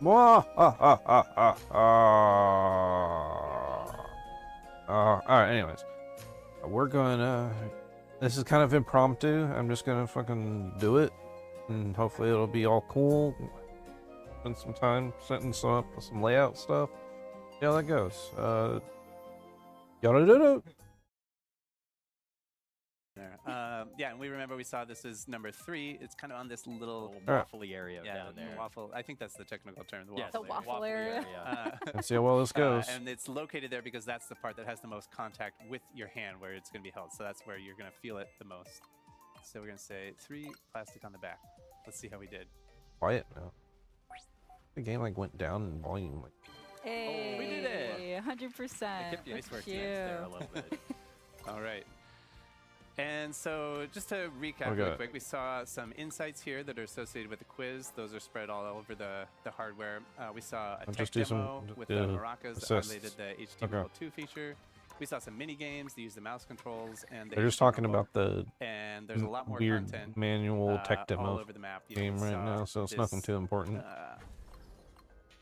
Mwah! Alright, anyways. We're going, this is kind of impromptu. I'm just gonna fucking do it. And hopefully it'll be all cool. Spend some time setting some layout stuff. See how that goes. Yada da. Yeah, and we remember we saw this is number 3. It's kind of on this little waffly area yeah, down there. Waffle. I think that's the technical term. The Yes, waffle, the waffle area. Let's see how well this goes. And it's located there because that's the part that has the most contact with your hand where it's going to be held. So that's where you're going to feel it the most. So we're going to say 3 plastic on the back. Let's see how we did. Quiet now. The game like went down in volume. Like, Hey, we did it. 100%. I kept you Look nice at you. there a little bit. All right. And so just to recap real quick, we saw some insights here that are associated with the quiz. Those are spread all over the hardware. We saw a tech demo with the maracas that highlighted the HD Level 2 feature. We saw some mini games. They use the mouse controls and they're just talking about the and there's a lot more weird content manual tech all demo over the map. game right now, so it's nothing too important.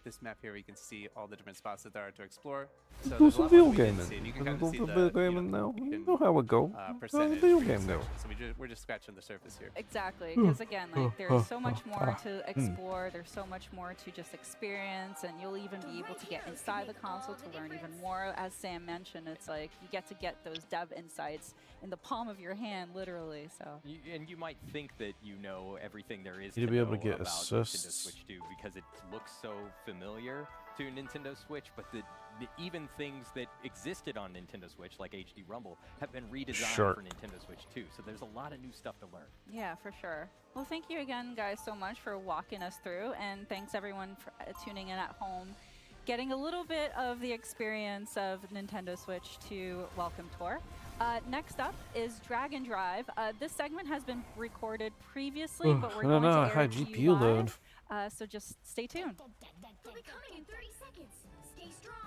This map here, we can see all the different spots that there are to explore. So Do some video gaming. You can kind of see video gaming now. You know how it go. Video game go. So we're just scratching the surface here. Exactly, because again, like there's so much more to explore. There's so much more to just experience, and you'll even be able to get inside the console to learn even more. As Sam mentioned, it's like you get to get those dev insights in the palm of your hand, literally. So. And you might think that you know everything there is to be able to get about assists. Nintendo Switch 2 because it looks so familiar to Nintendo Switch, but even things that existed on Nintendo Switch, like HD Rumble, have been redesigned for Nintendo Switch 2. So there's a lot of new stuff to learn. Yeah, for sure. Well, thank you again, guys, so much for walking us through, and thanks everyone for tuning in at home, getting a little bit of the experience of Nintendo Switch 2 Welcome Tour. Next up is Drag and Drive. This segment has been recorded previously, but we're going to air high it to you GPU load. live, so just stay tuned. They'll be coming in 30 seconds. Stay strong.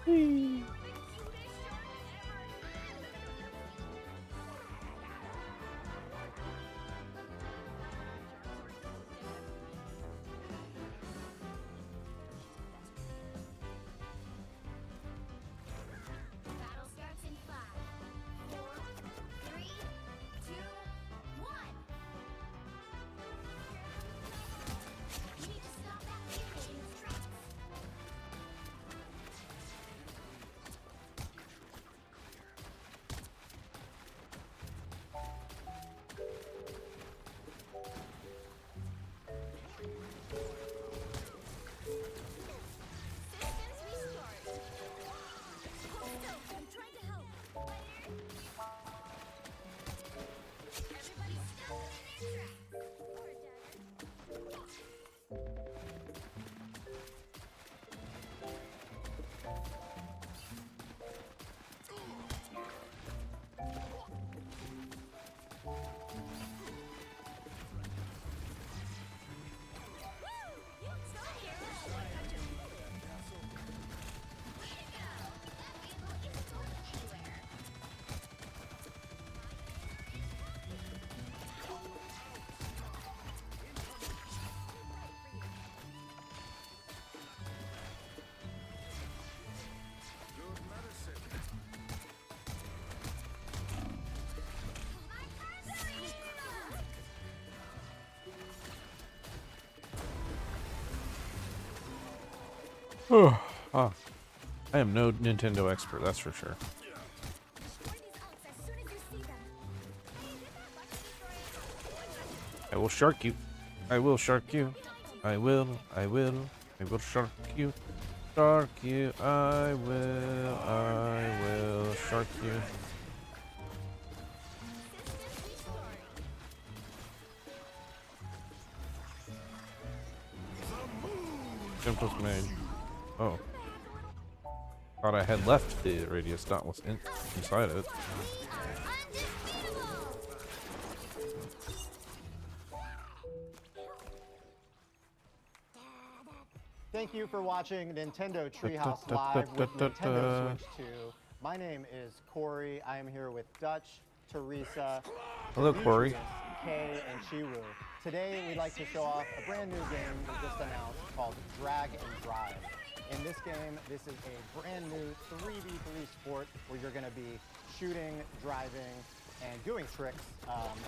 Oh my. Battle starts in 5, 4, 3, 2, 1. You need to stop that vehicle in its tracks. Systems restored. Hold still. I'm trying to help. Everybody stop in their tracks. I am no Nintendo expert, that's for sure. I will shark you. I will shark you. I will shark you. Shark you. I will shark you. Jump was made. Oh. Thought I had left the radius dot was inside it. Thank you for watching Nintendo Treehouse Live with Nintendo Switch 2. My name is Corey. I am here with Dutch, Teresa. Hello, Corey. Kay and Chiwoo. Today we'd like to show off a brand new game we just announced called Drag and Drive. In this game, this is a brand new 3v3 sport where you're going to be shooting, driving, and doing tricks,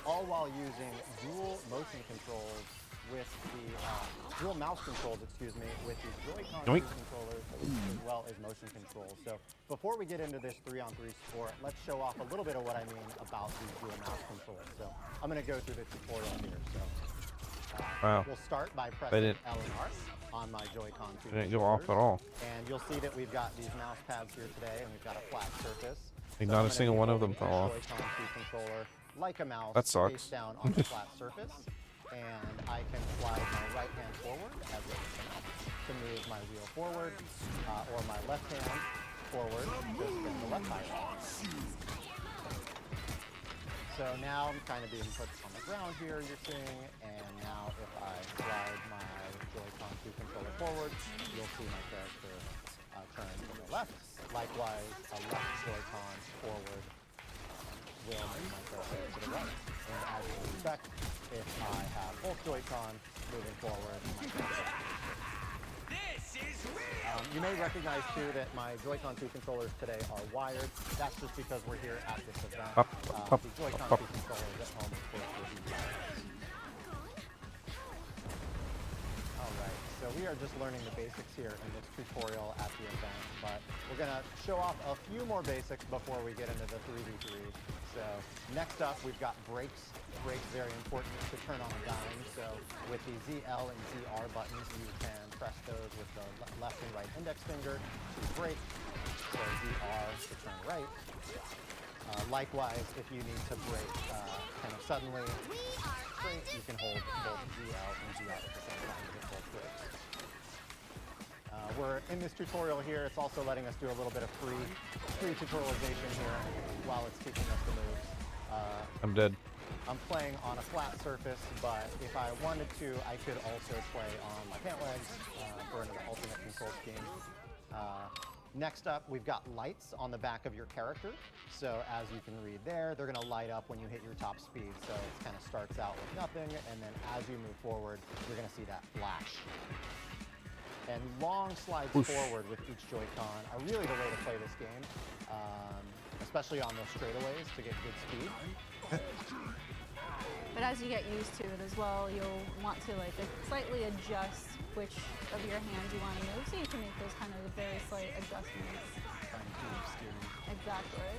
all while using dual motion controls with the dual mouse controls, excuse me, with the Joy-Con controllers as well as motion controls. So before we get into this 3-on-3 sport, let's show off a little bit of what I mean about these dual mouse controls. So I'm going to go through the tutorial here. So we'll start by pressing L and R on my Joy-Con 2 Didn't go off at all. And you'll see that we've got these mouse pads here today, and we've got a flat surface. Like not a single one of them fell off. Joy-Con 2 controller like a mouse That sucks. face down on the flat surface. And I can slide my right hand forward as it to move my wheel forward, or my left hand forward to spin the left tire. So now I'm kind of being put on the ground here, you're seeing, and now if I slide my Joy-Con 2 controller forward, you'll see my character turn to the left. Likewise, a left Joy-Con forward will move my character to the right. And as you would expect, if I have both Joy-Con moving forward, you may recognize too that my Joy-Con 2 controllers today are wired. That's just because we're here at this event. The Joy-Con 2 controllers at home, of course, will be wired. Alright, so we are just learning the basics here in this tutorial at the event, but we're going to show off a few more basics before we get into the 3v3. So next up, we've got brakes. Brakes, very important to turn on a dime. So with the ZL and ZR buttons, you can press those with the left and right index finger to brake. So ZR to turn right. Likewise, if you need to brake kind of suddenly straight, you can hold both ZL and ZR at the same time with both brakes. We're in this tutorial here. It's also letting us do a little bit of free tutorialization here while it's teaching us the moves. I'm dead. I'm playing on a flat surface, but if I wanted to, I could also play on my pant legs for an alternate control scheme. Next up, we've got lights on the back of your character. So as you can read there, they're going to light up when you hit your top speed. So it kind of starts out with nothing, and then as you move forward, you're going to see that flash. And long slides forward with each Joy-Con are really the way to play this game, especially on those straightaways to get good speed. But as you get used to it as well, you'll want to like slightly adjust which of your hands you want to move, so you can make those kind of very slight adjustments. Exactly.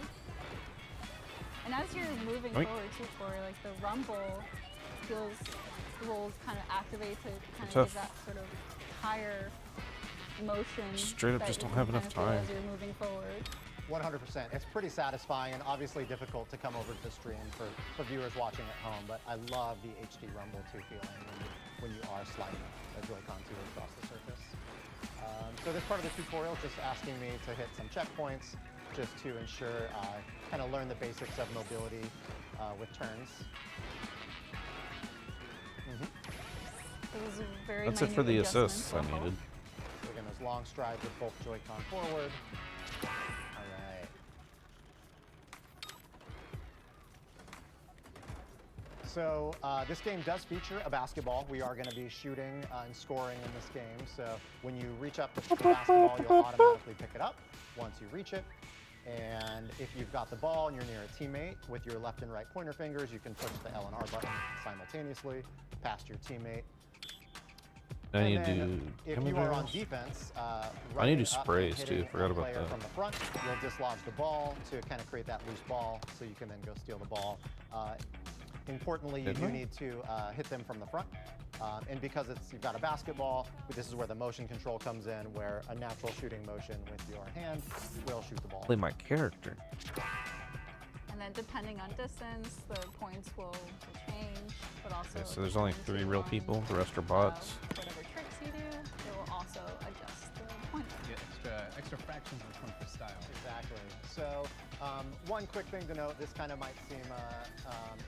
And as you're moving forward too, Corey, like the rumble will kind of activate to kind of give that sort of higher motion. Straight up just don't have enough time. As you're moving forward. 100%. It's pretty satisfying and obviously difficult to come over to the stream for viewers watching at home, but I love the HD Rumble 2 feeling when you are sliding a Joy-Con 2 across the surface. So this part of the tutorial is just asking me to hit some checkpoints just to ensure I kind of learn the basics of mobility with turns. That's it for the assists I needed. So again, those long strides with both Joy-Con forward. So this game does feature a basketball. We are going to be shooting and scoring in this game. So when you reach up to the basketball, you'll automatically pick it up once you reach it. And if you've got the ball and you're near a teammate, with your left and right pointer fingers, you can push the L and R button simultaneously past your teammate. I need to do. If you are on defense, I need to do sprays too. Forgot about that. From the front, you'll dislodge the ball to kind of create that loose ball, so you can then go steal the ball. Importantly, you do need to hit them from the front. And because you've got a basketball, this is where the motion control comes in, where a natural shooting motion with your hand will shoot the ball. Play my character. And then depending on distance, the points will change, but also... Okay, so there's only 3 real people, the rest are bots. Whatever tricks you do, it will also adjust the points. You get extra fractions which one for style. Exactly. So one quick thing to note, this kind of might seem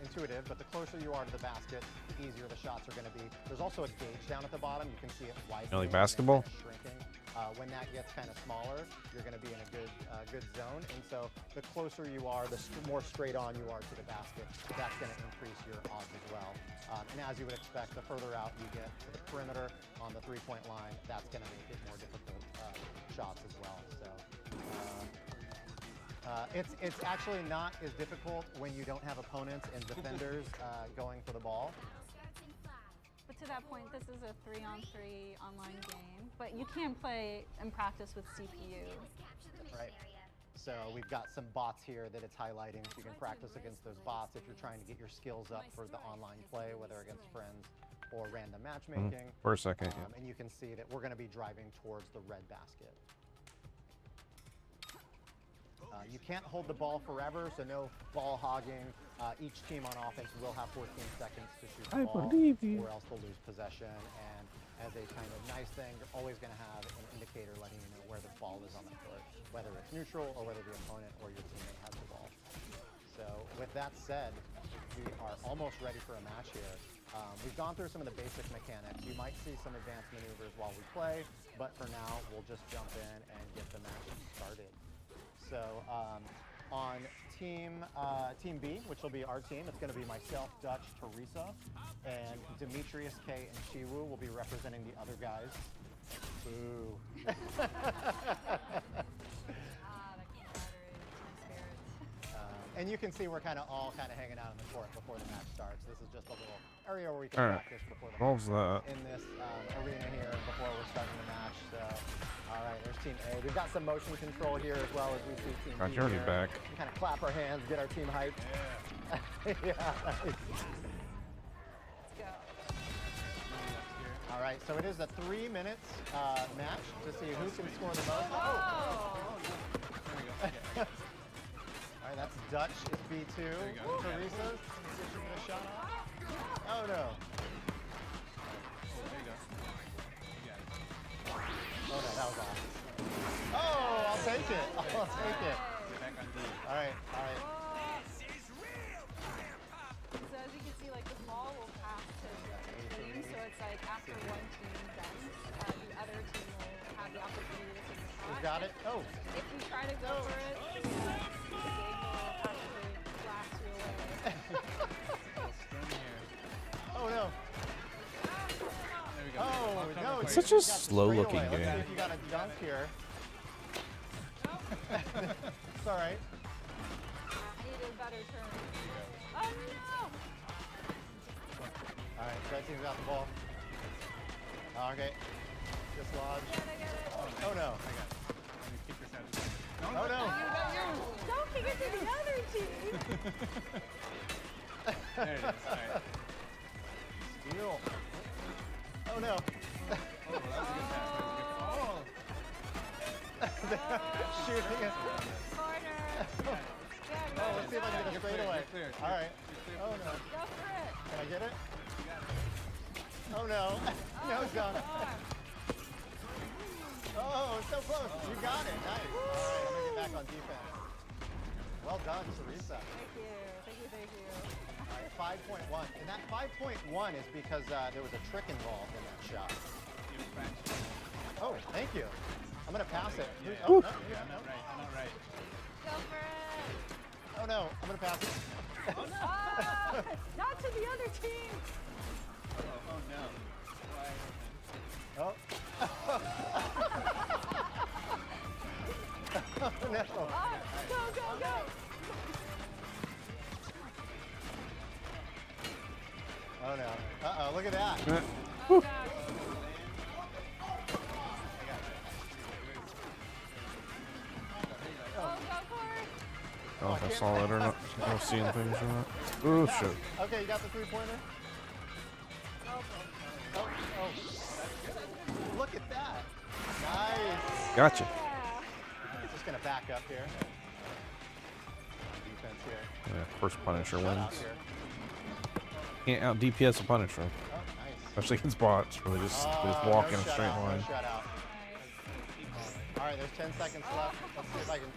intuitive, but the closer you are to the basket, the easier the shots are going to be. There's also a gauge down at the bottom. You can see it widening. Only basketball? Shrinking when that gets kind of smaller, you're going to be in a good zone. And so the closer you are, the more straight on you are to the basket, that's going to increase your odds as well. And as you would expect, the further out you get to the perimeter on the three-point line, that's going to make it more difficult shots as well. So it's actually not as difficult when you don't have opponents and defenders going for the ball. But to that point, this is a 3-on-3 online game, but you can play and practice with CPU. That's right. So we've got some bots here that it's highlighting, so you can practice against those bots if you're trying to get your skills up for the online play, whether against friends or random matchmaking. For a second, yeah. And you can see that we're going to be driving towards the red basket. You can't hold the ball forever, so no ball hogging. Each team on offense will have 14 seconds to shoot the ball, or else they'll lose possession. And as a kind of nice thing, you're always going to have an indicator letting you know where the ball is on the court, whether it's neutral or whether the opponent or your teammate has the ball. So with that said, we are almost ready for a match here. We've gone through some of the basic mechanics. You might see some advanced maneuvers while we play, but for now, we'll just jump in and get the match started. So on team B, which will be our team, it's going to be myself, Dutch, Teresa, and Demetrius, K, and Chiwoo will be representing the other guys. Boo. And you can see we're all hanging out on the court before the match starts. This is just a little area where we can practice before the match in this arena here before we're starting the match. So, all right, there's Team A. We've got some motion control here as well as we see Team B. You're already back. We kind of clap our hands, get our team hyped. Yeah. Yeah. Let's go. All right, so it is a 3 minutes match to see who can score the most. All right, that's Dutch is B2. Teresa, switching the shot off. Oh no. Oh no, that was awesome. Oh, I'll take it. I'll take it. All right, all right. So as you can see, like the ball will pass to the team, so it's like after one team bends, the other team will have the opportunity to take a shot. Who's got it? Oh. If you try to go for it, the game will actually blast you away. Oh no. There we go. Oh no. It's such a slow-looking Let's see game. if you got a dunk here. It's all right. I need a better turn. Oh no! All right, red team's got the ball. Okay. Dislodge. Oh no. Oh no. Don't kick it to the other team! There it is. All right. Steal. Oh no. Oh, that was a good pass. Shooting it. Corner! Oh, let's see if I can get a straightaway. All right. Oh no. Go for it! Can I get it? Oh no. No, it's gone. Oh, so close. You got it. Nice. All right, I'm going to get back on defense. Well done, Teresa. Thank you, thank you, thank you. All right, 5.1. And that 5.1 is because there was a trick involved in that shot. Oh, thank you. I'm going to pass it. Oh, no, no. I'm not right. Go for it! Oh, no. I'm going to pass it. Ah, not to the other team! Oh no. Oh. Oh, no. Ah, go, go, go! Oh, no. Uh-oh, look at that. Oh, gosh. Oh, go for it! I don't know if I saw that or not. I don't see anything or not. Oh, shit. Okay, you got the three-pointer? Oh. Look at that. Nice. Gotcha. He's just going to back up here. Defense here. Yeah, first Punisher wins. Out here. Can't out DPS a Punisher. Oh, nice. Especially against bots where they just walk in a straight line. No shutout. All right, there's 10 seconds left. Let's see if I can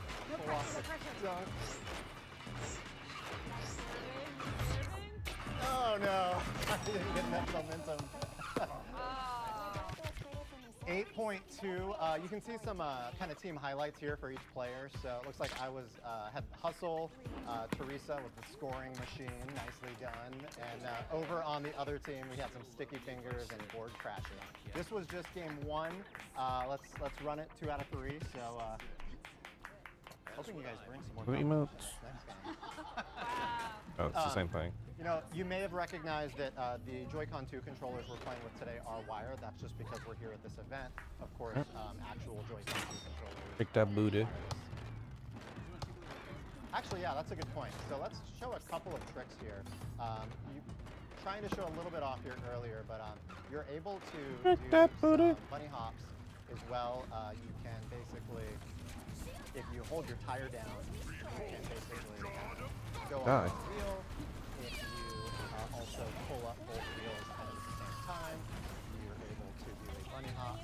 pull off the dunk. Oh no, I didn't get enough momentum. 8.2. You can see some kind of team highlights here for each player. So it looks like I had Hustle, Teresa with the scoring machine, nicely done. And over on the other team, we had some sticky fingers and board crashing. This was just game 1. Let's run it 2 out of 3. So hoping you guys bring some more emotes. next game. Oh, it's the same thing. You know, you may have recognized that the Joy-Con 2 controllers we're playing with today are wired. That's just because we're here at this event. Of course, actual Joy-Con 2 controllers. Pick that booty. Actually, yeah, that's a good point. So let's show a couple of tricks here. Trying to show a little bit off here earlier, but you're able to do some bunny hops as well. You can basically, if you hold your tire down, you can basically go on the wheel. If you also pull up both wheels at the same time, you're able to do a bunny hop.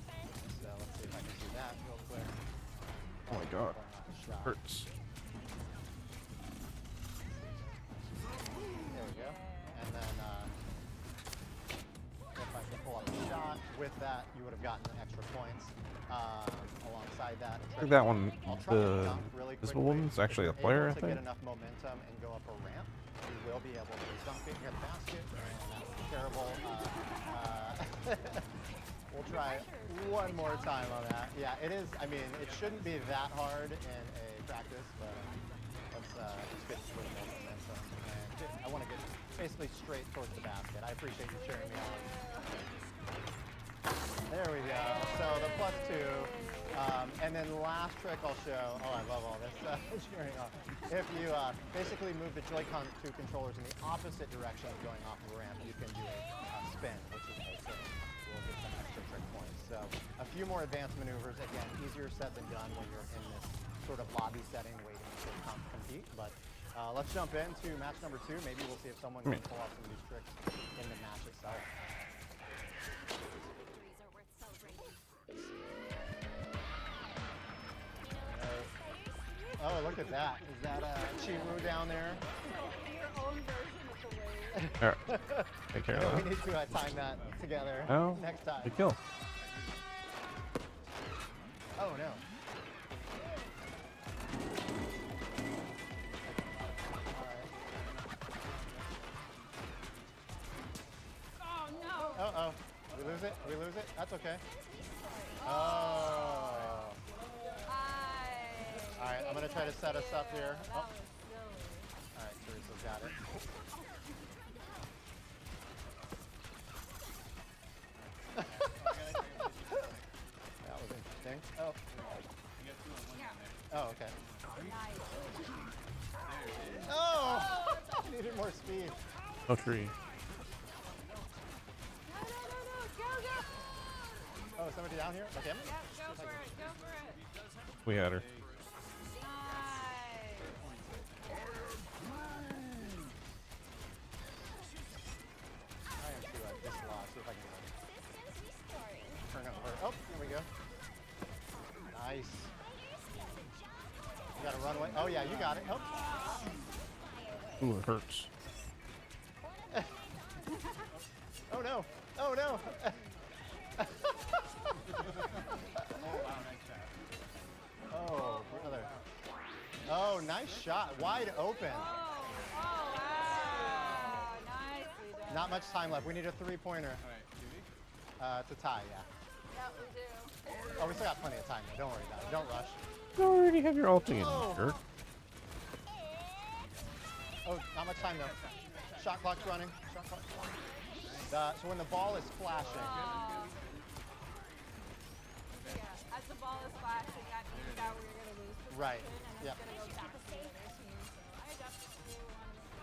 So let's see if I can do that real quick. Oh my god. Hurts. There we go. And then if I can pull up a shot with that, you would have gotten extra points. Alongside that, I think that one, this one's actually a player, I think. To get enough momentum and go up a ramp, you will be able to dunk it near the basket, and that's terrible. We'll try one more time on that. Yeah, it is. I mean, it shouldn't be that hard in a practice, but let's just get a little more momentum. And I want to get basically straight towards the basket. I appreciate you cheering me on. There we go. So the +2. And then last trick I'll show. Oh, I love all this cheering on. If you basically move the Joy-Con 2 controllers in the opposite direction of going off the ramp, you can do a spin, which is also will get some extra trick points. So a few more advanced maneuvers. Again, easier said than done when you're in this sort of lobby setting waiting to compete. But let's jump into match number 2. Maybe we'll see if someone can pull off some of these tricks in the match itself. Oh, look at that. Is that Chiwu down there? Your own version of the wave. Alright. Take care of that. We need to time that together next time. Good kill. Oh, no. Oh, no. Uh-oh. We lose it? We lose it? That's okay. Oh. All right, I'm going to try to set us up here. Oh. All right, Teresa's got it. That was interesting. Oh. Oh, okay. Oh! Needed more speed. No tree. Oh, somebody down here? Okay. Yeah, go for it. Go for it. We had her. Turn over. Oh, here we go. Nice. You got a runway. Oh, yeah, you got it. Oh. Ooh, it hurts. Oh, no. Oh, no. Oh, brother. Oh, nice shot. Wide open. Oh, wow. Nicely done. Not much time left. We need a three-pointer. To tie, yeah. Yeah, we do. Oh, we still got plenty of time, though. Don't worry about it. Don't rush. You already have your ulti in, Oh. jerk. Oh, not much time, though. Shot clock's running. Shot clock. So when the ball is flashing. Yeah, as the ball is flashing, that means that we're going to lose position. Right. And Yep. it's going to go back to the other team. So I definitely want to...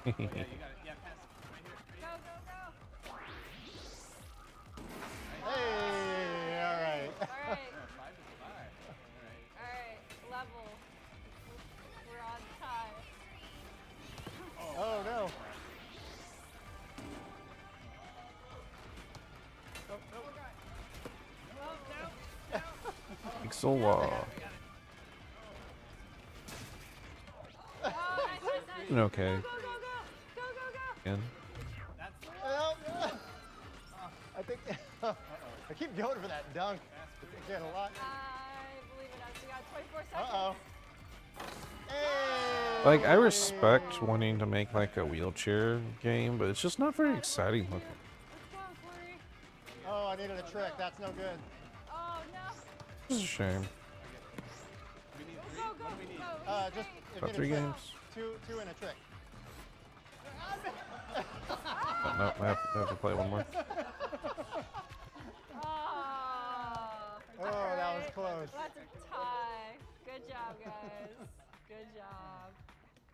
Yeah, you got it. Yeah, pass it right here. Go, go, go. Hey, all right. All right. 5 is 5. All right. All right. Level. We're on tie. Oh, no. Pixel Okay. Go, go, go. Go, go, go. Again. Oh, I keep going for that dunk. Get a lot. I believe it as we got 24 seconds. Uh-oh. Hey! Like, I respect wanting to make like a wheelchair game, but it's just not very exciting looking. Let's go, Corey. Oh, I needed a trick. That's no good. Oh, no. It's a shame. Go, go, go. Just if About you 3 need a trick, games. two and a trick. No, I have to play one more. Oh, that was close. That's a tie. Good job, guys. Good job.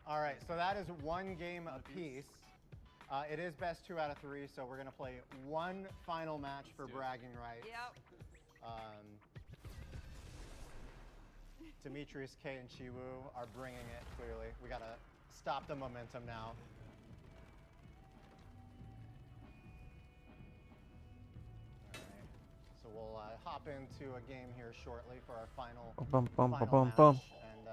All right, so that is 1 game apiece. It is best 2 out of 3, so we're gonna play one final match for bragging rights. Yep. Demetrius, K, and Chiwoo are bringing it, clearly. We gotta stop the momentum now. All right, so we'll hop into a game here shortly for our final, Bum, bum, final bum, match. bum. And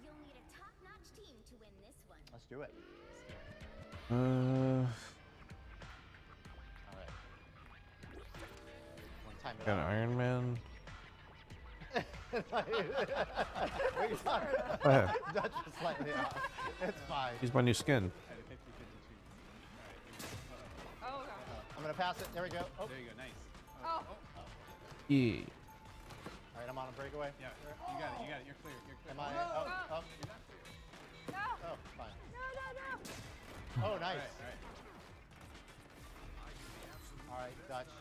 You'll need a top-notch team to win this one. let's do it. Uh, All right. One time it got an out. Iron Man. What are you talking about? Yeah. Dutch was slightly off. It's fine. He's my new skin. Oh, God. I'm gonna pass it. There we go. Oh. There you go, nice. Oh. Yeah. All right, I'm on a breakaway. Yeah, you got it, you're clear, you're clear. Am I? Oh, oh, No. oh, fine. No, no, no. Oh, nice. Alright. All right, Dutch.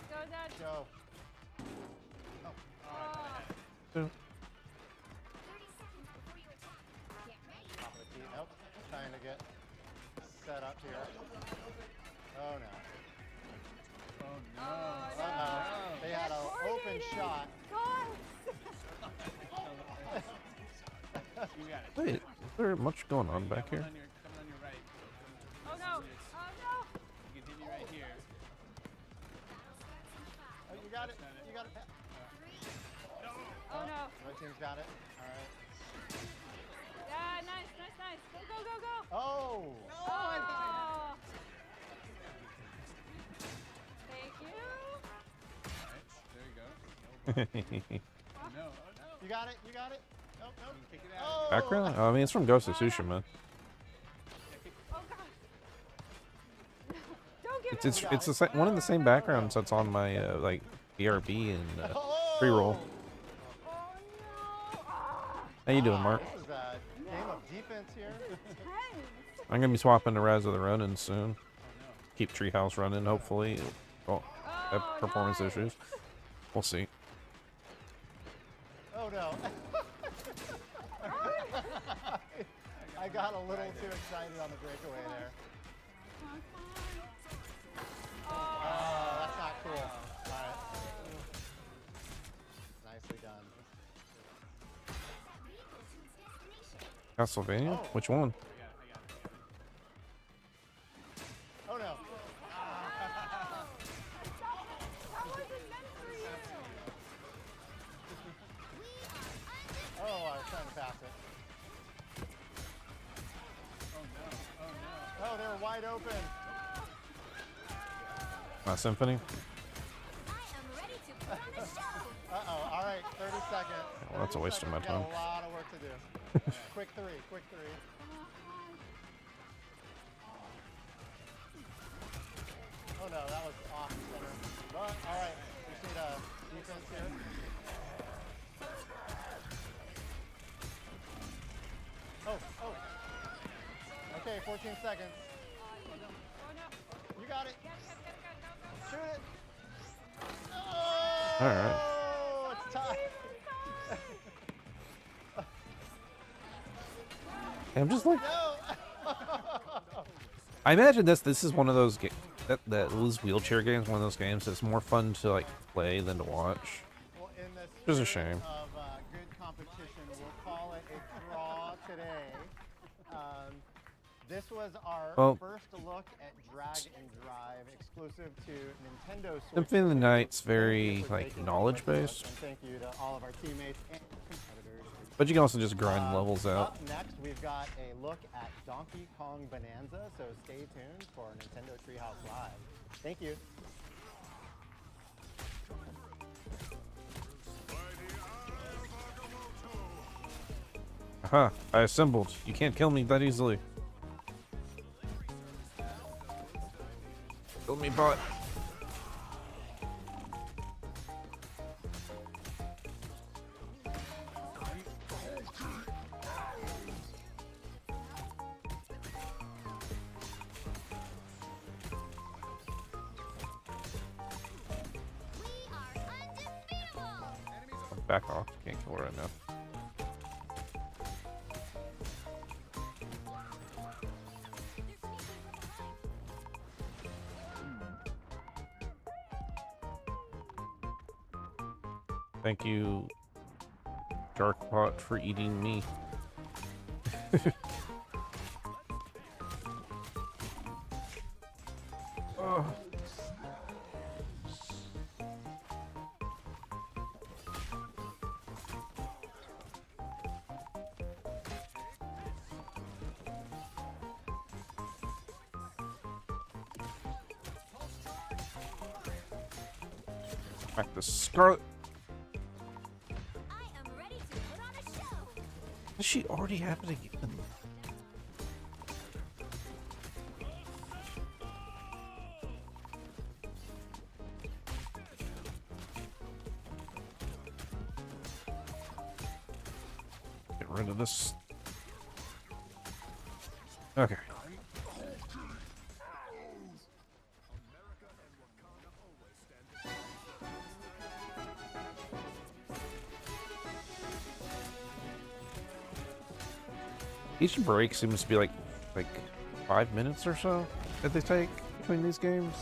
Go, Dutch. Go. Oh. 30 seconds before you attack. Get ready. Top of the key. Nope. Trying to get set up here. Oh no. Oh no. Uh-oh. They had an open shot. You got it. Wait, is there much going on back here? Coming on your right. Oh, no. Oh, no. You continue right here. Oh, you got it. You got it. Oh, no. My team's got it. All right. Yeah, nice, nice, nice. Go, go, go, go. Oh. Oh. Thank you. Alright, there you go. Oh no, oh no. You got it. You got it. Nope, nope. Kick it out. Oh. Background? Oh, I mean, it's from Ghost of Tsushima. Oh, God. Don't give It's the one of the same backgrounds that's on my like BRB and pre-roll. Oh, no. Ah. How you doing, Mark? This is a game of defense here. Tense. I'm gonna be swapping to Rise of the Ronin soon. Keep Treehouse running, hopefully. Well, have Oh, performance nice. issues. We'll see. Oh no. I got a little too excited on the breakaway there. Oh, that's not cool. All right. Nicely done. Castlevania? Oh. Which one? Oh no. That wasn't meant for you. Oh, I was trying to pass it. Oh, they're wide open. Symphony? I am ready to put on a show. Uh-oh. All right, 30 seconds. Well, that's a 30 waste of my seconds. We time. got a lot of work to do. Quick three, quick three. Oh no, that was off center. But, all right, we just need a defense here. Oh, oh. Okay, 14 seconds. You got it. Shoot it. Oh, All right. it's tied. I'm just like, No. I imagine this is one of those those wheelchair games. One of those games that's more fun to like play than to watch. Well, in the Which is a spirit shame. of good competition, we'll call it a draw today. This was our Well- first look at Drag and Drive, exclusive to Nintendo Switch. Symphony of the Night's Thank you very for like taking knowledge part with us, based, And thank you to all of our teammates and competitors. but you can also just grind levels out. Up next, we've got a look at Donkey Kong Bonanza, so stay tuned for Nintendo Treehouse Live. Thank you. Aha, I assembled. You can't kill me that easily. Kill me, bot. Back off. Can't kill her right now. Thank you, Darkbot, for eating me. Oh. Back to Scarlet. Does she already have it again? Get rid of this. Okay. Each break seems to be like 5 minutes or so that they take between these games.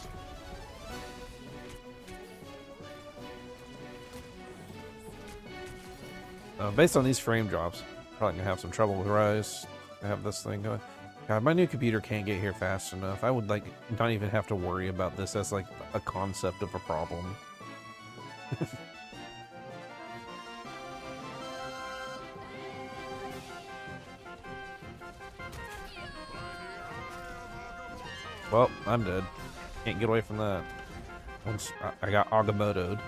Based on these frame drops, probably gonna have some trouble with Rise. I have this thing going. God, my new computer can't get here fast enough. I would like not even have to worry about this as like a concept of a problem. Well, I'm dead. Can't get away from that. Once I got Agamotto'd.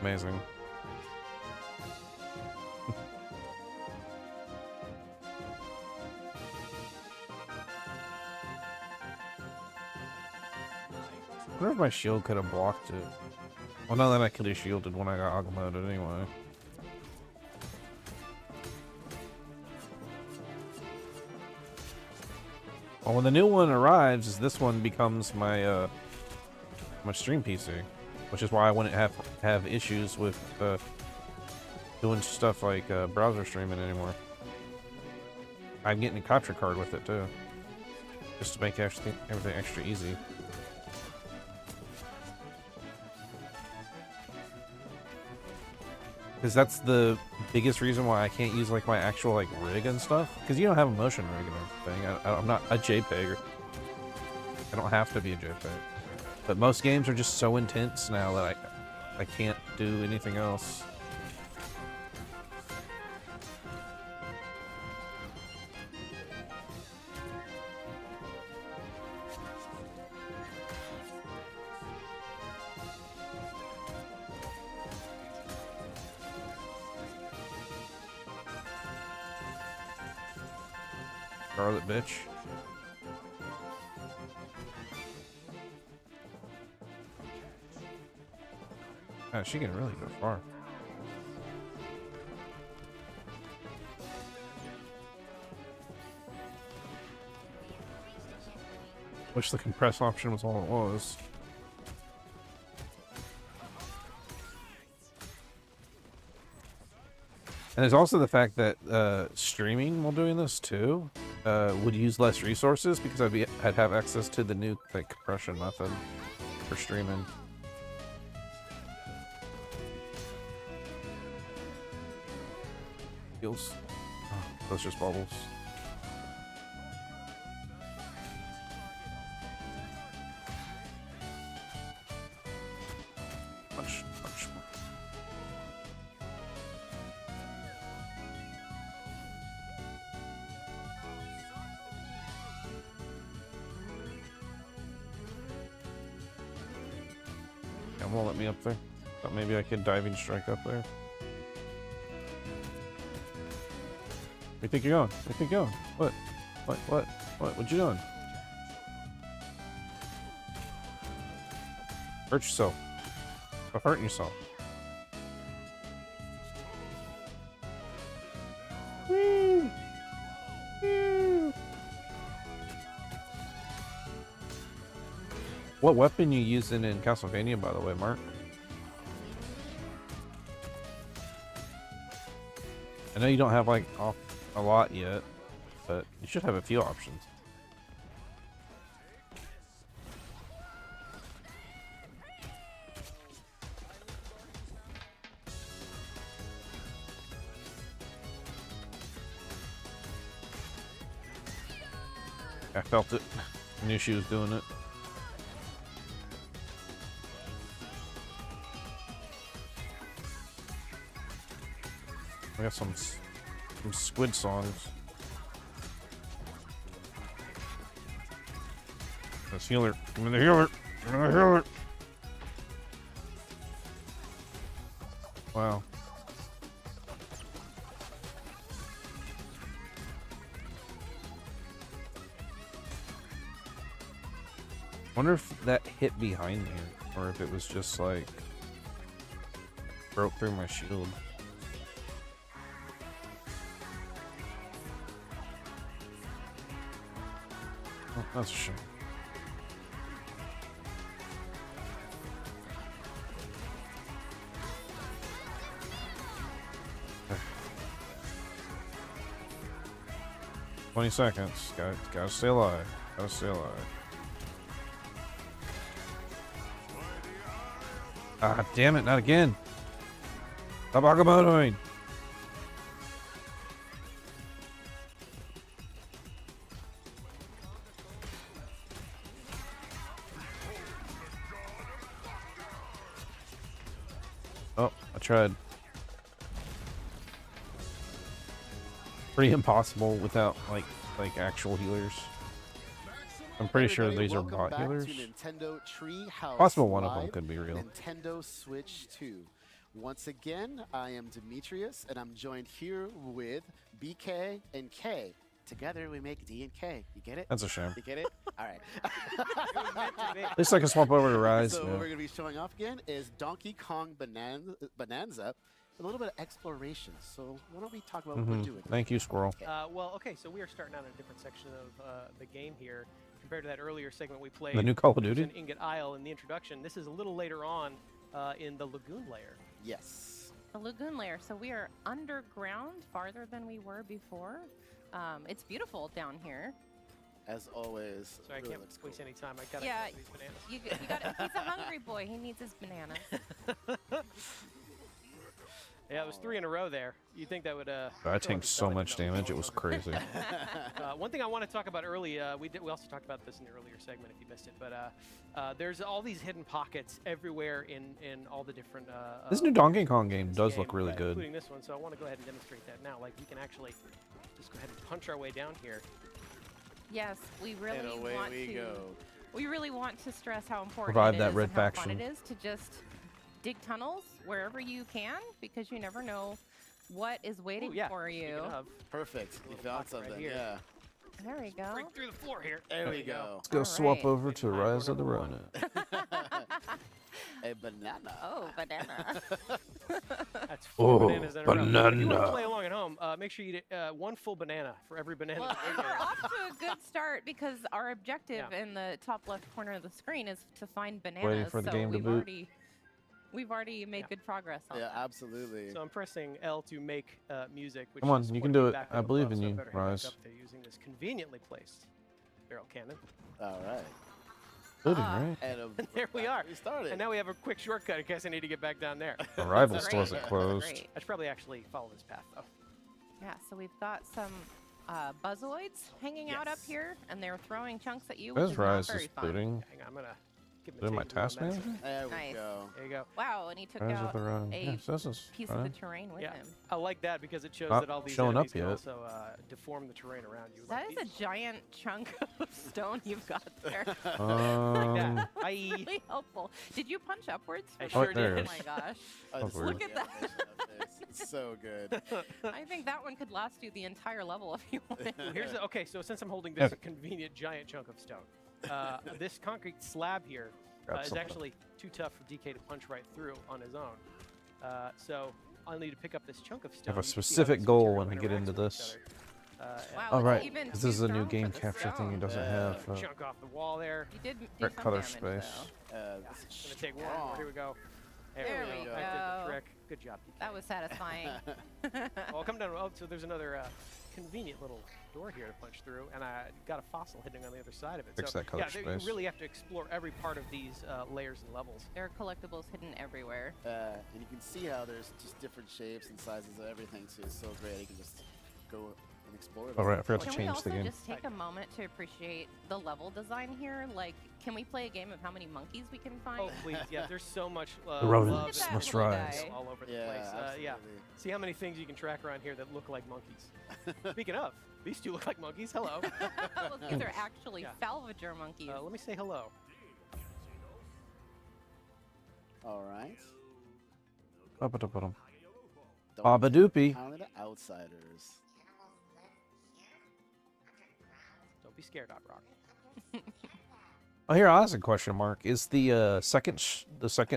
Amazing. I wonder if my shield could have blocked it. Well, now that I could have shielded when I got Agamotto'd anyway. Well, when the new one arrives, this one becomes my my stream PC, which is why I wouldn't have issues with doing stuff like browser streaming anymore. I'm getting a capture card with it too, just to make everything extra easy. Because that's the biggest reason why I can't use like my actual like rig and stuff. Because you don't have a motion rig and everything. I'm not a JPEG. I don't have to be a JPEG. But most games are just so intense now that I can't do anything else. Scarlet bitch. Oh, she can really go far. Wish the compress option was all it was. And there's also the fact that streaming while doing this too would use less resources because I'd have access to the new like compression method for streaming. Feels. Oh, those just bubbles. Much more. It won't let me up there. Thought maybe I could diving strike up there. Where you think you're going? Where you think you're going? What? What you doing? Hurt yourself. Stop hurting yourself. Woo! Woo! What weapon you using in Castlevania, by the way, Mark? I know you don't have like a lot yet, but you should have a few options. I felt it. I knew she was doing it. I got some squid songs. Let's healer. Give me the healer. Give me the healer. Wow. Wonder if that hit behind me, or if it was just like broke through my shield. Oh, that's a shame. Okay. 20 seconds. Gotta stay alive. Gotta stay alive. Ah, damn it, not again. Stop Agamottoing. Oh, I tried. Pretty impossible without like actual healers. I'm pretty sure these are bot healers. Nintendo Treehouse Possible one of them Live, could be real. Nintendo Switch 2. Once again, I am Demetrius, and I'm joined here with BK and K. Together, we make D and K. You get it? That's a shame. You get it? All right. At least I can swap over to Rise. So Yeah. what we're going to be showing off again is Donkey Kong Bonanza, a little bit of exploration. So why don't we talk about what we're doing? Thank you, Squirrel. Well, okay, so we are starting out in a different section of the game here compared to that earlier segment we played. The new Call of Duty? In Ingot Isle in the introduction. This is a little later on in the Lagoon Layer. Yes. The Lagoon Layer. So we are underground, farther than we were before. It's beautiful down here. As always. Sorry, really I can't looks waste any time. I got Yeah, these bananas. you got. He's a hungry boy. He needs his bananas. Yeah, it was 3 in a row there. You'd think that would. I tanked so much damage, it was crazy. One thing I want to talk about early, we also talked about this in the earlier segment if you missed it, but there's all these hidden pockets everywhere in all the different. This new Donkey Kong game does look game, really good. Including this one, so I want to go ahead and demonstrate that now. Like we can actually just go ahead and punch our way down here. Yes, we really And away want we to. go. We really want to stress how important Revive it that is red and how faction. fun it is to just dig tunnels wherever you can, because you never know what is waiting Ooh, yeah. for you. Speaking of, Perfect. You little found pocket right something. here. Yeah. There we go. break through the floor here. There we go. Let's go All swap right. over to Fine, Rise we're of the number Ronin. A banana. Oh, banana. That's 4 Oh, bananas in a row. If you want to banana. play along at home, make sure you eat 1 full banana for every banana. Well, that we're you're off to a good start because our objective Yeah. in the top left corner of the screen is to find bananas. Waiting for the so game to we've already made Yeah. good progress on Yeah, that. absolutely. So I'm pressing L to make music. Which Come on, is you can supporting do me it. back I up believe above, in so I you, better head back Rise. up there using this conveniently placed barrel cannon. All right. Loading, right? And There we are. We started. And now we have a quick shortcut in case I need to get back down there. Arrival Great. stores are closed. Great. I should probably actually follow this path though. Yeah, so we've got some buzzoids hanging out up Yes. here, and they're throwing chunks at you, As which is not Rise very is fun. booting. Hang on, I'm gonna give him a Doing my taste of task medicine. manager? There we Nice. go. There you go. Wow, and he took Rise of out the Road. a Yeah, so this is piece of fine. the terrain with Yeah, him. I like that because it shows Not that all these showing enemies up can yet. also deform the terrain around you. That like is these. a giant chunk of stone you've got there. Like Um, that. I Really helpful. Did you punch upwards? I for sure that? there Oh it my is. gosh. Oh, this is Look the at that. animation of this. It's so good. I think that one could last you the entire level if you wanted. Here's the, okay. So since I'm holding this Yeah. convenient giant chunk of stone, this concrete slab here Grab is something. actually too tough for DK to punch right through on his own. So I'll need to pick up this chunk of stone. have a You can see how specific this goal material when I get interacts into with each this. other. Wow, Oh, it's right. even This is too a new strong game for the capture thing. It stone. doesn't Yeah. have Chunk off the wall there. You did do correct some color damage, space. though. This is Gonna take one strong. more. Here we go. There we we go. I did go. the trick. Good job, DK. That was satisfying. Well, come down. Oh, so there's another convenient little door here to punch through, and I got a fossil hidden on the other side of it. Fix so, that color yeah, space. you really have to explore every part of these layers and levels. There are collectibles hidden everywhere. And you can see how there's just different shapes and sizes of everything too. It's so great. You can just go and explore it. All right, I forgot to Can we change also the game. just take a moment to appreciate the level design here? Like, can we play a game of how many monkeys we can find? Oh, please. Yeah, there's so much The love rodents and must detail rise. all over the Yeah, place. Yeah. absolutely. See how many things you can track around here that look like monkeys. Speaking of, these two look like monkeys. Hello. Well, these are actually Yeah. salvager monkeys. Let me say hello. All right. Ba-ba-da-ba-dum. Don't Baba Doopy. count the outsiders. Don't be scared, Odd Rock. Oh, here, I'll ask a question mark. Is the second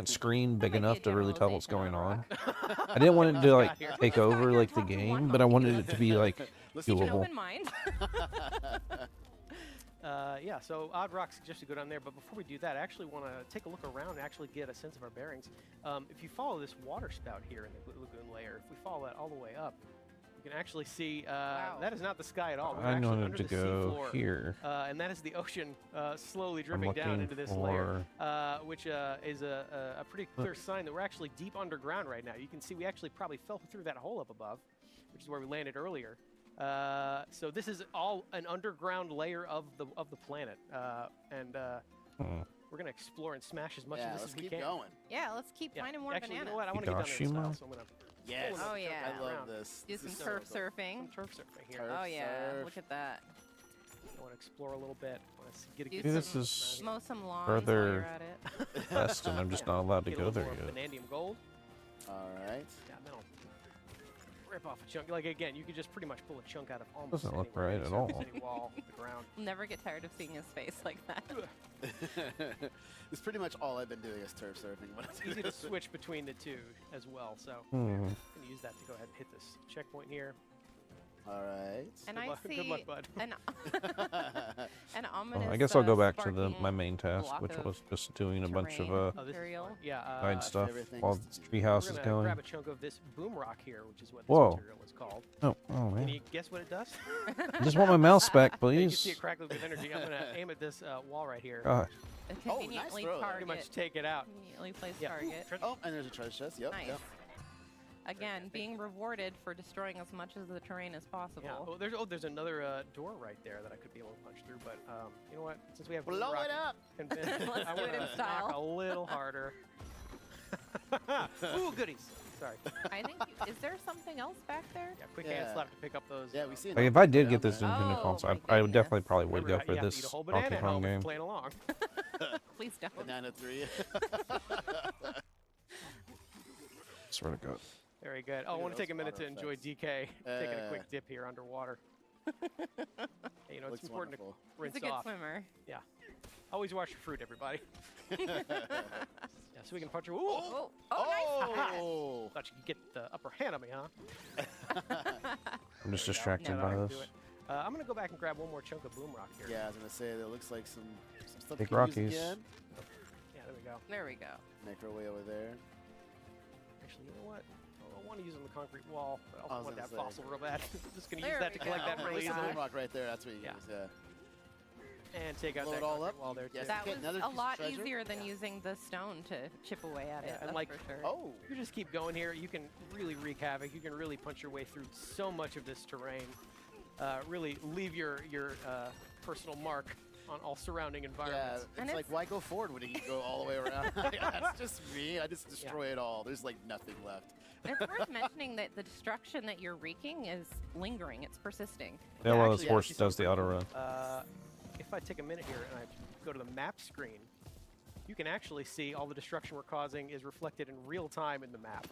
screen big might be a enough to really tell what's going generalization, on? I didn't want it to like Here. take Who's got over your like the top one game, but I monkey? wanted it to be like Listen Keep an doable. open mind. Yeah, so Odd Rock suggested go down there, but before we do that, I actually want to take a look around and actually get a sense of our bearings. If you follow this water spout here in the lagoon layer, if we follow that all the way up, you can actually see that is not the sky at all. We're I actually wanted under to the go seafloor, here. and that is the ocean slowly I'm dripping down looking into this layer, for. which is a pretty clear sign that we're actually deep underground right now. You can see we actually probably fell through that hole up above, which is where we landed earlier. So this is all an underground layer of the planet, and we're gonna explore and smash as much Yeah, of this let's as we keep can. going. Yeah, let's keep Yeah. finding more Actually, bananas. you know what? I want to get down there as Higashima? well, so I'm gonna. Yes. Oh, yeah. I love Around. this. Do This some is so turf cool. surfing. Some turf surfing here. Turf Oh yeah, surf. look at that. I want to explore a little bit. I want to get a Do good Maybe this some- is Mow some lawns further while you're at it. west, and I'm just not allowed to Get a go little there more yet. vanadium gold. All right. Yeah, then I'll rip off a chunk. Like again, you could just pretty much pull a chunk out of almost Doesn't look anywhere, right any at surface, all. Any wall, the ground. I'll never get tired of seeing his face like that. It's pretty much all I've been doing is turf surfing. When I It's do easy to this. switch between the two as well. So Hmm. I'm gonna use that to go ahead and hit this checkpoint here. All right. And Good I luck, see good luck, bud. an, an Well, ominous. I guess I'll go back to sparking my main task, block which of was just doing a bunch of terrain. Oh, this is material. fun. Yeah. side stuff everything's while to the do. treehouse We're is gonna going. grab a chunk of this boom rock here, which is what this Whoa. material is called. Oh Can man! you guess what it does? I just want my mouse back, Yeah, you can see please. it crackle with energy. I'm gonna aim at this wall right here. God, A Oh, nice conveniently throw. Pretty much target. take it out. Conveniently placed Yeah. target. Oh, and there's a treasure chest. Yep. Nice. Yep. Again, being rewarded for destroying as much of the terrain as possible. Yeah. There's another door right there that I could be able to punch through, but you know what? Since we have boom Blow rock it up. convinced, Let's I do it want in to style. knock a little harder. Ooh, goodies. Sorry. I think. Is there something else back there? Yeah, quick hand Yeah. slap to pick up those. Yeah, we see. like if I did down get this there. Nintendo Oh, console, my I would goodness. definitely probably would Remember, go for you have to this eat a whole Donkey banana at Kong home if you're game. playing along. Please don't. Banana 3. Swear to God. Very good. Oh, I Look at want to take a those minute to water enjoy effects. DK taking a Uh. quick dip here underwater. Hey, you know, it's Looks important wonderful. to rinse He's a good off. swimmer. Always wash your fruit, everybody. Yeah, so we can punch her. Ooh! Oh, nice. Oh. Thought you could get the upper hand on me, huh? I'm just distracted No, by I can this. do it. I'm gonna go back and grab one more chunk of boom rock here. Yeah, I was gonna say that looks like some stuff Big we can use Rockies. again. Yeah, there we go. There we go. Make our way over there. Actually, you know what? I want to use on the concrete wall, but I I also was want that gonna say. fossil real bad. Just gonna use There that we to collect go. that Oh my really There's easily. a rock right there. That's what you Yeah. use. Yeah. And take out Blow that it all concrete up. wall there too. Yes. That Okay, was another a piece of lot treasure? easier than using the stone to chip away at Yeah, it. and That's like- for sure. Oh. You just keep going here. You can really wreak havoc. You can really punch your way through so much of this terrain. Really leave your personal mark on all surrounding Yeah, environments. it's like, why go forward when you can go all the way around? That's just me. I just destroy it all. There's like nothing left. It's worth mentioning that the destruction that you're wreaking is lingering. It's persisting. Yeah, well, actually, this horse actually does the auto run. If I take a minute here and I go to the map screen, you can actually see all the destruction we're causing is reflected in real time in the map,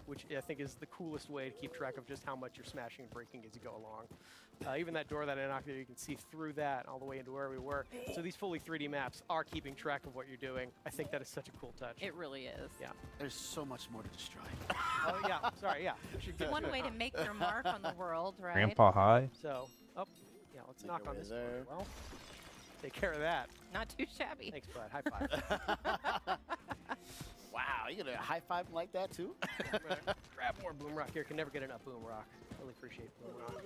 which I think is the coolest way to keep track of just how much you're smashing and breaking as you go along. Even that door that I knocked there, you can see through that all the way into where we were. So these fully 3D maps are keeping track of what you're doing. I think that is such a cool touch. It really is. Yeah. There's so much more to destroy. Oh, yeah. Sorry, yeah. We should get One to it. way to make your mark on the world, right? Grandpa High. So, yeah, let's Make knock our on way this there. door. Well, take care of that. Not too shabby. Thanks, bud. High five. Wow, you gonna high five him like that too? I'm gonna grab more boom rock here. Can never get enough boom rock. Really appreciate boom rock.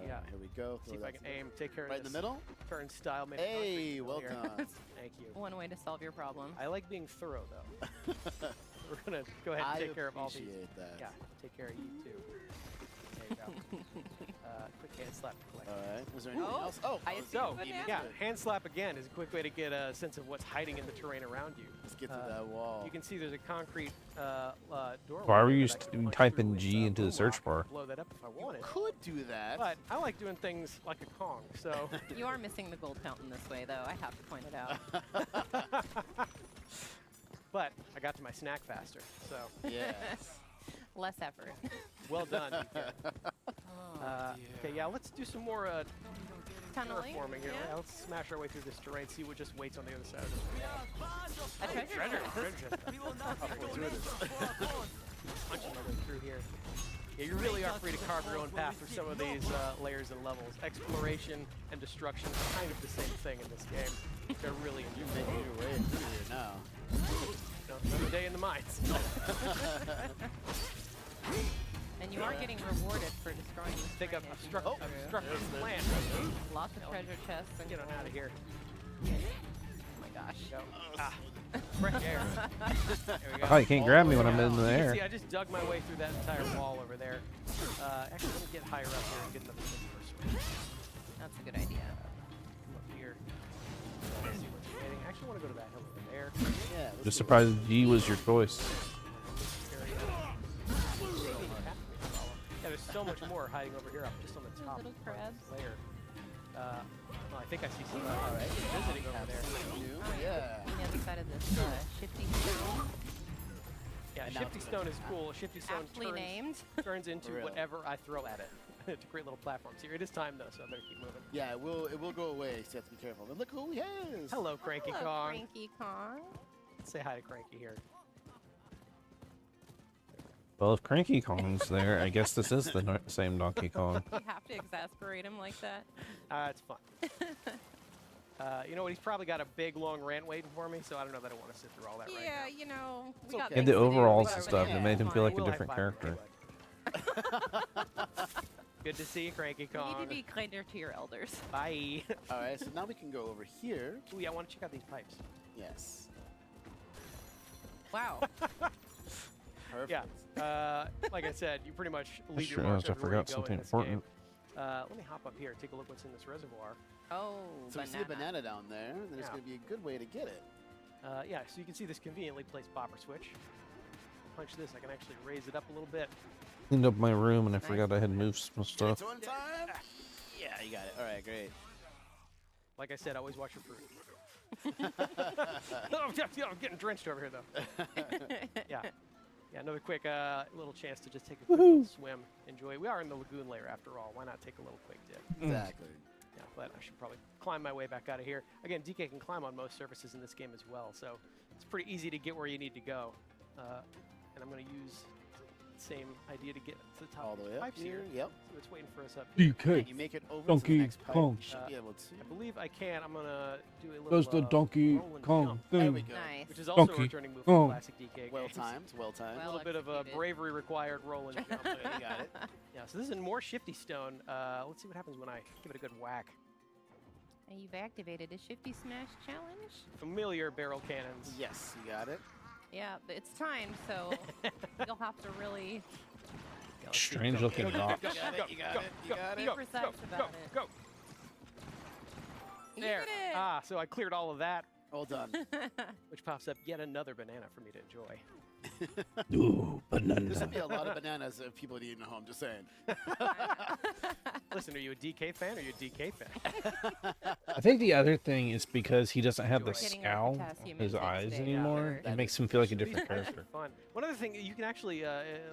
Yeah. Here we go. See if Throw I that can aim. Take care right of in the this middle. turnstile. Made Hey, concrete well here. done. Thank you. One way to solve your problem. I like being thorough, though. We're gonna go ahead and take care of all these. appreciate that. Yeah, take care of you too. There you go. Quick hand slap to collect. All right. Was there anything Oh, else? Oh, I let's see So, banana. yeah, hand slap again is a quick way to get a sense of what's hiding in the terrain around you. get to that wall. You can see there's a concrete doorway. Why were there you that I can punch typing through with, G into the boom search rock bar? and blow that up if I wanted. Could do that. But I like doing things like a Kong, so You are missing the gold fountain this way, though. I have to point it out. but I got to my snack faster. So yes. Less effort. well done. DK. Okay, yeah, let's do some more Tunneling. terraforming here. Yeah. Yeah, let's smash our way through this terrain, see what just waits on the other side of this. A treasure chest. Punching my way through here. Yeah, you really are free to carve your own path through some of these layers and levels. Exploration and destruction are kind of the same thing in this game. They're really You're making your way through here now. another day in the mines. And you are getting rewarded for destroying this Think of terrain as you obstruct move through. land. Lots of treasure chests. And Get on out of here. Oh my gosh. Go. Ah, fresh air. There we go. Oh, you can't grab me when I'm in the You can air. see, I just dug my way through that entire wall over there. Actually, let me get higher up here and get another thing first. That's a good idea. Come up here. Let's see what's waiting. I actually want to go to that hill over there. Yeah. let's Just do it. surprised G was your choice. Area. Yeah, there's so much more hiding over here up just on the top Little of crabs. this layer. Well, I think I see some visiting over there. New, Oh, yeah. On the other side of this shifty stone. Yeah, And now Shifty it's Stone is cool. Shifty Stone Aptly named. turns into Really? whatever I throw at it. to create little platforms here. It is time though, so I better keep moving. Yeah, it will go away, so you have to be careful. But look who he has. Hello, Cranky Hello, Kong. Cranky Kong. Say hi to Cranky here. Well, if Cranky Kong's there, I guess this is the same Donkey Kong. You have to exasperate him like that. It's fun. You know what? He's probably got a big, long rant waiting for me, so I don't know that I want to sit through all that right Yeah, now. you know, It's we got okay. And things the to do. overalls We and got stuff, things it to made him do. feel like a We'll different high-five character. everybody. Good to see you, Cranky You Kong. need to be kinder to your elders. Bye. All right, so now we can go over here. Ooh, yeah, I want to check out these pipes. Yes. Wow. Perfect. Yeah. Like I said, you pretty much leave Sure your mark is, I everywhere you forgot go something in this important. game. Let me hop up here, take a look what's in this reservoir. Oh, So we see a banana down there, then it's Yeah. going to be a good way to get it. Yeah, so you can see this conveniently placed popper switch. Punch this, I can actually raise it up a little bit. Cleaned up my room and I Nice. forgot I had moved some stuff. It's on time. Yeah, you got it. All right, great. Like I said, always watch your fruit. I'm getting drenched over here, though. Yeah. Yeah, another quick little chance to just take a quick little swim. Enjoy. We are in the lagoon layer after all. Why not take a little quick dip? Exactly. Yeah, but I should probably climb my way back out of here. Again, DK can climb on most surfaces in this game as well, so it's pretty easy to get where you need to go. And I'm going to use the same idea to get to the top All of the the way up pipes here. here. Yep. So it's waiting for us up here. And you make it over to Donkey the next pipe. Kong. You should be able to. I believe I can. I'm going to do a little Does the Donkey roll and Kong jump, There we thing. go. Nice. which is also Donkey a returning move from Kong. classic DK Well games. timed. Well timed. A Well little bit of a executed. bravery required roll and jump. You got it. Yeah, so this is more Shifty Stone. Let's see what happens when I give it a good whack. And you've activated a Shifty Smash challenge. Familiar barrel cannons. Yes, you got it. Yeah, but it's timed, so you'll have to really Yeah, let's see. Strange looking rock. You got it. You got it. You got be it. precise about it. Go. There. did it. Ah, so I cleared all of that, All done. which pops up yet another banana for me to enjoy. Ooh, This banana. would be a lot of bananas if people had eaten at home, just saying. Listen, are you a DK fan or are you a DK fan? I think the other thing is because he doesn't have the Getting our scowl potassium on his intake eyes today. anymore. Yeah. It makes him feel like a These different are actually character. fun. One other thing, you can actually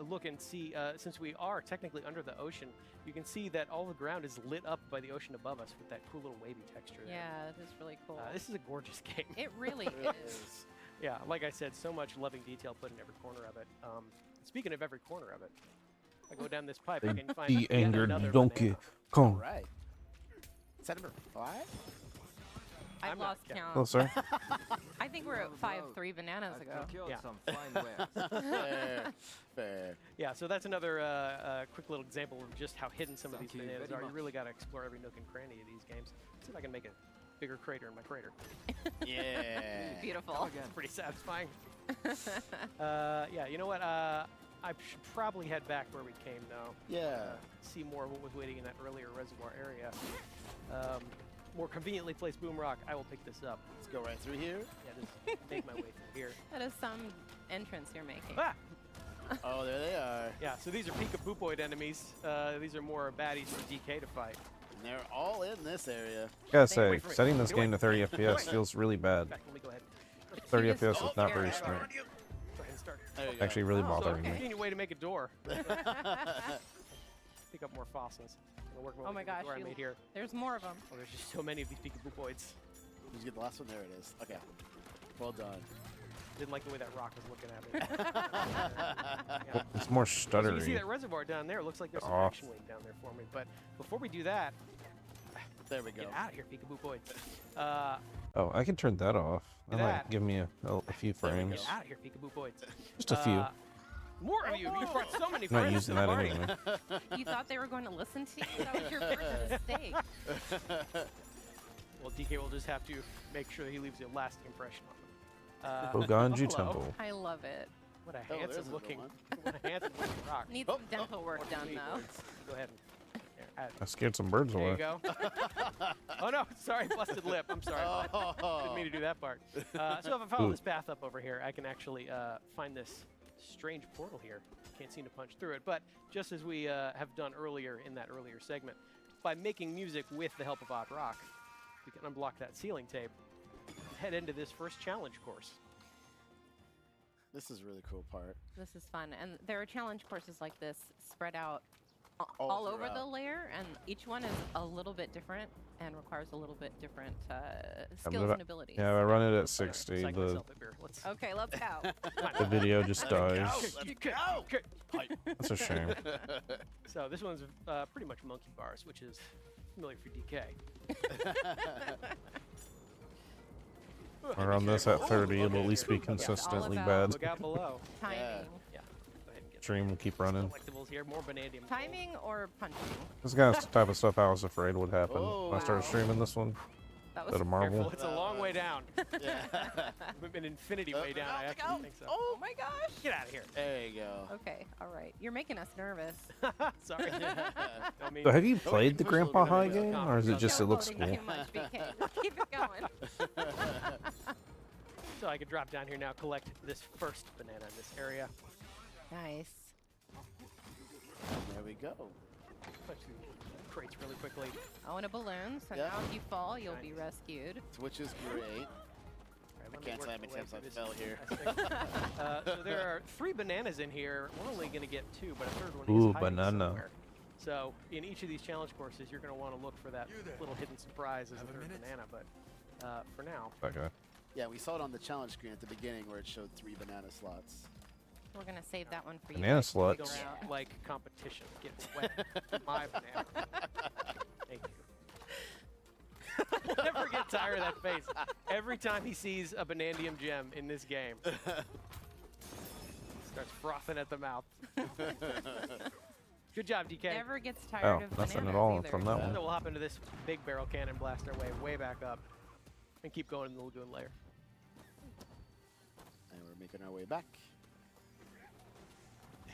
look and see, since we are technically under the ocean, you can see that all the ground is lit up by the ocean above us with that cool little wavy texture there. Yeah, it is really cool. This is a gorgeous game. It really It is. is. Yeah, like I said, so much loving detail put in every corner of it. Speaking of every corner of it, I go down this pipe, I can find The yet angered another donkey banana. All Kong. right. Is that number 5? I've I'm not lost counting. count. Oh, sorry. I think we're at 5-3 bananas ago. Yeah. some fine wares. Fair. Fair. Yeah, so that's another quick little example of just how hidden some of these Thank you bananas very are. You much. really got to explore every nook and cranny of these games. See if I can make a bigger crater in my crater. Yeah. Beautiful. It's pretty satisfying. Yeah, you know what? I should probably head back where we came, though. Yeah. See more of what was waiting in that earlier reservoir area. More conveniently placed boom rock. I will pick this up. Let's go right through here. Yeah, just make my way through here. That is some entrance you're making. Ah! Oh, there they are. Yeah, so these are Pika-Boopoid enemies. These are more baddies for DK to fight. And they're all in this area. Gotta Stay say, away from me. setting this Get away. game to 30 Get away. FPS feels really In bad. fact, let me go ahead. 30 just- FPS is not Oh, very yeah. smooth. Go ahead and start. There you go. Actually, really Oh, bothering So, me. convenient way to make a door. Pick up more fossils. I'm gonna work Oh my way through the gosh, door I you- made here. There's more of them. Oh, there's just so many of these Pika-Boopoids. Did you get the last one? There it is. Okay. Well done. Didn't like the way that rock was looking at me. Yeah. It's more So you see stuttery. that reservoir down there? Looks like there's some Off. action waiting down there for me. But before we do that, There we go. get out of here, Pika-Boopoids. Oh, I can turn that off. That Look at might that. give me a few There we go. frames. Get out of here, Pika-Boopoids. Just a few. More of you. You brought so many I'm not friends using to the that party. anyway. You thought they were going to listen to you? That was your first mistake. Well, DK will just have to make sure that he leaves a lasting impression on them. Boganji hello. Temple. I love it. What a Oh, there's handsome another looking, one. what a handsome looking rock. Needs Oh, some dental work done, though. Go ahead and I scared some birds there away. you go. Oh no, sorry, busted lip. I'm sorry. Didn't mean to do that part. So if I follow Ooh. this path up over here, I can actually find this strange portal here. Can't seem to punch through it, but just as we have done earlier in that earlier segment, by making music with the help of Op Rock, we can unblock that ceiling tape, head into this first challenge course. This is a really cool part. This is fun. And there are challenge courses like this spread out All all over the throughout. layer, and each one is a little bit different and requires a little bit different I'm skills gonna- and abilities. Yeah, I run it at 60. Psych The, myself a beer. Let's Okay, let's go. the video just Let's dies. go. Let's go. That's a shame. So this one's pretty much monkey bars, which is familiar for DK. I run this at 30. It'll okay. at least be Yeah, all consistently about bad. Look out below. Timing. Yeah. Go ahead and get Stream will keep running. collectibles here. More vanadium. gold. Timing or punching? This kind of type of stuff I was afraid would happen Oh, when I started wow. streaming this one. That Bit of was marble. Careful, it's a long way down. Yeah. An infinity way down. I actually think so. Oh my gosh. Get out of here. There you go. Okay, all right. You're making us nervous. Sorry. I mean, So have you Oh, played you the push Grandpa loaded High anyway. game, or is it just it looks Downloading cool? too much, BK. Keep it going. so I could drop down here now, collect this first banana in this area. Nice. There we go. Punch through the crates really quickly. Oh, and a balloon. So Yeah. now if you fall, you'll be rescued. Which is great. All right, I let me can't work tell how my many way times I through this fell here. aspect. So there are 3 bananas in here. We're only going to get 2, but a third one Ooh, is hiding banana. somewhere. So in each of these challenge courses, you're going to want to look for that little hidden surprise as a third banana. But for now, That guy. Yeah, we saw it on the challenge screen at the beginning where it showed 3 banana slots. We're going to save that one for you. Banana guys. we sluts. don't like competition. Get wet. My banana. Thank you. We'll never get tired of that face. Every time he sees a bananium gem in this game, starts frothing at the mouth. Good job, DK. Never gets tired Oh, of nothing at bananas all either. from that So one. we'll hop into this big barrel cannon, blast our way back up, and keep going in the lagoon layer. And we're making our way back.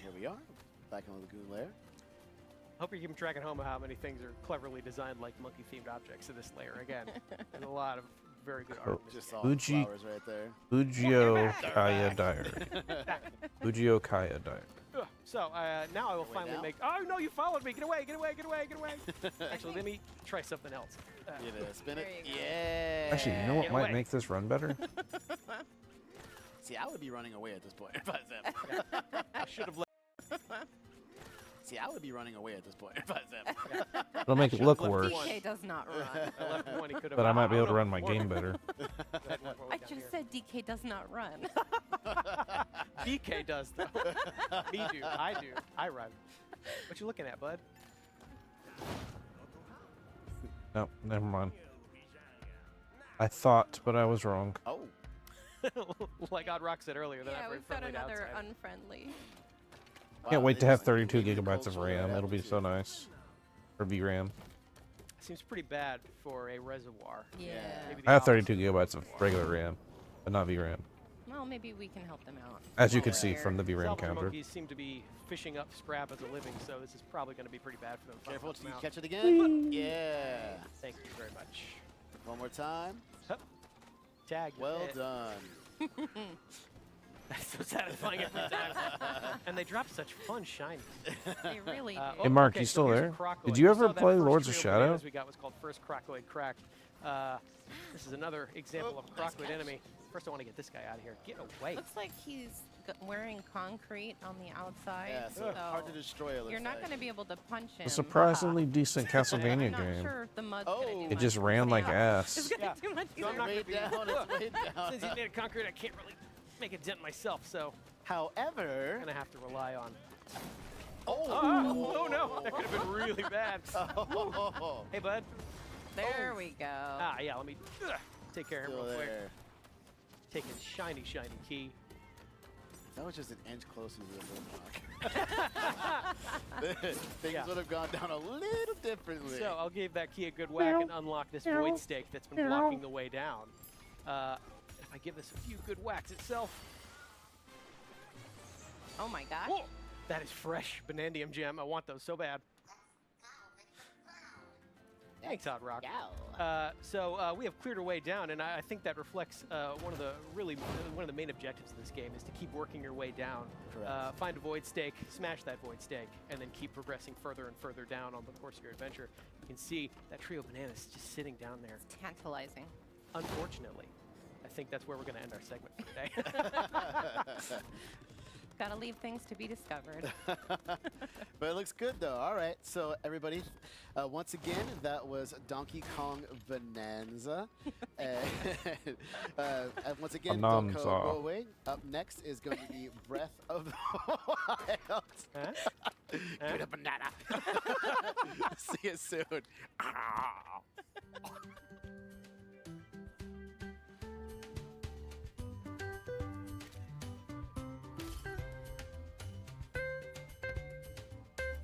Here we are, back in the lagoon lair. Hope you're keeping track at home of how many things are cleverly designed like monkey-themed objects in this layer. Again, there's a lot of very good art. Just all Fuji- flowers right there. Fujio Kaya Dyer. Fujio Kaya Dyer. So now I will Way finally down? make. Oh no! You followed me! Get away! Get away! Get away! Get away! Actually, let me try something else. Give it a spin it. There you go. Yeah. Actually, you know what Get might away. make this run better? See, I would be running away at this point if I was them. I should have. See, I would be running away at this point if I was them. It'll make it look left worse, one. DK does not run. I left one. He could have. but I might be able to no, run my more. game better. Go ahead, work our way I down just here. said DK does not run. DK does though. Me do. I do. I run. What you looking at, bud? No, never mind. I thought, but I was wrong. Oh. Like Odd Rock said earlier, they're Yeah, not very we've got friendly to another outside. unfriendly. Can't Wow, wait they to have just 32 leave the gigabytes of culture right RAM. It'll out be too. so nice. Or VRAM. Seems pretty bad for a reservoir. Yeah. Maybe the I have opposite. 32 gigabytes of regular RAM, but not VRAM. Well, maybe we can help them out. As you while can we're see here. from the VRAM Salvage counter. monkeys seem to be fishing up scrap as a living, so this is probably going to be pretty bad for them. if I Careful help till you them out. catch it again. Yeah. Thank you very much. One more time. Tag. Well eh, done. That's so satisfying every time. And they drop such fun shinies. They really do. Hey, Mark, okay, you so still here's a there? crocoid. Did you ever saw that play first Lords of trio Shadow? bananas we got was called First Crocoid Crack. This is another example of a nice crocoid catch. enemy. First, I want to get this guy out of here. Get away. Looks like he's wearing concrete on the outside. Yeah, so hard to destroy. It looks You're not like. going to be able to punch him. A surprisingly decent I'm Castlevania not game. sure if the mud's Oh. going to do It It much. just ran like Yeah. ass. It's going to Yeah. do much So I'm either. not Way gonna be- down. It's way down. Since he's made of concrete, I can't really make a dent myself, so However. I'm going to have to rely on... Oh. Oh no, that could have been really bad. Oh. Hey, bud. There we go. Ah, yeah, let me take care of him Still real quick. there. Take his shiny, shiny key. That was just an inch closer to the block. Things Yeah. would have gone down a little differently. So I'll give that key a good whack and unlock this void stake that's been blocking the way down. If I give this a few good whacks itself, Oh my gosh. whoa, that is fresh Benandium gem. I want those so bad. Thanks, Odd Rock. So we have cleared our way down, and I think that reflects one of the main objectives of this game is to keep working your way down. Correct. Find a void stake, smash that void stake, and then keep progressing further and further down on the course of your adventure. You can see that trio of bananas just sitting down there. It's tantalizing. Unfortunately, I think that's where we're going to end our segment for today. Gotta leave things to be discovered. But it looks good though. All right, so everybody, once again, that was Donkey Kong Bonanza. And once again, don't Bonanza. go away. Up next is going to be Breath of the Wild. Huh? Give it a banana. See you soon.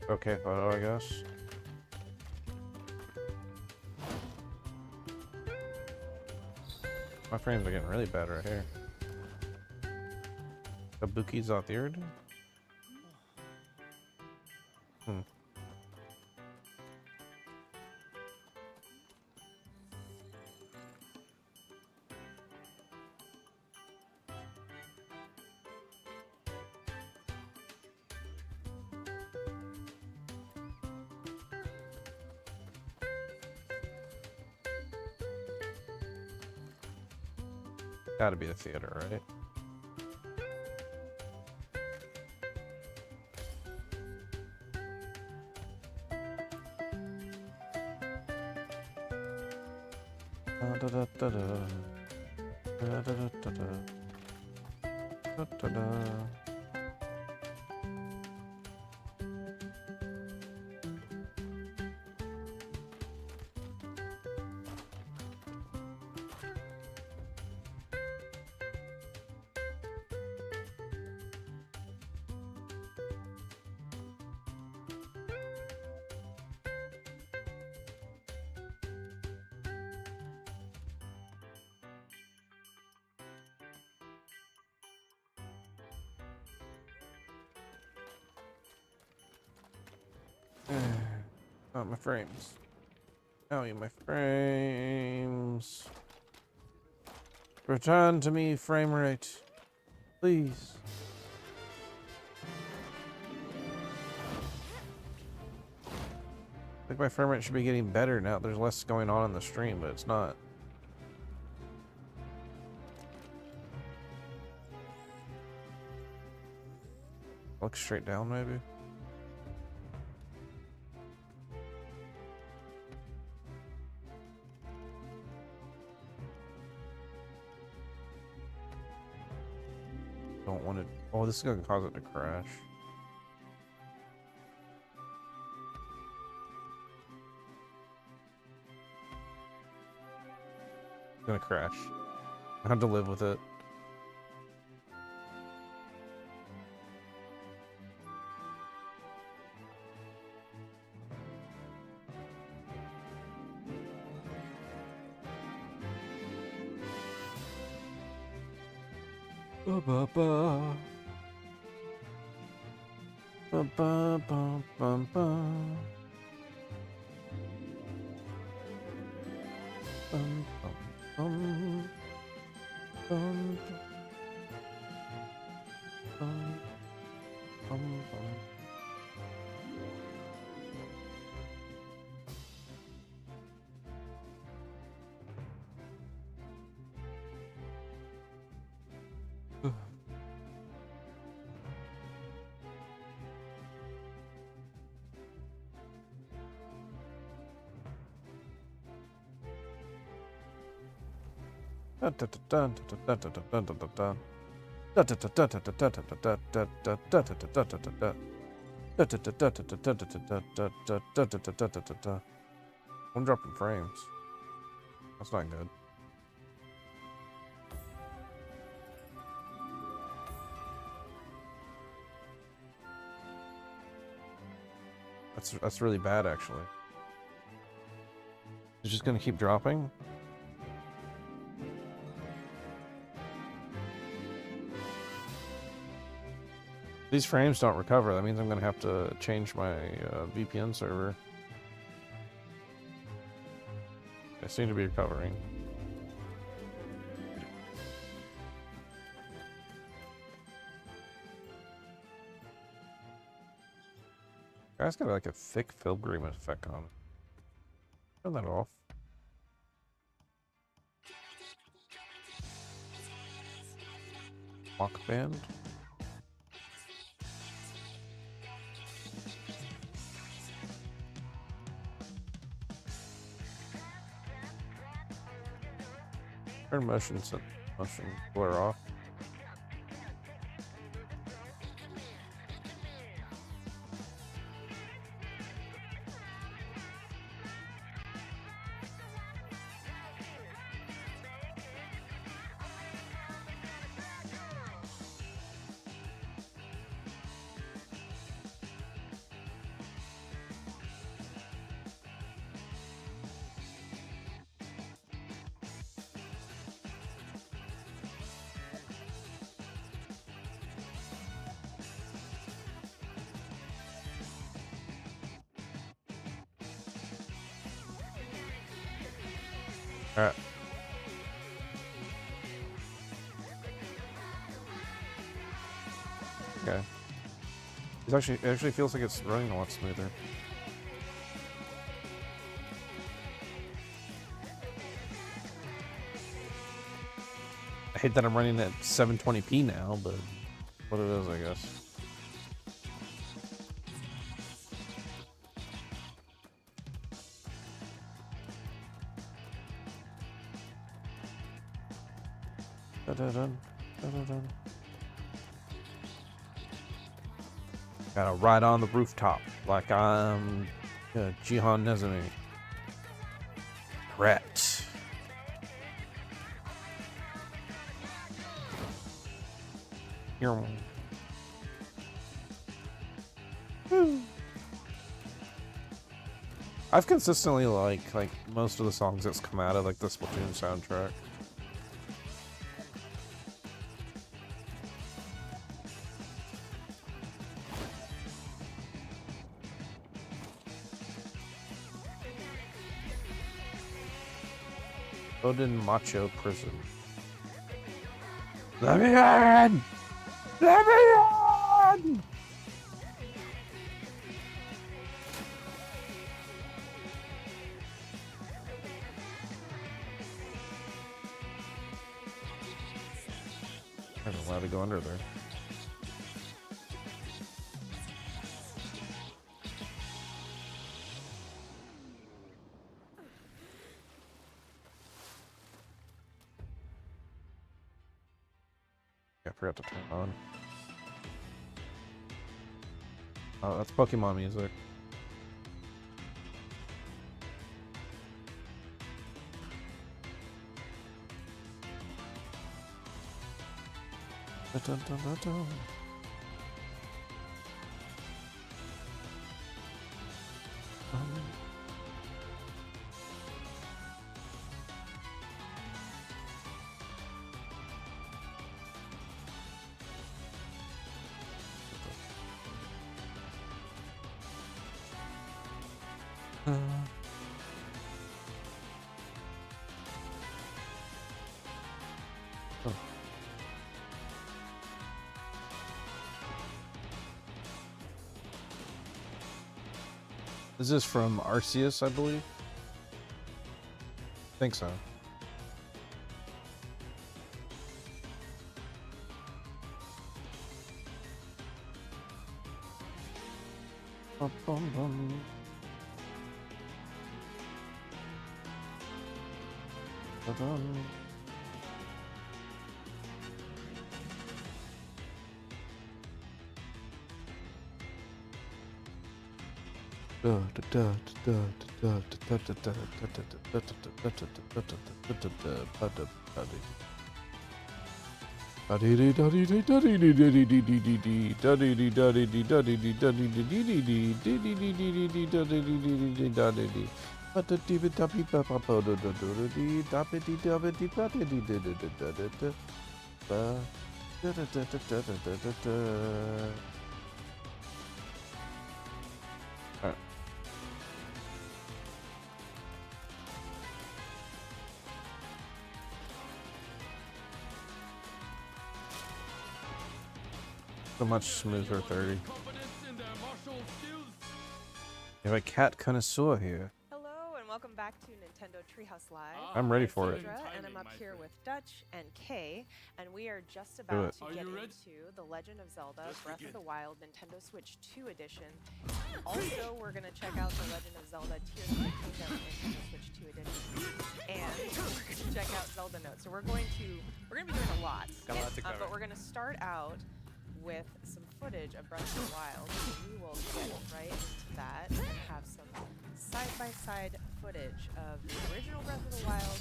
Okay, photo, I guess. My frames are getting really bad right here. Kabuki's authored? Hmm. Gotta be the theater, right? Da-da-da-da-da. Da-da-da-da-da. Da-da-da. Not my frames. Oh, you my frames. Return to me, frame rate. Please. I think my frame rate should be getting better now. There's less going on in the stream, but it's not. Look straight down, maybe. Don't want to. Oh, this is gonna cause it to crash. It's gonna crash. I have to live with it. Ba ba ba. Ba ba ba ba ba. Bum bum bum. Bum bum bum bum. I'm dropping frames. That's not good. That's really bad, actually. It's just gonna keep dropping. These frames don't recover. That means I'm gonna have to change my VPN server. They seem to be recovering. Guy's got like a thick film agreement effect on it. Turn that off. Walk band. Turn motion blur off. Alright. Okay. It actually feels like it's running a lot smoother. I hate that I'm running at 720p now, but what it is, I guess. Dun, dun, dun, dun. Gotta ride on the rooftop like I'm Jihan Nezumi. Correct. Here. I've consistently liked like most of the songs that's come out of like the Splatoon soundtrack. Odin Macho Prison. Let me in! Let me in! I'm allowed to go under there. I forgot to turn it on. Oh, that's Pokemon music. Dun, dun, dun, dun. Is this from Arceus, I believe? Think so. Bum, bum, bum. Ba-dum. So much smoother 30. You have a cat connoisseur here. Hello and welcome back to Nintendo Treehouse Live. I'm ready for it. Sandra, and I'm up here with Dutch and Kay, and we are just about to get into The Legend of Zelda Breath of the Wild Nintendo Switch 2 Edition. Also, we're going to check out The Legend of Zelda Tears of the Kingdom Nintendo Switch 2 Edition, and check out Zelda Notes. So we're going to be doing a lot. Got a lot to cover. But we're going to start out with some footage of Breath of the Wild. So we will get right into that and have some side-by-side footage of the original Breath of the Wild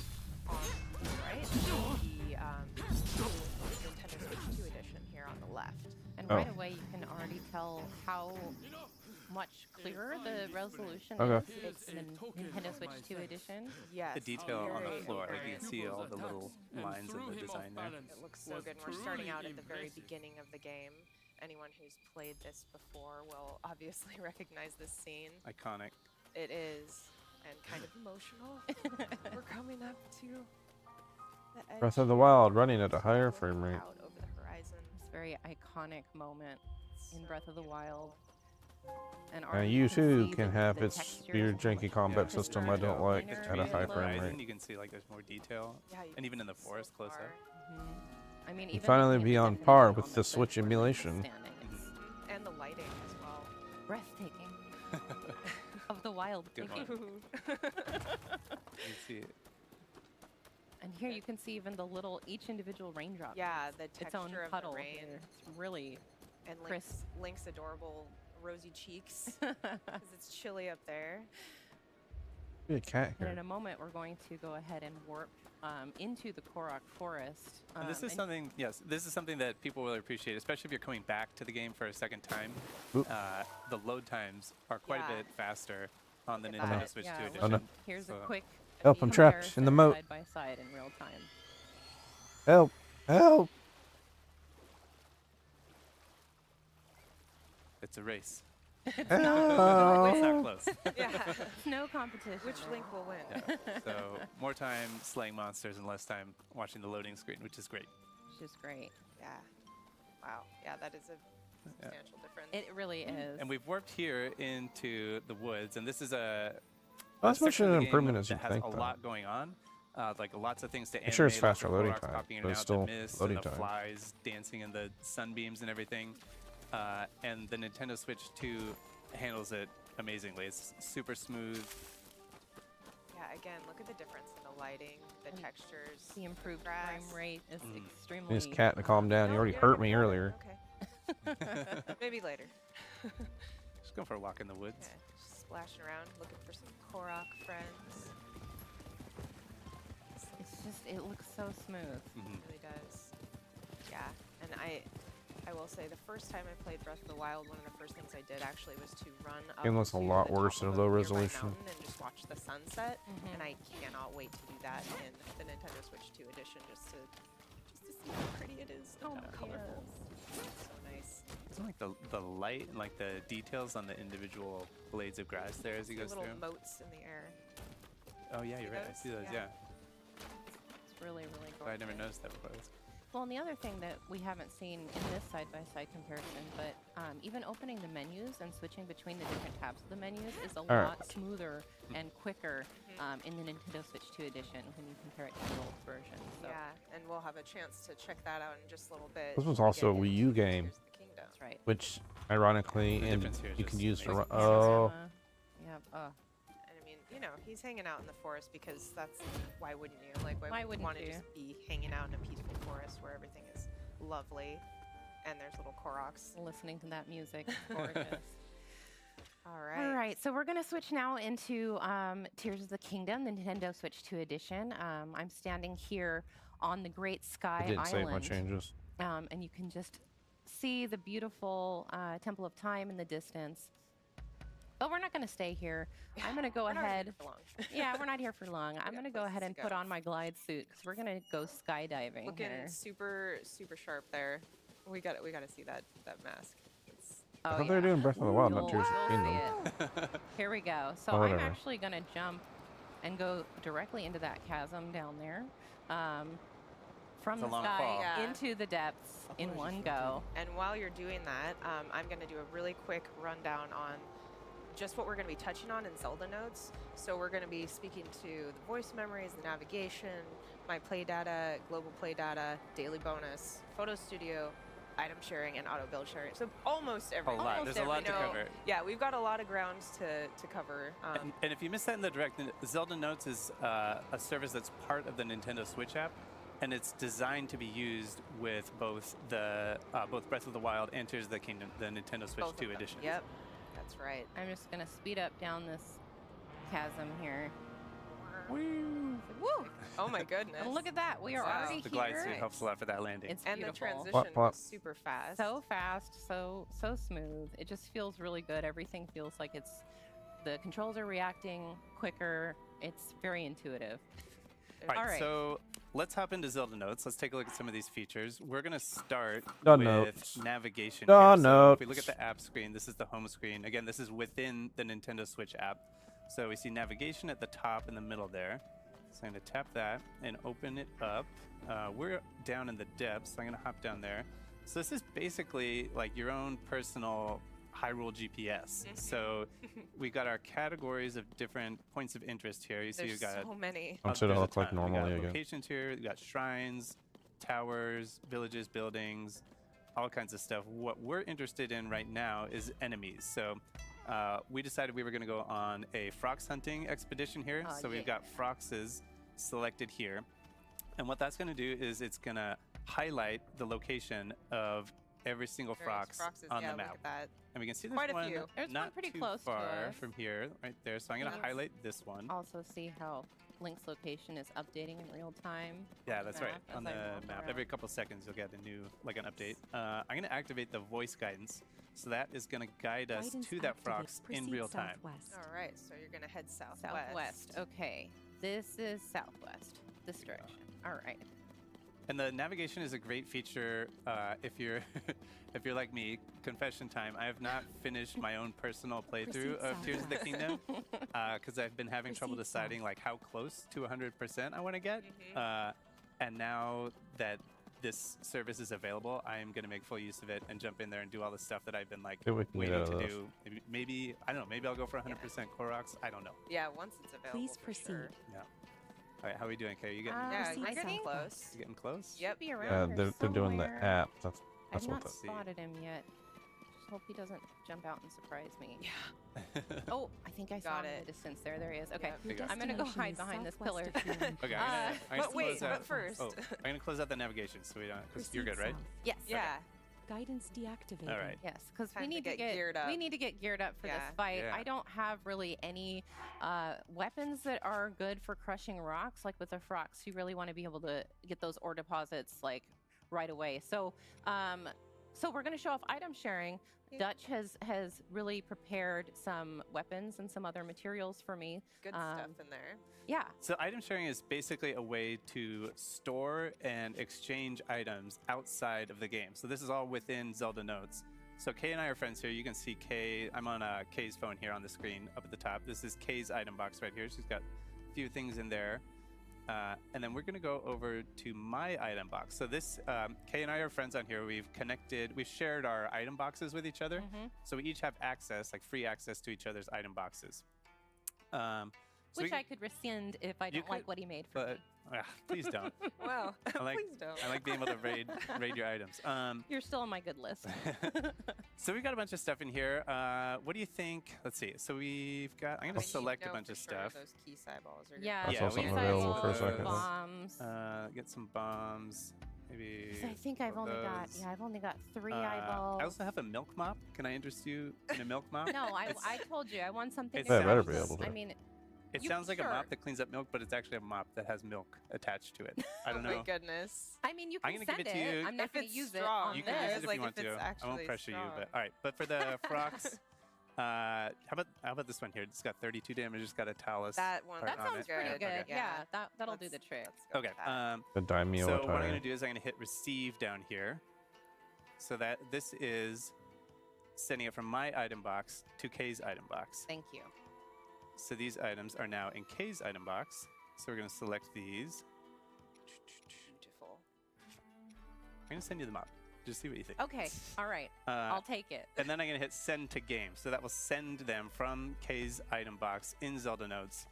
on the right, the Nintendo Switch 2 edition here on the left. And right away you can already tell how much clearer the resolution is in the Nintendo Switch 2 edition. Yes. The detail on the very floor, like you apparent. can see all the little lines of the design there. It looks so good. We're starting out at the very beginning of the game. Anyone who's played this before will obviously recognize this scene. Iconic. It is, and kind of emotional. We're coming up to the edge. Breath of the Wild running at a higher Look frame rate. out over the horizon. It's a very iconic moment in So Breath of the Wild. And You can too see can the- have the its textures weird much janky combat crisper system I and don't like cleaner at a and high look. frame Horizon, rate. you can see like there's more detail, Yeah, you and even in the can see so forest close far. up. I mean, And even finally looking at be the on definition par on with the the Switch Switch, emulation. it's And the lighting as well. breathtaking. Of the wild. Good one. You can see it. And here you can see even the little, each individual raindrop. Yeah, has the its own texture of puddle the rain. here. It's really And crisp. Link's adorable rosy cheeks because it's chilly up there. Be a cat And in here. a moment, we're going to go ahead and warp into the Korok Forest. And this is something, yes, this is something that people will appreciate, especially if you're coming back to the game for a second time. Oop. The load times are quite Yeah. a bit faster on the Look at Nintendo that. Switch Yeah, 2 look, edition. no. here's So- a quick Help, I'm trapped in the comparison moat. side by side in real time. Help! Help! It's a race. It's Hello. It's not close. Yeah. no competition. Which there. link will win? Yeah. So more time slaying monsters and less time watching the loading screen, which is great. Which is great. Yeah. Wow. Yeah, that is a substantial difference. It really is. And we've warped here into the woods, and this is a Not as much section of an the game improvement as you that has think, a though. lot going on. Like lots of things to animate. Sure it's lots faster of loading Koroks time, popping in but and it's out, still the mist loading and the time. flies dancing in the sunbeams and everything. And the Nintendo Switch 2 handles it amazingly. It's super smooth. Yeah, again, look at the difference in the lighting, the textures. The improved grass. frame rate is extremely. This cat to calm down. You No, already you're hurt good me for it. earlier. Okay. Maybe later. Just going for a walk in the woods. Yeah, just splashing around, looking for some Korok friends. It's just, it looks so smooth. It really does. Yeah, and I will say the first time I played Breath of the Wild, one of the first things I did actually was to run up Game looks a to lot the worse top in of low nearby resolution. mountain and just watch the sunset. And I cannot wait to do that in the Nintendo Switch 2 edition, just to see how pretty it is and how colorful. So nice. Isn't like the light and like the details on the individual blades of grass there as he The goes little through? moats in the air. Oh yeah, See you're right. I those? see those. Yeah. Yeah. It's really, really Oh, gorgeous. I never noticed that before. Well, and the other thing that we haven't seen in this side-by-side comparison, but even opening the menus and switching between the different tabs of the menus is a lot smoother and quicker in the Nintendo Switch 2 edition when you compare it to the old version. So Yeah, and we'll have a chance to check that out in just a little bit. This was when we also a get Wii into U game. Tears of the Kingdom. that's right. Which, ironically, The and difference here is you can just use for amazing. oh, Yeah. And I mean, you know, he's hanging out in the forest because that's why wouldn't you? Like, why Why would you wouldn't want to you? just be hanging out in a peaceful forest where everything is lovely and there's little Koroks? Listening to that music, gorgeous. All right. All right, so we're going to switch now into Tears of the Kingdom, the Nintendo Switch 2 edition. I'm standing here on the Great Sky it didn't save my Island, changes. and you can just see the beautiful Temple of Time in the distance. But we're not going to stay here. I'm going to go We're not ahead. here for long. Yeah, we're not here for long. I'm got going to go places ahead to and go. put on my glide suit because we're going to go skydiving Looking here. super sharp there. We got to see that mask. It's Oh, I thought they were doing Breath of the Wild, not Tears of the you'll Kingdom. see it. Here we go. So Oh, I'm whatever. actually going to jump and go directly into that chasm down there. From It's a the long sky fall. Yeah. into the depths in one go. And while you're doing that, I'm going to do a really quick rundown on just what we're going to be touching on in Zelda notes. So we're going to be speaking to the voice memories, the navigation, my play data, global play data, daily bonus, photo studio, item sharing, and auto build sharing. So almost every. A lot. almost There's a lot every to note. cover. Yeah, we've got a lot of grounds to cover. And if you missed that in the direct, then Zelda Notes is a service that's part of the Nintendo Switch app, and it's designed to be used with both both Breath of the Wild and Tears of the Kingdom, the Nintendo Switch both of 2 them. edition. Yep, that's right. I'm just going to speed up down this chasm here. Woo! Oh my goodness. And look at that. We are Wow. already The glide here. suit helps a lot for that landing. It's And the beautiful. transition Plop, plop. was super fast. So fast, so smooth. It just feels really good. Everything feels like the controls are reacting quicker. It's very intuitive. All All right, right. so let's hop into Zelda Notes. Let's take a look at some of these features. We're going to start Done with notes. navigation. Done here. So if we look notes. at the app screen, this is the home screen. Again, this is within the Nintendo Switch app. So we see navigation at the top in the middle there. So I'm going to tap that and open it up. We're down in the depths, so I'm going to hop down there. So this is basically like your own personal Hyrule GPS. So we got our categories of different points of interest here. You see There's you've got so many. Once it there's a looks like ton. We got normally again. locations here. We got shrines, towers, villages, buildings, all kinds of stuff. What we're interested in right now is enemies. So we decided we were going to go on a frox hunting expedition here. Oh, So we've got froxes selected here. And what that's going to do is it's going to highlight the location of every single Various frox froxes, on yeah, the map. look at that. And we can see this Quite a one few. There's one not pretty too close to far us. from here, right there. So I'm going to Yeah. highlight this one. Also see how Link's location is updating in real time. Yeah, on the that's right. map as On I the roll map, around. every couple seconds you'll get a new, like an update. I'm going to activate the voice guidance, so that is going to guide us to that frox in real time. All right, so you're going to head southwest. Southwest. Okay. This is southwest. This direction. All right. And the navigation is a great feature if you're if you're like me. Confession time: I have not finished my own personal playthrough of Tears of the Kingdom because I've been having trouble deciding like how close to 100% I want to get. And now that this service is available, I am going to make full use of it and jump in there and do all the stuff that I've been like waiting to do. Maybe I don't know. Maybe I'll go for 100% Koroks. I don't know. Yeah, once it's available. Please proceed. Sure. Yeah. All right, how are we doing, Kay? You getting? Yeah, Proceed you're getting south. close. You getting close? Yep. Be around they're here doing the somewhere. app. That's I've what not the. spotted him yet. Just hope he doesn't jump out and surprise me. Yeah. Oh, I think I saw Got him in it. the distance. There he is. Okay, There you go. I'm gonna go hide behind this pillar. Okay, I'm But gonna wait, close out. but first. Oh, I'm gonna close out the navigation so we don't. Cause you're good, right? Yes. Yeah. Guidance deactivated. All right. Yes, because we Time to need to get get geared up. We need to get geared up for this Yeah. fight. Yeah. I don't have really any weapons that are good for crushing rocks. Like with the frogs, you really want to be able to get those ore deposits like right away. So, so we're going to show off item sharing. Yeah. Dutch has really prepared some weapons and some other materials for me. Good stuff in there. Yeah. So item sharing is basically a way to store and exchange items outside of the game. So this is all within Zelda Notes. So Kay and I are friends here. You can see Kay. I'm on Kay's phone here on the screen up at the top. This is Kay's item box right here. She's got a few things in there. And then we're going to go over to my item box. So this, Kay and I are friends on here. We've connected, we've shared our item boxes with each other. So we each have access, like free access to each other's item boxes. So Which I could rescind if I don't like what he made for me. But please don't. Well, like, please don't. I like being able to raid your items. You're still on my good list. So we've got a bunch of stuff in here. What do you think? Let's see. So we've got. I'm gonna But you select a know bunch for of sure stuff. Those key eyeballs are Yeah, I saw we something use available for a those. second. Bombs. Get some bombs. Maybe. 'Cause I think I've only got those. I've only got 3 eyeballs. I also have a milk mop. Can I interest you in a milk mop? No, I It's- told you I want something. It Yeah, better sounds- be able to. I mean, It You- sounds like a sure. mop that cleans up milk, but it's actually a mop that has milk attached to it. I don't Oh know. my goodness. I mean, you I'm can gonna give send it to you. I'm not If going to it's use strong, it on You can use this. it if like you want if it's to. I won't actually pressure you, strong. but all right. But for the frocks, how about this one here? It's got 32 damage. It's got a talus. That one. part That on sounds it. pretty good. good. Okay. Yeah, that'll do the Let's- trick. let's go Okay. with that. The daimyo So what I'm attire. gonna do is I'm gonna hit receive down here, so that this is sending it from my item box to Kay's item box. Thank you. So these items are now in Kay's item box. So we're gonna select these. Beautiful. I'm gonna send you the mop. Just see what you think. Okay. All right. I'll take it. And then I'm gonna hit send to game. So that will send them from Kay's item box in Zelda Notes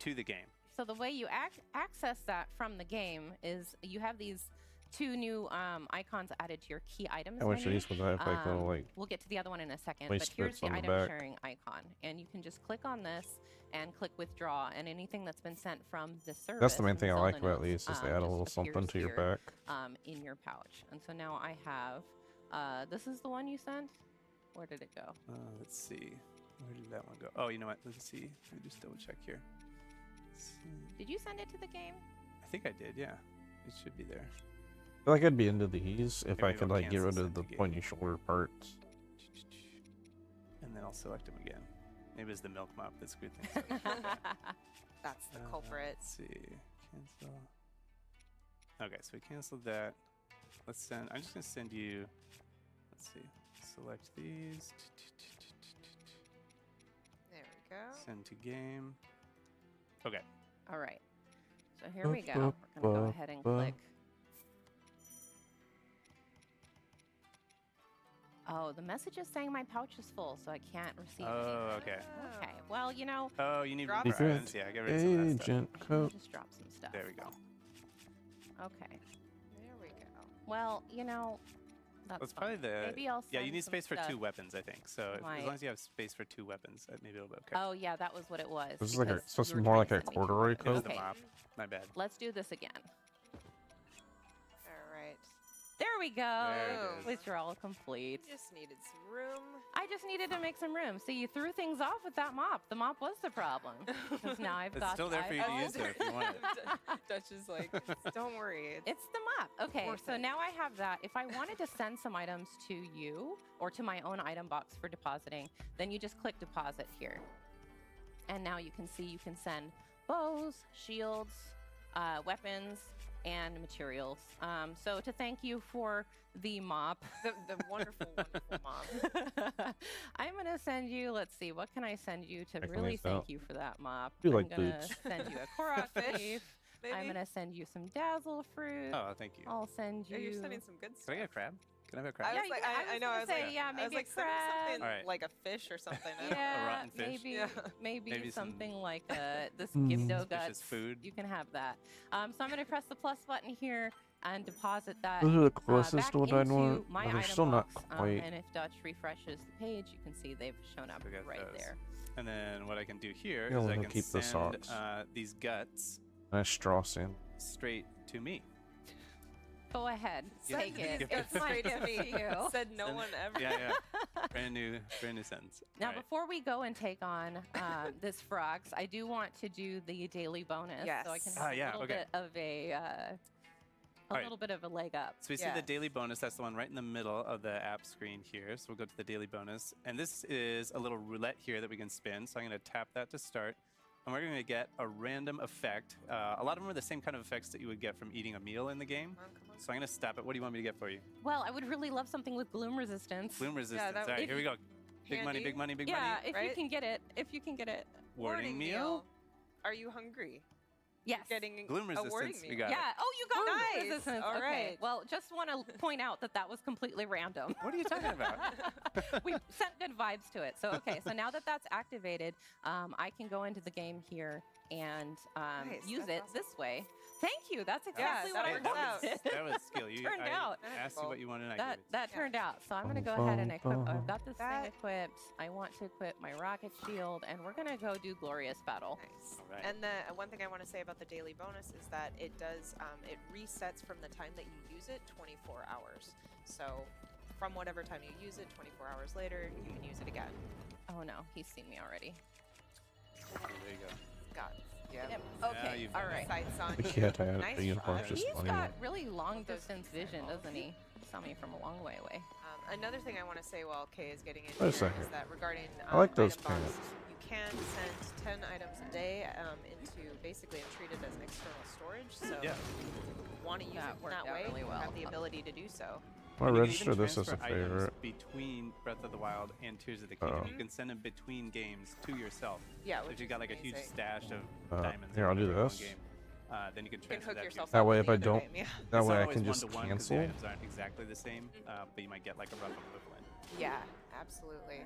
to the game. So the way you access that from the game is you have these 2 new icons added to your key items How much of menu. these would that have like little like We'll get to the other one in a second, place but here's bits the on the item back? sharing icon, and you can just click on this and click withdraw, and anything that's been sent from the service. That's the main from thing I Zelda like about Notes, these is they add a just little something appears to your here, back. in your pouch. And so now I have, this is the one you sent? Where did it go? Let's see. Where did that one go? Oh, you know what? Let's see. Let me just double check here. Let's see. Did you send it to the game? I think I did. Yeah, it should be there. I feel like I'd be into these if Maybe I could we'll like get cancel rid of the send to game. pointy shoulder parts. And then I'll select them again. Maybe it's the milk mop that screwed things up. That's the culprit. Let's see. Cancel. Okay, so we canceled that. Let's send. I'm just gonna send you. Let's see. Select these. There we go. Send to game. Okay. All right. So here we go. We're going to go ahead and click. Oh, the message is saying my pouch is full, so I can't receive Oh, any. okay. Okay. Well, you know, Oh, you need Drop reference. Yeah, get rid of some of that stuff. Agent coat. just drop some stuff. There we go. Okay. There we go. Well, you know, that's That's fine. probably the. Maybe I'll Yeah, you send need some space for stuff 2 weapons, I think. So as my- long as you have space for 2 weapons, maybe it'll be okay. Oh, yeah, that was what it was. This is like a because supposed you to were be more trying like to a send me two corduroy It was coat. the Okay. mop. My bad. Let's do this again. All right. There we go. There it is. Withdrawal complete. Just needed some room. I just needed to make some room. So you threw things off with that mop. The mop was the problem. Because now I've It's got. still there for you to I've- use, though, if you want it. Dutch is like, don't worry. It's the mop. Okay, Worth so it. now I have that. If I wanted to send some items to you or to my own item box for depositing, then you just click deposit here. And now you can see you can send bows, shields, weapons, and materials. So to thank you for the mop. The wonderful, wonderful mop. I'm going to send you, let's see, what can I send you to I can really use thank that. you for that mop? Do you I'm like going to boots? send you a Korok Fish, leaf. maybe? I'm going to send you some dazzle fruit. Oh, thank you. I'll send you... Yeah, you're sending some good Can stuff. I get a crab? Can I have a I crab? was you like, can- I know. I was say, like, yeah, I was maybe like, a send me something crab. Alright. like a fish or something. I don't know. Yeah, rotten fish? maybe Yeah. maybe Maybe some something like this Mm. Gibdo Suspicious guts. food. You can have that. So I'm going to press the plus button here and deposit that Those are the back closest to what I'd into want, my but they're item still not box. quite. And if Dutch refreshes the page, you can see they've shown up We got right those. there. And then what I can do here Yeah, is I we'll can keep the send socks. these guts Nice straw sand. straight to me. Go ahead, Yeah. take it. Give It's it nice straight to to me. see you. Said no Send- one ever. Yeah, yeah. brand new sentence. Now, Alright. before we go and take on this Frogs, I do want to do the daily bonus, so I can Yes. have yeah, a little okay. bit of a Alright. little bit of a leg up. So we see the Yes. daily bonus. That's the one right in the middle of the app screen here. So we'll go to the daily bonus. And this is a little roulette here that we can spin. So I'm going to tap that to start. And we're going to get a random effect. A lot of them are the same kind of effects that you would get from eating a meal in the game. Come on. So I'm going to stop it. What do you want me to get for you? Well, I would really love something with gloom resistance. Bloom resistance. that- All right, if here we go. Big money, handy. big money, big yeah, money. if you right? can get it. If you can get it. Warning meal. Are you hungry? Yes. Getting Gloom a warning resistance. We meal. got Yeah. it. Oh, you got gloom Nice. resistance. All Okay. right. Well, just want to point out that that was completely random. What are you talking about? We sent good vibes to it. So okay. So now that that's activated, I can go into the game here and Nice, use that's it awesome. this way. Thank you. That's exactly that what I works out. wanted. That was skill. You, Turned I out. asked you what you wanted and I That gave it. that Yeah. turned out. So I'm gonna go ahead and equip. I've got this That- thing equipped. I want to equip my rocket shield, and we're gonna go do glorious battle. Nice. All right. And the one thing I want to say about the daily bonus is that it does it resets from the time that you use it 24 hours. So from whatever time you use it, 24 hours later, you can use it again. Oh no, he's seen me already. There you go. Got yeah. Yep. Yeah, Okay. you've All done it. right. Sights on The you. cat had Nice a uniform try. just He's funny. got really long Those distance vision, doesn't he? Saw me from a long way away. Another thing I want to say while Kay is getting in Wait a here second. is that regarding I like those item box, pants. you can send 10 items a day into basically and treat it as external storage. So Yeah. if you want to use That it in worked that out way, really you well. have the ability to do so. I'll And you can register even this as a transfer items favorite. between Breath of the Wild and Tears of the Kingdom. Uh-oh. You can send them between games to yourself. Yeah, So which if you is got like a huge amazing. stash of Uh, diamonds, here, or I'll do whatever in one this. game, then you can You can transfer hook that yourself to That up way, with if I the other don't, game, yeah. that It's way not I always can just one-to-one 'cause the cancel. items aren't exactly the same, but you might get like a rough equivalent. Yeah, absolutely.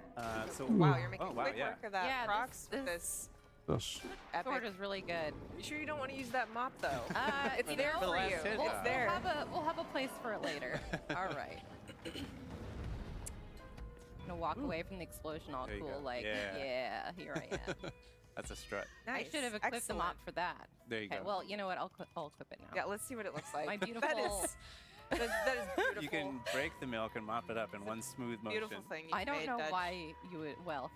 So Wow, you're making oh, wow, quick yeah. work of that Yeah, Crocs this- with this This. epic. Sword is really good. You sure you don't want to use that mop though? It's You there know, for last you. hit, We'll, It's yeah. there. we'll have a place for it later. All right. I'm gonna walk away from the explosion all There you cool, go. like, Yeah. yeah, here I am. That's a strut. I should have equipped the mop for that. There you Okay, go. well, you know what? I'll equip it now. Yeah, let's see what it looks like. My That beautiful- is, that is beautiful. You can break the milk and mop it up in one smooth motion. Beautiful thing. I don't made, know Dutch. why you would. Well,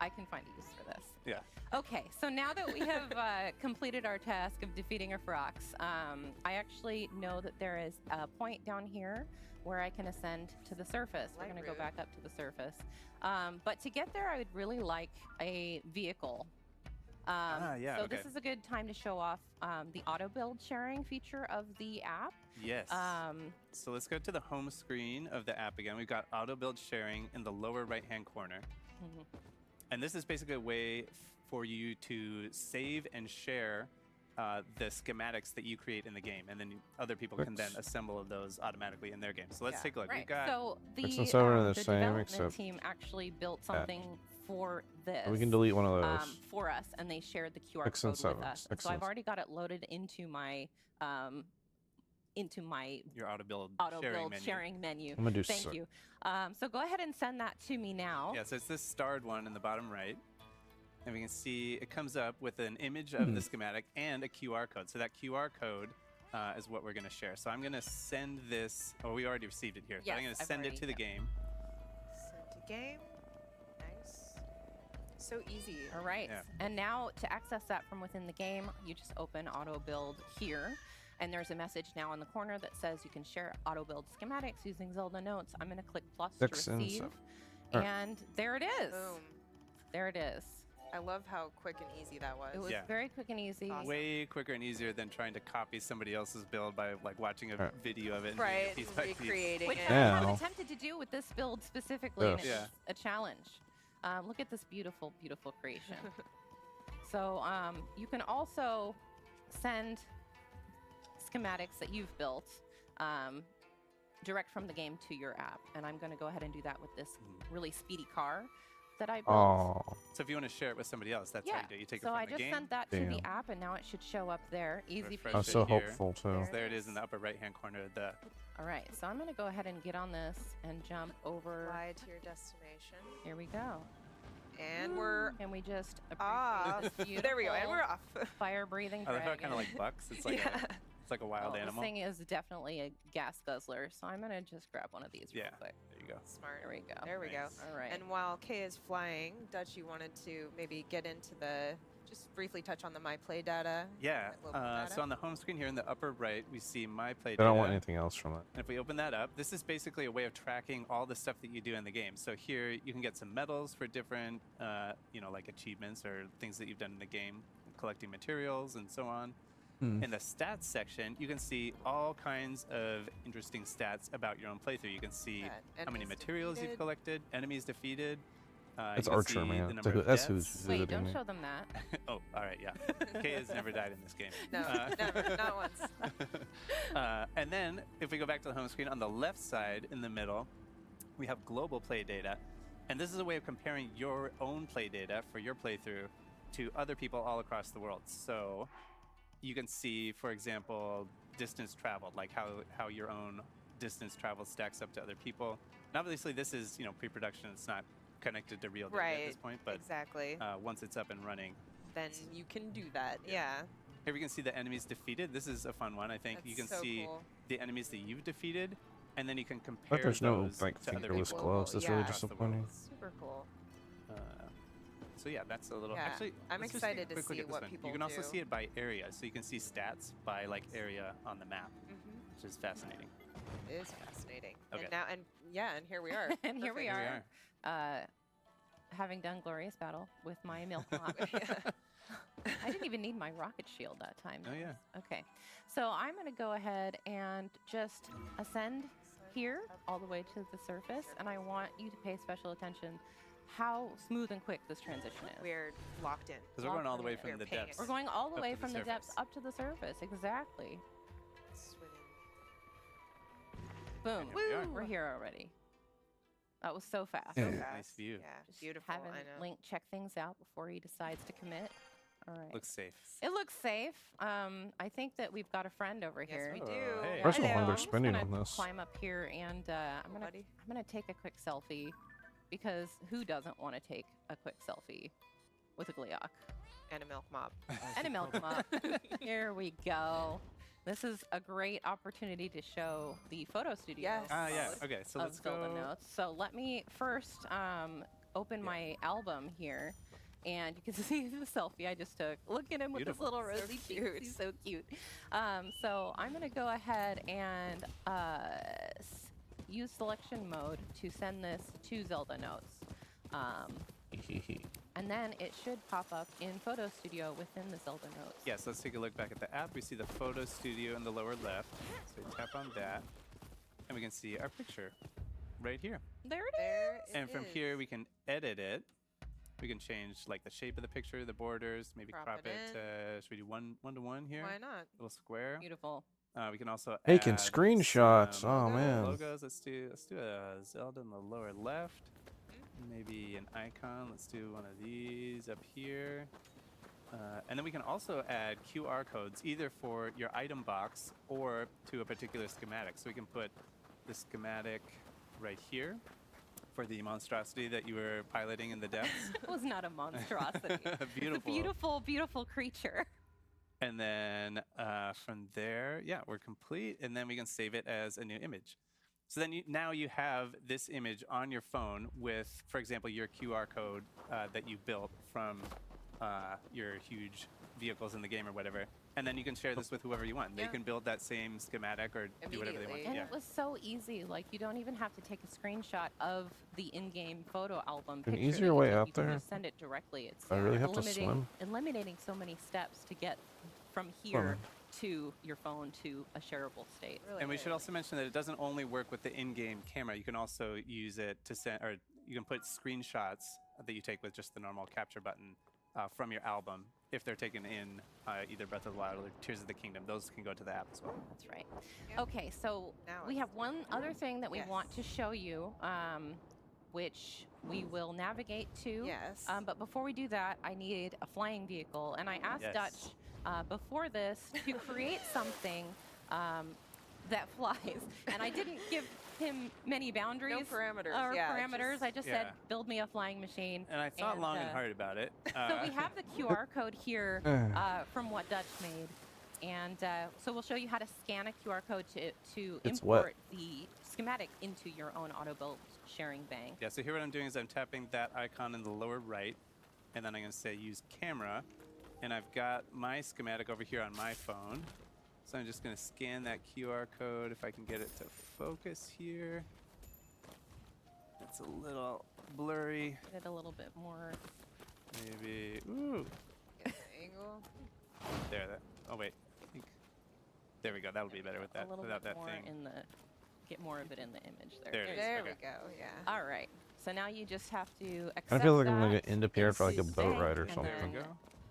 I can find a use for this. Yeah. Okay, so now that we have completed our task of defeating a Ferox, I actually know that there is a point down here where I can ascend to the surface. We're Light going to go route. back up to the surface. But to get there, I would really like a vehicle. Yeah, so okay. this is a good time to show off the auto build sharing feature of the app. Yes. So let's go to the home screen of the app again. We've got auto build sharing in the lower right-hand corner. Mhm. And this is basically a way for you to save and share the schematics that you create in the game, and then other people can then assemble those automatically in their game. So let's Yeah. take a look. Right. We've got So the, 6 and 7 are the same, development except team actually built something for this. We can delete one of those. For us, and they shared the QR 6 code and with 7. us. 6 So I've and already got it loaded into my your auto build auto sharing build menu. sharing menu. I'm gonna do Thank 6. you. So go ahead and send that to me now. Yeah, so it's this starred one in the bottom right. And we can see it comes up with an image of the schematic and a QR code. So that QR code is what we're going to share. So I'm going to send this. Oh, we already received it here. So I'm Yes, going to I've send it already- to the game. Send to game. Nice. So easy. All right. Yeah. And now to access that from within the game, you just open auto build here. And there's a message now in the corner that says you can share auto build schematics using Zelda Notes. I'm going to click plus 6 to and receive. 7. Alright. And there it is. Boom. There it is. I love how quick and easy that was. It was very quick and easy. Awesome. Way quicker and easier than trying to copy somebody else's build by like watching a video of it and doing Right, it piece by piece. recreating Which it. I have attempted to do with this build specifically, and Yes. it's a challenge. Look at this beautiful, beautiful creation. So you can also send schematics that you've built direct from the game to your app. And I'm going to go ahead and do that with this really speedy car that I built. Oh. So if you want to share it with somebody else, that's how you do it. You take it so from I the just game. sent that to the app, and now it should show up there. Easy refresh I peasy. was so it here. hopeful too. There There it is in the upper right-hand corner of the. All right, so I'm going to go ahead and get on this and jump over. Fly to your destination. Here we go. And we're And we just off. appreciate this There we go. And we're off. fire-breathing I love how it dragon. kind of like bucks. It's like it's like a wild Well, animal. This thing is definitely a gas guzzler, so I'm going to just grab one of these real Yeah. quick. There you go. Smart. There we go. There we go. Nice. All right. And while Kay is flying, Dutch, you wanted to maybe get into the, just briefly touch on the My Play data. Yeah. that local data. So on the home screen here in the upper right, we see My Play I Data. don't want anything else from it. And if we open that up, this is basically a way of tracking all the stuff that you do in the game. So here you can get some medals for different, like achievements or things that you've done in the game, collecting materials and so on. In the stats section, you can see all kinds of interesting stats about your own playthrough. You can see how many Enemies materials you've defeated. collected, enemies defeated. That's you can Archer, see man. the number of That's deaths. who's Wait, visiting don't me. show them that. Oh, all right, yeah. Kay has never died in this game. No, never, not once. And then if we go back to the home screen, on the left side in the middle, we have global play data. And this is a way of comparing your own play data for your playthrough to other people all across the world. So you can see, for example, distance traveled, like how your own distance traveled stacks up to other people. And obviously this is, pre-production. It's not connected to real data at this point, but exactly. once it's up and running, Then you can do that. Yeah. here we can see the enemies defeated. This is a fun one, I think. You can That's so see cool. the enemies that you've defeated, and then you can But compare there's no those like to other fingerless people. gloves. That's Yeah. really across the world. disappointing. Super cool. So yeah, that's a little. Yeah, Actually, I'm let's just take a excited to quick look see at this what one. people You can also do. see it by area, so you can see stats by like area on the map, which is fascinating. It is fascinating. Okay. And now, and here we are. And here we Perfect. Here we are. Having done Glorious Battle with my milk mop. I didn't even need my rocket shield that time. Oh, yeah. Okay. So I'm going to go ahead and just ascend here all the way to the surface, and I want you to pay special attention how smooth and quick this transition is. We're locked in. Because we're going all the way Locked from in. the We're paying depths. We're going all the up way to from the depths surface. up to the surface. Exactly. Swimming. Boom. here we are. We're here already. That was so fast. Yeah. So Nice fast. view. Yeah. Just Beautiful. having I know. Link check things out before he decides to commit. All right. Looks safe. It looks safe. I think that we've got a friend over Yes, here. we Oh, do. hey. First of all, Hello. they're I'm just spinning gonna on this. climb up here, and I'm gonna take a quick selfie, because who doesn't want to take a quick selfie with a Gleeok And a milk mop. and a milk mop? Here we go. This is a great opportunity to show the photo studio. Yes. Ah, yeah. Okay, so of let's Zelda go. Notes. So let me first open my album here, and you can see the selfie I just took. Look at him with his Beautiful. little So rosy cheeks. cute. He's so cute. So I'm going to go ahead and use selection mode to send this to Zelda Notes. And then it should pop up in Photo Studio within the Zelda Notes. Yes, let's take a look back at the app. We see the photo studio in the lower left. So we tap on that, and we can see our picture right here. There it There is. it And from is. here, we can edit it. We can change like the shape of the picture, the borders, maybe Crop crop it it to, should we do one to one here? Why not? Little square. Beautiful. We can also Taking add screenshots. some Oh, man. logos. Let's do a Zelda in the lower left. Maybe an icon. Let's do one of these up here. And then we can also add QR codes either for your item box or to a particular schematic. So we can put the schematic right here for the monstrosity that you were piloting in the depths. It was not a monstrosity. It's a Beautiful. beautiful, beautiful creature. And then from there, yeah, we're complete. And then we can save it as a new image. So then now you have this image on your phone with, for example, your QR code that you built from your huge vehicles in the game or whatever. And then you can share this with whoever you want. They can build that same schematic or do whatever they want. And it was so easy. Like, you don't even have to take a screenshot of the in-game photo album An picture. easier way out You can there? just send it directly. It's I really have to swim. eliminating so many steps to get from here to your phone to a shareable state. Really And we should also mention that it doesn't only work with the in-game camera. You can also use it to send, or you can put screenshots that you take with just the normal capture button from your album if they're taken in either Breath of the Wild or Tears of the Kingdom. Those can go to the app as well. That's right. Yep. Okay, so Now we have one other thing that we Yes. want to show you, which we will navigate to. Yes. But before we do that, I need a flying vehicle. And I asked Yes. Dutch before this to create something that flies. And I didn't give him many boundaries. No parameters. Or yeah, parameters. I just Yeah. said, build me a flying machine. And I thought long and hard about it. So we have the QR code here from what Dutch made. And so we'll show you how to scan a QR code to It's import the schematic into your own auto build sharing bank. Yeah, so here what I'm doing is I'm tapping that icon in the lower right, and then I'm going to say use camera, and I've got my schematic over here on my phone. So I'm just going to scan that QR code if I can get it to focus here. It's a little blurry. Get it a little bit more. Maybe, ooh, Angle. there, that, oh wait, I think, there we go, that'll be better with that, a little without bit that more thing. in the, get more of it in the image there. There it is. There okay. we go. Yeah. All right. So now you just have to accept I feel like I'm that gonna end up here for like a into boat bank ride or and something. There we then go.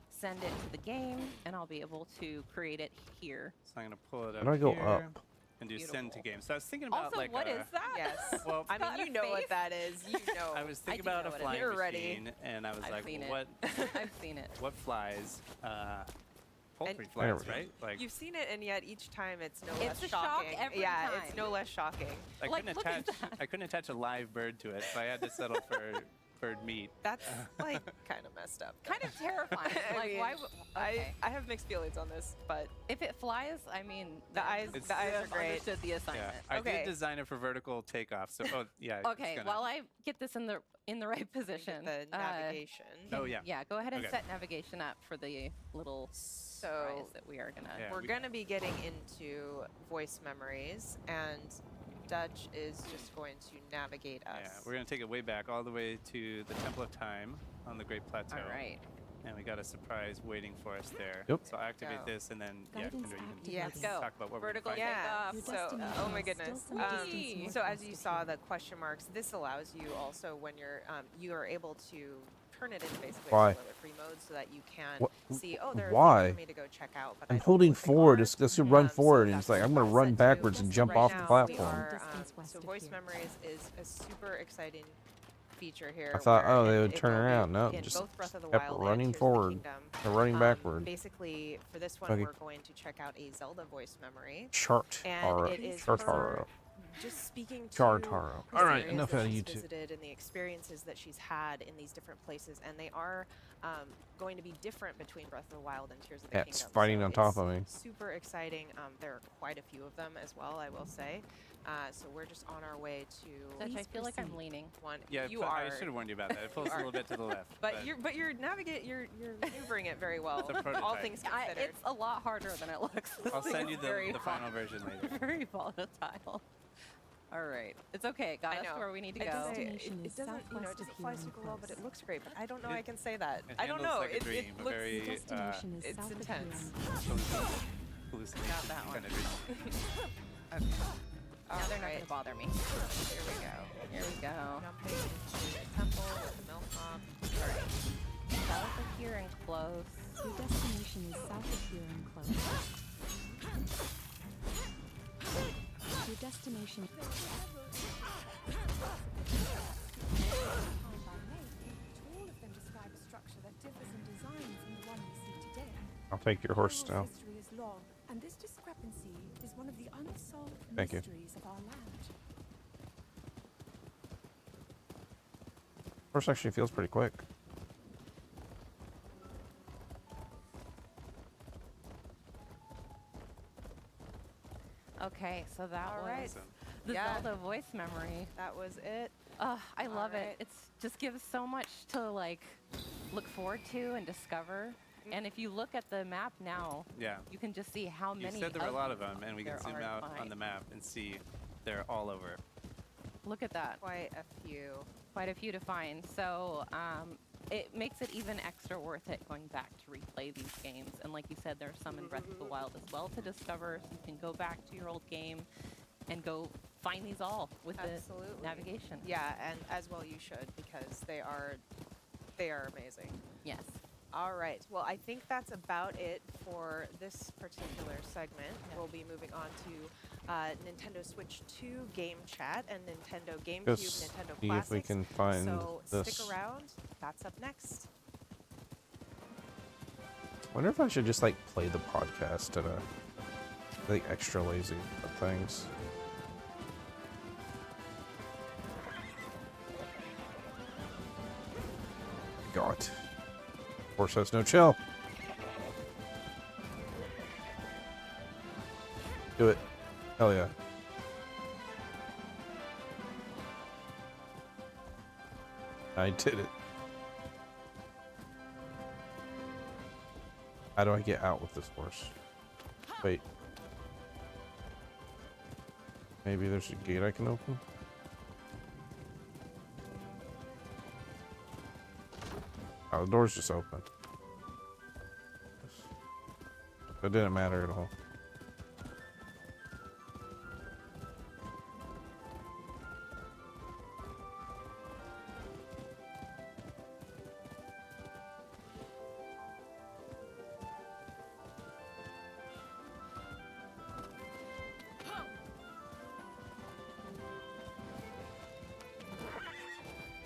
Send it to the game, and I'll be able to create it here. So I'm going to pull it How up do I go here up? and do send to Beautiful. game. So I was thinking about Also, like what is that? Yes. well, I got mean, a you know what face. that is. You know. I was thinking do about know a what it flying is. You're ready. machine, and I was I've like, seen it. what I've seen it. what flies? Poultry And- flies, There we go. right? Like You've seen it, and yet each time it's no It's less a shock shocking. every yeah, time. it's no less shocking. I like, couldn't look at attach that. I couldn't attach a live bird to it, so I had to settle for bird meat. That's like kind of messed up. Kind of terrifying. I Like, mean, why would... Okay. I have mixed feelings on this, but If it flies, I mean... The then eyes- just the eyes are have great. understood the Yeah, assignment. I Okay. did design it for vertical takeoff. So yeah. it's Okay, gonna- while I get this in the right position. the navigation. Oh yeah. Yeah, go ahead and Okay. set navigation up for the little surprise that we are gonna... Yeah. We're we- going to be getting into voice memories, and Dutch is just going to navigate us. Yeah, we're gonna take it way back, all the way to the Temple of Time on the Great Plateau. All right. And we got a surprise waiting for us there. Yep. So I activate Go. this, and then Guidance Kendra, you can Yes. Let's go. talk about what Vertical we're gonna find. Yeah. Your So, destination oh my is goodness. still some distance more So as close you to saw here. the question marks, this allows you also when you are able to turn it into basically Why? a spoiler free mode so that you can What- see. Oh, there are why? things for me to go check out. But I I'm don't know holding what they forward. are. It's to run So forward, and that's it's like what I'm gonna we're run set to. backwards and jump Right off now, the we platform. are, Distance west so of voice here. memories is a super exciting feature here. I thought, where oh, they it- would it turn will be around. No, in just both Breath of the kept Wild and running Tears of the forward. Kingdom. Or running backward. Basically, for this one, Okay. we're going to check out a Zelda voice memory. Chart. And it is Chartaro. just speaking to Chartaro. the All right, areas enough that out of she's YouTube. visited and the experiences that she's had in these different places, and they are going to be different between Breath of the Wild and Tears of the Yeah, Kingdom. it's fighting so on top it's of me. Super exciting. There are quite a few of them as well, I will say. So we're just on our way to Dutch, I Please feel like I'm proceed. leaning. one. Yeah, you I are. should have warned you about that. It pulls a little bit to the left. But you're you're maneuvering it very well. It's a All prototype. things considered. It's a lot harder than it looks. This I'll thing send is you very the final version later. very volatile. All right. It's okay. It got I us know. to where we need to It go. doesn't, Destination it is doesn't, you know, it southwest doesn't of fly here and super well, but it close. looks great. But I don't know It- I can say that. It I don't handles know. like a it dream, a looks very, Destination is it's south of intense. here. hallucinating Got that one. kind of dream. Now they're not going to bother me. Here we go. Here we go. Jumping into the temple with the milk mop. All right. South of here and close. Your destination is south of here and close. Your destination. All of them describe a structure that differs in design from the one we see today. I'll take your horse Hyrule now. history is long, and this discrepancy is one of the unsolved Thank you. mysteries of our land. Horse actually feels pretty quick. Okay, so that All was right. the Yeah. Zelda voice memory. That was it. I love All it. right. It's just gives so much to like look forward to and discover. And if you look at the map now, you can just see how many. You said there were a lot of them, and we can zoom out on behind. the map and see they're all over. Look at that. Quite a few. Quite a few to find. So it makes it even extra worth it going back to replay these games. And like you said, there's some in Breath of the Wild as well to discover. So you can go back to your old game and go find these all with the navigation. Yeah, and as well you should, because they are amazing. Yes. All right. Well, I think that's about it for this particular segment. Yeah. We'll be moving on to Nintendo Switch 2 game chat and Nintendo GameCube, Nintendo see Classics. if we can find so this. Stick around. That's up next. I wonder if I should just like play the podcast at a like extra lazy at things. God. Horse has no chill. Do it. Hell yeah. I did it. How do I get out with this horse? Wait. Maybe there's a gate I can open? Oh, the door's just open. It didn't matter at all.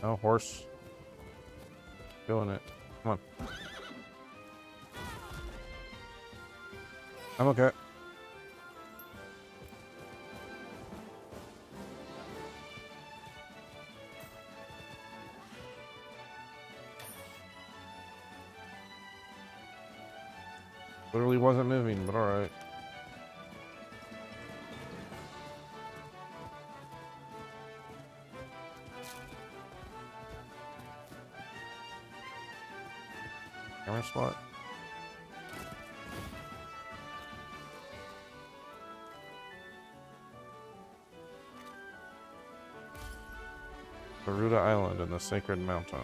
Oh, horse. Doing it. Come on. I'm okay. Literally wasn't moving, but alright. Camera spot. Garuda Island and the Sacred Mountain.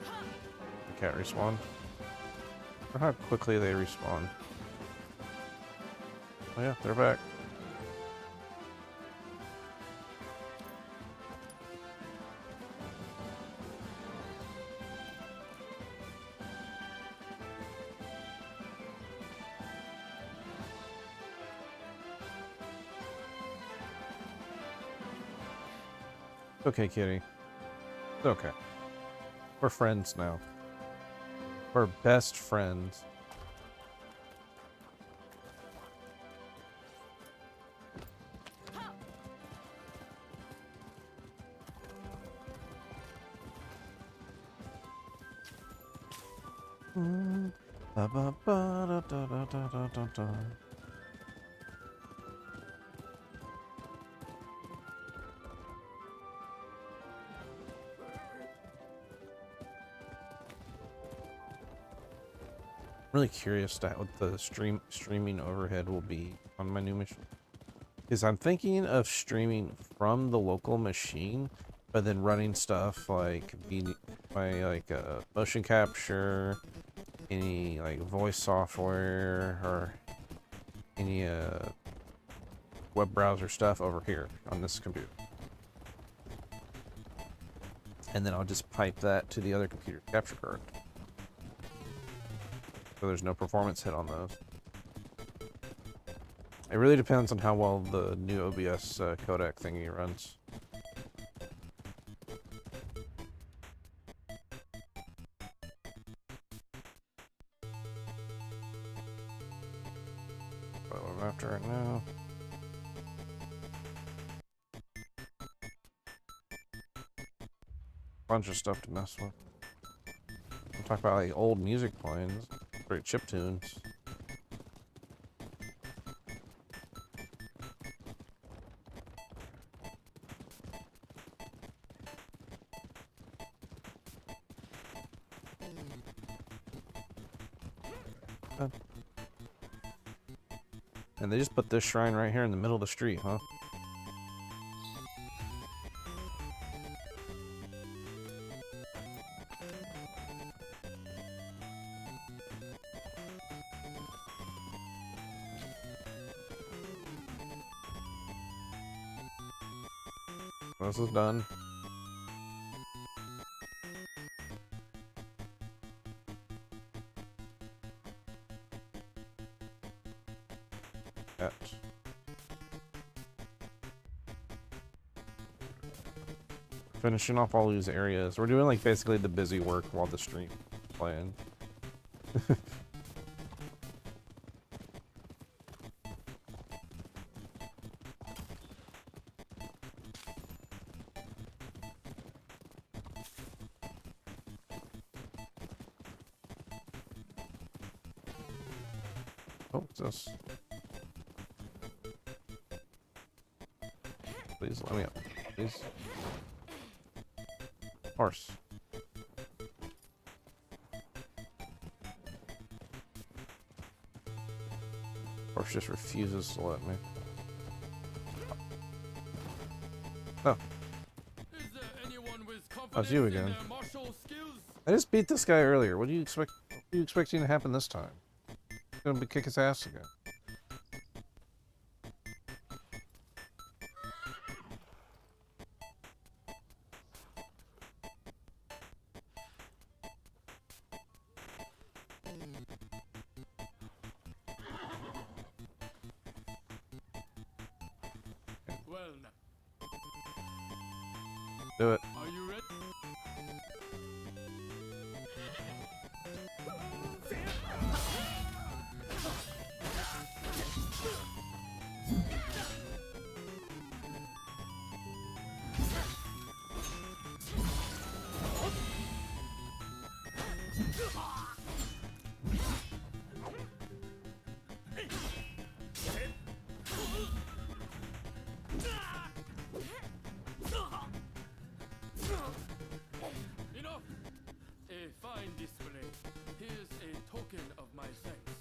They can't respawn. Or how quickly they respawn. Oh yeah, they're back. Okay, kitty. It's okay. We're friends now. We're best friends. Ba ba ba da da da da da da da. Really curious to what the streaming overhead will be on my new machine, because I'm thinking of streaming from the local machine, but then running stuff like my motion capture, any like voice software, or any web browser stuff over here on this computer, and then I'll just pipe that to the other computer capture card. So there's no performance hit on those. It really depends on how well the new OBS codec thingy runs. What I'm after right now. Bunch of stuff to mess with. I'm talking about like old music playing. Great chiptunes. And they just put this shrine right here in the middle of the street, huh? This is done. Yes. Finishing off all these areas. We're doing like basically the busy work while the stream is playing. Oh, what's this? Please let me up. Please. Horse. Horse just refuses to let me. Oh. Oh, it's you again. I just beat this guy earlier. What do you expect? What are you expecting to happen this time? I'm gonna kick his ass again. Do it. Are you ready? Enough! A fine display. Here's a token of my thanks.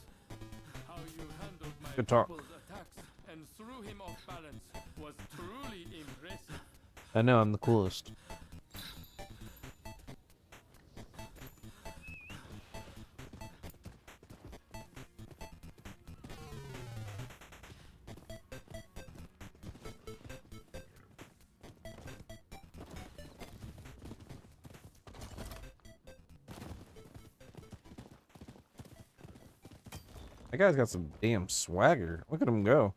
How you handled my Good talk. people's attacks and threw him off balance was truly impressive. I know, I'm the coolest. That guy's got some damn swagger. Look at him go.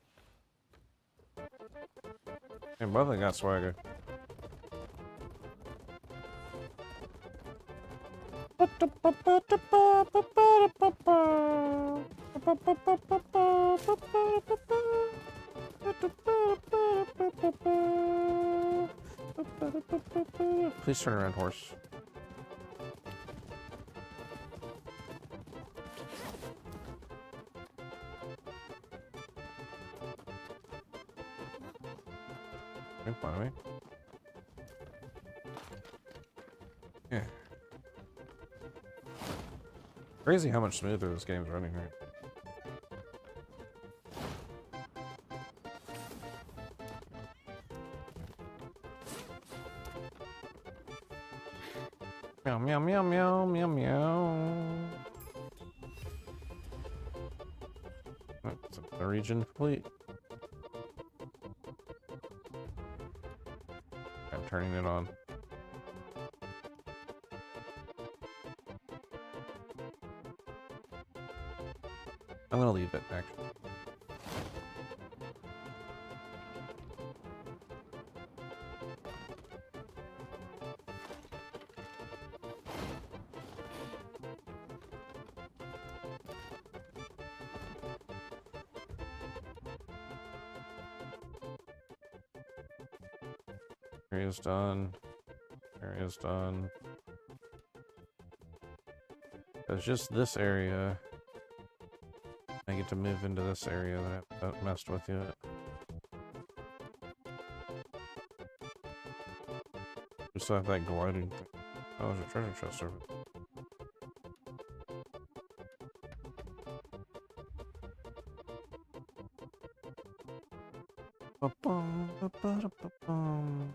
And both of them got swagger. Please turn around, horse. Make fun of me. Yeah. Crazy how much smoother this game's running right. Meow meow meow meow meow meow. That's the region complete. I'm turning it on. I'm gonna leave it actually. Area's done. Area's done. It's just this area. I get to move into this area that I haven't messed with yet. We still have that gliding thing. Oh, there's a treasure chest over there. Ba-bum, ba-ba-da-ba-bum.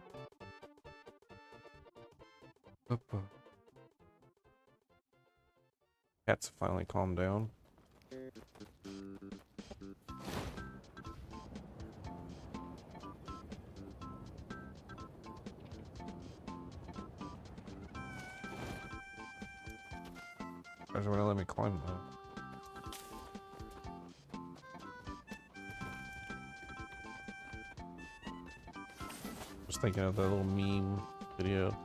Ba-ba. Cats finally calmed down. Guys want to let me climb that. Just thinking of that little meme video.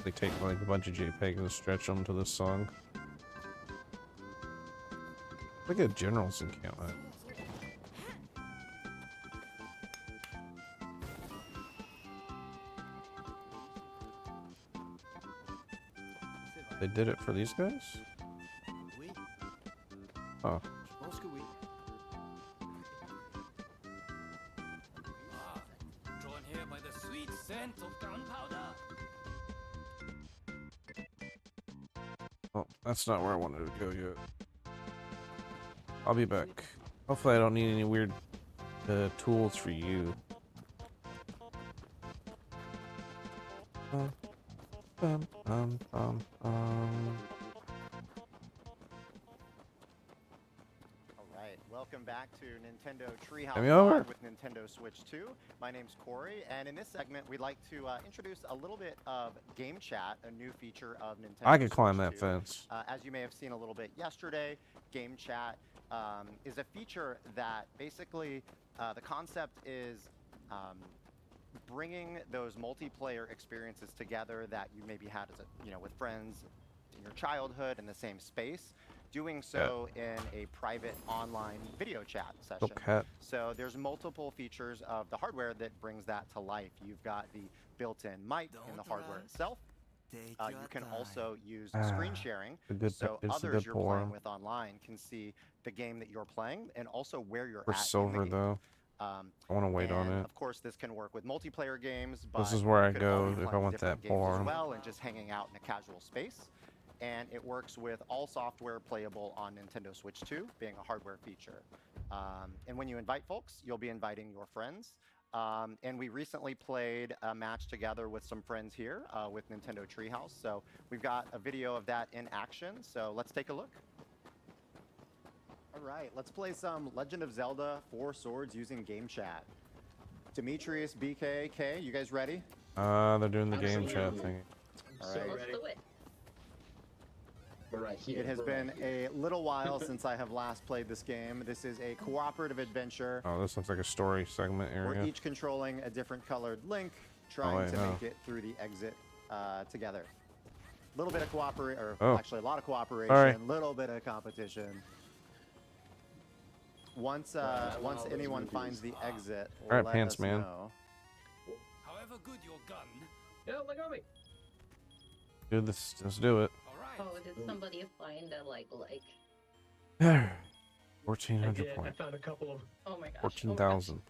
They take like a bunch of JPEGs and stretch them to this song. Look at generals encampment. They did it for these guys? Oh. Drawn here by the sweet scent of gunpowder. Well, that's not where I wanted to go yet. I'll be back. Hopefully I don't need any weird tools for you. Alright, welcome back to Nintendo Treehouse Have me over. Live with Nintendo Switch 2. My name's Corey, and in this segment we'd like to introduce a little bit of Game Chat, a new feature of Nintendo I could Switch climb that 2. fence. As you may have seen a little bit yesterday, Game Chat is a feature that basically the concept is bringing those multiplayer experiences together that you maybe had as a, with friends in your childhood in the same space, doing so in a private online video chat session. So there's multiple features of the hardware that brings that to life. You've got the built-in mic in the hardware itself. You can also use screen sharing, so others you're playing with online can see the game that you're playing and also where you're For at silver, in the game. though. I want to wait on it. Of course, this can work with multiplayer games, but This is where I you could go all be if I playing want different that games bar. as well and just hanging out in a casual space. And it works with all software playable on Nintendo Switch 2, being a hardware feature. And when you invite folks, you'll be inviting your friends. And we recently played a match together with some friends here with Nintendo Treehouse. So we've got a video of that in action. So let's take a look. All right, let's play some Legend of Zelda 4 Swords using Game Chat. Demetrius, BK, K, you guys ready? They're doing the game chat thing. All right. Let's do it. We're right here. It has been a little while since I have last played this game. This is a cooperative adventure. Oh, this looks like a story segment area. We're each controlling a different colored Link, trying to make it through the exit together. A little bit of cooperation, or actually a lot of cooperation, a little bit of competition. Once anyone finds the exit, all right, let Pants us Man. know. However good your gun. Yeah, look at me. Dude, let's do it. Oh, did somebody find a like? 1,400 points. I found a couple of. Oh my gosh. 14,000.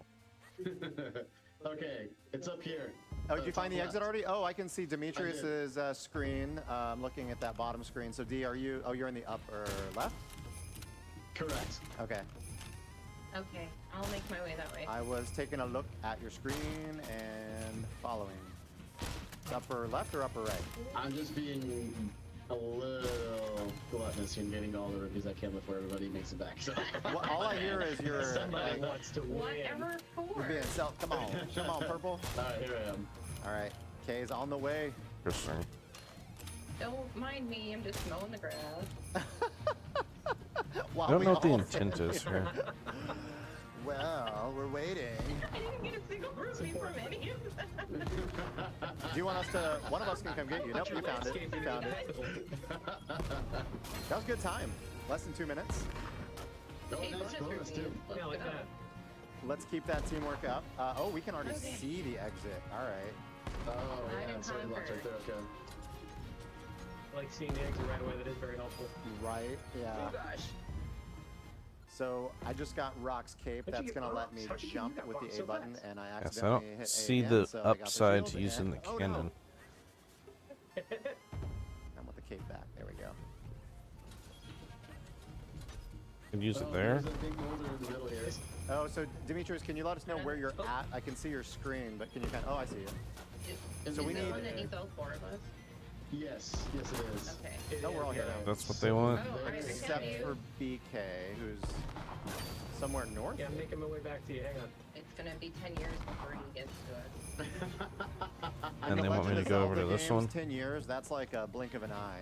Okay, it's up here. Oh, did you find the exit already? Oh, I can see Demetrius's screen. I'm looking at that bottom screen. So D, are you? Oh, you're in the upper left. Correct. Okay. Okay, I'll make my way that way. I was taking a look at your screen and following. Upper left or upper right? I'm just being a little gluttonous here and getting all the reviews I can before everybody makes it back. So well, all I hear is your somebody wants to win. Whatever for. You're being come on, purple. All right, here I am. All right, Kay's on the way. Interesting. Don't mind me, I'm just mowing the grass. I don't know what the intent is here. Well, we're waiting. I didn't get a single rupee from any of them. Do you want us to? One of us can come get you. Nope, you found it. You found it. That was a good time. Less than 2 minutes. Oh, that's bonus too. Yeah, like that. Let's keep that teamwork up. Oh, we can already see the exit. All right. Oh, yeah, it's right left right there. Okay. I like seeing the exit right away. That is very helpful. Right. Yeah. Oh gosh. So I just got Rock's cape. That's gonna let me jump with the A button, and I Yes, I accidentally don't hit see A again, the so I got upside shield to using the and- cannon. I'm with the cape back. There we go. Could use it there. There's a big boulder in the middle here. Oh, so Demetrius, can you let us know where you're at? I can see your screen, but can you kind of... Oh, I see you. So we need... one that needs all 4 of us? Yes, yes it is. Okay. Oh, we're all here now. That's what they want. Oh, I Except see you. for BK, who's somewhere north? Yeah, I'm making my way back to you. Hang on. It's gonna be 10 years before he gets to us. And The they want me Legend to of go over to Zelda this games, one. 10 years, that's like a blink of an eye.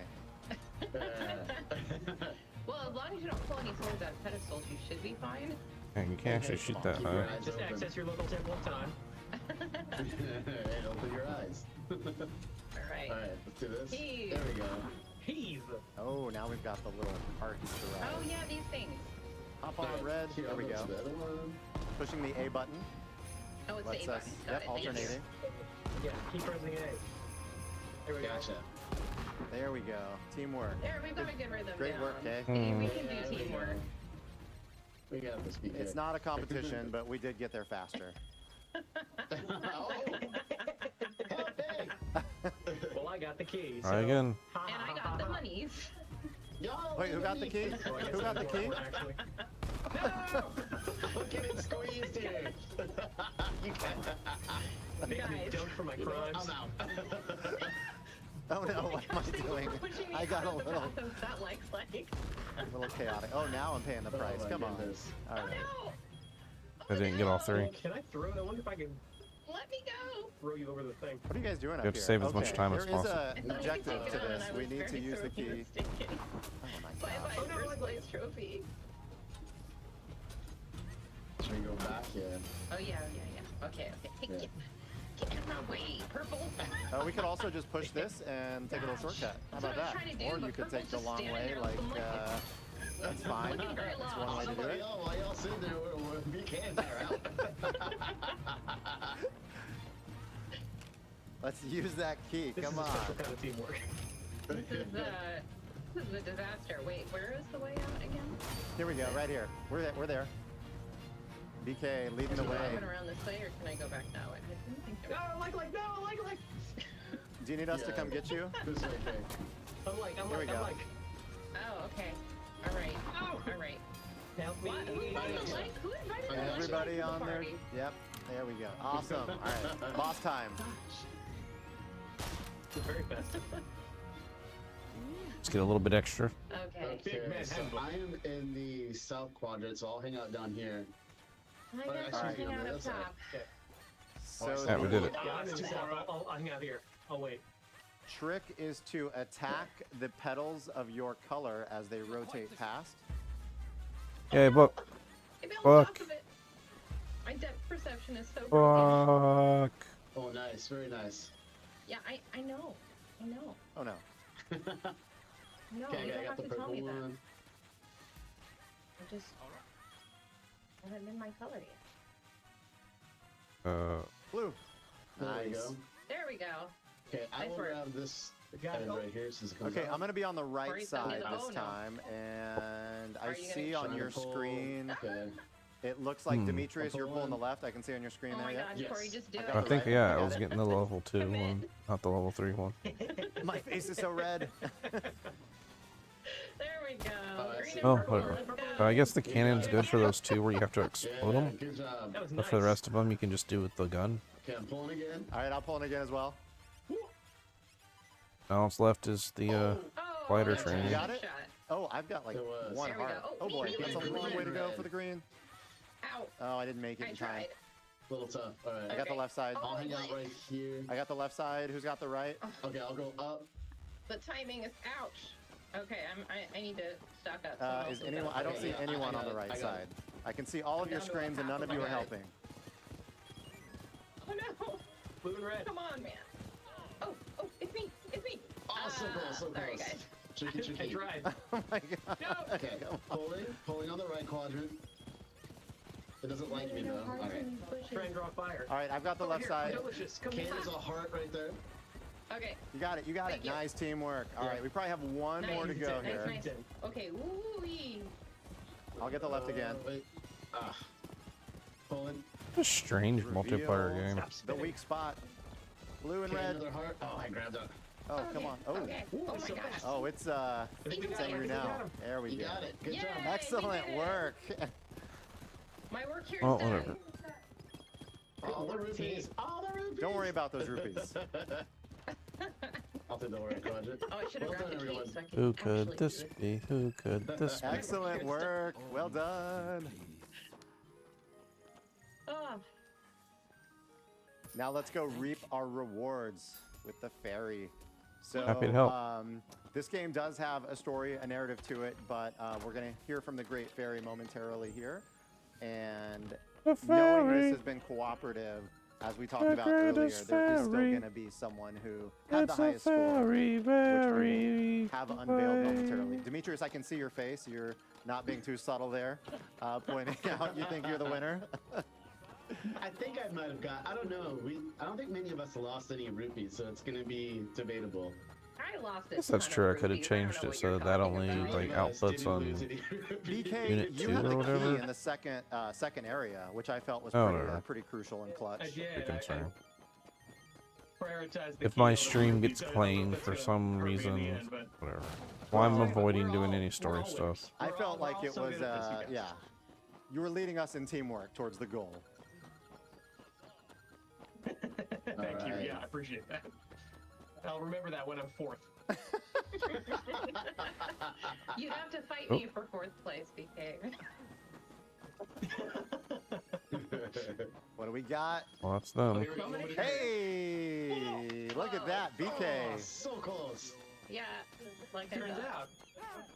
Well, as long as you don't pull any swords out of pedestals, you should be fine. And you can't actually shoot that high. Just access your local temple of time. And open your eyes. Alright. Alright, let's do this. Heave. There we go. Heave. Oh, now we've got the little arcs to ride. Oh yeah, these things. Hop on red. Here, There I'll we go go. to the other one. Pushing the A button. Oh, it's Lets the A us, button. Got yep, it, thank you. alternating. Yeah, keep pressing A. There we Gotcha. There we go. Teamwork. There, we've got a good rhythm Great down. work, Kay. See, we can do teamwork. We got this, BK. It's not a competition, but we did get there faster. Oh. Well, I got the key. Try again. And I got the monies. Yo, Wait, who got the key? Who got the key? No! Look at it squeezed here. You can't. Guys, don't for my crimes. I'm out. Oh no, what am I doing? Pushing me I got a out of the little, path of that like. a little chaotic. Oh, now I'm paying the price. my Come on. goodness. All right. No! I didn't get all 3. Can I throw it? I wonder if I can Let me go! throw you over the thing. What are you guys doing up have here? to save as much Okay, time as there is possible. a I thought you could objective take to it on, this. and I We was need to very use the sorely key. mistaken. Oh my Bye god. bye, first place trophy. Should we go back? Yeah. Oh yeah. Okay. Yeah. Get out of my way, purple. We could also just push this and take a little shortcut. How That's about what I was that? trying to do, Or you but could take the Purple's long just way, standing there like, looking like that's fine. Looking very That's lost. one way to do Somebody, it. while y'all sitting there, we can't fire out. Let's use that key. This Come is a on. special kind of teamwork. This is a disaster. Wait, where is the way out again? Here we go, right here. We're there. BK leading the Should I way. run around this way, or can I go back that way? I didn't think there was... like. Do you need us to come get you? This way, okay. I'm Here we go. like. Oh, okay. Alright. Alright. Help me. What? Who invited Mike? Who invited Mike? Everybody to the on there. party? Yep. There we go. Awesome. All right. Boss time. Very fast. Let's get a little bit extra. Okay. Big man So handbook. I am in the south quadrant, so I'll hang out down here. I Alright, guess actually, hang on out the up other side. top. So Yeah, we did it. Yeah, I'm in I'll hang out here. I'll wait. trick is to attack the petals of your color as they rotate past. Hey, look. Maybe I'll Fuck. top of it. My depth perception is so broken. Fuck. Oh, nice. Very nice. Yeah, I know. I know. Oh no. No, Okay, you I don't got have the to tell me purple that. one. I just haven't been my color yet. Blue. There we Nice. go. There we go. Okay, I Nice will work. grab this Got it. end right here since it comes Okay, out. I'm gonna be on the right Sorry, side oh, this no. time, and Are I you gonna see show on Trying your to pull- screen. Okay. It looks like Hmm. Demetrius, I'll you're pull pulling the in. left. I can see on your screen Oh there. my Yeah. god, Yes. Corey, just do I it. got I the think, right- yeah, I I got was it. getting the level 2 Come in. one, not the level 3 one. My face is so red. There we go. I Green see. and Oh, purple, whatever. let's go. I guess the cannon's good for those 2 where you have to explode Yeah, them. good job. That was But nice. for the rest of them, you can just do with the gun. Okay, I'm pulling again. All right, I'll pull it again as well. All that's left is the Oh, glider that's a training. You got it? shot. Oh, I've got like It was. one There we heart. go. Oh boy, Me, that's a green, long way to go red. for the green. Ow. Oh, I didn't make it I in time. tried. A little tough. All right. I got the Okay. left side. I'll hang out Oh, right here. I got the left side. Who's got the right? Okay, I'll go up. The timing is ouch. Okay, I need to stock up. Someone else Is has anyone? got I it. don't Okay, see yeah, I anyone got on the it, right I got side. I can see all of your Down to a screens, and half none of of you are my helping. Oh no! Blue and red. Come on, man. Oh, it's me. It's me. Oh, so close, so Sorry, close. guys. Tricky, I tricky. tried. Oh my god. No. Okay, pulling on the right quadrant. It doesn't like me though. Okay. Try and draw fire. All right, I've got the left Here, side. Delicious. Come Okay, here. there's a heart right there. Okay. You got it. You got it. Thank you. Nice teamwork. All Yeah. right, we probably have one Nice. more to go Nice, here. nice. Okay. Woo-wee. I'll get the left again. Wait. Ah. Pulling. A strange multiplayer Reveal game. The weak spot. Blue and Okay, red. another heart. Oh, I grabbed it. Oh, come on. Oh. Okay. Oh my gosh. Oh, it's angry now. There we go. You got it. Good job. Yay, Excellent we did it. work. My work here is Well, done. whatever. All the rupees. All the rupees. Don't worry about those rupees. I'll take the work, Roger. Oh, I should have Well grabbed done, the cape everyone. so I could Who actually could this do it. be? Who could this be? Excellent work. Well done. Oh, Now let's go reap our rewards with the fairy. So Happy to help. This game does have a story, a narrative to it, but we're going to hear from the great fairy momentarily here. And knowing this has been cooperative, as we talked about earlier, there is still going to be someone who had the highest score, which we'll have unveiled momentarily. Demetrius, I can see your face. You're not being too subtle there, pointing out you think you're the winner. I think I might have got. I don't know. I don't think many of us lost any rupees, so it's gonna be debatable. I lost it. Guess that's true. I could have changed it so that only like outputs on BK, Unit you 2 had or the whatever. key in the second area, which I felt was Oh, pretty, no. pretty crucial and clutch. I did. Good concern. Prioritize the If my key stream over the gets rupees, I don't know if claimed that's for gonna some hurt me in the reason, end, but- whatever. Well, I'm avoiding doing any story always- stuff. I We're felt all like it so was, good at this, you guys. yeah. You were leading us in teamwork towards the goal. Thank you. Alright. Yeah, I appreciate that. I'll remember that when I'm fourth. You have to fight Oh. me for 4th place, BK. What do we got? Well, that's them. Hey, look at that, BK. Oh, so close. Yeah, like I Turns thought. out.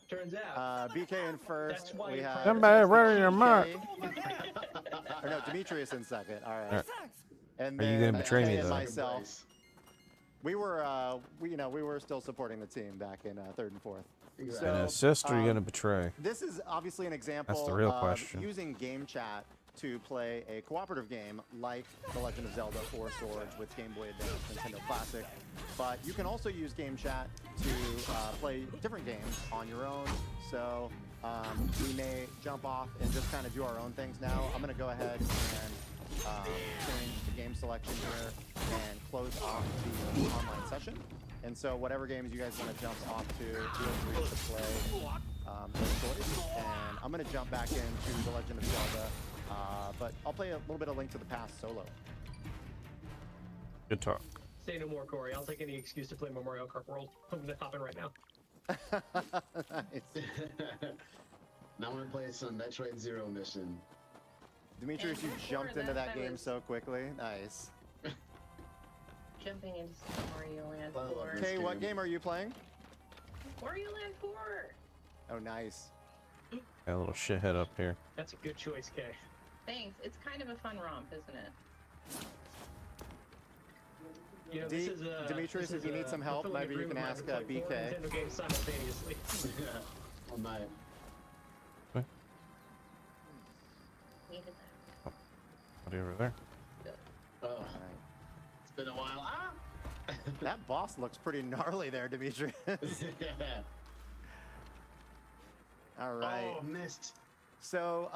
Turns out. BK in first. That's why We you have Somebody wear your mark. Or no, Demetrius in second. All right. Alright. And Are you then gonna betray me, and though? myself. We were, we were still supporting the team back in third and fourth. Exactly. An assist or are you gonna betray? This is obviously an example That's the real of question. using game chat to play a cooperative game like The Legend of Zelda 4 Swords with Game Boy Advance, Nintendo Classic. But you can also use game chat to play different games on your own. So we may jump off and just kind of do our own things now. I'm going to go ahead and change the game selection here and close off the online session. And so whatever games you guys want to jump off to, feel free to play those toys. And I'm going to jump back into The Legend of Zelda, but I'll play a little bit of Link to the Past solo. Good talk. Say no more, Corey. I'll take any excuse to play Mario Kart World. I'm gonna hop in right now. Nice. Now I'm gonna play some Metroid Zero mission. Demetrius, you And jumped before into that, that I game was- so quickly. Nice. Jumping into Super Mario Land I love 4. this Okay, what game. game are you playing? Mario Land 4! Oh, nice. Got a little shithead up here. That's a good choice, Kay. Thanks. It's kind of a fun romp, isn't it? You know, Demetrius, if you need some help, maybe you can ask BK. Nintendo games simultaneously. Yeah, on my. Needed that. What over there? Oh, All right. it's been a while. Ah! That boss looks pretty gnarly there, Demetrius. All right. Oh, missed. So,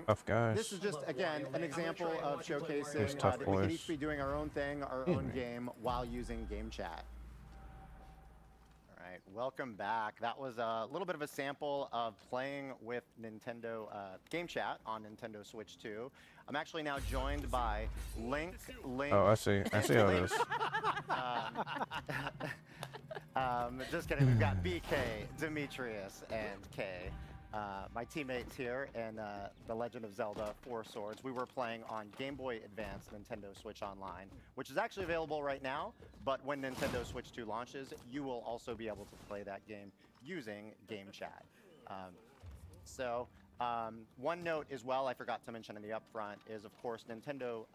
Tough guys. this is just, love again, Wario an Land. example I'm gonna try and of watch you play Mario showcasing Those tough that we can boys. each be doing our own thing, our own game, while using game chat. All right, welcome back. That was a little bit of a sample of playing with Nintendo game chat on Nintendo Switch 2. I'm actually now joined by Link. Oh, I see. I see how it is. Just kidding. We've got BK, Demetrius, and Kay. My teammates here in The Legend of Zelda 4 Swords. We were playing on Game Boy Advance Nintendo Switch Online, which is actually available right now, but when Nintendo Switch 2 launches, you will also be able to play that game using game chat. One note as well I forgot to mention in the upfront is, of course, Nintendo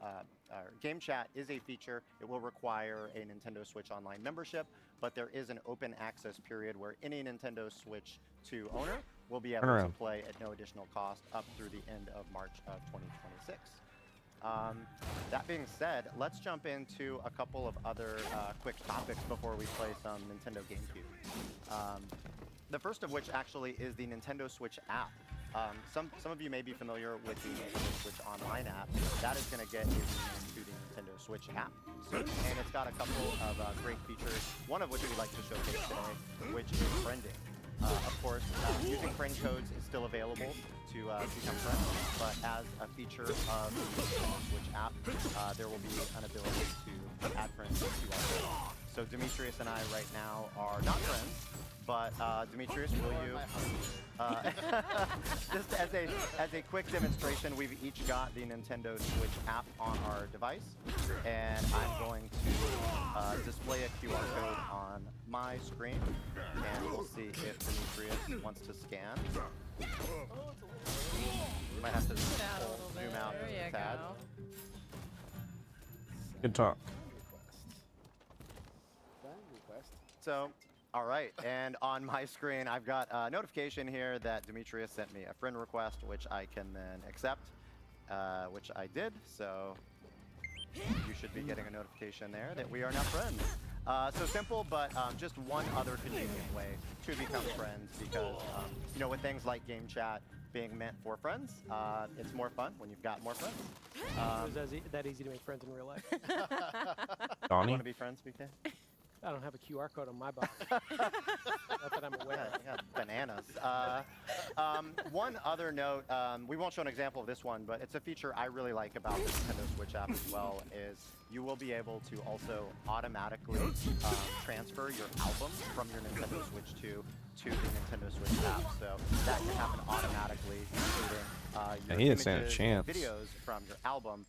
Game Chat is a feature. It will require a Nintendo Switch Online membership, but there is an open access period where any Nintendo Switch 2 owner will be able to play at no additional cost up through the end of March of 2026. That being said, let's jump into a couple of other quick topics before we play some Nintendo GameCube. The first of which actually is the Nintendo Switch app. Some of you may be familiar with the Nintendo Switch Online app. That is going to get you into the Nintendo Switch app soon, and it's got a couple of great features. One of which we'd like to showcase today, which is friending. Of course, using friend codes is still available to become friends, but as a feature of the Nintendo Switch app, there will be an ability to add friends to QR. So Demetrius and I right now are not friends, but Demetrius, will you? Just as a quick demonstration, we've each got the Nintendo Switch app on our device, and I'm going to display a QR code on my screen, and we'll see if Demetrius wants to scan. You might have to zoom out a tad. Good talk. So, all right, and on my screen, I've got a notification here that Demetrius sent me a friend request, which I can then accept, which I did. So you should be getting a notification there that we are now friends. So simple, but just one other convenient way to become friends, because you know, with things like game chat being meant for friends, it's more fun when you've got more friends. Is that easy to make friends in real life? Donnie? You want to be friends, BK? I don't have a QR code on my box. Not that I'm aware of. Yeah, bananas. One other note, we won't show an example of this one, but it's a feature I really like about the Nintendo Switch app as well, is you will be able to also automatically transfer your albums from your Nintendo Switch 2 to the Nintendo Switch app. So that can happen automatically, including your images and videos from your album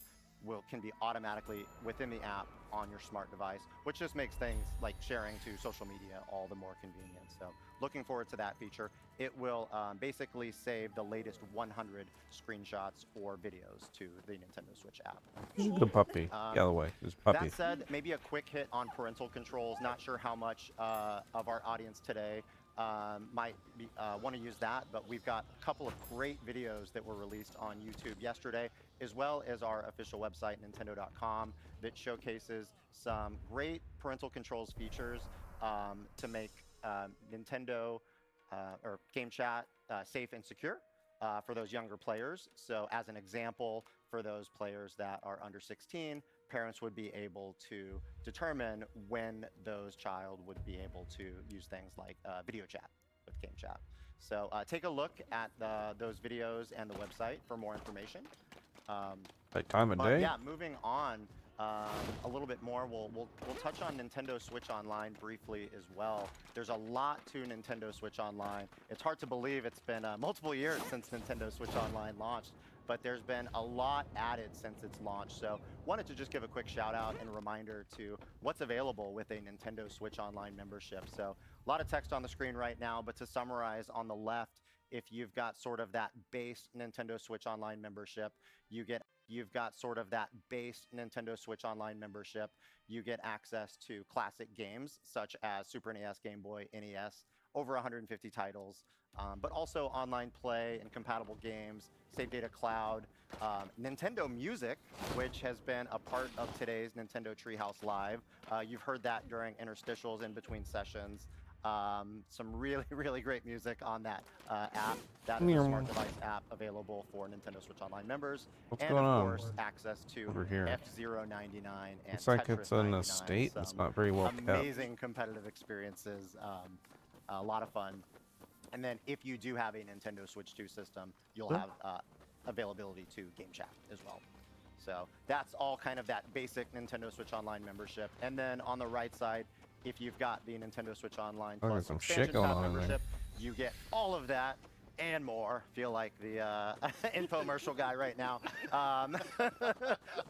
can be automatically within the app on your smart device, which just makes things like sharing to social media all the more convenient. So looking forward to that feature. It will basically save the latest 100 screenshots or videos to the Nintendo Switch app. The puppy. Galloway. There's a puppy. That said, maybe a quick hit on parental controls. Not sure how much of our audience today might want to use that, but we've got a couple of great videos that were released on YouTube yesterday, as well as our official website, Nintendo.com, that showcases some great parental controls features to make Nintendo or game chat safe and secure for those younger players. So as an example, for those players that are under 16, parents would be able to determine when those child would be able to use things like video chat with game chat. So take a look at those videos and the website for more information. Like time of day? Yeah, moving on a little bit more, we'll touch on Nintendo Switch Online briefly as well. There's a lot to Nintendo Switch Online. It's hard to believe it's been multiple years since Nintendo Switch Online launched, but there's been a lot added since its launch. So wanted to just give a quick shout out and reminder to what's available with a Nintendo Switch Online membership. So a lot of text on the screen right now, but to summarize, on the left, if you've got sort of that base Nintendo Switch Online membership, you get access to classic games such as Super NES, Game Boy, NES, over 150 titles, but also online play and compatible games, Save Data Cloud, Nintendo Music, which has been a part of today's Nintendo Treehouse Live. You've heard that during interstitials in between sessions. Some really, really great music on that app. That is a smart device app available for Nintendo Switch Online members. What's and going of on? course, access to Over here? F-Zero 99 and Looks like Tetris it's in a 99. state that's Some not very well kept. amazing competitive experiences. A lot of fun. And then if you do have a Nintendo Switch 2 system, you'll have availability to game chat as well. So that's all kind of that basic Nintendo Switch Online membership. And then on the right side, if you've got the Nintendo Switch Online Oh, Plus there's some expansion shit going pass on in there. membership, you get all of that and more. Feel like the infomercial guy right now.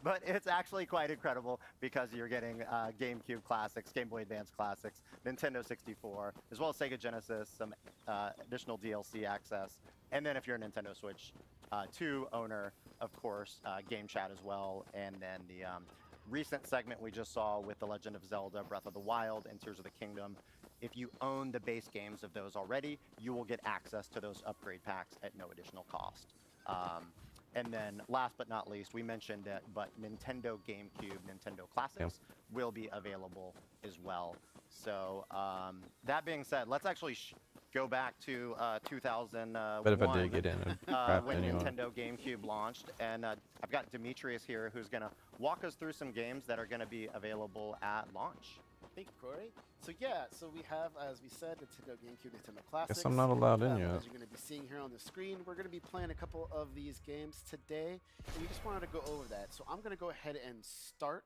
But it's actually quite incredible because you're getting GameCube classics, Game Boy Advance classics, Nintendo 64, as well as Sega Genesis, some additional DLC access. And then if you're a Nintendo Switch 2 owner, of course, game chat as well. And then the recent segment we just saw with The Legend of Zelda, Breath of the Wild, and Tears of the Kingdom. If you own the base games of those already, you will get access to those upgrade packs at no additional cost. And then last but not least, we mentioned it, but Nintendo GameCube, Nintendo Classics will be available as well. So that being said, let's actually go back to 2001. But if I did get in, when anyway. Nintendo GameCube launched, and I've got Demetrius here who's going to walk us through some games that are going to be available at launch. Thank you, Corey. So yeah, so we have, as we said, Nintendo GameCube, Nintendo Classics. Guess I'm not allowed in yet. As you're going to be seeing here on the screen, we're going to be playing a couple of these games today, and we just wanted to go over that. So I'm going to go ahead and start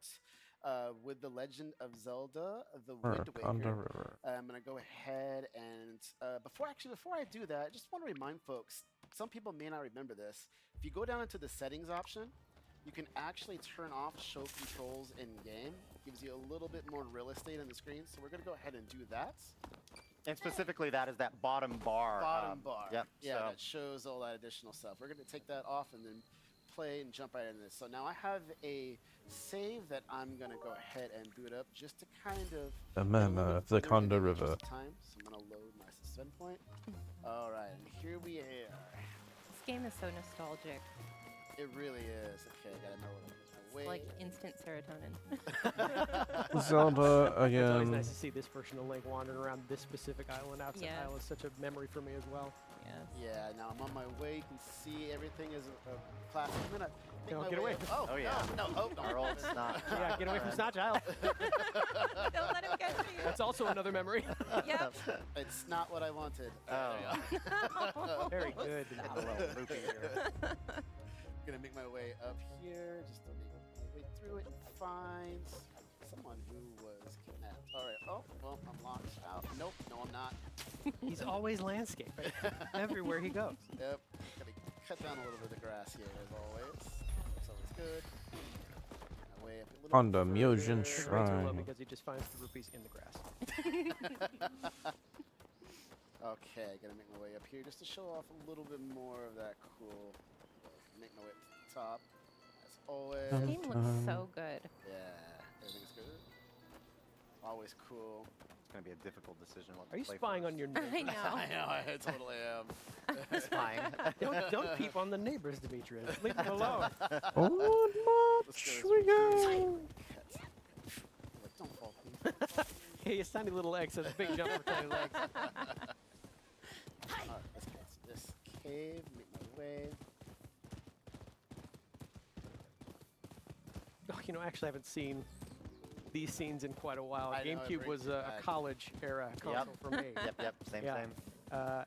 with The Legend of Zelda, The Wind Waker. I'm going to go ahead and, before I do that, I just want to remind folks, some people may not remember this. If you go down into the settings option, you can actually turn off show controls in-game. Gives you a little bit more real estate on the screen, so we're going to go ahead and do that. And specifically, that is that bottom bar. Bottom bar. Yep. Yeah, so. that shows all that additional stuff. We're going to take that off and then play and jump right into this. So now I have a save that I'm going to go ahead and boot up just to kind of... The Mama of the Conda River. Time. So I'm going to load my suspend point. All right, and here we are. This game is so nostalgic. It really is. Okay, I got to know what it's like instant serotonin. Zelda It's always again. nice to see this version of Link wandering around this specific island. Outside Yes. Island is such a memory for me as well. Yes. Yeah, now I'm on my way. You can see everything is a classic. I'm going to make No, my get way away. up. Oh, yeah. No, oh, no. Our old snot. Yeah, get away from Snot Child. Don't let him get to you. That's also another memory. Yep. It's not what I wanted. Oh. Very good. A little loopy here. Gonna make my way up here, just to make my way through it and find someone who was kidnapped. All right. Oh, well, I'm locked out. Nope. No, I'm not. He's always landscaping everywhere he goes. Yep. Gotta cut down a little bit of the grass here, as always. That's always good. My way up a little Conda bit Myojin further. Rates are low Shrine. because he just finds the rupees in the grass. Okay, gotta make my way up here just to show off a little bit more of that cool. Make my way to the top, as always. This game looks so good. Yeah, everything's good. Always cool. It's going to be a difficult decision. What Are you to play spying first. on your neighbors? I know. I know, I totally am. Spying. Don't peep on the neighbors, Demetrius. Leave them alone. Onward march we go. Don't fall, please. Hey, his tiny little legs has a big jump for tiny legs. Alright, let's get to this cave, make my way. Oh, you know, actually, I haven't seen these scenes in quite a while. I know, it GameCube was brings me a back. college-era console for me. Yep, same.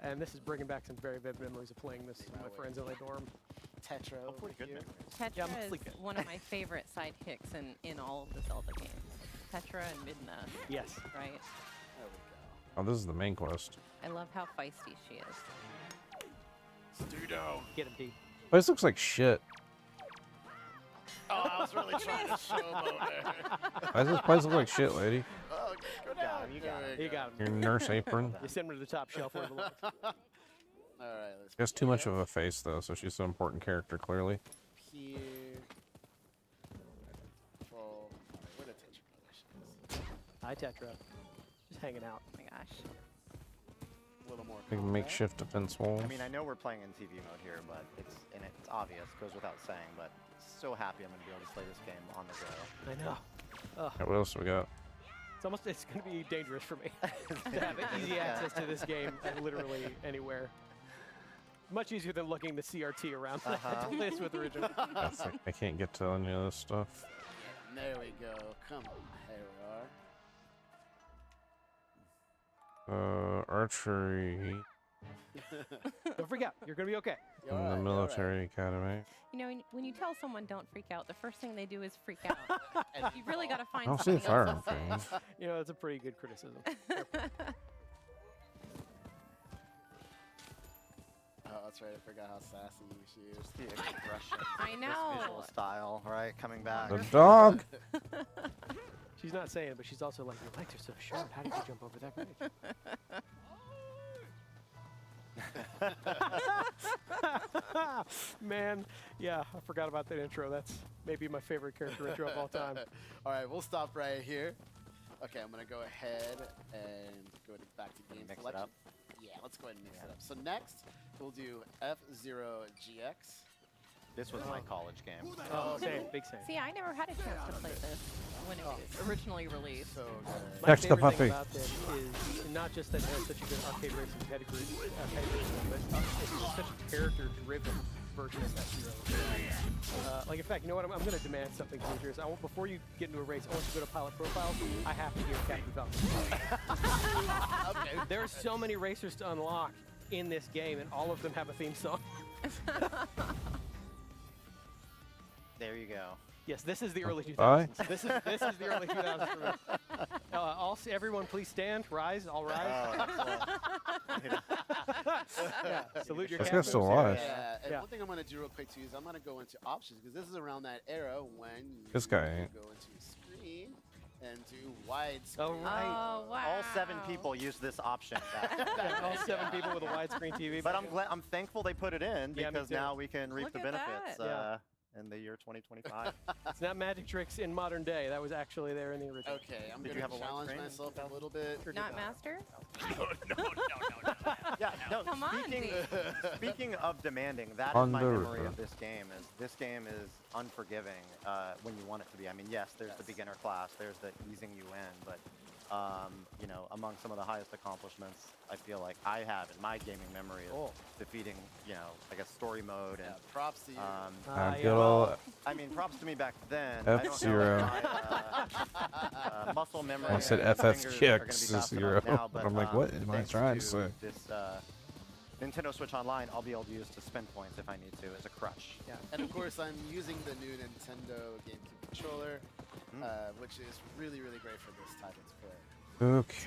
And this is bringing back some very vivid memories of playing this with my friends in the dorm. Tetra Hopefully over good here. memories. Yeah, Tetra mostly is good. one of my favorite sidekicks in all of the Zelda games. Tetra and Midna, Yes. right? There we Oh, this is the main quest. I love how feisty she is. go. Studo. Get him, D. Oh, this looks like shit. Oh, I was really trying to showboat there. Why does this place look like shit, lady? Oh, go down. him, you got There him. we You go. got him. Your nurse apron. You send him to the top shelf where he belongs. Alright, let's She has too much of a face, though, so she's an important character, clearly. here. Control. Alright, where the Tetra Brothers is. Hi, Tetra. Just hanging out. Oh my gosh. A little more Big combat. makeshift defense walls. I mean, I know we're playing in TV mode here, but it's obvious, goes without saying, but so happy I'm going to be able to play this game on the go. I know. Yeah, what else we got? It's going to be dangerous for me to have easy access to this game literally anywhere. Much easier than looking the CRT around to play this with original. I can't get to any of this stuff. There we go. Come on. Here we are. Archery Don't freak out. You're going to be okay. You're in the alright, you're military academy. You know, when you tell someone don't freak out, the first thing they do is freak out. alright. You've really got to find I don't see the something fire else to say. engine. You know, it's a pretty good criticism. Oh, that's right. I forgot how sassy she is. The expression. I know. This visual style, right? Coming back. The dog! She's not saying it, but she's also like, your legs are so short. How did you jump over that bridge? Man, yeah, I forgot about that intro. That's maybe my favorite character intro of all time. All right, we'll stop right here. Okay, I'm gonna go ahead and go back to game Mix it selection. up. Yeah, let's go ahead and mix it up. So next, we'll do F-Zero GX. This was my college game. Oh, same, big same. See, I never had a chance to play this when it was originally released. So good. My Next up, favorite thing Huffy. about this is not just that it has such a good arcade racing pedigree, but it's such a character-driven version of F-Zero. Like, in fact, you know what? I'm going to demand something from you. I want, before you get into a race, I want you to go to Pilot Profiles. I have to hear Captain Falcon. Okay. There are so many racers to unlock in this game, and all of them have a theme song. There you go. Yes, this is the early 2000s. Bye. This is the early 2000s for me. Everyone, please stand. Rise. All rise. Yeah, salute your This captain. guy's still alive. Yeah, and one thing I'm going to do real quick too is I'm going to go into options because this is around that era when you This guy ain't. go into screen and do widescreen. Oh, right. Oh, wow. All 7 people use this option. Yeah, all 7 people with a widescreen TV. But I'm thankful they put it in Yeah, me because too. now we can reap Look the at benefits that. in the year 2025. It's not magic tricks in modern day. That was actually there in the original. Okay, I'm Did going you have to a challenge widescreen? myself a little bit. Not master? Yeah, no. Come on, Speaking of demanding, that is my Under- memory of this game. This game is unforgiving when you want it to be. I mean, yes, there's the beginner class, there's the easing you in, but you know, among some of the highest accomplishments I feel like I have in my gaming memory is defeating, you know, I guess story mode and props to you. Good old I mean, props to me back then. F-Zero. Muscle memory. I said and fingers are FF's gonna be kicks fast is enough 0. now, but, I'm like, what am I thanks trying to say? This Nintendo Switch Online, I'll be able to use to spend points if I need to as a crutch. Yeah. And of course, I'm using the new Nintendo GameCube controller, which is really, really great for this type of play. It's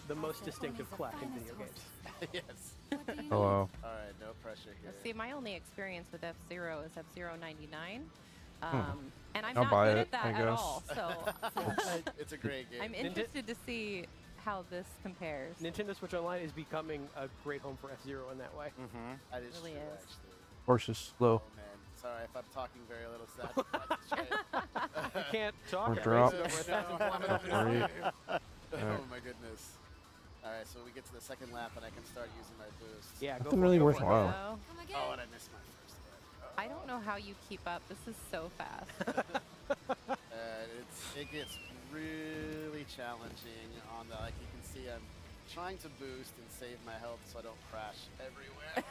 the most distinctive clack in video games. Yes. Hello. All right, no pressure here. See, my only experience with F-Zero is F-Zero 99. And I'm I'll not buy good it, at that I at guess. all. So It's a great game. I'm interested to see how this compares. Nintendo Switch Online is becoming a great home for F-Zero in that way. That is really true, is. actually. Horse is slow. Oh man, sorry if I'm talking very little sad. You can't talk. Or at drop. races over 1,000 kilometers an Three. hour. Oh my goodness. All right, so we get to the second lap and I can start using my boost. Yeah, go Nothing for really it, go for it. worthwhile. Oh, and I missed my first hit. I don't know how you keep up. This is so fast. It gets really challenging on the, like you can see I'm trying to boost and save my health so I don't crash everywhere.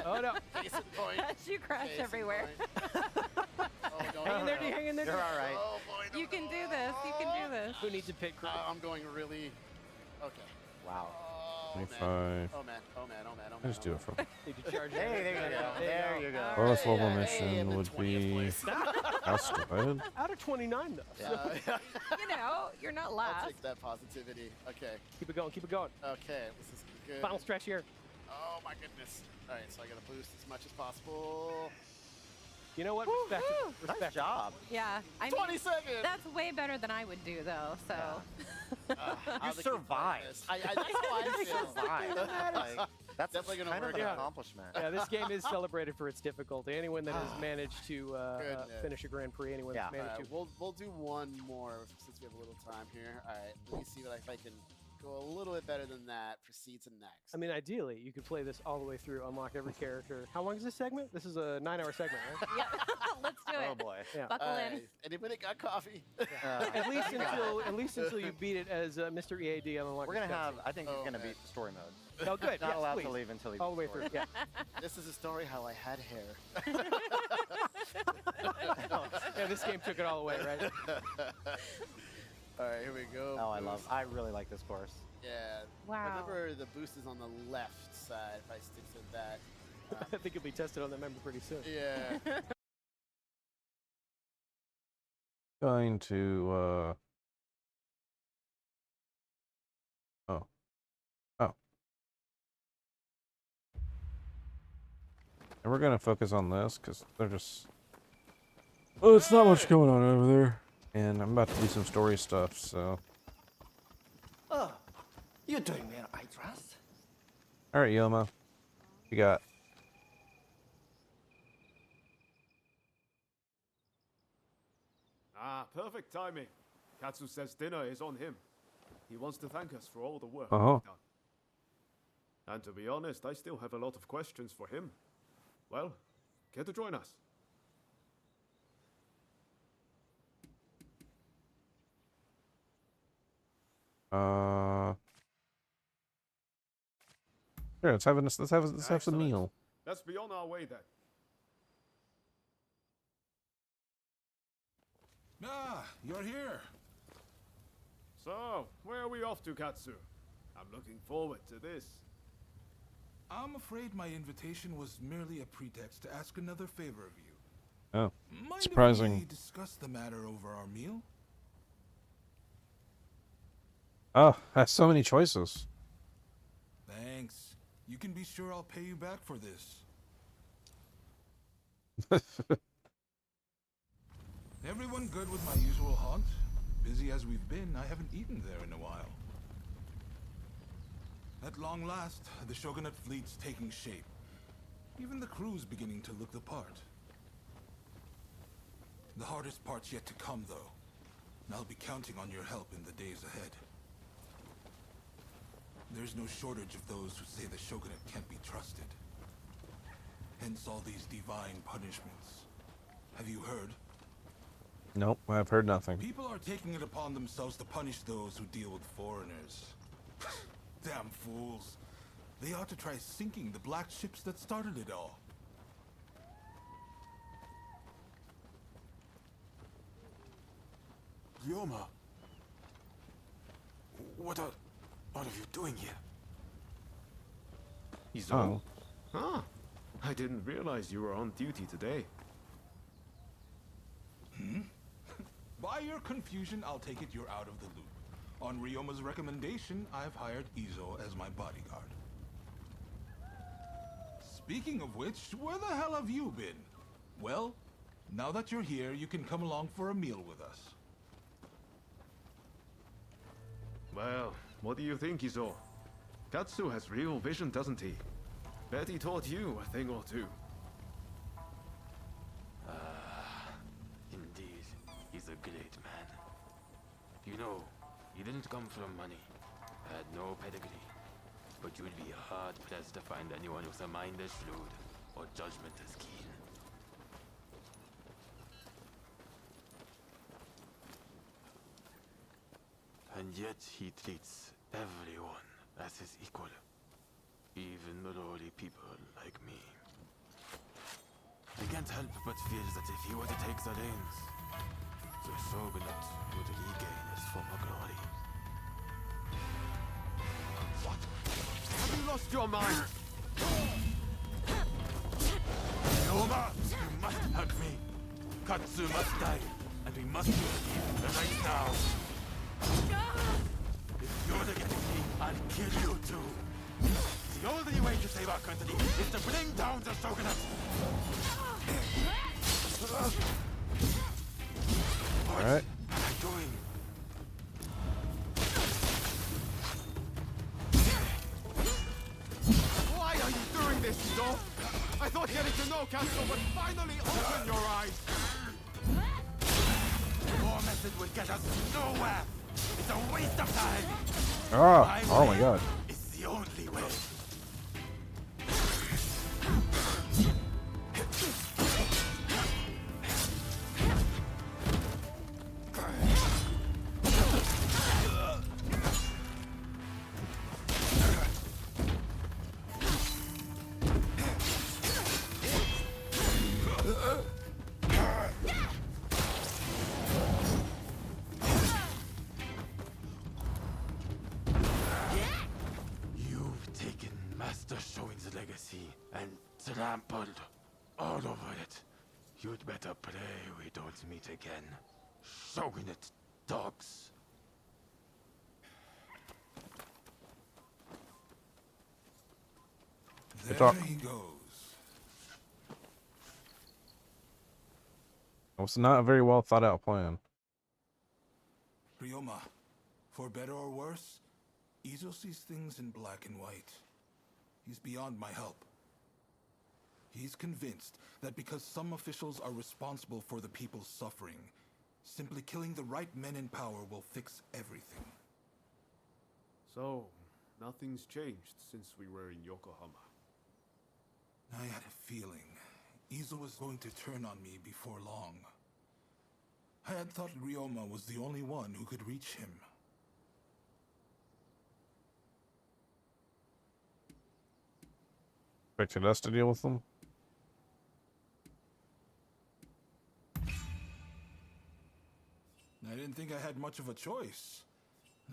Oh no. Case in point. You crash Case in everywhere. point. Oh, don't Hang in there, D, hang in there. You're all right. Oh boy. No, You can do this. You can do this. Who needs a pit crew? I'm going really. Okay. Wow. Oh man. 25. Oh man. Oh man. Oh man. Oh man. I just do it for. Did you charge Hey, there you go. There you go. Lowest level Hey, mission I'm in would 20th be. place. How stupid. Out of 29 though. So You know, you're not I'll last. take that positivity. Okay. keep it going, keep it going. Okay. This is good. Final stretch here. Oh my goodness. All right, so I got to boost as much as possible. You know what? Respect. Respect. Nice job. Yeah. I 20 mean, seconds. that's way better than I would do, though. So. You survived. That's how I feel. Like, that's Definitely gonna kind of work an out. accomplishment. Yeah, this game is celebrated for its difficulty. Anyone that has managed to Goodness. finish a Grand Prix, anyone that's All managed right, to. we'll do one more since we have a little time here. All right, let me see what if I can go a little bit better than that. Proceed to next. I mean, ideally, you could play this all the way through, unlock every character. How long is this segment? This is a 9-hour segment, right? Yeah. Let's do it. Oh boy. Yeah. Buckle All in. right, anybody got coffee? At least until you beat it as Mr. EAD on Unlock. We're gonna have. I think he's gonna Okay. beat the story mode. Oh, good. Not yes, allowed please. to leave until he All the way beats the through. story. Yeah. This is a story how I had hair. Yeah, this game took it all away, right? All right, here we go. Oh, I boost. I really like this course. Yeah. Wow. Remember, the boost is on the left side. If I stick to that. I think it'll be tested on that member pretty soon. Yeah. Going to. And we're gonna focus on this because they're just. Oh, it's not much going on over there, and I'm about to do some story stuff. So. Oh, you're doing well, I trust. All right, Yoma. You got. Ah, perfect timing. Katsu says dinner is on him. He wants to thank us for all the work Uh-huh. we've done. And to be honest, I still have a lot of questions for him. Well, care to join us? Here, let's have some meal. Let's be on our way then. Ah, you're here. So, where are we off to, Katsu? I'm looking forward to this. I'm afraid my invitation was merely a pretext to ask another favor of you. Oh, Mind surprising. if we discuss the matter over our meal? Oh, has so many choices. Thanks. You can be sure I'll pay you back for this. Everyone good with my usual haunt? Busy as we've been, I haven't eaten there in a while. At long last, the Shogunate fleet's taking shape. Even the crew's beginning to look the part. The hardest part's yet to come, though. And I'll be counting on your help in the days ahead. There's no shortage of those who say the Shogunate can't be trusted. Hence all these divine punishments. Have you heard? Nope, I've heard nothing. People are taking it upon themselves to punish those who deal with foreigners. Damn fools. They ought to try sinking the black ships that started it all. Ryoma. What are you doing here? Izo? Ah, I didn't realize you were on duty today. By your confusion, I'll take it you're out of the loop. On Ryoma's recommendation, I've hired Izo as my bodyguard. Speaking of which, where the hell have you been? Well, now that you're here, you can come along for a meal with us. Well, what do you think, Izo? Katsu has real vision, doesn't he? Bet he taught you a thing or two. Indeed, he's a great man. You know, he didn't come from money, had no pedigree, but you'd be hard-pressed to find anyone with a mind as shrewd or judgment as keen. And yet he treats everyone as his equal, even the lowly people like me. I can't help but feel that if he were to take the reins, the Shogunate would regain its former glory. What? Have you lost your mind? Ryoma, you must help me. Katsu must die, and we must do it right now. If you're the getting me, I'll kill you too. The only way to save our country is to bring down the Shogunate. All right. What am I doing? Why are you doing this, Izo? I thought getting to know Katsu would finally open your eyes. Your method will get us nowhere. It's a waste of time. Oh my god. It's the only way. And trampled all over it. You'd better pray we don't meet again. Shogunate dogs. There he goes. It was not a very well thought out plan. Ryoma, for better or worse, Izo sees things in black and white. He's beyond my help. He's convinced that because some officials are responsible for the people's suffering, simply killing the right men in power will fix everything. So, nothing's changed since we were in Yokohama. I had a feeling Izo was going to turn on me before long. I had thought Ryoma was the only one who could reach him. Expected us to deal with them? I didn't think I had much of a choice.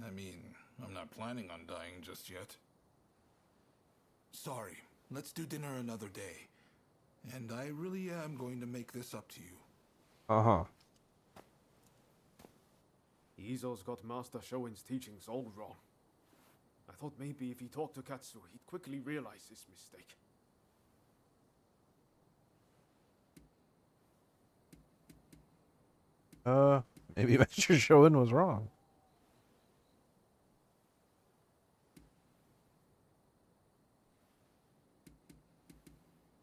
I mean, I'm not planning on dying just yet. Sorry, let's do dinner another day. And I really am going to make this up to you. Uh-huh. Izo's got Master Shoin's teachings all wrong. I thought maybe if he talked to Katsu, he'd quickly realize his mistake. Maybe Master Shoin was wrong.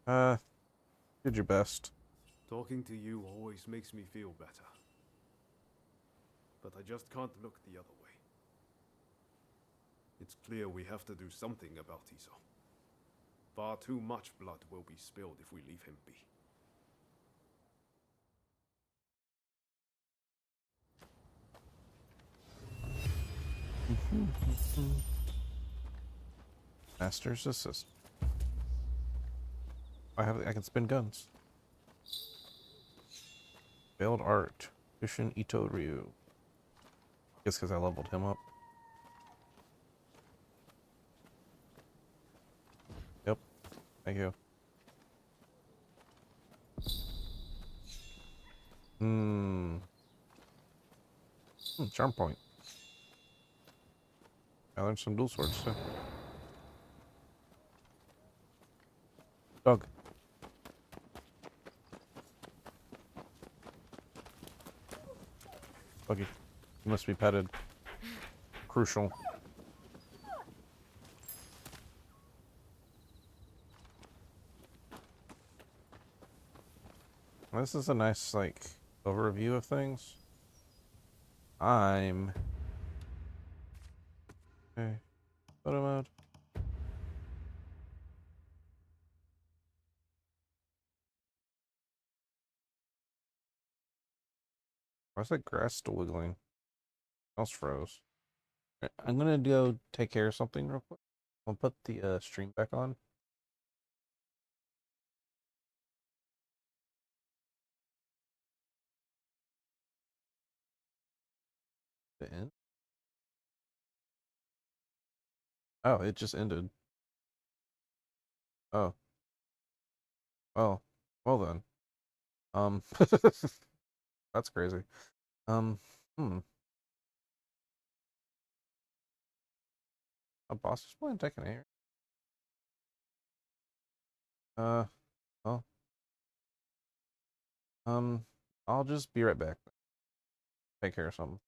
Did your best. Talking to you always makes me feel better. But I just can't look the other way. It's clear we have to do something about Izo. Far too much blood will be spilled if we leave him be. Master's assist. I can spin guns. Failed art. Kushin Ito Ryu. Guess because I leveled him up. Yep. Thank you. Charm point. I learned some dual swords too. Dog. Buggy. You must be petted. Crucial. This is a nice, like, overview of things. Okay. Photo mode. Why is that grass still wiggling? Else froze. I'm gonna go take care of something real quick. I'll put the stream back on. The end? Oh, it just ended. Oh. Oh. Well then. That's crazy. A boss is playing Tekken 8. Well. I'll just be right back. Take care of something.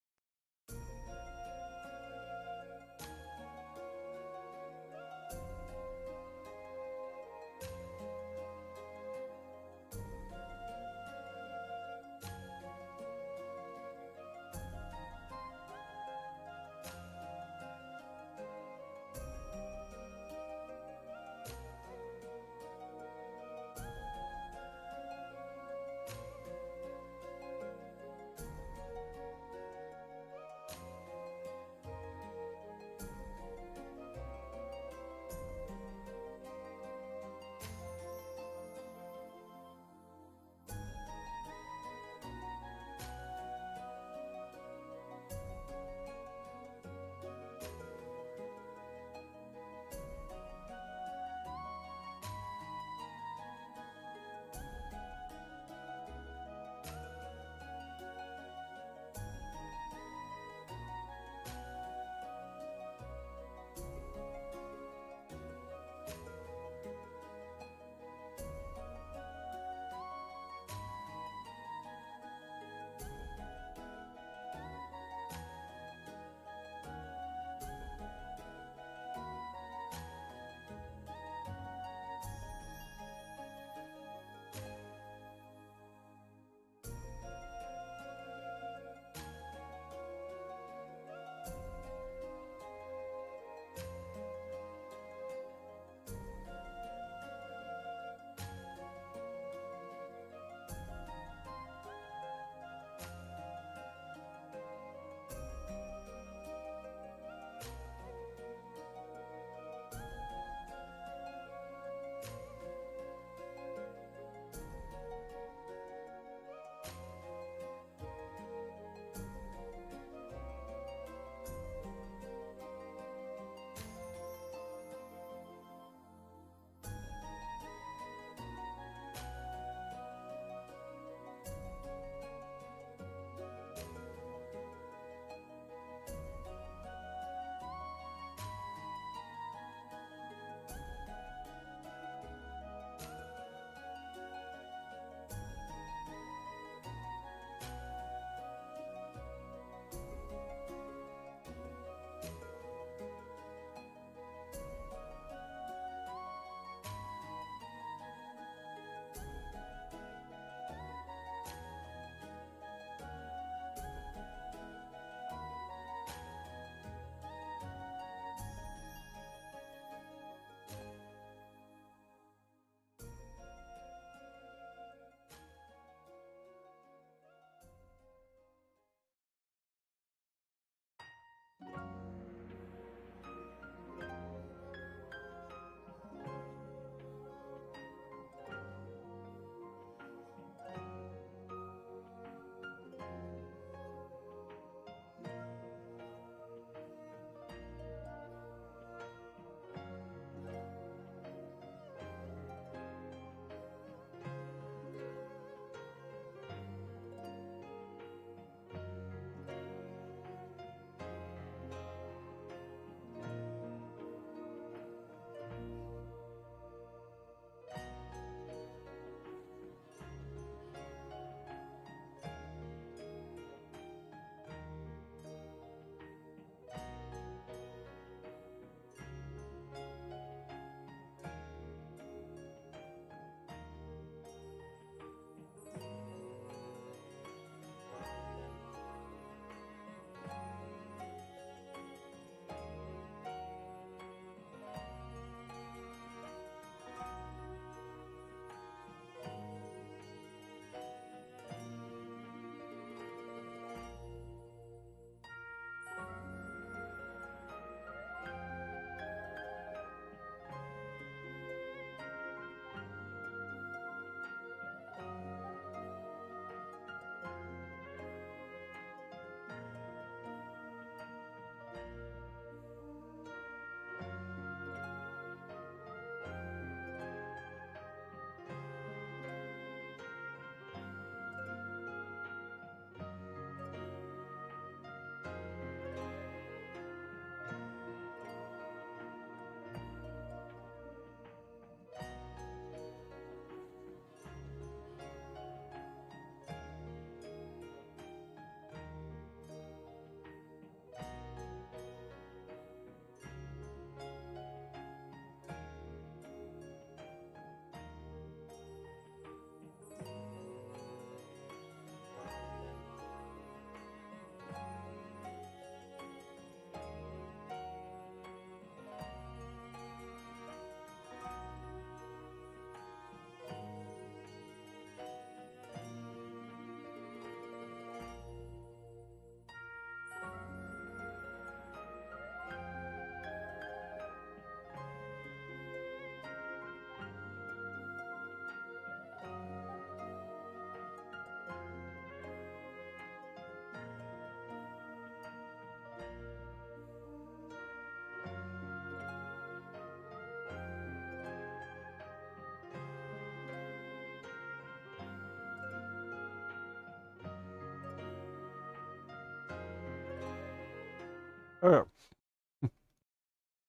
Okay.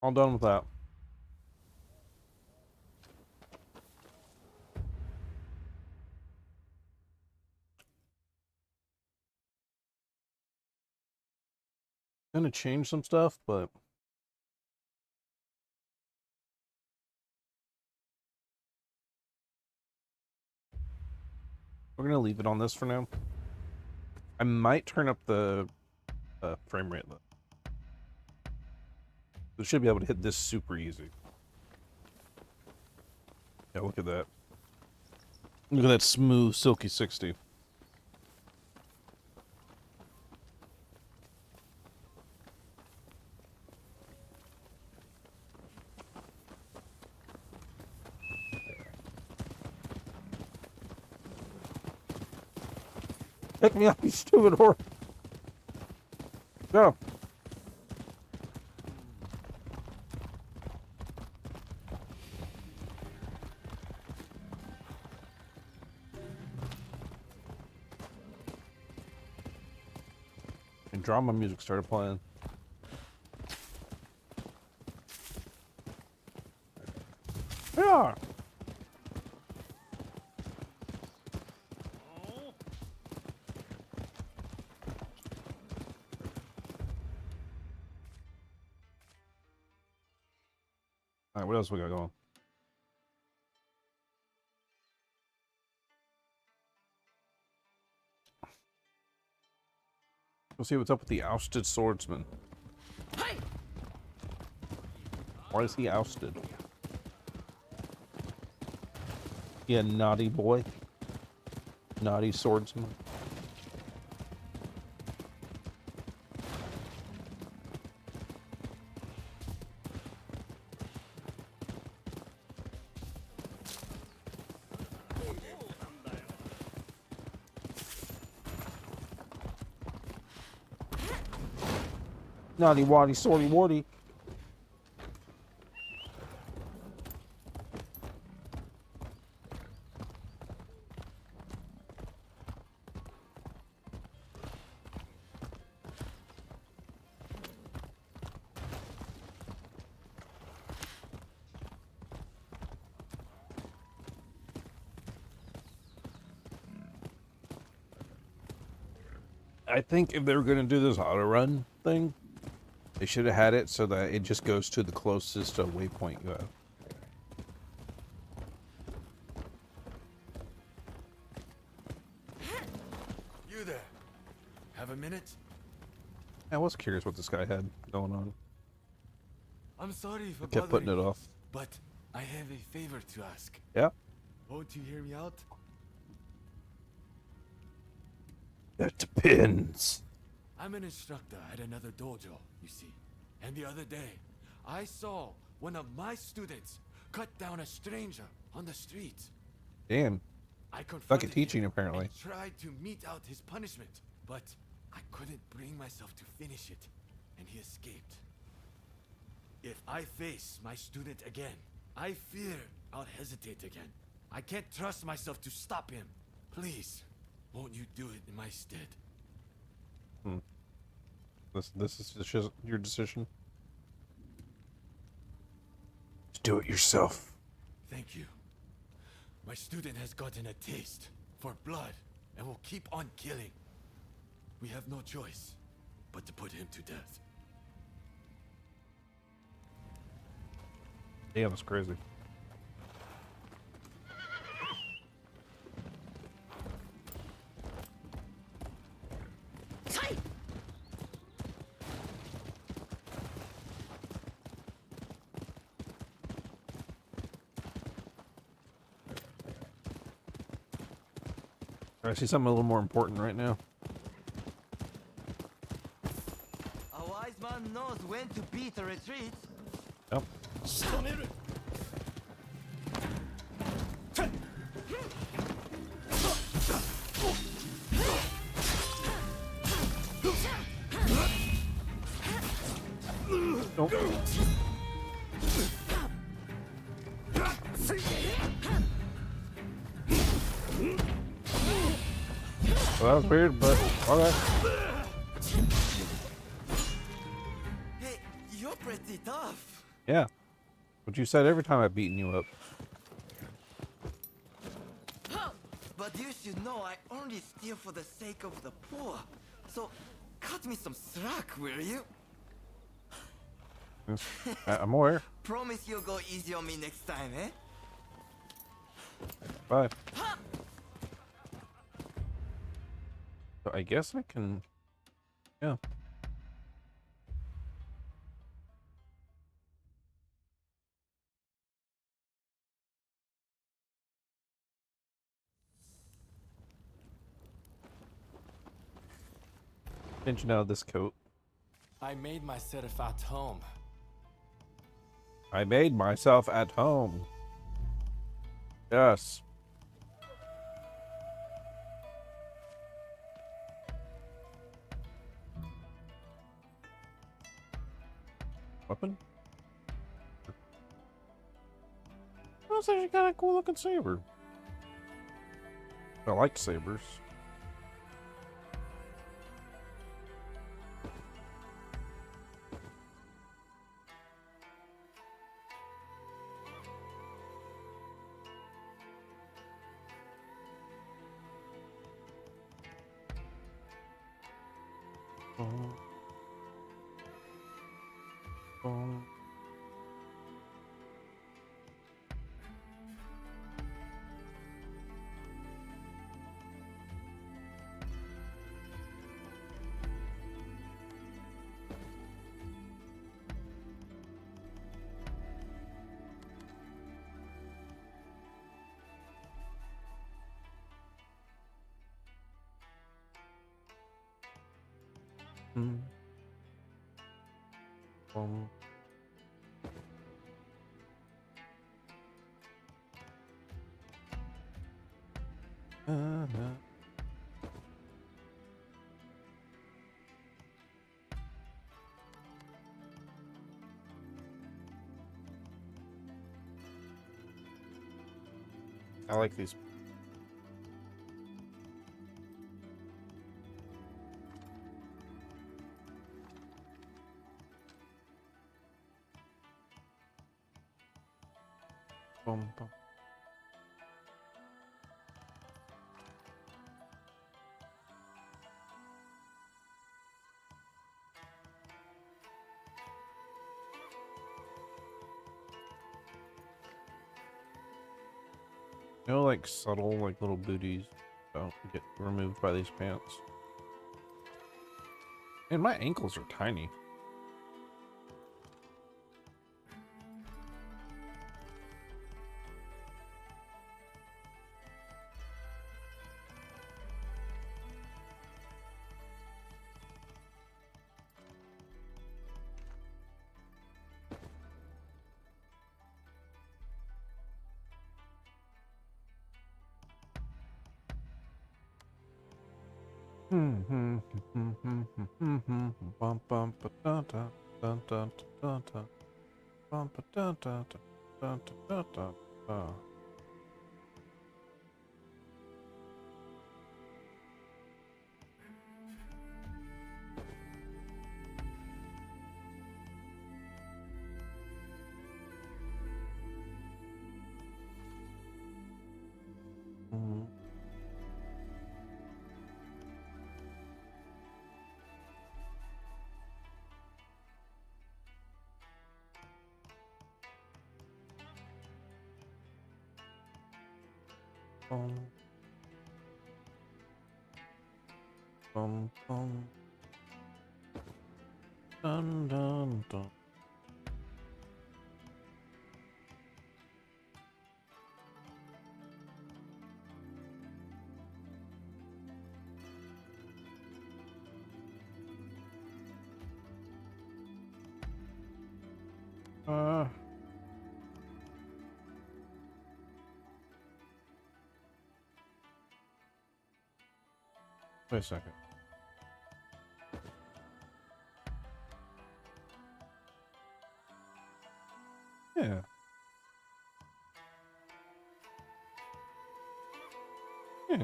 All done with that. Gonna change some stuff, but we're gonna leave it on this for now. I might turn up the frame rate though. We should be able to hit this super easy. Yeah, look at that. Look at that smooth, silky 60. Pick me up, you stupid whore. Go. And drama music started playing. Yeah. Alright, what else we got going? We'll see what's up with the ousted swordsman. Why is he ousted? Yeah, naughty boy. Naughty swordsman. Naughty waddy swordy wardy. I think if they were going to do this auto run thing, they should have had it so that it just goes to the closest waypoint you have. You there? Have a minute? I was curious what this guy had going on. I'm sorry for I kept putting it bothering you, off. but I have a favor to ask. Yeah? Won't you hear me out? That depends. I'm an instructor at another dojo, you see. And the other day, I saw one of my students cut down a stranger on the street. Damn. I Fucking confronted teaching, him apparently. and tried to mete out his punishment, but I couldn't bring myself to finish it, and he escaped. If I face my student again, I fear I'll hesitate again. I can't trust myself to stop him. Please, won't you do it in my stead? Hmm. This is your decision. Just do it yourself. Thank you. My student has gotten a taste for blood and will keep on killing. We have no choice but to put him to death. Damn, that's crazy. I see something a little more important right now. A wise man knows when to beat a retreat. Yep. Nope. Well, that was weird, but okay. pretty tough. Yeah. What you said every time I've beaten you up. But you should know I only steal for the sake of the poor. So, cut me some slack, will you? I'm aware. Promise you'll go easy on me next time, eh? Bye. So I guess I can... Yeah. Didn't you know this coat? I made myself at home. I made myself at home. Yes. Weapon? That's actually kind of cool looking saber. I like sabers. I like these. Boom, boom. You know, like subtle, like little booties don't get removed by these pants. And my ankles are tiny. Dun, dun, dun. Wait a second. Yeah. Yeah.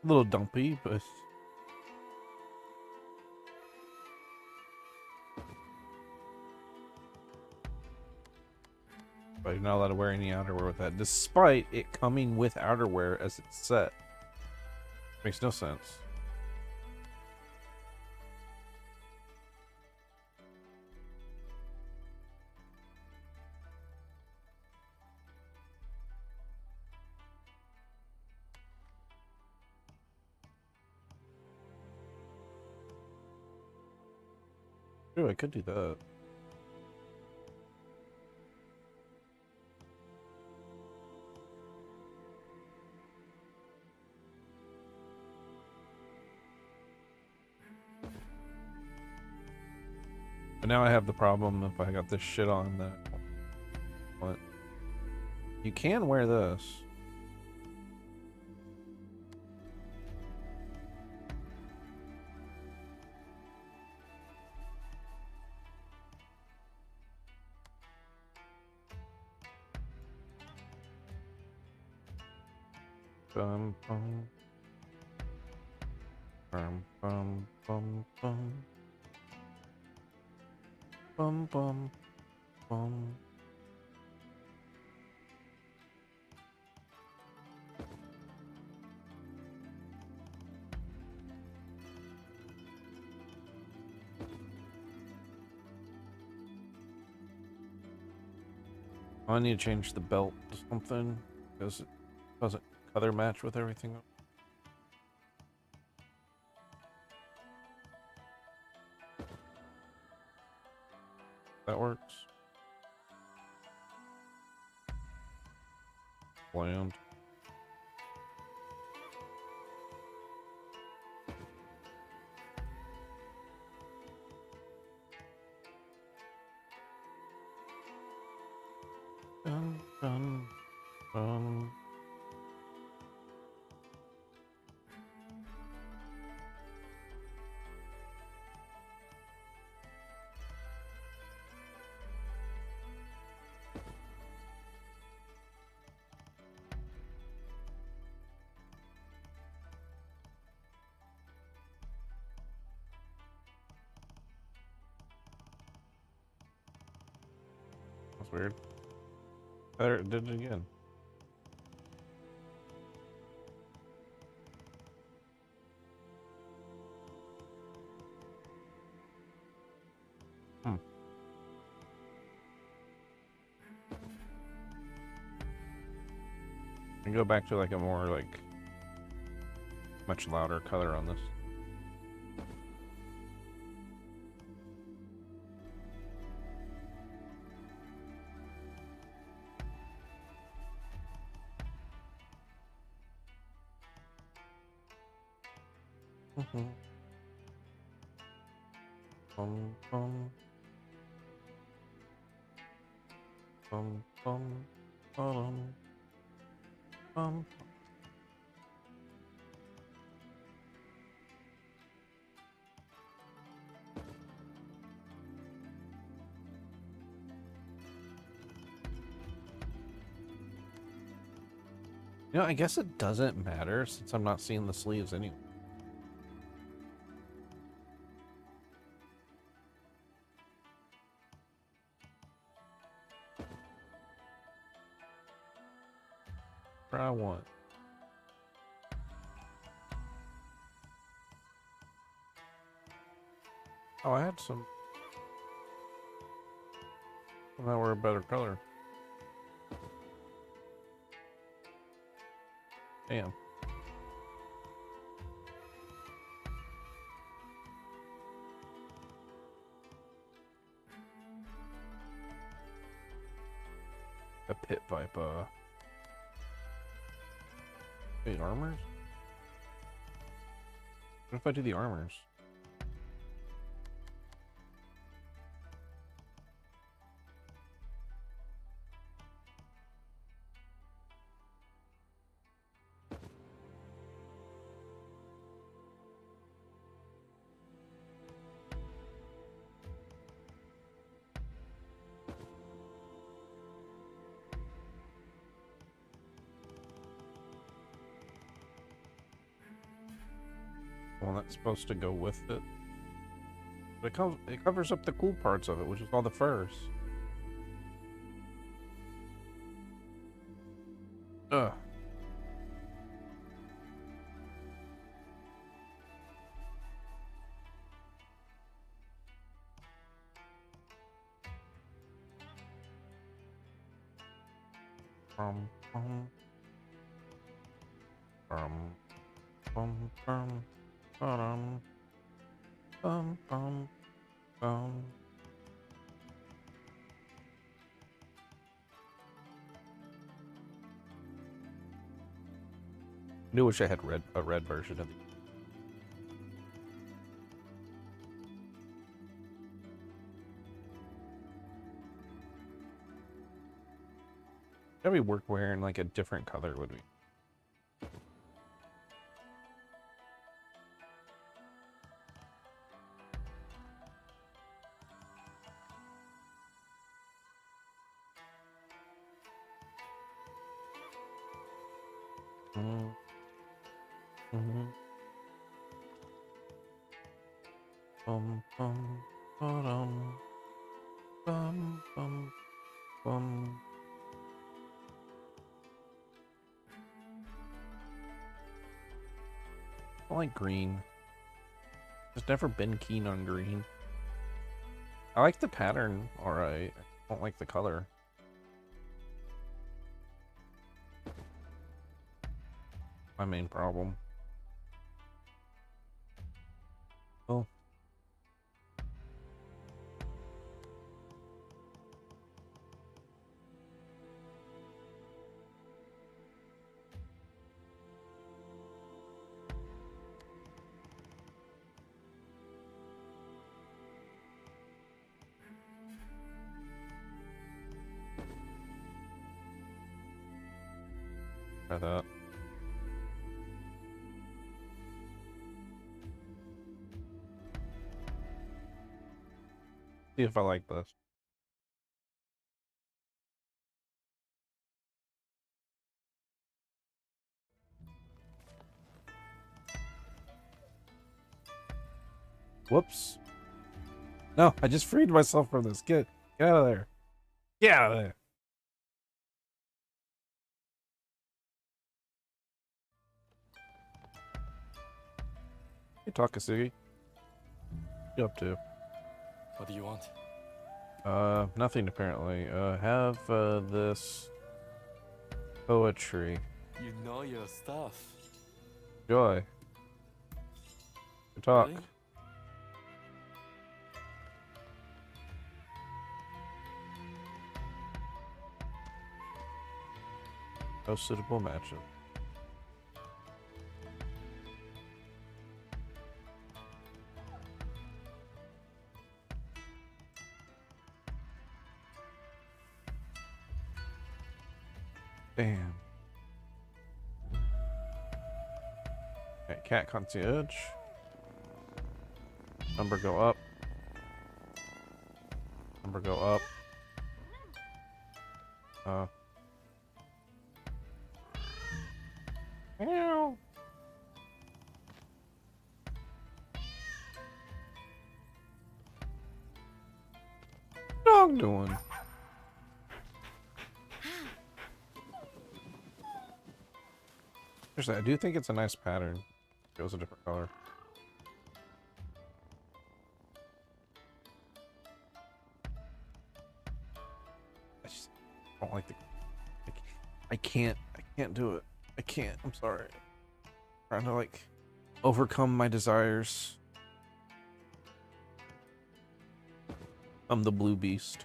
A little dumpy, but you're not allowed to wear any outerwear with that, despite it coming with outerwear as it's set. Makes no sense. Ooh, I could do that. But now I have the problem if I got this shit on that. What? You can wear this. Bum bum. Bum bum bum bum. Bum bum bum. I need to change the belt to something because it doesn't color match with everything. That works. Bland. Dun, dun, dun. That's weird. There, it did it again. I can go back to like a more like much louder color on this. Bum bum. Bum bum bum bum. You know, I guess it doesn't matter since I'm not seeing the sleeves anyway. I want. Oh, I had some. Well, now we're a better color. Damn. A pit viper. Wait, armors? What if I do the armors? Well, that's supposed to go with it. But it covers up the cool parts of it, which is all the furs. Ugh. Um, um, um, um, um, um, um. I do wish I had a red version of the. Maybe work wearing like a different color would be. Mm-hmm. Bum bum bum bum bum bum. I like green. Just never been keen on green. I like the pattern, alright. I don't like the color. My main problem. Oh. Try that. See if I like this. Whoops. No, I just freed myself from this. Get out of there. Get out of there. Hey, Takasugi. What you up to? What do you want? Nothing apparently. Have this poetry. You know your stuff. Joy. Good talk. Really? No suitable matchup. Damn. Okay, cat concierge. Number go up. Number go up. Meow. Dog doing? Seriously, I do think it's a nice pattern. It goes a different color. I just don't like the. I can't do it. I can't. I'm sorry. I'm trying to like overcome my desires. I'm the blue beast.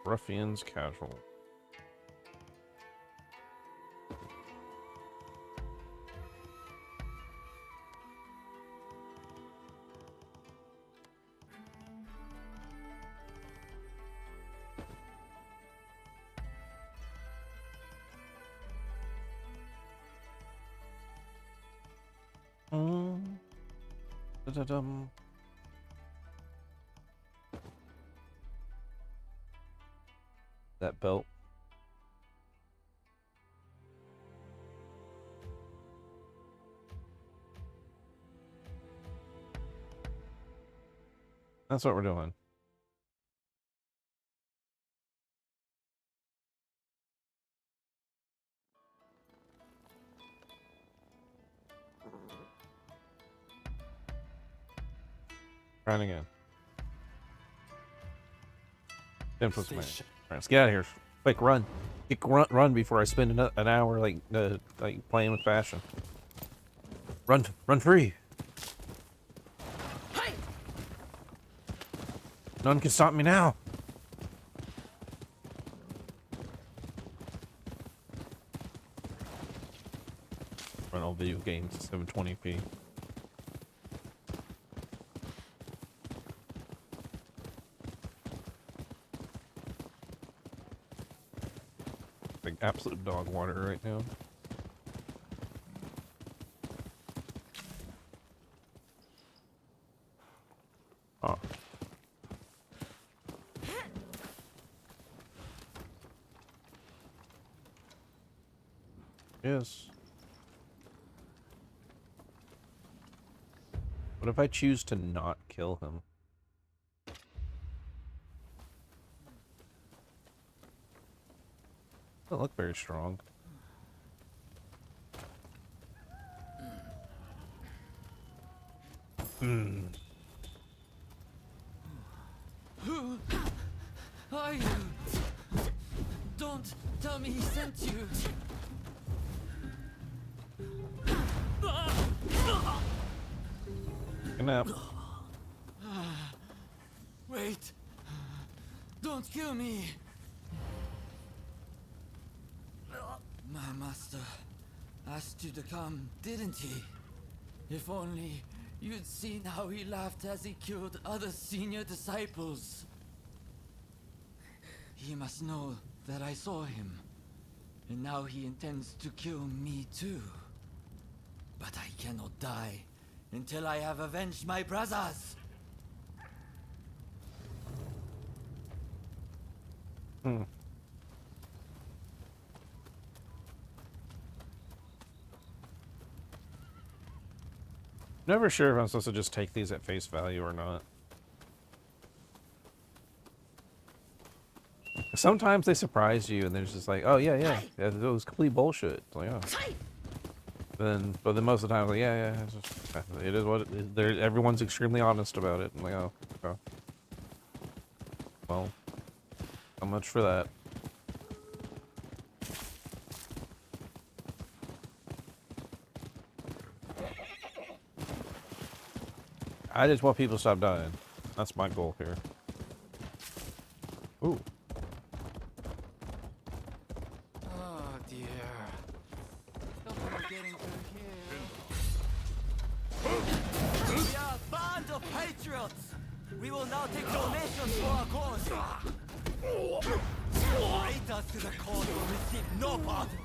Ruffians casual. Da-da-dum. That belt. That's what we're doing. Trying again. Influence man. Alright, let's get out of here. Quick, run. Quick, run before I spend an hour like playing with fashion. Run free. No one can stop me now. Run all video games at 720p. Like absolute dog water right now. Oh. Yes. What if I choose to not kill him? Doesn't look very strong. Hmm. Who are you? Don't tell me he sent you. Good nap. Wait. Don't kill me. My master asked you to come, didn't he? If only you'd seen how he laughed as he killed other senior disciples. He must know that I saw him, and now he intends to kill me too. But I cannot die until I have avenged my brothers. Hmm. Never sure if I'm supposed to just take these at face value or not. Sometimes they surprise you and they're just like, oh yeah, it was complete bullshit. It's like, oh. But then most of the time, like, yeah, it's just, it is what it is. Everyone's extremely honest about it. I'm like, oh, okay. Well, so much for that. I just want people to stop dying. That's my goal here. Ooh. Oh dear. Getting through here. We are a band of patriots. We will now take donations for our cause. Traitors to the cause will receive no pardon.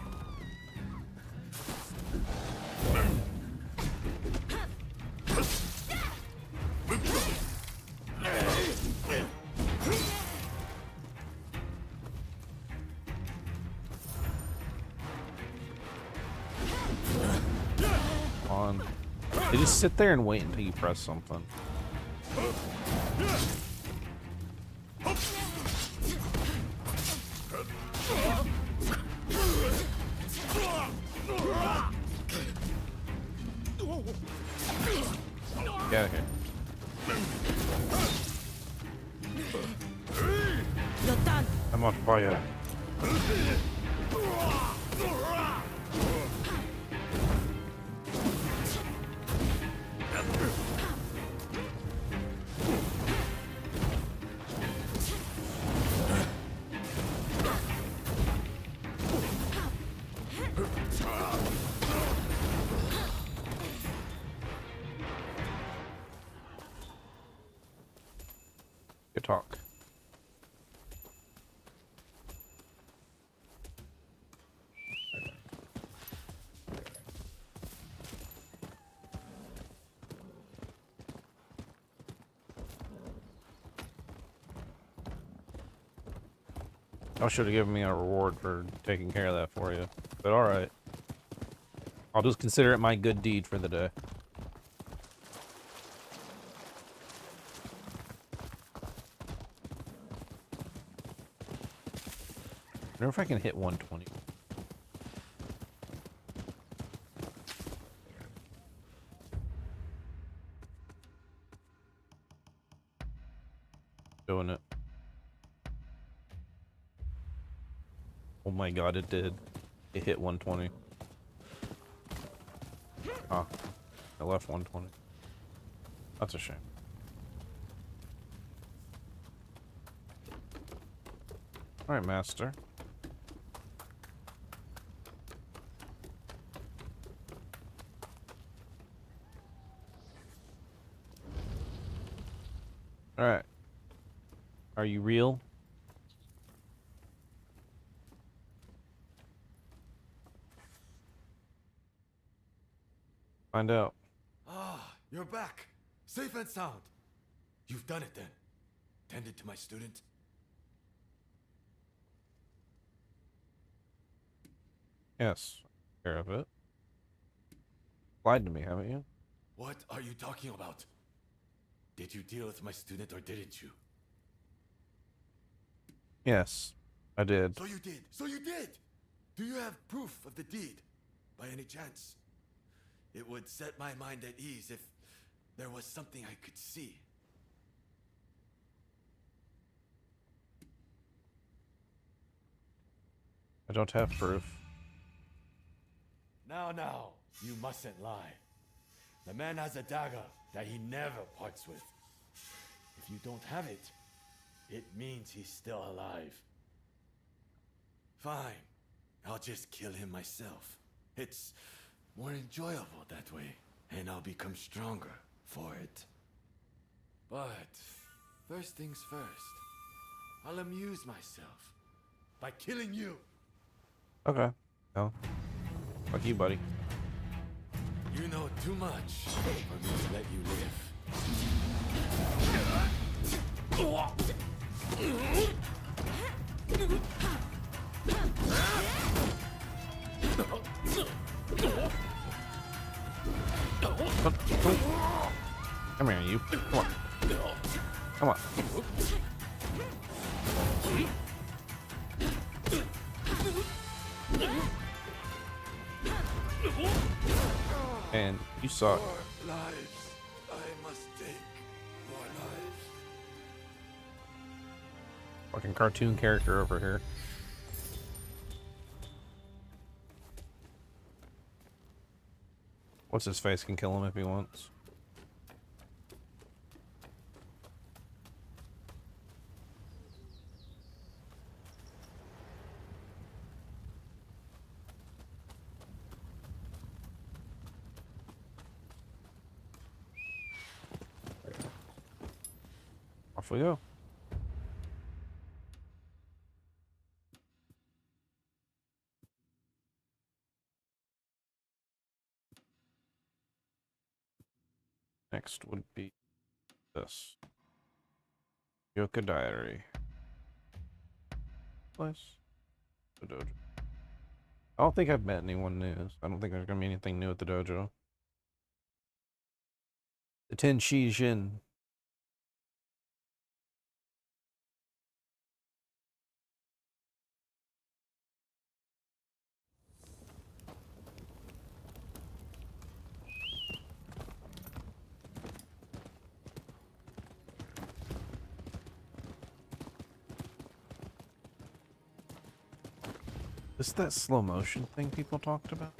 On. They just sit there and wait until you press something. Get out of here. I'm on fire. Good talk. I should have given me a reward for taking care of that for you. But alright. I'll just consider it my good deed for the day. I wonder if I can hit 120. Doing it. Oh my god, it did. It hit 120. Ah, I left 120. That's a shame. Alright, master. Alright. Are you real? Find out. Ah, you're back. Safe and sound. You've done it then. Tended to my student. Yes. Care of it. Lied to me, haven't you? What are you talking about? Did you deal with my student or didn't you? Yes, I did. So you did. So you did. Do you have proof of the deed, by any chance? It would set my mind at ease if there was something I could see. I don't have proof. Now, you mustn't lie. The man has a dagger that he never parts with. If you don't have it, it means he's still alive. Fine, I'll just kill him myself. It's more enjoyable that way, and I'll become stronger for it. But first things first, I'll amuse myself by killing you. Okay. No. Fuck you, buddy. You know too much for me to let you live. Come here, you. Come on. Come on. And you suck. More lives. I must take more lives. Fucking cartoon character over here. What's his face can kill him if he wants. Off we go. Next would be this. Yoka Diary. Place. The dojo. I don't think I've met anyone new. I don't think there's gonna be anything new at the dojo. The Tenshi Jin. Is that slow motion thing people talked about?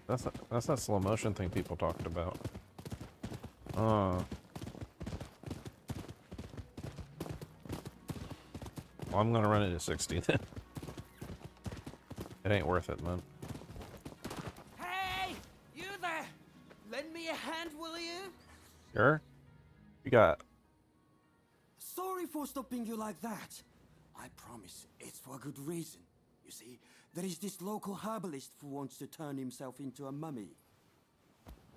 That's that slow motion thing people talked about. Well, I'm gonna run it at 60 then. It ain't worth it, man. Hey! You there! Lend me a hand, will you? Sure? You got. Sorry for stopping you like that. I promise it's for a good reason. You see, there is this local herbalist who wants to turn himself into a mummy.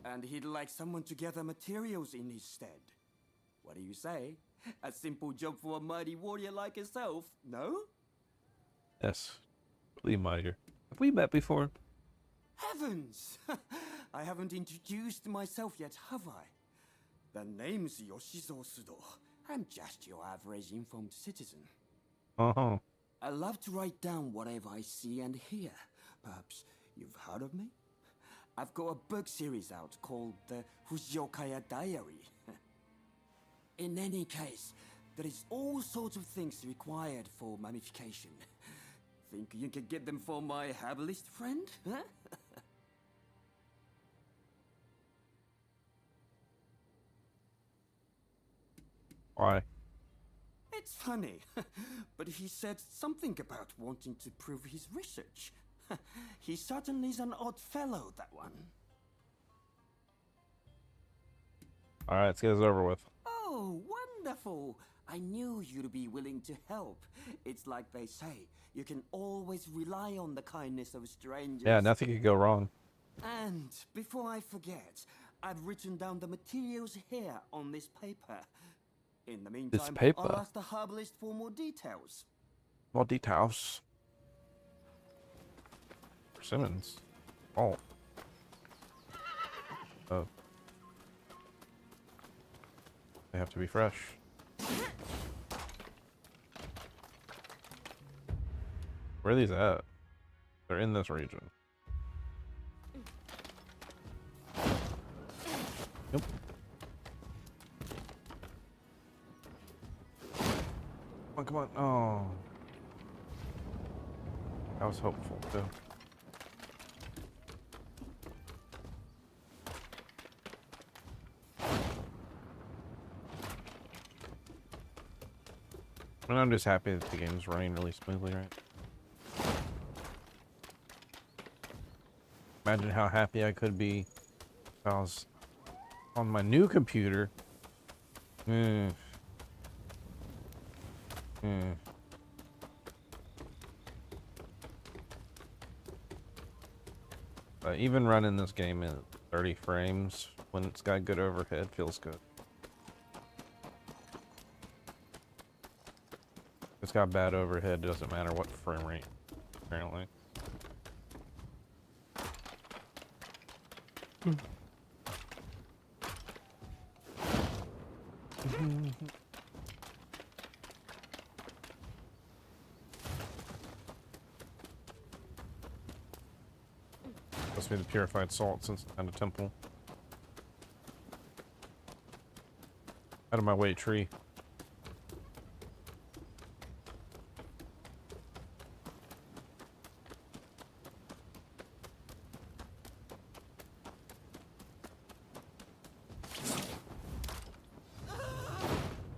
And he'd like someone to gather materials in his stead. What do you say? A simple job for a mighty warrior like yourself, no? Yes. Please, mightier. Have we met before? Heavens! I haven't introduced myself yet, have I? The name's Yoshizo Sudo. I'm just your average informed citizen. Uh-huh. I love to write down whatever I see and hear. Perhaps you've heard of me? I've got a book series out called the Fujiokaya Diary. In any case, there is all sorts of things required for mummification. Think you can get them for my herbalist friend? Huh? Why? It's funny, but he said something about wanting to prove his research. He certainly is an odd fellow, that one. Alright, let's get this over with. Oh, wonderful! I knew you'd be willing to help. It's like they say, you can always rely on the kindness of strangers. Yeah, nothing could go wrong. And before I forget, I've written down the materials here on this paper. In the meantime, I'll ask the herbalist for more details. More details. Simmons. Oh. Oh. They have to be fresh. Where are these at? They're in this region. Yep. Come on. Oh. I was hopeful too. And I'm just happy that the game's running really smoothly, right? Imagine how happy I could be if I was on my new computer. Even running this game at 30 frames when it's got good overhead feels good. If it's got bad overhead, it doesn't matter what frame rate, apparently. Must be the purified salt since it's kind of temple. Out of my way, tree.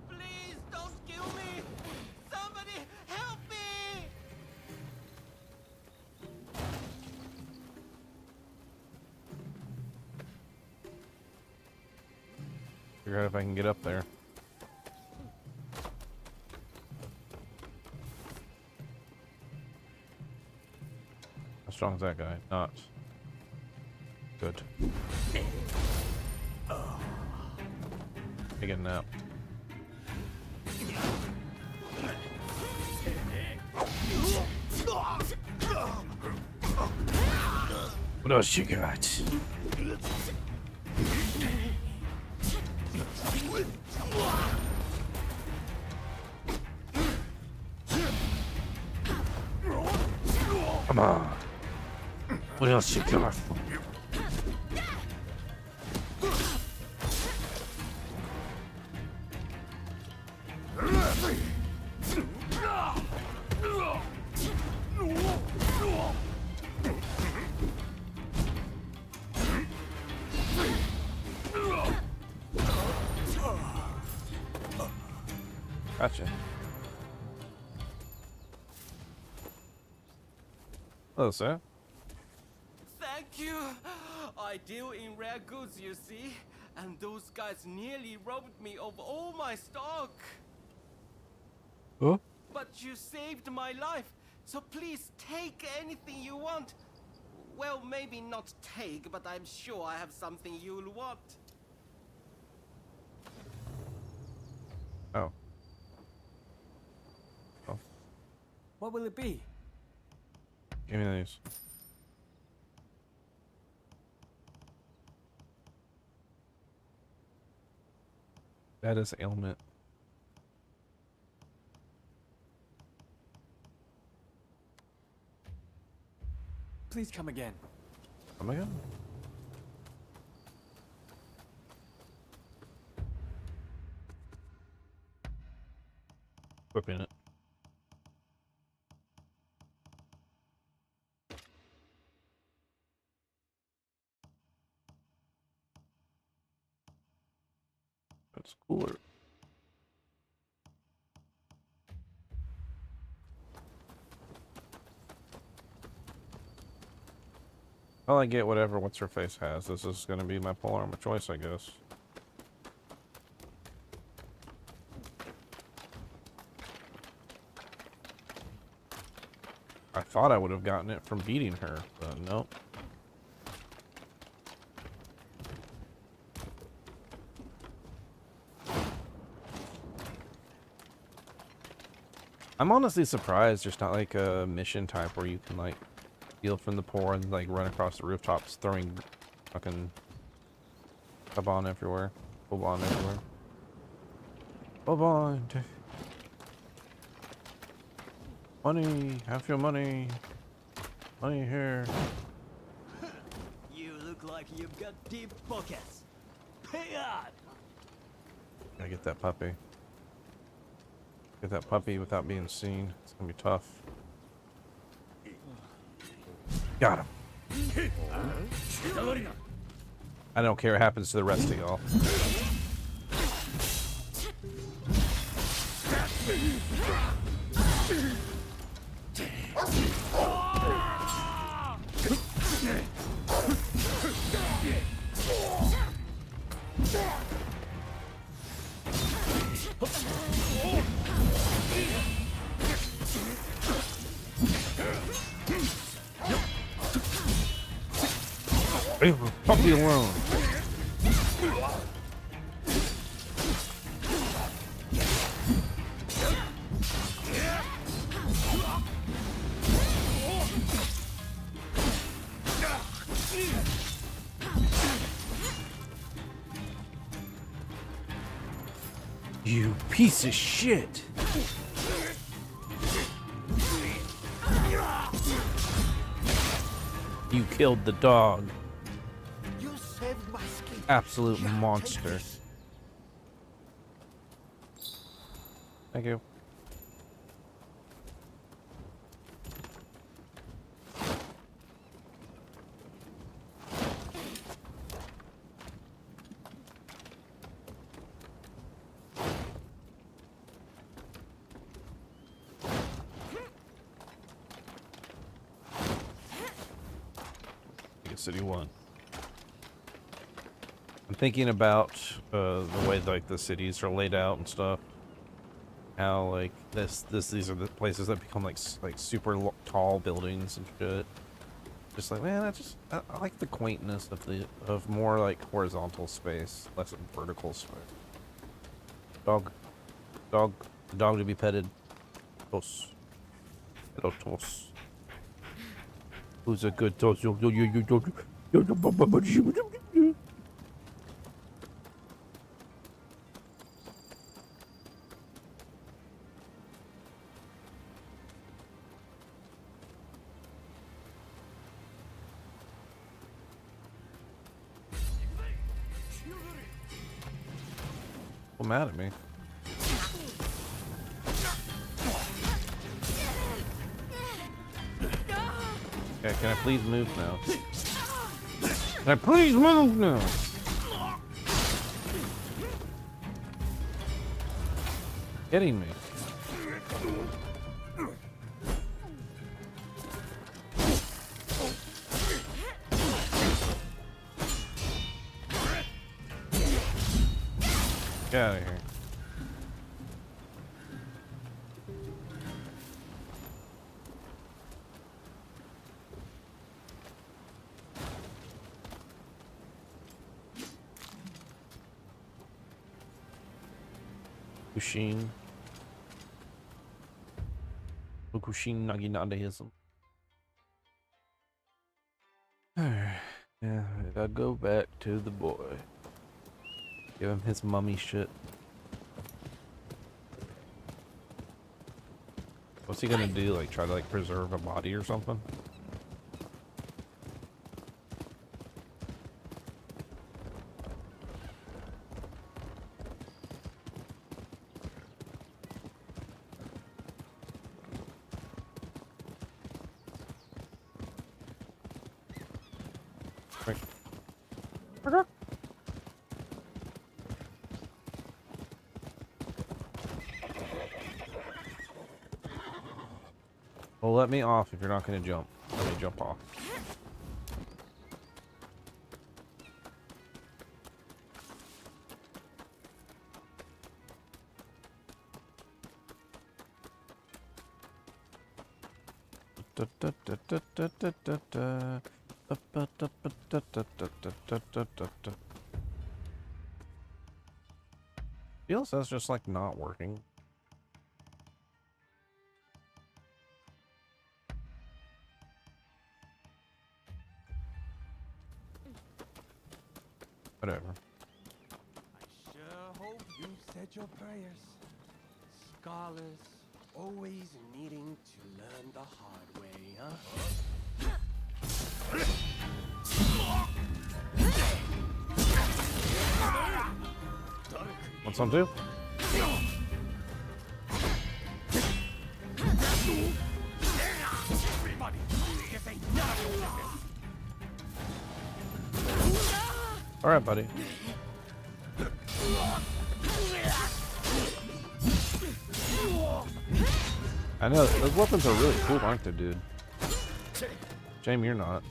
Please don't kill me! Somebody help me! Figure out if I can get up there. How strong is that guy? Not good. Take a nap. What else you got? Come on. What else you got? Gotcha. Hello, sir. Thank you. I deal in rare goods, you see, and those guys nearly robbed me of all my stock. Huh? But you saved my life, so please take anything you want. well, maybe not take, but I'm sure I have something you'll want. Oh. Oh. What will it be? Give me these. That is ailment. Please come again. Come again? Equipping it. That's cooler. Well, I get whatever what's her face has. This is gonna be my pole armor choice, I guess. I thought I would have gotten it from beating her, but nope. I'm honestly surprised there's not like a mission type where you can like steal from the poor and like run across the rooftops throwing fucking Bond everywhere. Bond everywhere. Bond. Money, have your money. Money here. You look like you've got deep pockets. Pay up! Gotta get that puppy. Get that puppy without being seen. It's gonna be tough. Got him. I don't care what happens to the rest of y'all. Leave the puppy alone. You piece of shit. You killed the dog. You saved my skin. Absolute monster. Thank you. City 1. I'm thinking about the way like the cities are laid out and stuff. How like these are the places that become like super tall buildings and shit. Just like, man, I like the quaintness of more like horizontal space, less vertical space. Dog to be petted. Tos. Hello, Tos. Who's a good Tos? Well, mad at me. Okay, can I please move now? Can I please move now? Getting me. Get out of here. Fukushin. Fukushin Naginadaism. Alright. Yeah, I gotta go back to the boy. Give him his mummy shit. What's he gonna do? Like try to like preserve a body or something? Well, let me off if you're not gonna jump. Let me jump off. Feels that's just like not working. Whatever. I sure hope you said your prayers. Scholars always needing to learn the hard way, huh? Want some too? Everybody, this ain't none of your business. All right, buddy. I know those weapons are really cool, aren't they, dude? Shame you're not.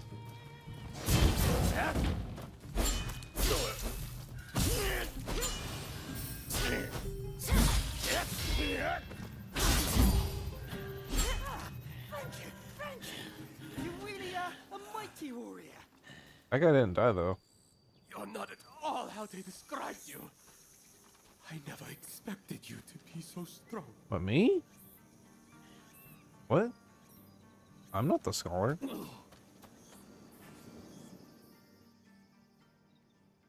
You really are a mighty warrior. That guy didn't die though. You're not at all how they described you. I never expected you to be so strong. What, me? What? I'm not the scholar.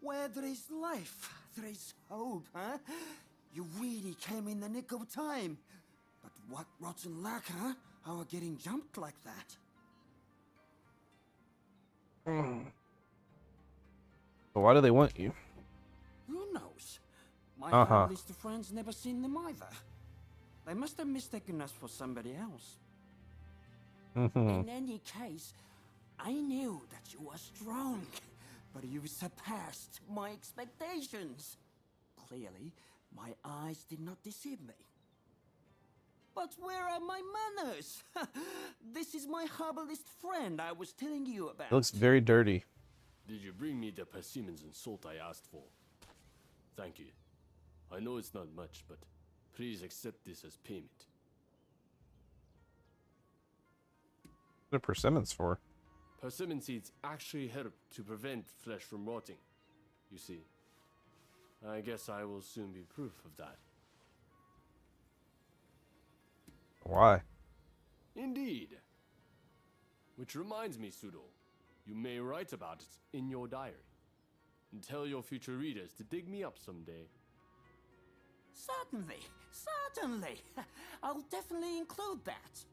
Where there is life, there is hope, huh? You really came in the nick of time. But what rotten luck, huh? How are getting jumped like that? But why do they want you? Who knows? My Uh-huh. list of friends never seen them either. They must have mistaken us for somebody else. In any case, I knew that you were strong, but you surpassed my expectations. Clearly, my eyes did not deceive me. But where are my manners? This is my herbalist friend I was telling you about. It looks very dirty. Did you bring me the persimmons and salt I asked for? Thank you. I know it's not much, but please accept this as payment. What are persimmons for? Persimmon seeds actually help to prevent flesh from rotting. You see. I guess I will soon be proof of that. Why? Indeed. Which reminds me, Sudo, you may write about it in your diary. And tell your future readers to dig me up someday. Certainly, certainly. I'll definitely include that.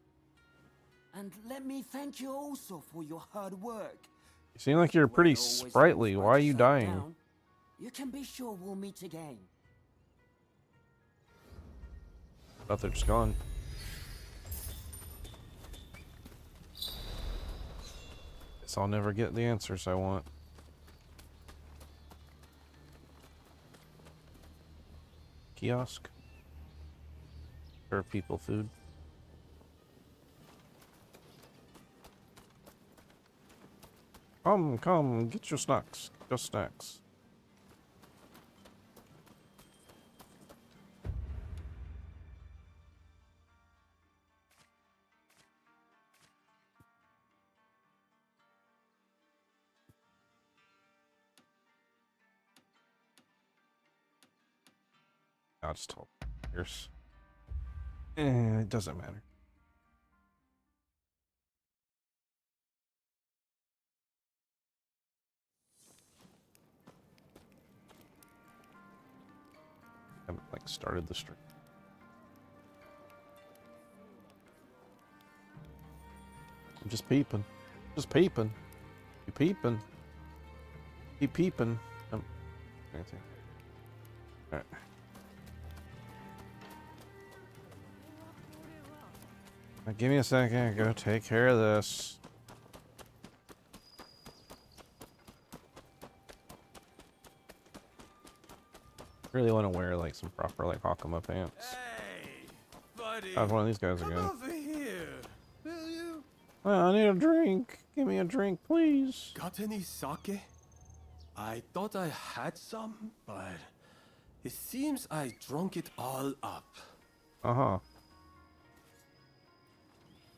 And let me thank you also for your hard work. You seem like you're pretty sprightly. Why are you dying? You can be sure we'll meet again. Thought they're just gone. Guess I'll never get the answers I want. Kiosk. Serve people food. Come, get your snacks. Just snacks. I'll just talk. cares? It doesn't matter. I haven't like started the stream. I'm just peeping. Just peeping. You peeping. Keep peeping. Anything. Alright. Now give me a second. Go take care of this. Really want to wear like some proper like Hakama pants. Hey, buddy. I was one of these guys again. Come over here, will you? Well, I need a drink. Give me a drink, please. Got any sake? I thought I had some, but it seems I drunk it all up. Uh-huh.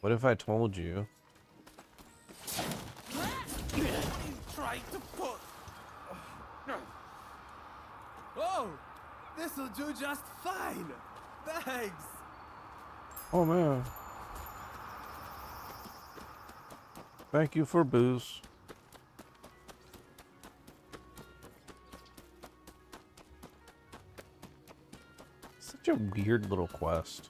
What if I told you? You tried to put... Oh, this'll do just fine. Thanks. Oh man. Thank you for booze. Such a weird little quest.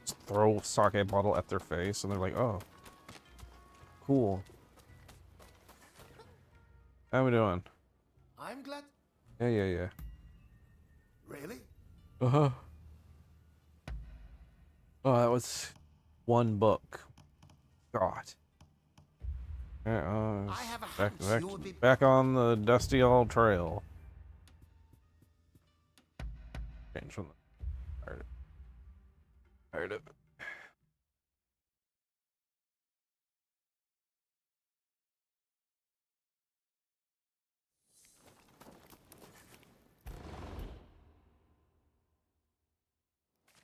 Just throw a sake bottle at their face and they're like, oh. Cool. How we doing? I'm glad. Yeah. Really? Uh-huh. Oh, that was one book. God. Yeah, I have a hunch you would be back on the dusty old trail. Change from the tired of it.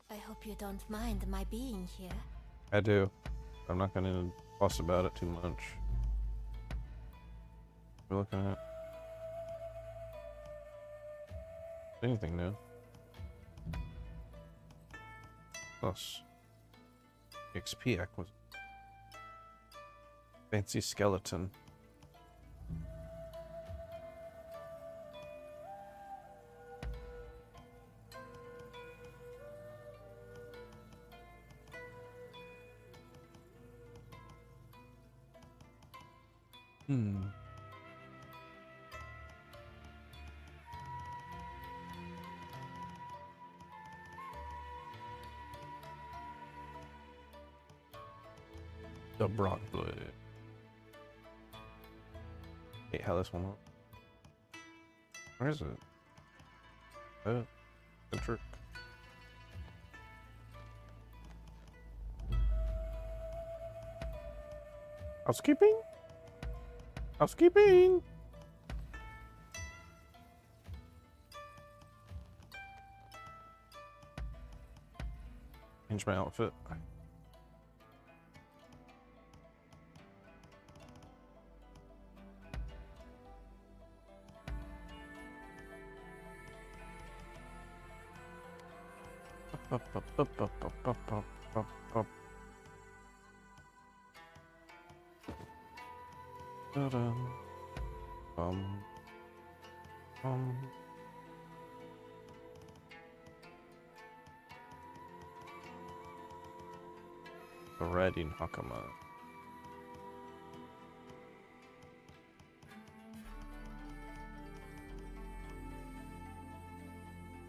I hope you don't mind my being here. I do. I'm not gonna fuss about it too much. We're looking at anything new. Plus XP acquisition. Fancy skeleton. The Brock Blade. Hate how this one looks. Where is it? Oh, the trick. Housekeeping? Housekeeping! Change my outfit. The red in Hakama.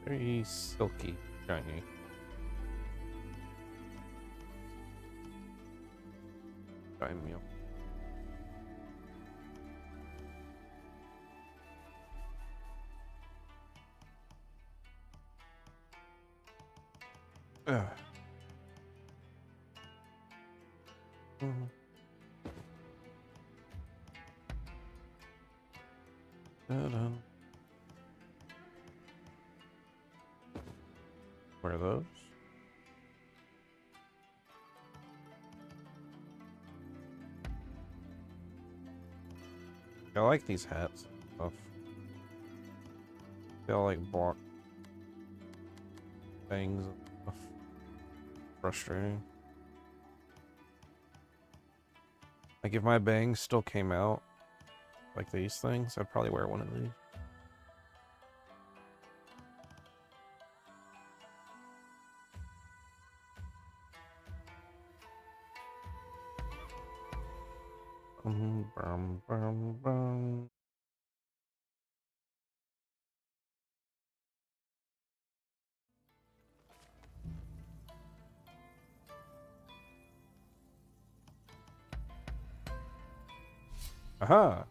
Very silky, shiny. Daimyo. What are those? I like these hats and stuff. They all like block bangs. Frustrating. Like if my bangs still came out like these things, I'd probably wear one of these. Brum, brum, brum. Aha!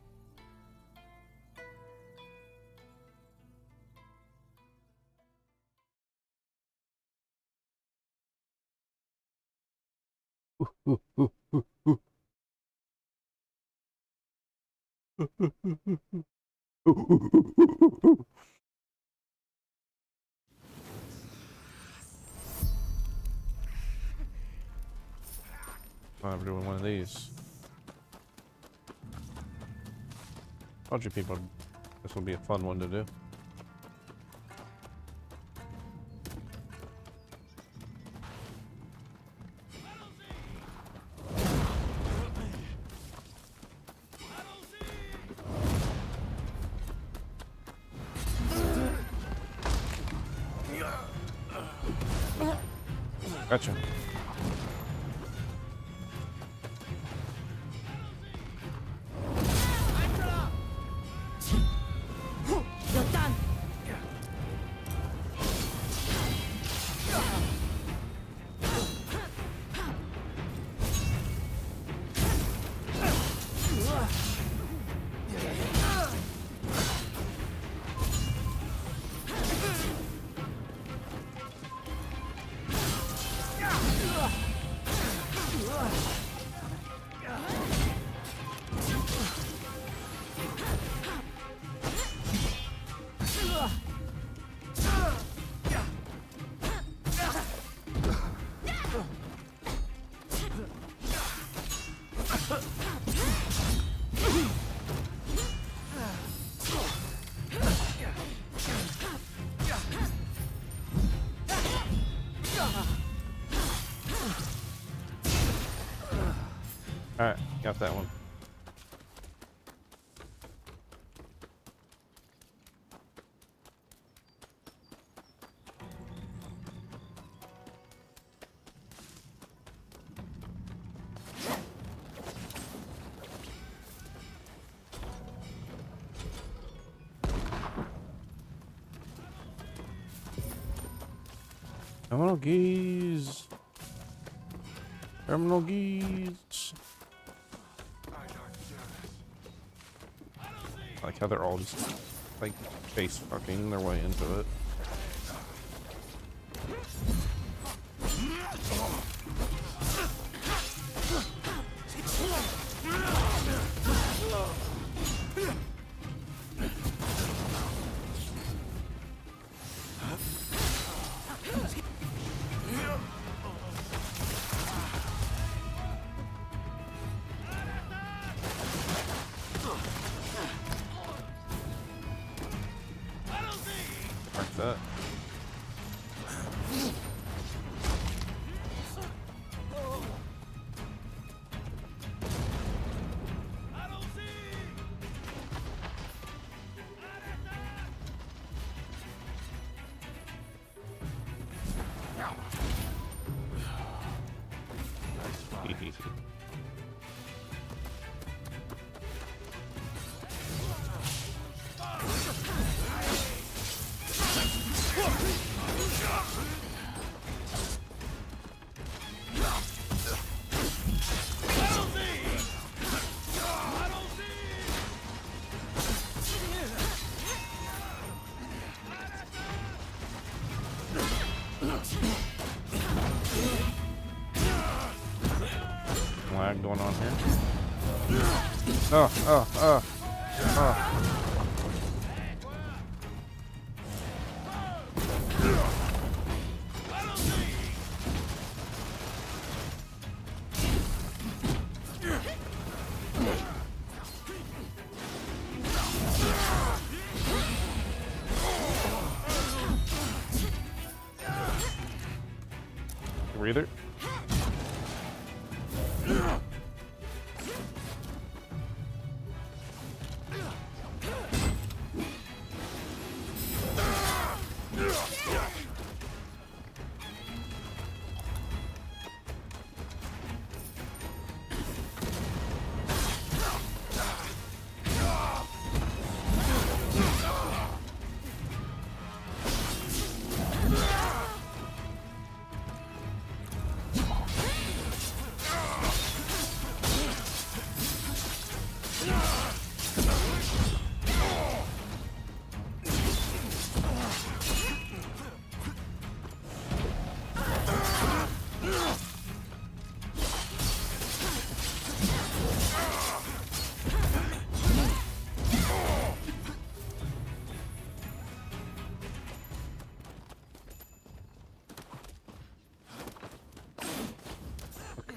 I'm doing one of these. Told you people this would be a fun one to do. Gotcha. You're done. Alright, got that one. Terminal geese. Terminal geese. I like how they're all just like face fucking their way into it. Mark that. Lag going on here. Oh. breather.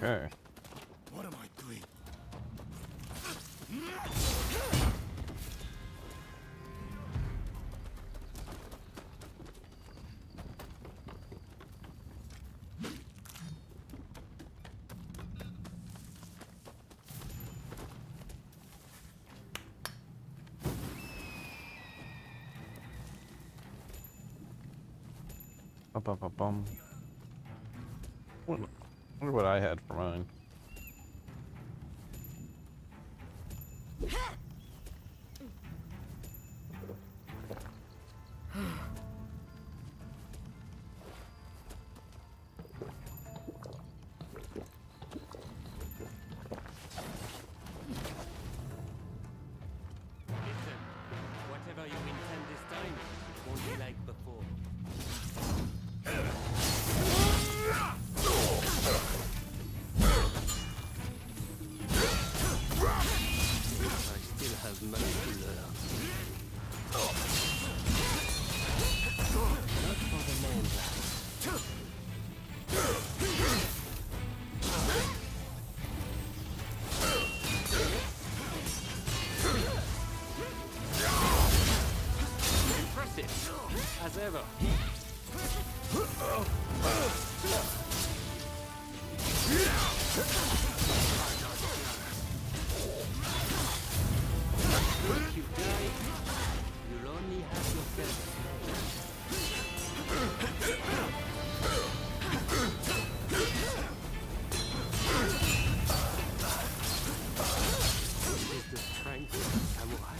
Okay. What am I doing? Bum. Wonder what I had for mine. Listen, whatever you intend this time won't be like before. I still have much to learn. Not for the mainland. Impressive, as ever. If you die, you'll only have yourself. This is the strength of a samurai.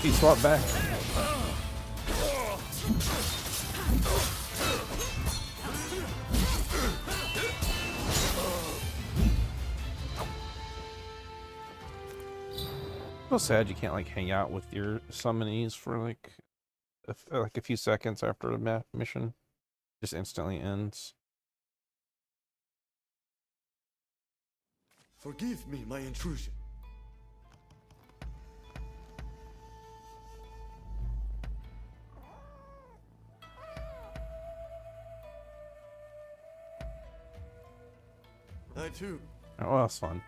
He swapped back. So sad you can't like hang out with your summonees for like a few seconds after the map mission. Just instantly ends. Forgive me my intrusion. I too. Oh, well, that's fun.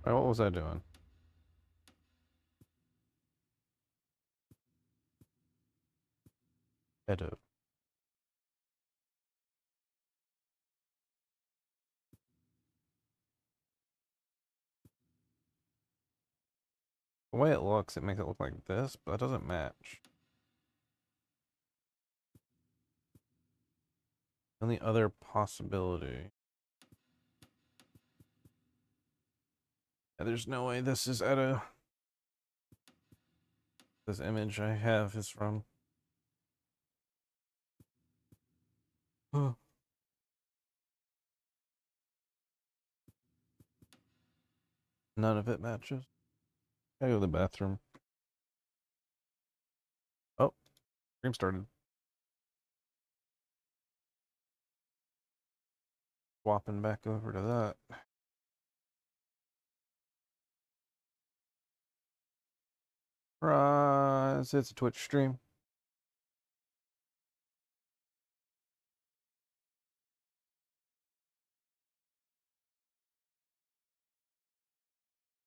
Alright, what was I doing? Edit. The way it looks, it makes it look like this, but it doesn't match. Only other possibility. Yeah, there's no way this is Edo. This image I have is from. None of it matches. I go to the bathroom. Oh, stream started. Swapping back over to that. Surprise, it's a Twitch stream.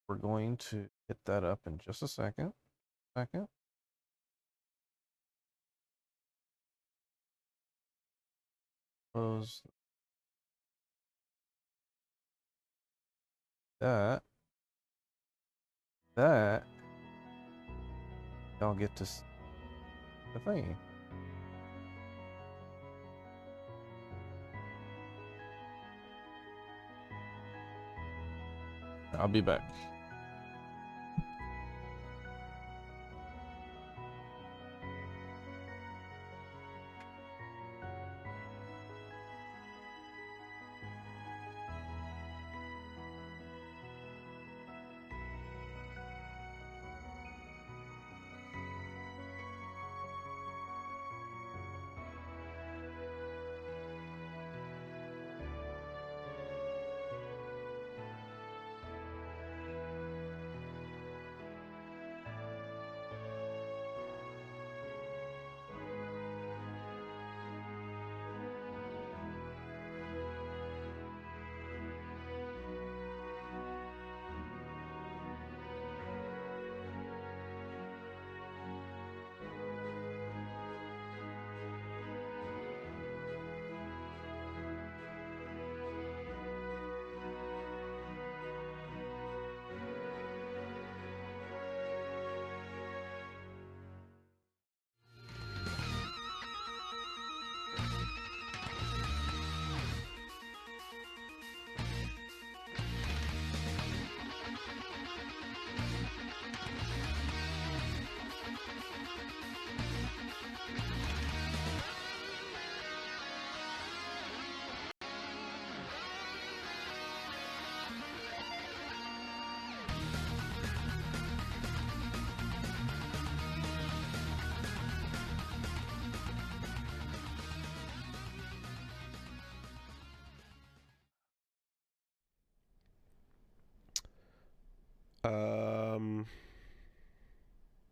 we're going to hit that up in just a second. Close that. Y'all get to see the thing. I'll be back.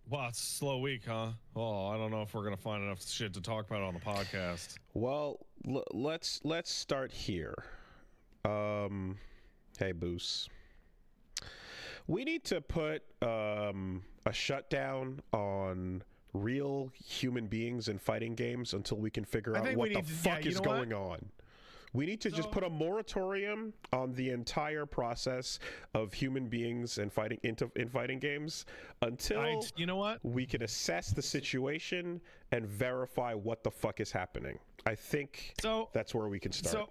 Wow, it's a slow week, huh? Oh, I don't know if we're gonna find enough shit to talk about on the podcast. Well, let's start here. Hey, Boos. We need to put a shutdown on real human beings in fighting games until we can figure out what the fuck is going on. We need to just put a moratorium on the entire process of human beings and in fighting games until we can assess the situation and verify what the fuck is happening. I think that's where we can start.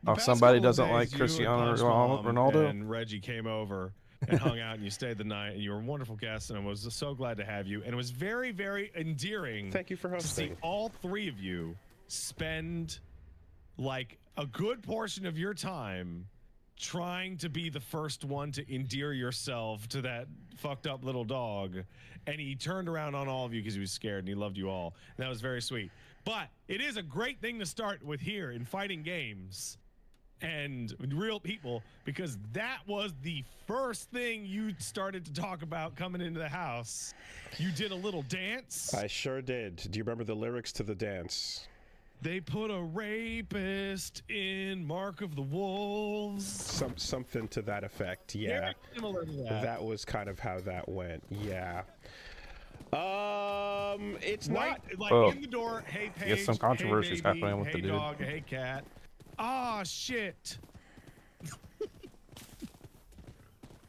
If somebody doesn't like Cristiano Ronaldo, and Reggie came over and hung out, and you stayed the night, and you were a wonderful guest, and I was so glad to have you. And it was very, very endearing. Thank you for hosting. To see all three of you spend like a good portion of your time trying to be the first one to endear yourself to that fucked up little dog, and he turned around on all of you because he was scared and he loved you all. And that was very sweet. But it is a great thing to start with here in fighting games and real people, because that was the first thing you started to talk about coming into the house. You did a little dance. I sure did. Do you remember the lyrics to the dance? They put a rapist in Mark of the Wolves. Something to that effect, yeah. Very similar to that. That was kind of how that went, yeah. It's right, not like in the door. Hey, Paige. Yes, some controversies hey, baby, happening with hey, the dude. Dog, hey, cat. Ah, shit.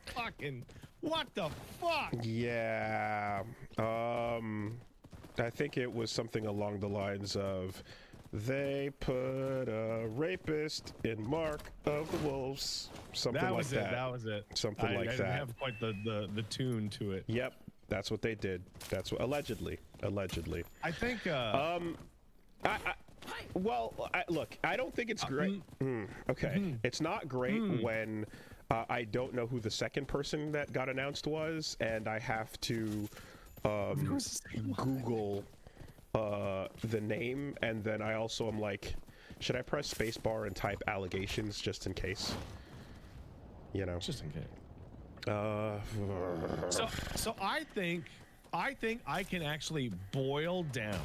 Fucking. What the fuck? Yeah. I think it was something along the lines of, they put a rapist in Mark of the Wolves. Something that like was that. It. That was it. Something like I that. didn't have quite the tune to it. Yep. That's what they did. That's what allegedly. I think. Look, I don't think it's great. Okay, it's not great when I don't know who the second person that got announced was, and I have to Google the name, and then I also am like, should I press spacebar and type allegations just in case? You know, just in case. So I think I can actually boil down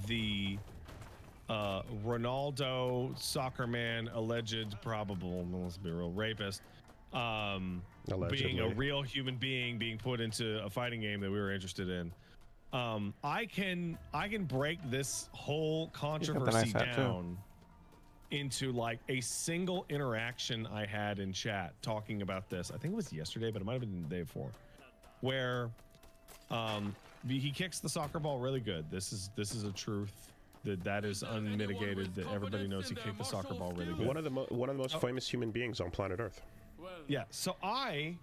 the Ronaldo soccer man alleged probable, let's be real, rapist being a real human being being put into a fighting game that we were interested in. I can break this whole controversy down into like a single interaction I had in chat talking about this. I think it was yesterday, but it might have been the day before, where he kicks the soccer ball really good. This is a truth that is unmitigated. That everybody knows he kicked the soccer ball really good. One of the most famous human beings on planet Earth. Yeah. So I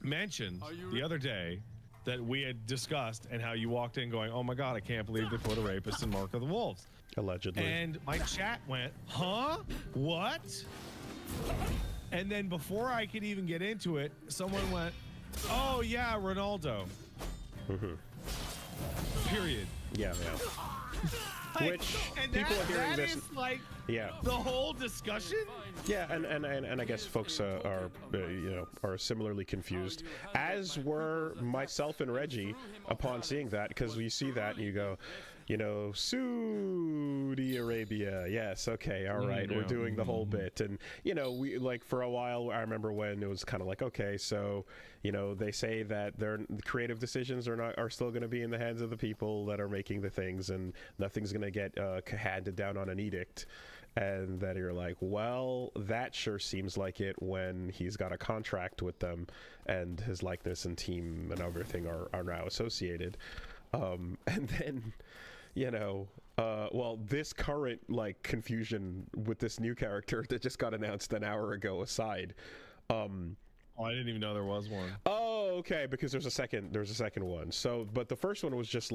mentioned the other day that we had discussed and how you walked in going, "Oh my God, I can't believe they put a rapist in Mark of the Wolves." Allegedly. And my chat went, "Huh? What?" And then before I could even get into it, someone went, "Oh yeah, Ronaldo." Period. Yeah. Like, Which people are hearing this. Is like yeah. The whole discussion. Yeah, and I guess folks are similarly confused, as were myself and Reggie upon seeing that, because you see that and you go, Saudi Arabia. Yes, okay, all right, we're doing the whole bit. And, we like for a while, I remember when it was kind of like, okay, so, they say that their creative decisions are still going to be in the hands of the people that are making the things, and nothing's going to get handed down on an edict. And then you're like, well, that sure seems like it when he's got a contract with them and his likeness and team and everything are now associated. And then, this current confusion with this new character that just got announced an hour ago aside. I didn't even know there was one. Oh, okay, because there's a second one. So, but the first one was just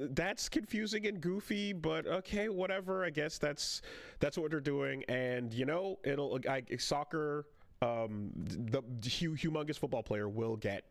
that's confusing and goofy, but okay, whatever. I guess that's what they're doing, and soccer. The humongous football player will get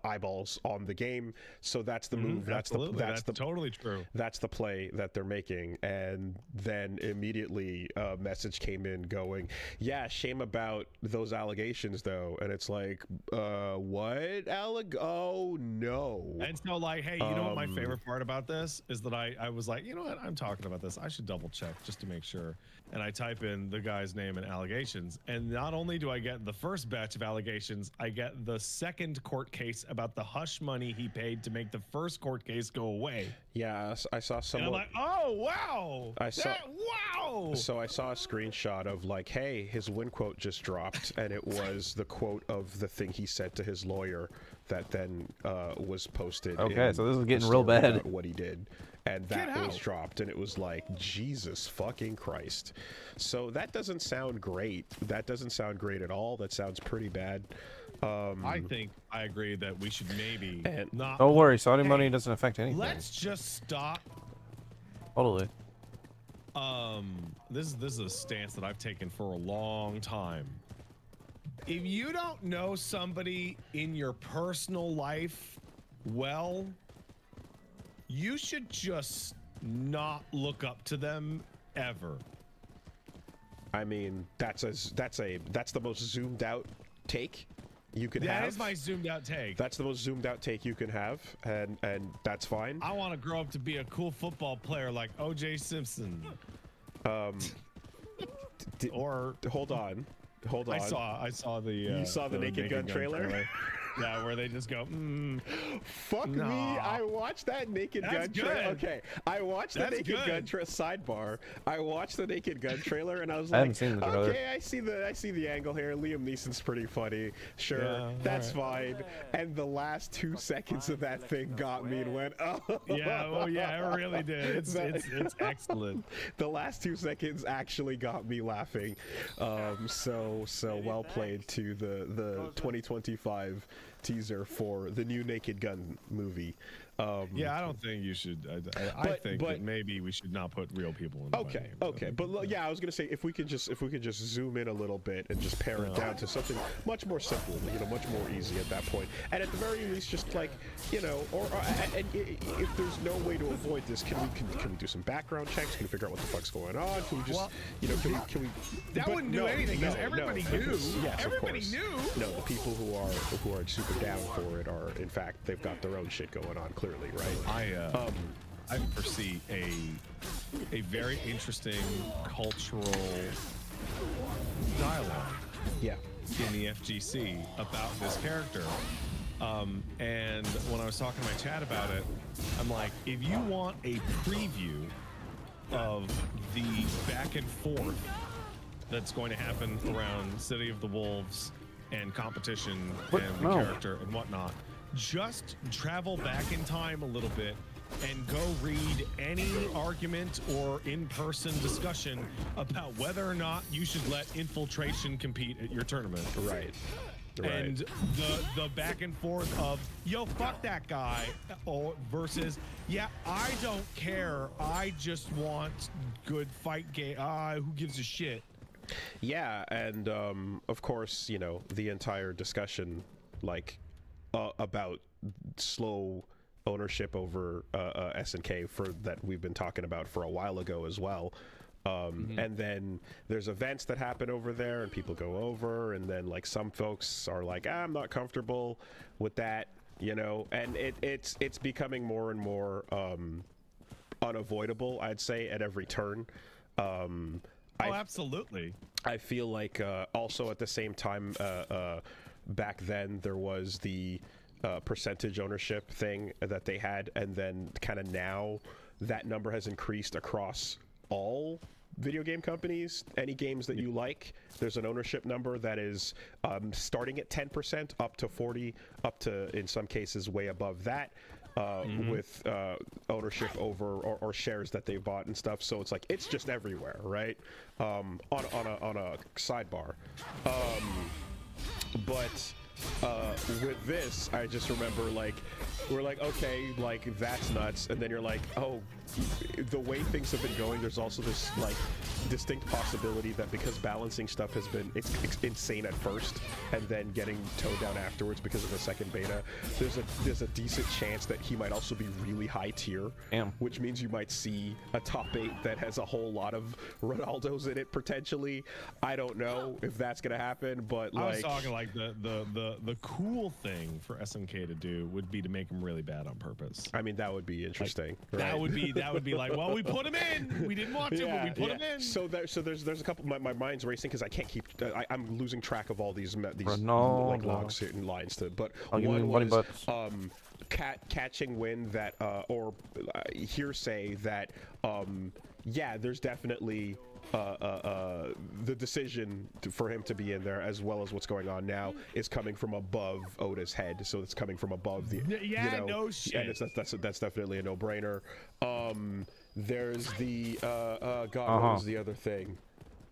eyeballs on the game, so that's the move. That's totally true. That's the play that they're making. And then immediately a message came in going, yeah, shame about those allegations though. And it's like, what? Oh no. And so hey, you know what my favorite part about this is that I was like, you know what, I'm talking about this, I should double check just to make sure. And I type in the guy's name and allegations, and not only do I get the first batch of allegations, I get the second court case about the hush money he paid to make the first court case go away. Yeah, I saw someone. And I'm like, oh wow! Wow! So I saw a screenshot of hey, his win quote just dropped, and it was the quote of the thing he said to his lawyer that then was posted. Okay, so this is getting real bad. What he did. And that was dropped, and it was like, Jesus fucking Christ. So that doesn't sound great. That doesn't sound great at all. That sounds pretty bad. I think I agree that we should maybe not. Don't worry, Saudi money doesn't affect anything. Let's just stop. Totally. This is a stance that I've taken for a long time. If you don't know somebody in your personal life well, you should just not look up to them ever. I mean, that's the most zoomed out take you can have. That is my zoomed out take. That's the most zoomed out take you can have, and that's fine. I want to grow up to be a cool football player like O.J. Simpson. Or hold on. I saw the. You saw the Naked Gun trailer? Yeah, where they just go, fuck me. I watched that Naked Gun trailer. Okay, I watched the Naked Gun trailer. Sidebar. I watched the Naked Gun trailer, and I was like, I haven't seen the trailer. Okay, I see the angle here. Liam Neeson's pretty funny. Sure, yeah, that's fine. And the last 2 seconds of that thing got me and went, oh. Yeah, it really did. It's excellent. The last 2 seconds actually got me laughing. So well played to the 2025 teaser for the new Naked Gun movie. Yeah, I don't think you should. I think that maybe we should not put real people in. Okay, but yeah, I was gonna say if we could just zoom in a little bit and just pare it down to something much more simple, much more easy at that point, and at the very least, just and if there's no way to avoid this, can we do some background checks? Can we figure out what the fuck's going on? Can we just can we? That wouldn't do anything because everybody knew. Yes, everybody of course. knew. No, the people who are super down for it are, in fact, they've got their own shit going on. Clearly, right? I foresee a very interesting cultural dialogue. Yeah. In the FGC about this character. And when I was talking to my chat about it, I'm like, if you want a preview of the back and forth that's going to happen around City of the Wolves and competition and the character and whatnot, just travel back in time a little bit and go read any argument or in-person discussion about whether or not you should let infiltration compete at your tournament. Right. And the back and forth of, yo, fuck that guy, or versus, yeah, I don't care, I just want good fight game, who gives a shit? Yeah, and of course, you know, the entire discussion, like, about slow ownership over SNK that we've been talking about for a while ago as well. And then there's events that happen over there and people go over, and then like some folks are like, I'm not comfortable with that, you know, and it's becoming more and more unavoidable, I'd say, at every turn. Absolutely. I feel like also at the same time back then there was the percentage ownership thing that they had, and then kind of now that number has increased across all video game companies. Any games that you like, there's an ownership number that is starting at 10% up to 40, up to in some cases way above that, with ownership over or shares that they bought and stuff. So it's like it's just everywhere, right? On a sidebar, but with this, I just remember, like, we're like, okay, like, that's nuts, and then you're like, oh, the way things have been going, there's also this, like, distinct possibility that because balancing stuff has been it's insane at first, and then getting toned down afterwards because of the second beta, there's a decent chance that he might also be really high tier, which means you might see a top 8 that has a whole lot of Ronaldos in it, potentially. I don't know if that's gonna happen, but like, I was talking like the cool thing for SNK to do would be to make him really bad on purpose. I mean, that would be interesting. Like, right? that would be like, well, we put him in. We didn't want to, but we put him in. So there's a couple. My mind's racing because I can't keep. I'm losing track of all these like logs and lines to. But one was catching wind that or hearsay that yeah, there's definitely the decision for him to be in there, as well as what's going on now, is coming from above Oda's head. So it's coming from above the no shit. And that's definitely a no-brainer. There's the God, what was the other thing?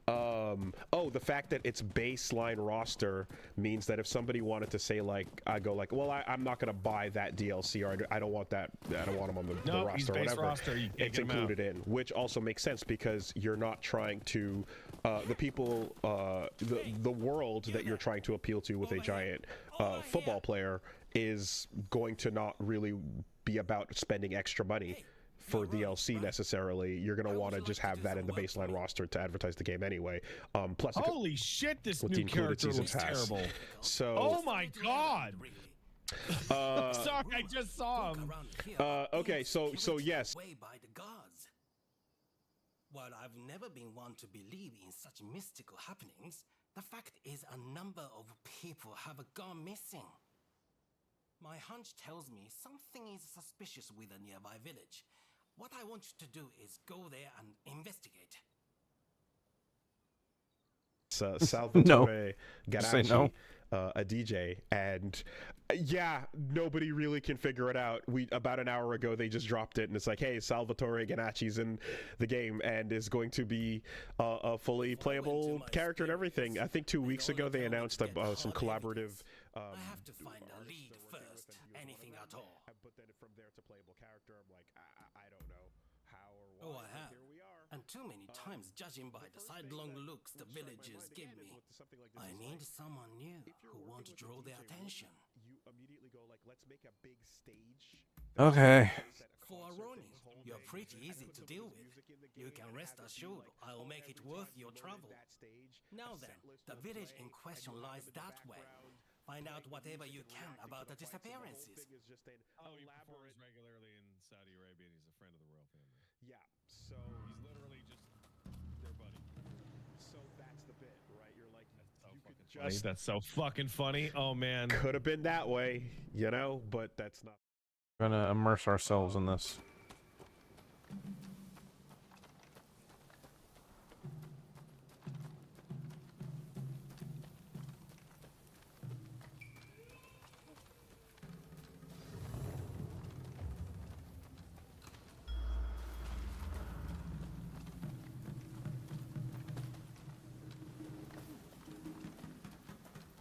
Oh, the fact that it's baseline roster means that if somebody wanted to say, like, I go like, well, I'm not gonna buy that DLC, or I don't want that, I don't want him on the roster or whatever. It's included in, which also makes sense because you're not trying to the people the world that you're trying to appeal to with a giant football player is going to not really be about spending extra money for DLC necessarily. You're going to want to just have that in the baseline roster to advertise the game anyway. Plus, holy shit, this new character looks terrible. So, oh my god. Sorry, I just saw him. Okay, so yes. While I've never been one to believe in such mystical happenings, the fact is a number of people have gone missing. My hunch tells me something is suspicious with a nearby village. What I want you to do is go there and investigate. Salvatore Ganacci, a DJ, and yeah, nobody really can figure it out. About an hour ago they just dropped it, and it's like, hey, Salvatore Ganacci's in the game and is going to be a fully playable character and everything. I think 2 weeks ago they announced some collaborative. I have to find a lead first, anything at all. But then from there to playable character, I'm like, I don't know how or why. Oh, I have. Here we are. And too many times, judging by the sidelong looks the villagers give me, I need someone new who won't draw their attention. You immediately go like, let's make a big stage. Okay. Forewarning, you're pretty easy to deal with. You can rest assured I'll make it worth your trouble. Now then, the village in question lies that way. Find out whatever you can about the disappearances. Oh, he performs regularly in Saudi Arabia, and he's a friend of the royal family. Yeah, so he's literally just their buddy. So that's That's so fucking funny. Oh man. Could have been that way, you know, but that's not. We're gonna immerse ourselves in this.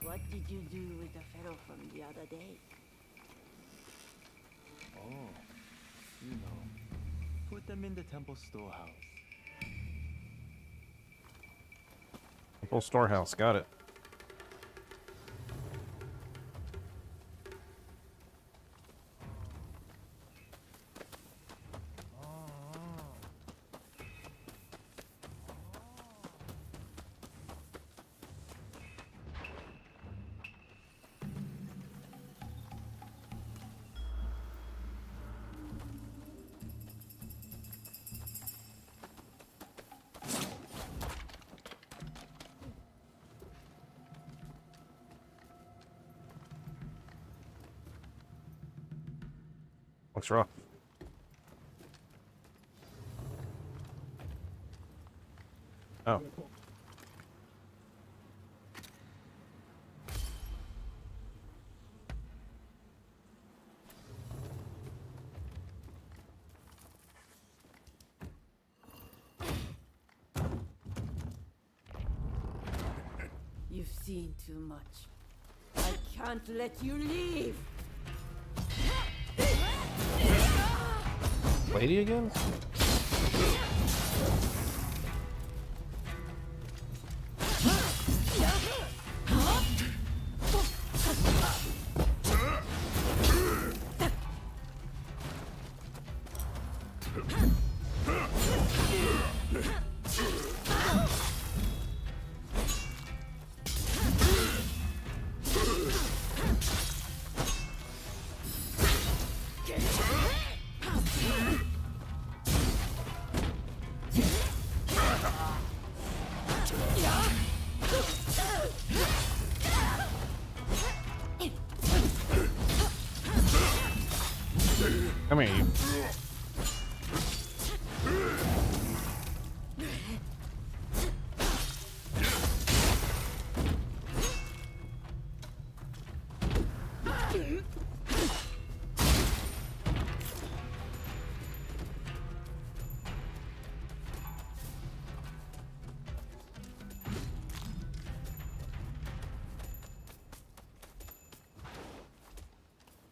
What did you do with the fellow from the other day? Oh, you know, put them in the temple storehouse. Temple storehouse, got it. Looks rough. Oh. You've seen too much. I can't let you leave! Lady again? Come here, you.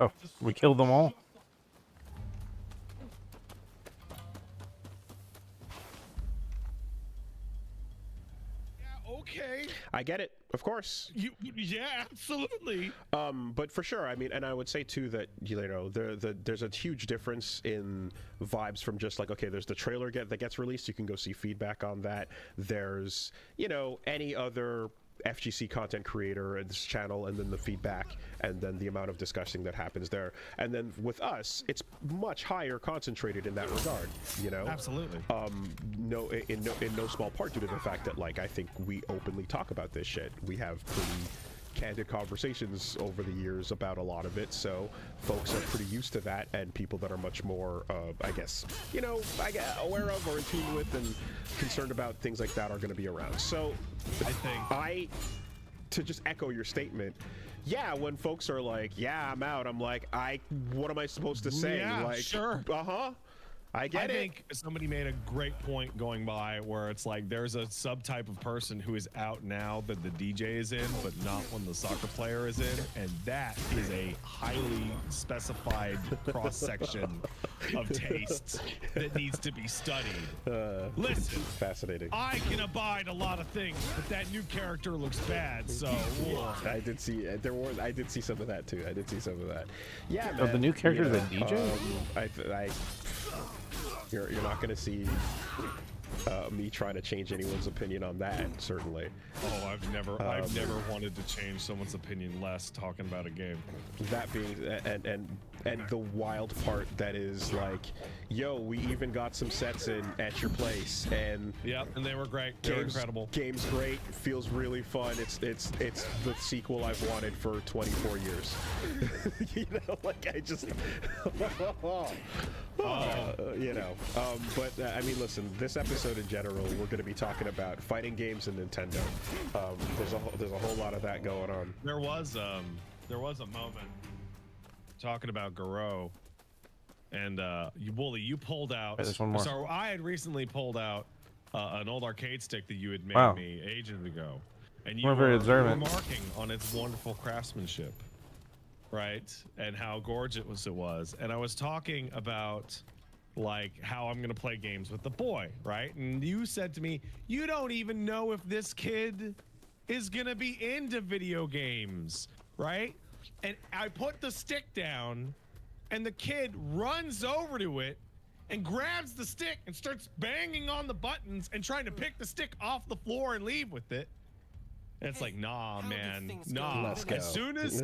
Oh, we killed them all? Okay. I get it, of course. Yeah, absolutely. But for sure, I mean, and I would say too that, you know, there's a huge difference in vibes from just like, okay, there's the trailer that gets released, you can go see feedback on that. There's, you know, any other FGC content creator at this channel, and then the feedback, and then the amount of discussing that happens there. And then with us, it's much higher concentrated in that regard, you know? Absolutely. In no small part due to the fact that, like, I think we openly talk about this shit. We have pretty candid conversations over the years about a lot of it, so folks are pretty used to that, and people that are much more, I guess, you know, aware of or in tune with and concerned about things like that are going to be around. So I think to just echo your statement, yeah, when folks are like, yeah, I'm out, I'm like, what am I supposed to say? Yeah, like, sure. I get it. I think somebody made a great point going by where it's like there's a subtype of person who is out now that the DJ is in, but not when the soccer player is in, and that is a highly specified cross-section of tastes that needs to be studied. Listen, fascinating. I can abide a lot of things, but that new character looks bad, so I did see I did see some of that too. I did see some of that. Yeah, Oh, the new character is a DJ? You're not gonna see me trying to change anyone's opinion on that, certainly. Oh, I've never wanted to change someone's opinion less talking about a game. That being and the wild part that is like, yo, we even got some sets in at your place, and yep, and they were great. They were incredible. Game's great. Feels really fun. It's the sequel I've wanted for 24 years. You know, like I just, you know. But I mean, listen, this episode in general, we're going to be talking about fighting games and Nintendo. There's a whole lot of that going on. There was a moment talking about Garou, and Wooly, you pulled out. Wait, there's one more. So I had recently pulled out an old arcade stick that you had made me ages ago, and you We're very were observant. remarking on its wonderful craftsmanship, right, and how gorgeous it was. And I was talking about like how I'm gonna play games with the boy, right? And you said to me, you don't even know if this kid is gonna be into video games, right? And I put the stick down, and the kid runs over to it and grabs the stick and starts banging on the buttons and trying to pick the stick off the floor and leave with it. And it's like, nah, man, nah. Let's go. As soon as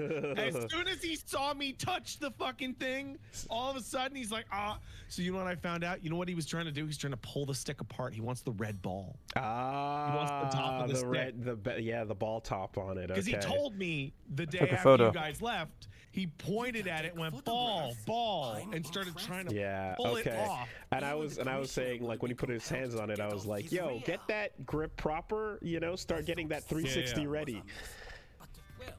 he saw me touch the fucking thing, all of a sudden he's like, ah. So you know what I found out? You know what he was trying to do? He's trying to pull the stick apart. He wants the red ball. Ah, he wants the top of the stick. The ball top on it. Because he Okay. told me the day Took a after photo. you guys left, he pointed at it, went ball, and started trying to pull it off. And I was saying, like, when he put his hands on it, I was like, yo, get that grip proper, you know, start getting that 360 ready.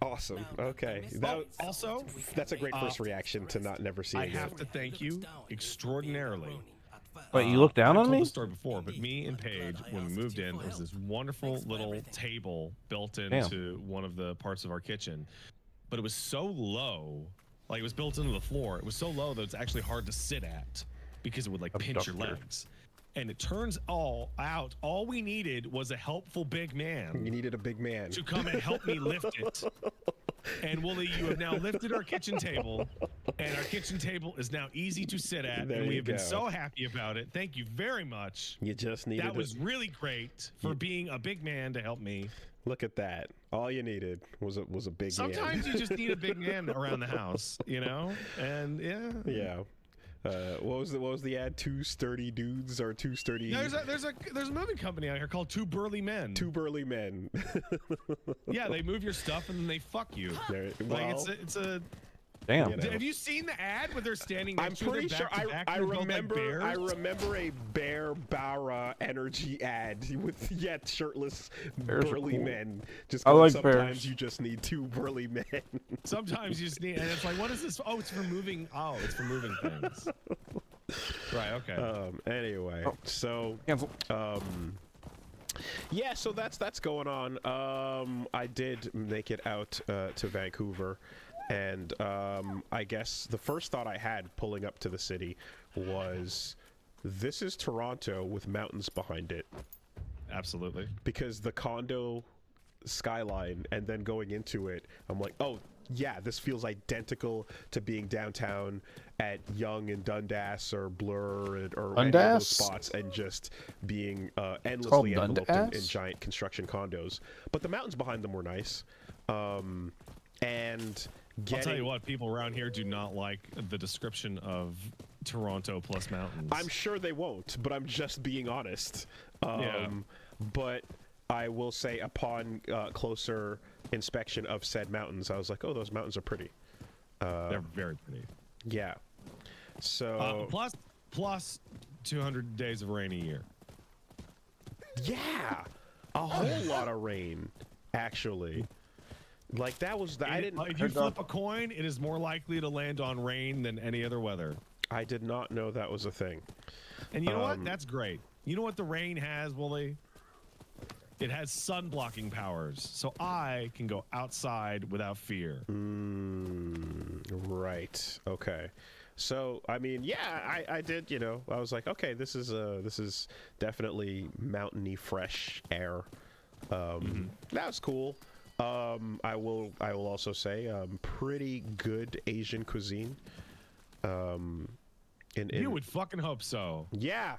Awesome. Okay. That's a great first reaction to never seeing I it. have to thank you extraordinarily. Wait, you looked down I've on told me? the story before, but me and Paige, when we moved in, there was this wonderful little table built into one of the parts of our kitchen. But it was so low, like it was built into the floor. It was so low that it's actually hard to sit at because it would like pinch your legs. And it turns all we needed was a helpful big man. You needed a big man to come and help me lift it. And Wooly, you have now lifted our kitchen table, and our kitchen table is now easy to sit at, There and we you have been go. so happy about it. Thank you very much. You just needed that was really great for being a big man to help me. Look at that. All you needed was a big man. Sometimes you just need a big man around the house, you know? And yeah. What was the ad? Two sturdy dudes or two sturdy? There's a moving company out here called Two Burly Men. Two burly men. Yeah, they move your stuff and then they fuck you. Like it's a. Damn. You know. Have you seen the ad where they're standing next I'm to pretty their sure back to back I and they're both like remember. I bears? remember a Bear Bara energy ad with shirtless Bears are burly cool. men. Just I like sometimes bears. you just need two burly men. Sometimes you just need, and it's like, what is this? Oh, it's for moving. Oh, it's for moving things. Right. Okay. Anyway, so Cancel. yeah, so that's going on. I did make it out to Vancouver, and I guess the first thought I had pulling up to the city was, this is Toronto with mountains behind it. Absolutely. Because the condo skyline and then going into it, I'm like, oh yeah, this feels identical to being downtown at Yonge and Dundas or Bloor or any of Dundas? those spots, and just being endlessly enveloped in Dundas? giant construction condos. But the mountains behind them were nice. And I'll tell you what, people around here do not like the description of Toronto plus mountains. I'm sure they won't, but I'm just being honest. Yeah. But I will say, upon closer inspection of said mountains, I was like, oh, those mountains are pretty. They're very pretty. Yeah. So plus 200 days of rain a year. yeah, a whole lot of rain, actually. Like that was I didn't. If you flip a coin, it is more likely to land on rain than any other weather. I did not know that was a thing. And you know what? That's great. You know what the rain has, Wooly? It has sun blocking powers, so I can go outside without fear. Right. Okay. So I mean, yeah, I did. You know, I was like, okay, this is definitely mountainy, fresh air. That was cool. I will also say, pretty good Asian cuisine. You would fucking hope so. Yeah.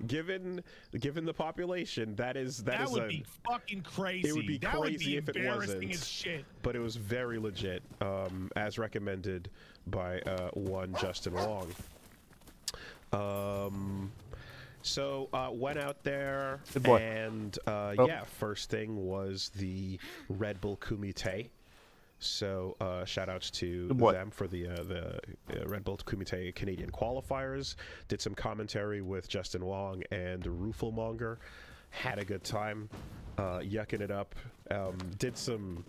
given the population, that would be fucking crazy. It would be crazy if it wasn't. As shit. But it was very legit, as recommended by one Justin Wong. So went out there, and yeah, first thing was the Red Bull Kumite. So shout outs to them for the Red Bull Kumite Canadian qualifiers. Did some commentary with Justin Wong and Rooflemonger. Had a good time, yucking it up. Did some.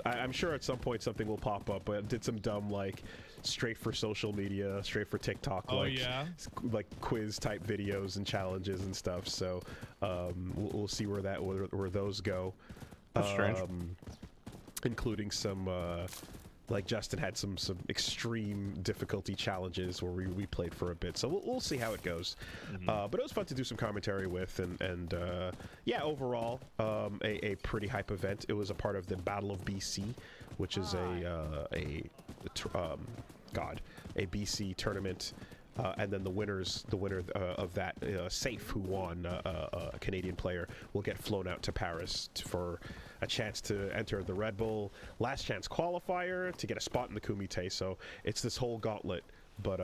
I'm sure at some point something will pop up, but did some dumb like straight for social media, straight for TikTok, like quiz type videos and challenges and stuff. So we'll see where those go. That's strange. Including some like Justin had some extreme difficulty challenges where we played for a bit, so we'll see how it goes. But it was fun to do some commentary with, and yeah, overall a pretty hype event. It was a part of the Battle of BC, which is a BC tournament. And then the winner of that, Safe, who won, a Canadian player, will get flown out to Paris for a chance to enter the Red Bull Last Chance qualifier to get a spot in the Kumite. So it's this whole gauntlet. But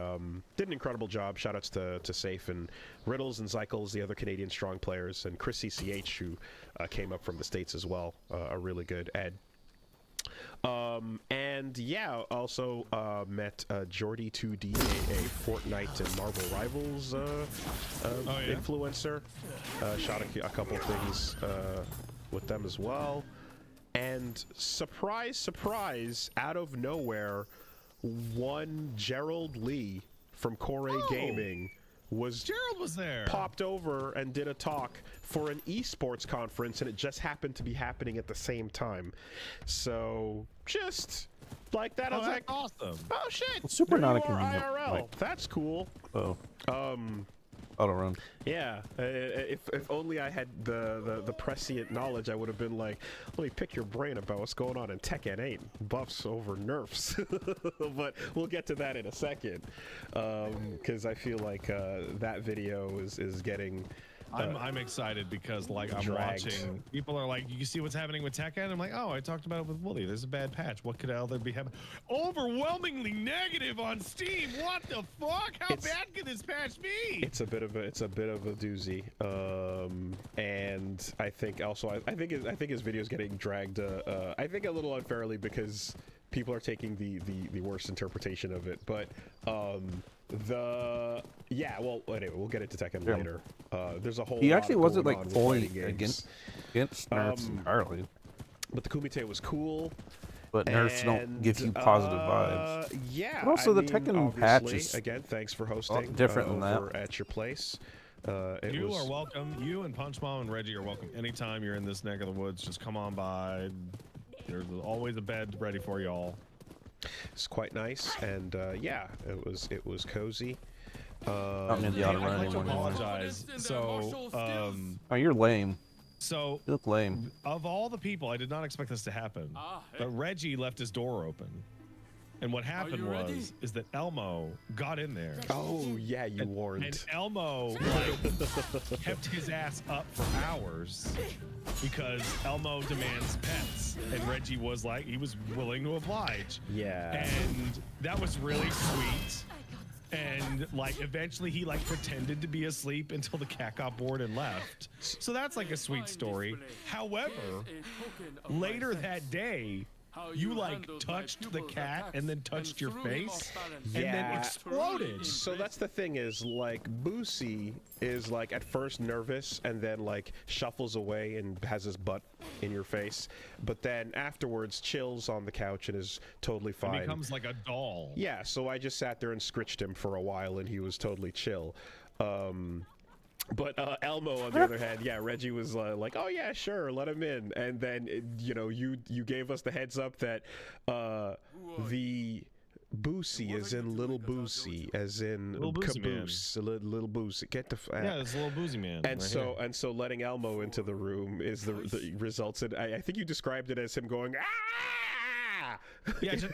did an incredible job. Shoutouts to Safe and Riddles and Zycles, the other Canadian strong players, and Chris CCH, who came up from the States as well. A really good Ed. And yeah, also met Jordy 2D, a Fortnite and Marvel Rivals influencer. Shot a couple things with them as well. And surprise, surprise, out of nowhere, one Gerald Lee from Corey Gaming Gerald was there, popped over and did a talk for an esports conference, and it just happened to be happening at the same time. So just like that, I was like, awesome. Oh shit! Super not a IRL. convenient. That's cool. Oh. Auto run. Yeah, if only I had the prescient knowledge, I would have been like, let me pick your brain about what's going on in Tekken 8, buffs over nerfs. But we'll get to that in a second, because I feel like that video is getting. I'm excited because like I'm dragged. watching. People are like, you see what's happening with Tekken? I'm like, oh, I talked about it with Wooly. There's a bad patch. What could there be happening? Overwhelmingly negative on Steam. What the fuck? How bad could this patch be? It's a bit of a doozy. And I think also I think his video is getting dragged. I think a little unfairly because people are taking the worst interpretation of it. But well, anyway, we'll get into Tekken later. There's a whole. He lot actually wasn't going like on with fully fighting games. against nerfs entirely. But the Kumite was cool. But nerfs don't give you positive vibes. Yeah. But also the Tekken patch is again. Thanks for hosting. Different than over that. at your place. You are welcome. You and Punch Mom and Reggie are welcome anytime you're in this neck of the woods. Just come on by. There's always a bed ready for y'all. It's quite nice, and yeah, it was cozy. Not near the auto run I anymore. apologize. So, oh, you're lame. So you look lame. Of all the people, I did not expect this to happen. But Reggie left his door open. And what happened is that Elmo got in there. Oh yeah, you warned. And Elmo like kept his ass up for hours because Elmo demands pets, and Reggie was like, he was willing to oblige. Yeah. And that was really sweet. And like eventually he like pretended to be asleep until the cat got bored and left. So that's like a sweet story. However, later that day, you like touched the cat and then touched your face and then exploded. So that's the thing is like Boosie is like at first nervous and then like shuffles away and has his butt in your face, but then afterwards chills on the couch and is totally fine. It becomes like a doll. Yeah, so I just sat there and scritched him for a while and he was totally chill. But Elmo, on the other hand, yeah, Reggie was like, "Oh yeah, sure, let him in." And then you gave us the heads up that the Boosie is in Little Boosie, as in Little Boosie Caboose, Little Boosie. Get the yeah, it's a Little Boosie man. And so letting Elmo into the room is the results in. I think you described it as him going ah. Yeah, just,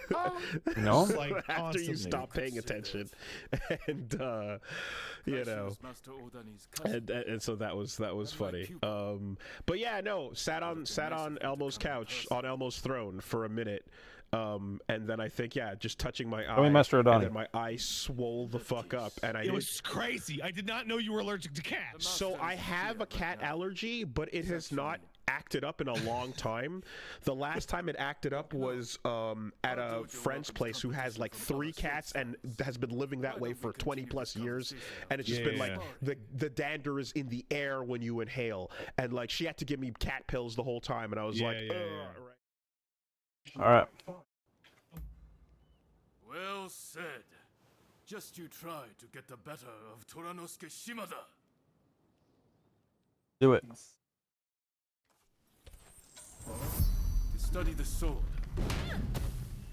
No? just, like, After you constantly. stop paying attention, and you know, and so that was funny. But yeah, no, sat on Elmo's couch, on Elmo's throne for a minute. And then I think, yeah, just touching my eye, Master and Odani. then my eye swole the fuck up, and It was crazy. I did not know you were allergic to cats. So I have a cat allergy, but it has not acted up in a long time. The last time it acted up was at a friend's place who has like 3 cats and has been living that way for 20 plus years, and it's just been like the dander is in the air when you inhale, and like she had to give me cat pills the whole time, and I was like, All right. Well said. Just you try to get the better of Toranosuke Shimada. Do it. To study the sword,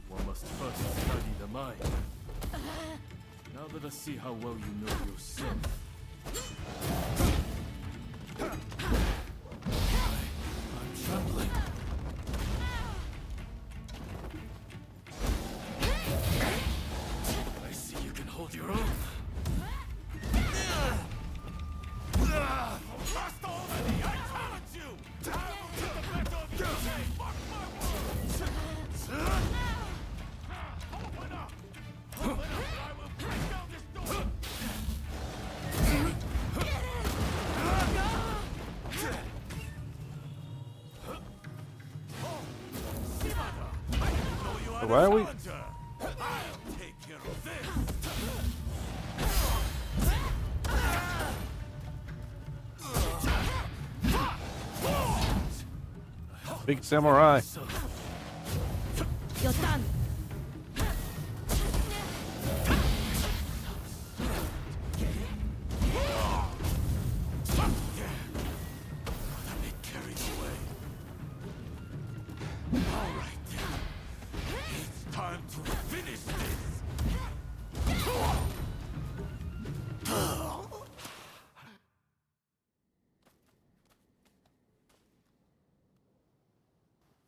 one must first study the mind. Now let us see how well you know yourself. I'm trembling. I see you can hold your own. Lost already! I challenge you! I will get the better of you! Fuck my world! Open up! Open up, or I will break down this door! Shimada! I didn't know you had Why are a we- challenger! I'll take care of this! Big samurai. You're done. Carried away. All right then. It's time to finish this.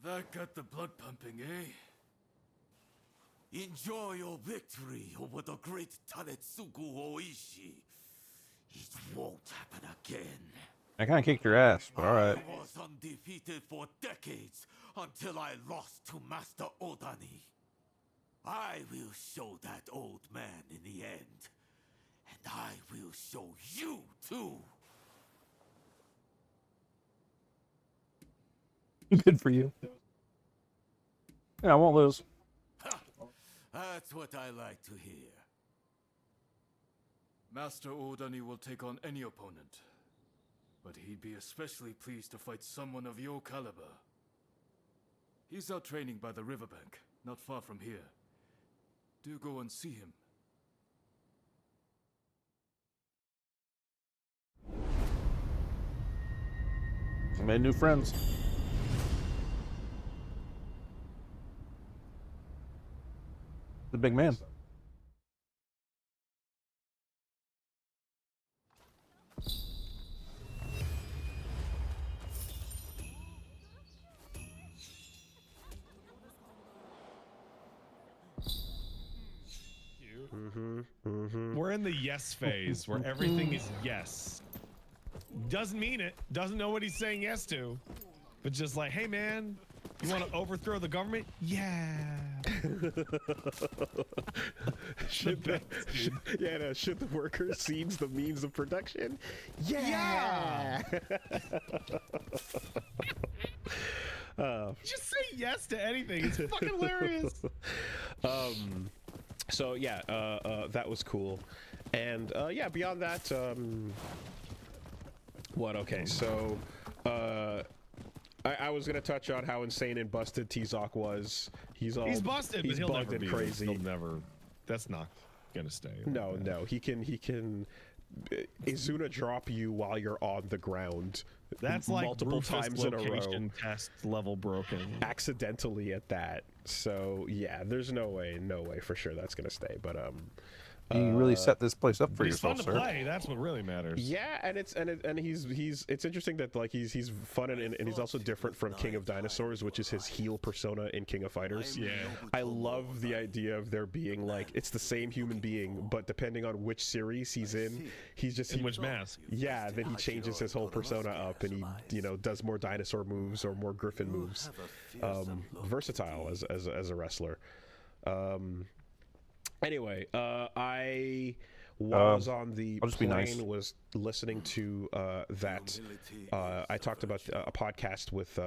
That got the blood pumping, eh? Enjoy your victory over the great Tanetsugu Oishi. It won't happen again. I kind of kicked your ass, but all right. I was undefeated for decades until I lost to Master Odani. I will show that old man in the end. And I will show you too. Good for you. Yeah, I won't lose. That's what I like to hear. Master Odani will take on any opponent. But he'd be especially pleased to fight someone of your caliber. He's out training by the riverbank, not far from here. Do go and see him. Made new friends. The big man. We're in the yes phase where everything is yes. Doesn't mean it. Doesn't know what he's saying yes to. But just like, hey man, you want to overthrow the government? Yeah. should the worker seize the means of production? Yeah. Just say yes to anything. It's fucking hilarious. So yeah, that was cool, and yeah, beyond that, what? Okay, so I was gonna touch on how insane and busted T-Zoc was. He's busted, he's but he'll bugged never and be. crazy. He'll never. That's not gonna stay. No, he can Izuna drop you while you're on the ground. That's like multiple Rufus times in a row. location test level broken. Accidentally at that. So yeah, there's no way for sure that's gonna stay. But You really set this place up for He's fun yourself, to sir. play. That's what really matters. Yeah, and it's interesting that like he's fun and he's also different from King of Dinosaurs, which is his heel persona in King of Fighters. Yeah, I love the idea of there being like it's the same human being, but depending on which series he's in, which mask. Yeah, then he changes his whole persona up, and he does more dinosaur moves or more griffin moves. Versatile as a wrestler. Anyway, I was on the plane, was listening to that. I talked about a podcast with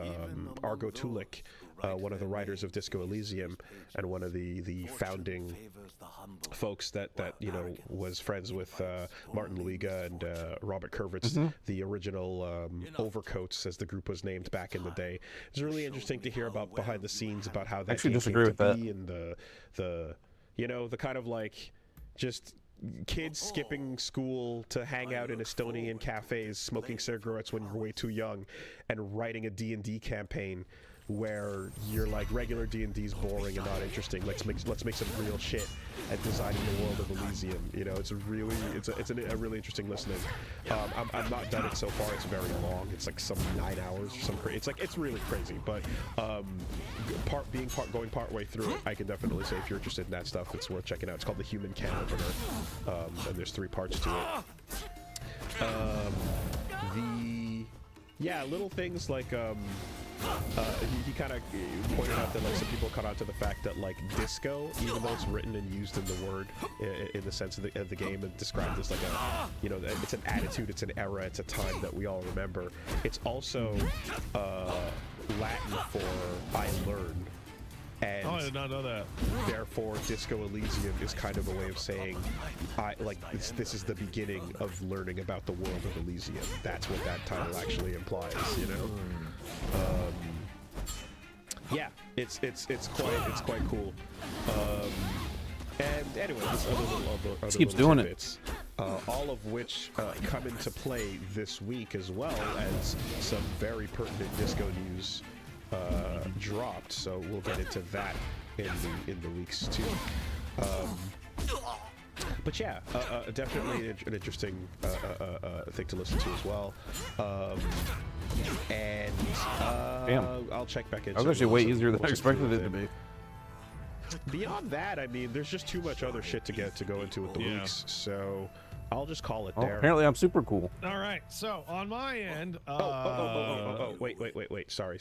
Argo Tulik, one of the writers of Disco Elysium, and one of the founding folks that was friends with Martin Luiga and Robert Kurvitz, the original Overcoats, as the group was named back in the day. It was really interesting to hear about behind the scenes about how that actually game disagree came with to that. be, and the kind of like just kids skipping school to hang out in Estonian cafes, smoking cigarettes when you're way too young, and writing a D&D campaign where you're like, regular D&D is boring and not interesting. Let's make some real shit and designing the world of Elysium. It's a really interesting listening. I'm not done it so far. It's very long. It's like some 9 hours or some it's really crazy. But going part way through it, I can definitely say if you're interested in that stuff, it's worth checking out. It's called The Human Can Opener, and there's 3 parts to it. Little things like he kind of pointed out that like some people caught on to the fact that like disco, even though it's written and used in the word in the sense of the game and described as like it's an attitude, it's an era, it's a time that we all remember. It's also Latin for I learn. And I did not know that. Therefore, Disco Elysium is kind of a way of saying, this is the beginning of learning about the world of Elysium. That's what that title actually implies, it's quite cool. And anyway, this other keeps little doing tidbits, all of which come into play this week, as well as some very pertinent disco news dropped, so we'll get into that in the weeks too. But yeah, definitely an interesting thing to listen to as well. I'll check back in. That was actually way easier than I expected it to be. Beyond that, I mean, there's just too much other shit to go into with the weeks, so I'll just call it there. Apparently, I'm super cool. All right, so on my end, wait. Sorry.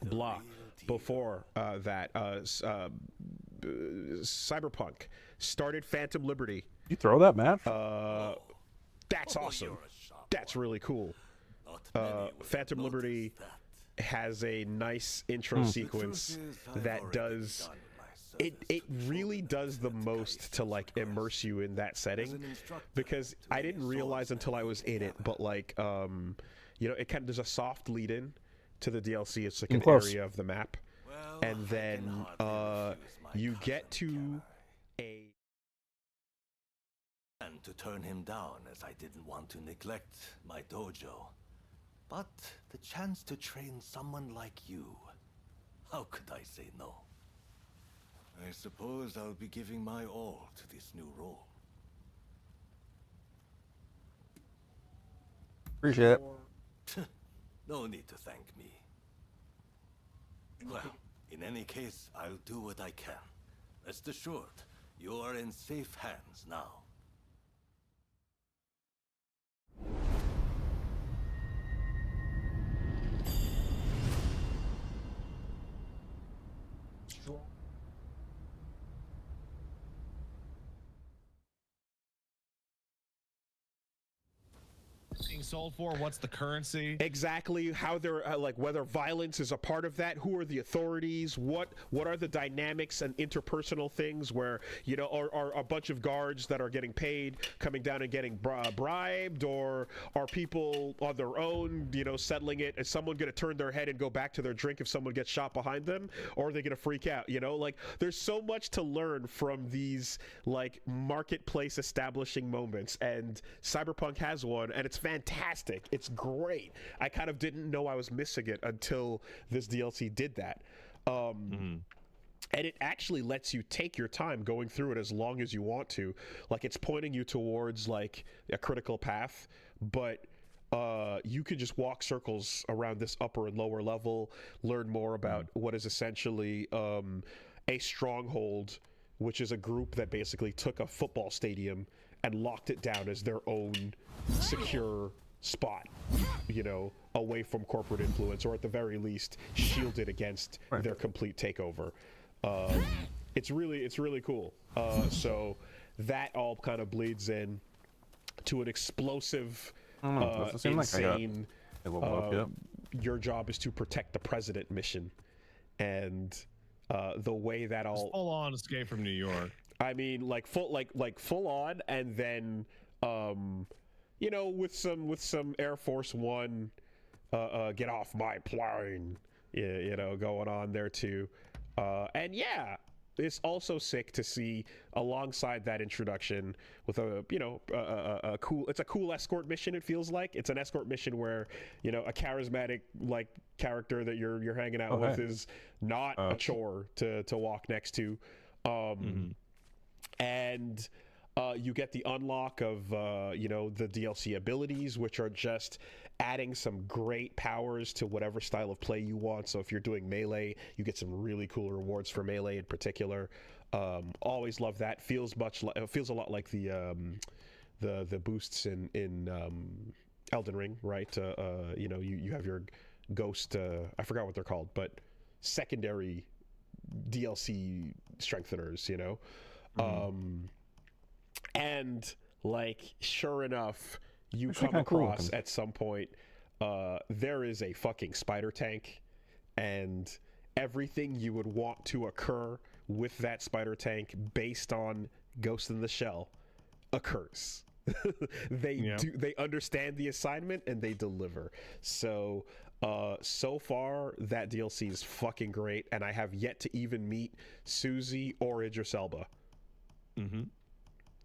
Blah. Before that, Cyberpunk started Phantom Liberty. You throw that, Matt? That's awesome. That's really cool. Phantom Liberty has a nice intro sequence that does. It really does the most to like immerse you in that setting, because I didn't realize until I was in it, but like it kind of, there's a soft lead in to the DLC. It's like an area of the map, and then you get to and to turn him down, as I didn't want to neglect my dojo. But the chance to train someone like you, how could I say no? I suppose I'll be giving my all to this new role. Appreciate it. No need to thank me. Well, in any case, I'll do what I can. Rest assured, you are in safe hands now. being sold for? What's the currency? Exactly. How they're like, whether violence is a part of that. Who are the authorities? What are the dynamics and interpersonal things where, are a bunch of guards that are getting paid coming down and getting bribed, or are people on their own, settling it? Is someone going to turn their head and go back to their drink if someone gets shot behind them, or are they going to freak out? Like, there's so much to learn from these like marketplace establishing moments, and Cyberpunk has one, and it's fantastic. It's great. I kind of didn't know I was missing it until this DLC did that. And it actually lets you take your time going through it as long as you want to. Like, it's pointing you towards like a critical path, but you could just walk circles around this upper and lower level, learn more about what is essentially a stronghold, which is a group that basically took a football stadium and locked it down as their own secure spot, you know, away from corporate influence, or at the very least shielded against their complete takeover. It's really cool. So that all kind of bleeds in to an explosive, insane, your job is to protect the president mission. And the way that all full on Escape from New York. I mean, like full on, and then you know, with some Air Force One get off my plane, you know, going on there too. And yeah, it's also sick to see alongside that introduction with a, you know, a cool escort mission. It feels like it's an escort mission where, you know, a charismatic like character that you're hanging out with is not a chore to walk next to. And you get the unlock of you know, the DLC abilities, which are just adding some great powers to whatever style of play you want. So if you're doing melee, you get some really cool rewards for melee in particular. Always love that. Feels a lot like the boosts in Elden Ring, right? You know, you have your ghost, I forgot what they're called, but secondary DLC strengtheners, you know. And like, sure enough, you come across at some point there is a fucking spider tank, and everything you would want to occur with that spider tank based on Ghost in the Shell occurs. They understand the assignment and they deliver. So so far that DLC is fucking great, and I have yet to even meet Susie or Idris Elba.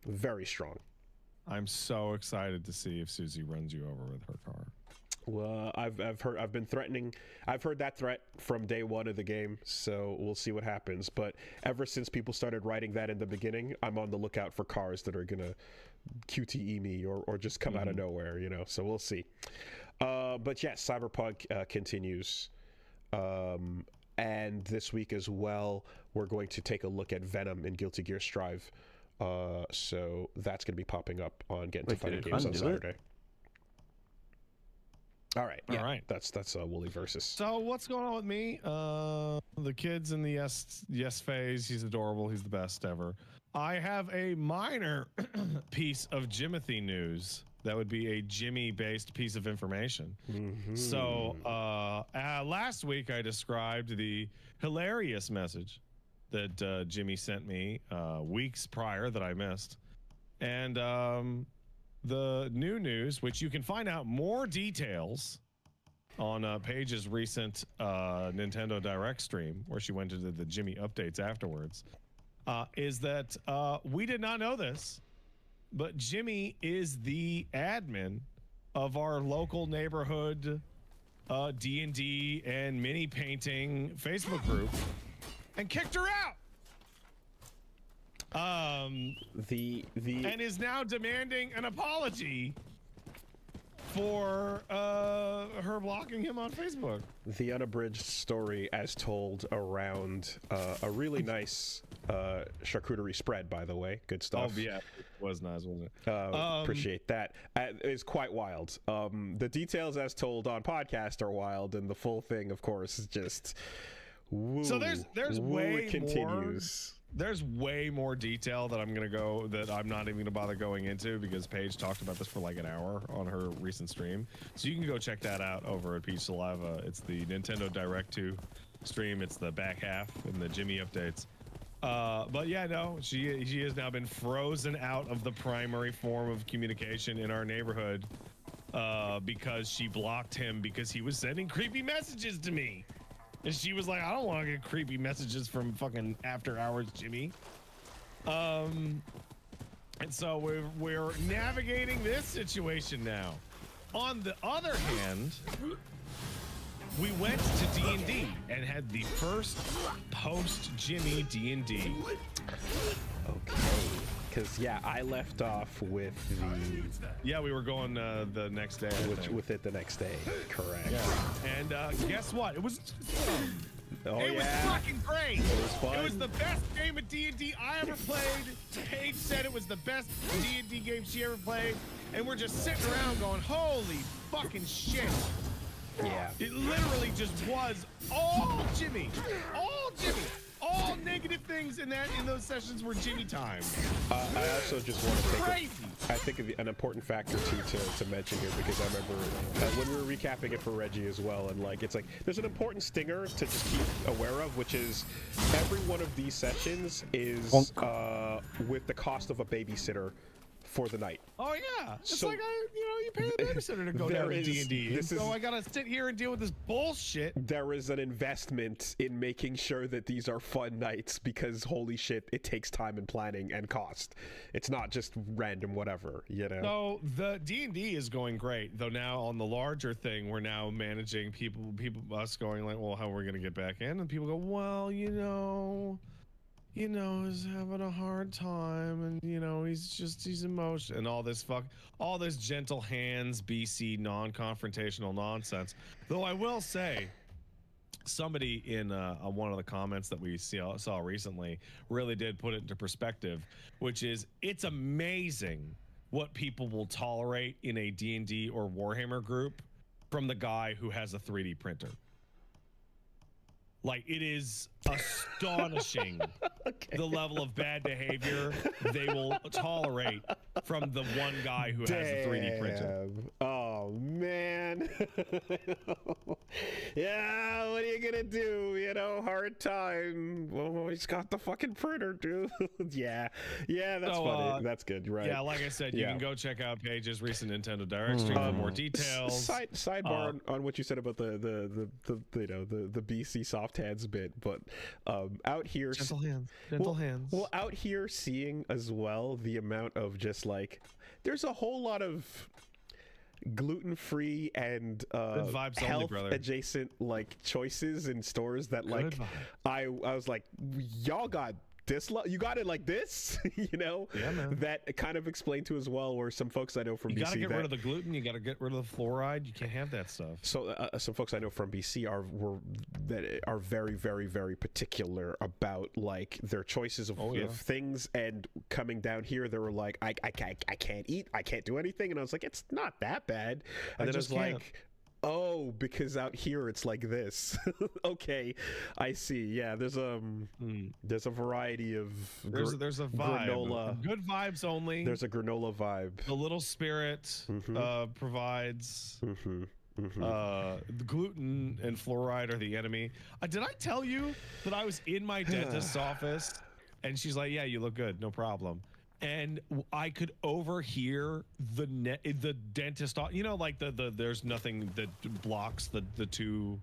Very strong. I'm so excited to see if Susie runs you over with her car. Well, I've heard that threat from day one of the game, so we'll see what happens. But ever since people started writing that in the beginning, I'm on the lookout for cars that are gonna QTE me or just come out of nowhere, you know. So we'll see. But yes, Cyberpunk continues, and this week as well, we're going to take a look at Venom in Guilty Gear Strive. So that's going to be popping up on Getting to Fighting Games on Saturday. All right. Yeah, all right. That's Wooly versus. So what's going on with me? The kid's in the yes phase. He's adorable. He's the best ever. I have a minor piece of Jimothy news. That would be a Jimmy-based piece of information. So last week I described the hilarious message that Jimmy sent me weeks prior that I missed. And the new news, which you can find out more details on Paige's recent Nintendo Direct stream, where she went into the Jimmy updates afterwards, is that we did not know this, but Jimmy is the admin of our local neighborhood D&D and mini painting Facebook group, and kicked her out. And is now demanding an apology for her blocking him on Facebook. The unabridged story as told around a really nice charcuterie spread, by the way. Good stuff. Oh yeah, it was nice, wasn't it? Appreciate that. It's quite wild. The details as told on podcast are wild, and the full thing, of course, is just woo. So there's way continues. There's way more detail that I'm not even gonna bother going into, because Paige talked about this for like an hour on her recent stream. So you can go check that out over at Peach Saliva. It's the Nintendo Direct 2 stream. It's the back half in the Jimmy updates. But yeah, no, she has now been frozen out of the primary form of communication in our neighborhood because she blocked him because he was sending creepy messages to me. And she was like, I don't want to get creepy messages from fucking After Hours Jimmy. And so we're navigating this situation now. On the other hand, we went to D&D and had the first post Jimmy D&D. Okay. Because, yeah, I left off with the... Yeah, we were going the next day. With it the next day, correct. Yeah. And guess what? It was Oh, it was fucking great. It was fun. It was the best game of D&D I ever played. Paige said it was the best D&D game she ever played. And we're just sitting around going, holy fucking shit. Yeah. It literally just was all Jimmy. All Jimmy. All negative things in those sessions were Jimmy time. I also just want to take Crazy. I think an important factor to mention here, because I remember when we were recapping it for Reggie as well, and like it's like there's an important stinger to just keep aware of, which is every one of these sessions is with the cost of a babysitter for the night. Oh yeah, it's So- like you pay a babysitter to go There down to is- D&D. this So is- I gotta sit here and deal with this bullshit. There is an investment in making sure that these are fun nights, because holy shit, it takes time and planning and cost. It's not just random whatever, you know. So the D&D is going great, though. Now on the larger thing, we're now managing people us going like, well, how are we gonna get back in? And people go, well, he's having a hard time, and he's emotional, and all this gentle hands BC non-confrontational nonsense. Though I will say, somebody in one of the comments that we saw recently really did put it into perspective, which is it's amazing what people will tolerate in a D&D or Warhammer group from the guy who has a 3D printer. Like, it is astonishing the level of bad behavior they will tolerate from the one guy who has a 3D printer. Oh man. Yeah, what are you gonna do? Hard time. Well, he's got the fucking printer, dude. yeah, that's funny. That's good, right? Yeah, like I said, you can go check out Paige's recent Nintendo Direct stream for more details. Sidebar on what you said about the BC soft hands bit, but out here, gentle hands. Well, out here seeing as well the amount of just like there's a whole lot of gluten-free and health adjacent like choices in stores that like I was like, y'all got this, you got it like this. Yeah, man. That kind of explained to as well, where some folks I know from BC, you gotta get rid of the gluten, you gotta get rid of the fluoride, you can't have that stuff. So some folks I know from BC are very, very, very particular about like their choices of things, and coming down here they were like, I can't eat, I can't do anything, and I was like, it's not that bad, and then I was like, oh, because out here it's like this. Okay, I see. Yeah, there's a variety of there's a vibe. Granola. Good vibes only. There's a granola vibe. The little spirit provides. The gluten and fluoride are the enemy. Did I tell you that I was in my dentist's office and she's like, yeah, you look good, no problem. And I could overhear the dentist, like there's nothing that blocks the two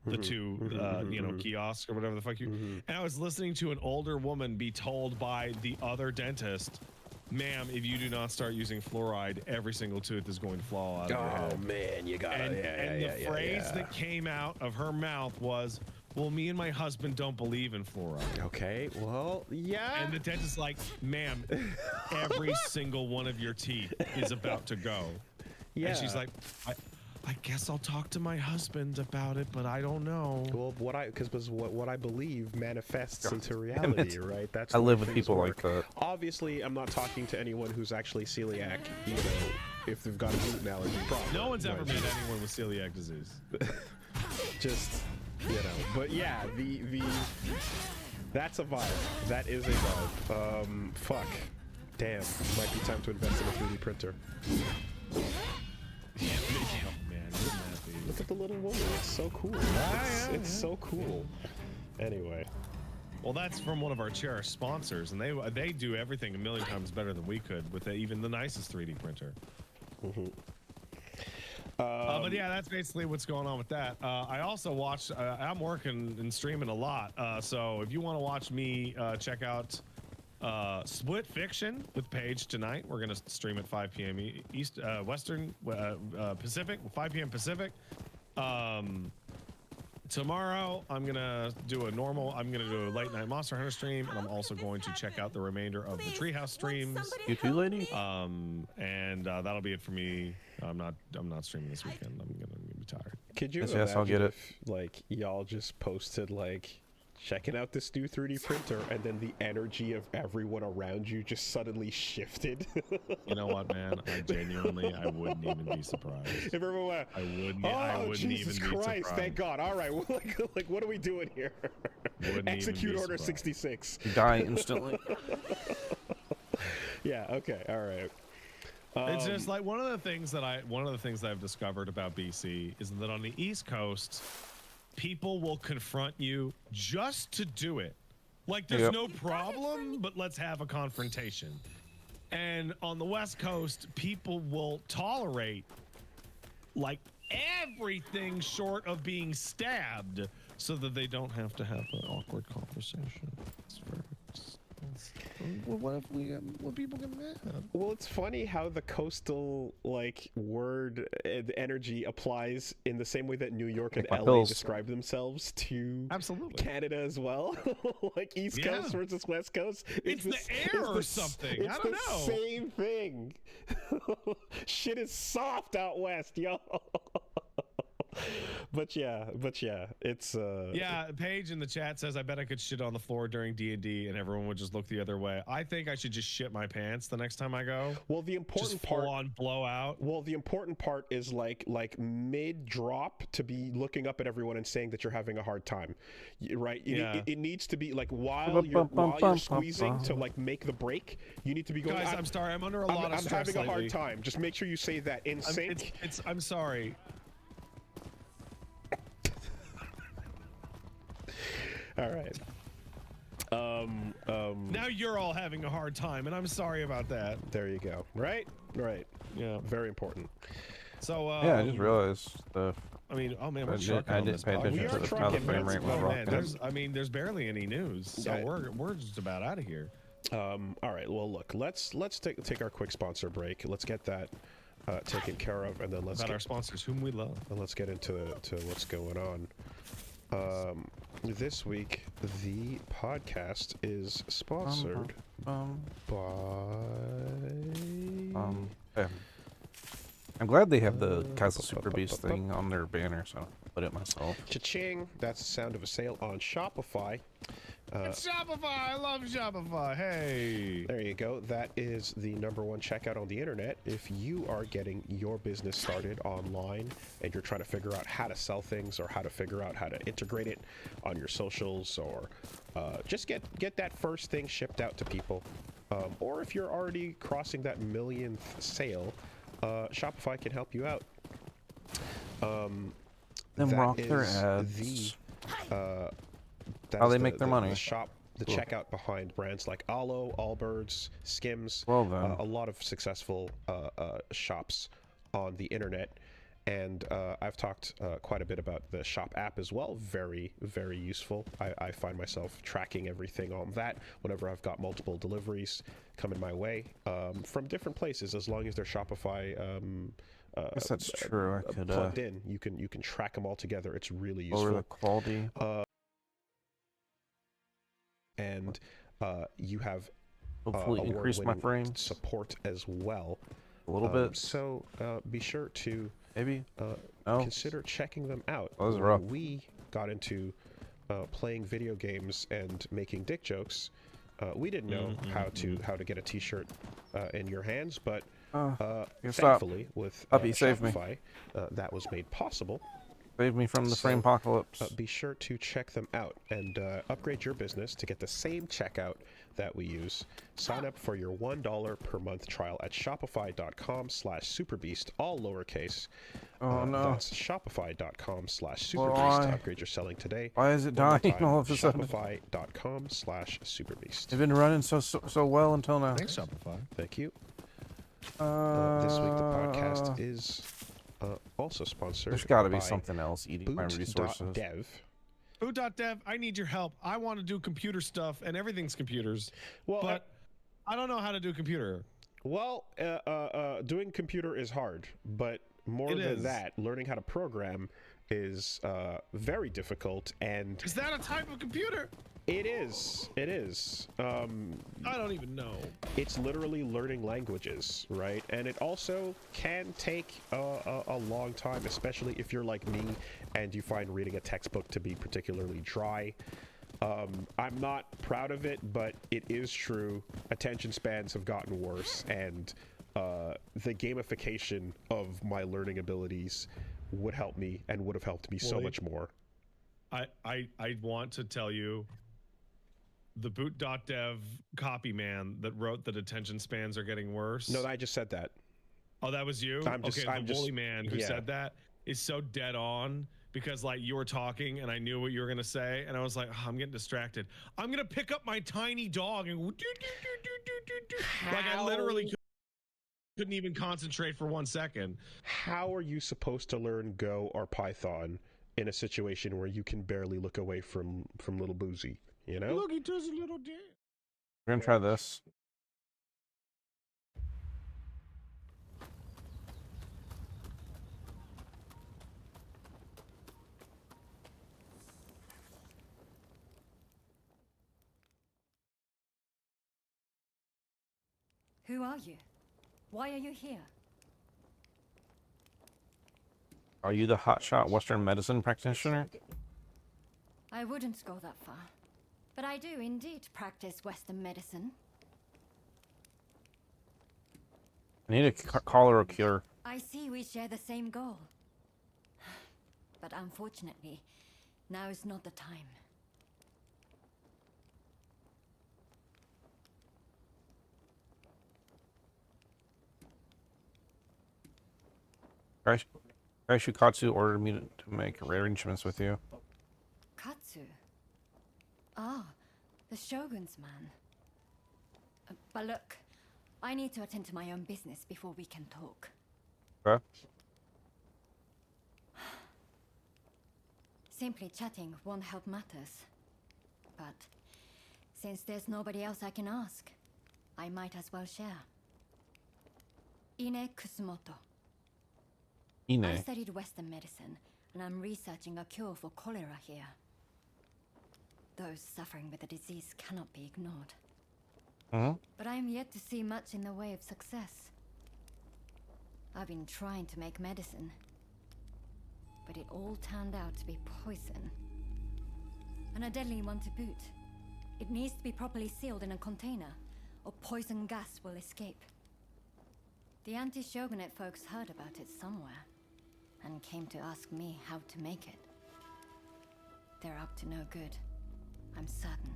kiosks or whatever the fuck you. And I was listening to an older woman be told by the other dentist, ma'am, if you do not start using fluoride, every single tooth is going to fall out of your head. Oh man, you got it. And the phrase that came out of her mouth was, well, me and my husband don't believe in fluoride. Okay, well, yeah. And the dentist's like, ma'am, every single one of your teeth is about to go. Yeah. And she's like, I guess I'll talk to my husband about it, but I don't know. Well, what I believe manifests into reality, right? I live with people like that. Obviously, I'm not talking to anyone who's actually celiac, if they've got a gluten allergy problem. No one's ever met anyone with celiac disease. Just, but yeah, that's a vibe. That is a vibe. Fuck. Damn, might be time to invest in a 3D printer. Look at the little woman. It's so cool. It's so cool. Anyway. Well, that's from one of our cherished sponsors, and they do everything a million times better than we could with even the nicest 3D printer. But yeah, that's basically what's going on with that. I also watch. I'm working and streaming a lot, so if you want to watch me check out Split Fiction with Paige tonight, we're gonna stream at 5 p.m. Pacific, 5 p.m. Pacific. tomorrow I'm gonna do a late night Monster Hunter stream, and I'm also going to check out the remainder of the Treehouse streams. You too, lady. And that'll be it for me. I'm not streaming this weekend. I'm gonna be tired. Could you Yes, imagine I'll get it. if like y'all just posted like checking out this new 3D printer, and then the energy of everyone around you just suddenly shifted? You know what, man? I wouldn't even be surprised. If everyone went, I wouldn't Jesus even be Christ, surprised. thank God. All right, well, like what are we doing here? Wouldn't Execute even be Order surprised. 66. You die instantly. Yeah. Okay. All right. It's just like one of the things that I've discovered about BC is that on the East Coast, people will confront you just to do it. Like there's no problem, but let's have a confrontation. And on the West Coast, people will tolerate like everything short of being stabbed so that they don't have to have an awkward conversation. It's very what people get mad? Well, it's funny how the coastal like word and energy applies in the same way that New York and Like my LA pills. describe themselves to Absolutely Canada as well. Like East Coast versus West Coast. It's the air or something. It's I don't the know. same thing. Shit is soft out west, yo. But yeah, it's Yeah, Paige in the chat says, I bet I could shit on the floor during D&D and everyone would just look the other way. I think I should just shit my pants the next time I go. Well, the important just part, full on blowout. Well, the important part is like mid drop to be looking up at everyone and saying that you're having a hard time, right? It needs to be like while you're squeezing to like make the break. You need to be going. Guys, I'm sorry. I'm under a lot of stress. I'm having a hard lately. time. Just make sure you say that in sync. I'm sorry. All right. Now you're all having a hard time, and I'm sorry about that. There you go. Right. Yeah. Very important. So yeah, I just realized the. I mean, oh man, I we're didn't trucking on this pay pod. attention to how the frame rate was rocking. There's barely any news, so we're just about out of here. All right. Well, look. Let's take our quick sponsor break. Let's get that taken care of, and then let's About get our sponsors, whom we love. And let's get into what's going on. This week, the podcast is sponsored by. Yeah. I'm glad they have the Castle Super Beast thing on their banner, so I put it myself. Cha-ching! That's the sound of a sale on Shopify. It's Shopify! I love Shopify! Hey! There you go. That is the #1 checkout on the internet. If you are getting your business started online and you're trying to figure out how to sell things or how to figure out how to integrate it on your socials or just get that first thing shipped out to people. Or if you're already crossing that millionth sale, Shopify can help you out. Them rock their ads. How they make their money. The checkout behind brands like Alo, Allbirds, Skims. Well then. A lot of successful shops on the internet. And I've talked quite a bit about the shop app as well. Very, very useful. I find myself tracking everything on that whenever I've got multiple deliveries coming my way from different places, as long as they're Shopify I guess that's true. I could plugged in. You can track them all together. It's really useful. lower the quality. And you have Hopefully increase my award-winning frames support as well. A little bit. So be sure to maybe consider checking them out. That was When rough. we got into playing video games and making dick jokes, we didn't know how to get a T-shirt in your hands, but thankfully with save me. Shopify, that was made possible. Save me from the frame apocalypse. Be sure to check them out and upgrade your business to get the same checkout that we use. Sign up for your $1 per month trial at shopify.com/superbeast, all lowercase. Oh no. That's shopify.com/superbeast Why? to upgrade your selling today. Why is it One more dying time, all of a sudden? Shopify.com/superbeast. They've been running so well until now. Thanks, Shopify. Thank you. This week the podcast is also sponsored. There's got to be by something else eating my resources. Boot.dev. Boot.dev, I need your help. I want to do computer stuff, and everything's computers. Well, but I don't know how to do computer. Well, doing computer is hard, but more It than is. that, learning how to program is very difficult, and is that a type of computer? It is. It is. I don't even know. It's literally learning languages, right? And it also can take a long time, especially if you're like me and you find reading a textbook to be particularly dry. I'm not proud of it, but it is true. Attention spans have gotten worse, and the gamification of my learning abilities would help me and would have helped me so much more. I want to tell you, the boot.dev copy man that wrote that attention spans are getting worse. No, I just said that. Oh, that was you? I'm the woolly man who said that is so dead on, because like you were talking and I knew what you were gonna say, and I was like, oh, I'm getting distracted. I'm gonna pick up my tiny dog and like I literally couldn't even concentrate for 1 second. How are you supposed to learn Go or Python in a situation where you can barely look away from little Boozy? You know? Look, he does a little dance. We're gonna try this. Who are you? Why are you here? Are you the hotshot Western medicine practitioner? I wouldn't go that far. But I do indeed practice Western medicine. I need a cholera cure. I see we share the same goal. But unfortunately, now is not the time. Shukatsu ordered me to make arrangements with you. Katsu? Ah, the Shogun's man. But look, I need to attend to my own business before we can talk. Okay. Simply chatting won't help matters. But since there's nobody else I can ask, I might as well share. Ine Kusumoto. I studied Western medicine, and I'm researching a cure for cholera here. Those suffering with the disease cannot be ignored. But I am yet to see much in the way of success. I've been trying to make medicine, but it all turned out to be poison. And a deadly one to boot. It needs to be properly sealed in a container, or poison gas will escape. The anti-shogunate folks heard about it somewhere, and came to ask me how to make it. They're up to no good, I'm certain.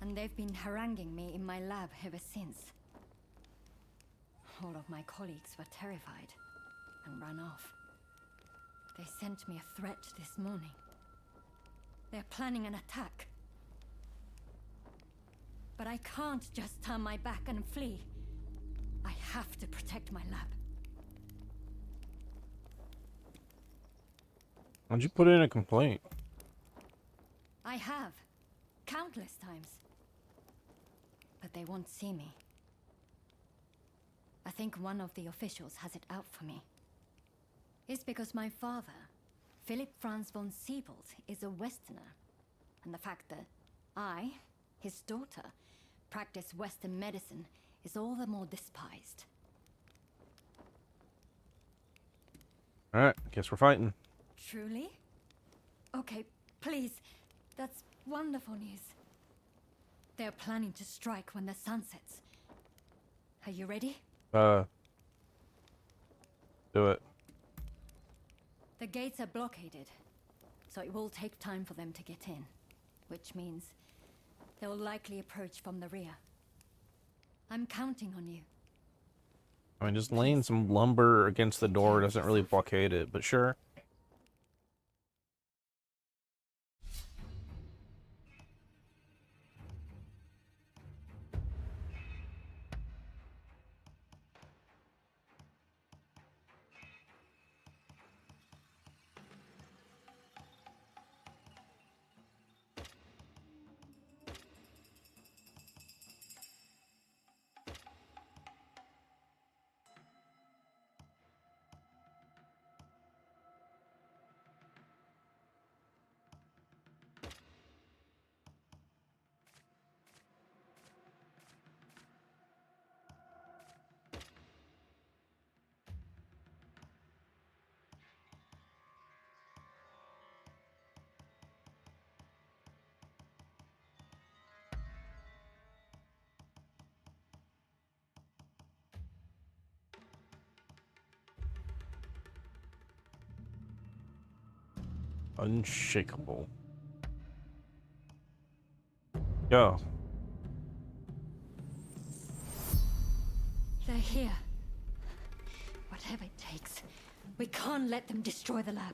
And they've been haranguing me in my lab ever since. All of my colleagues were terrified and ran off. They sent me a threat this morning. They're planning an attack. But I can't just turn my back and flee. I have to protect my lab. Why'd you put in a complaint? I have. Countless times. But they won't see me. I think one of the officials has it out for me. It's because my father, Philip Franz von Siebold, is a Westerner. And the fact that I, his daughter, practice Western medicine is all the more despised. Alright, guess we're fighting. Truly? Okay, please. That's wonderful news. They're planning to strike when the sun sets. Are you ready? Do it. The gates are blockaded, so it will take time for them to get in. Which means they'll likely approach from the rear. I'm counting on you. I mean, just laying some lumber against the door doesn't really blockade it, but sure. Unshakable. Yo. They're here. Whatever it takes, we can't let them destroy the lab.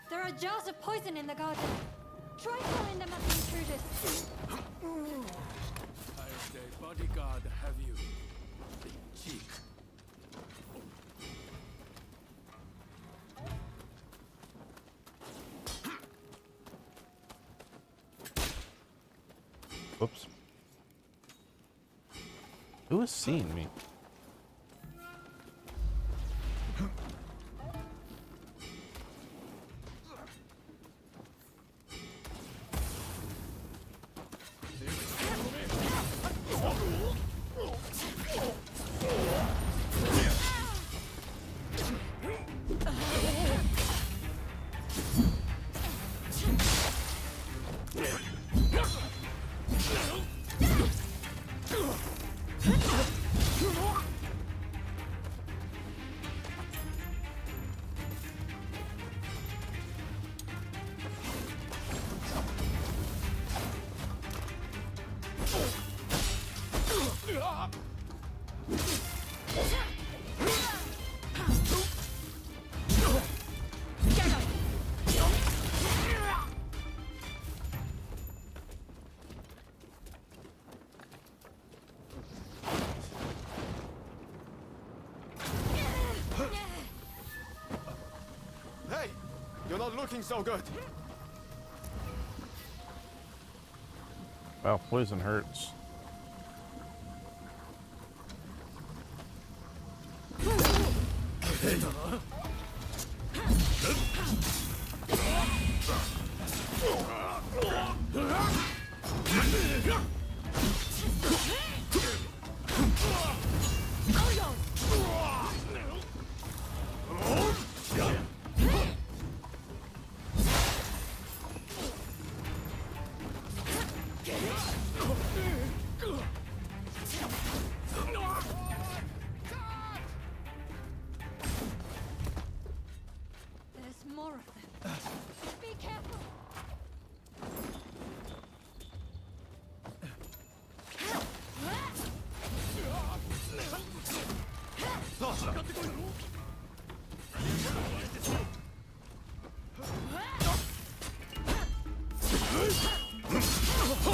There are jars of poison in the garden. Try throwing them at the intruders. I as a bodyguard have you. Big cheek. Whoops. Who has seen me? Hey! You're not looking so good! Wow, poison hurts. There's more of them. Be careful.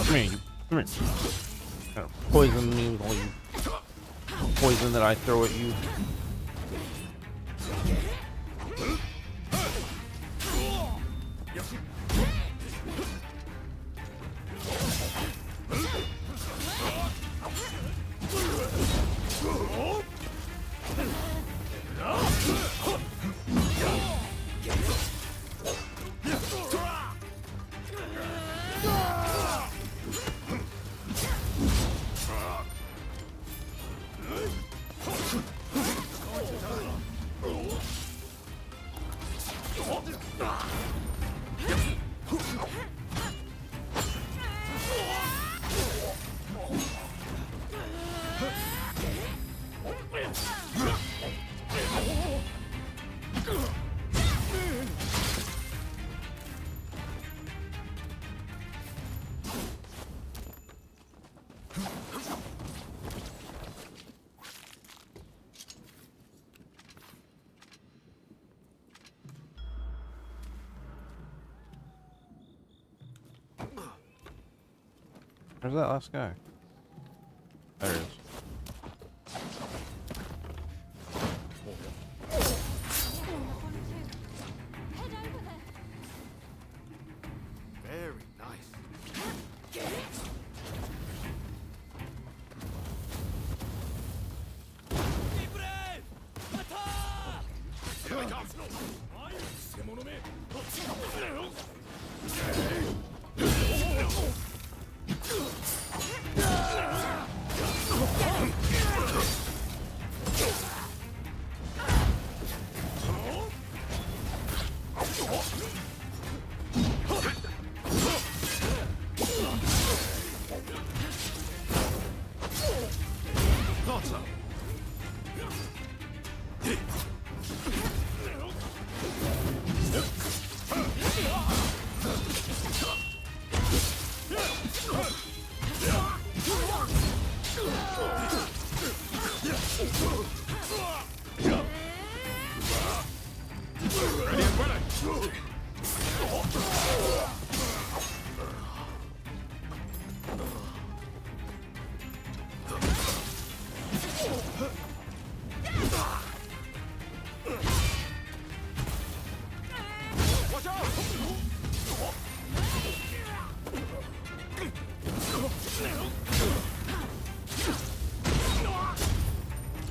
Come here, come here. Kind of poison me with all you poison that I throw at you. Where's that last guy? There he is. Very nice. Here he comes! Ready and ready. Watch out!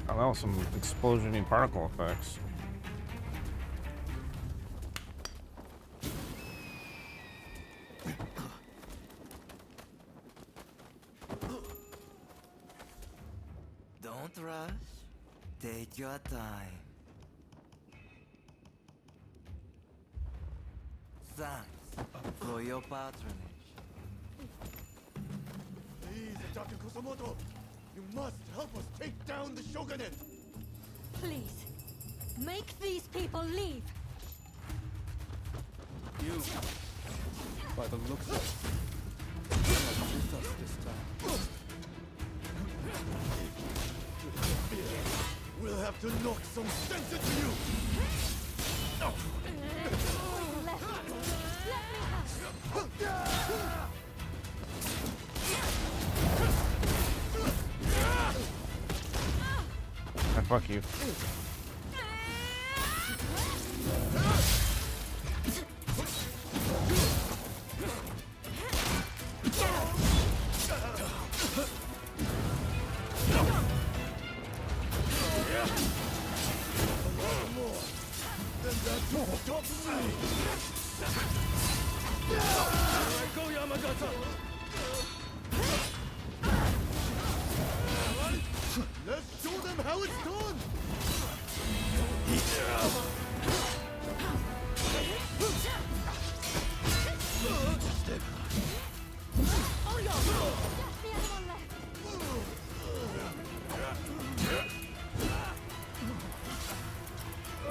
Oh, that was some explosion-y particle effects. Don't rush. Take your time. Thanks for your patronage. Please, Dr. Kusamoto, you must help us take down the shogunate. Please, make these people leave. You, by the looks of it, are not with us this time. We'll have to knock some sense into you. Fuck you. Let's show them how it's done!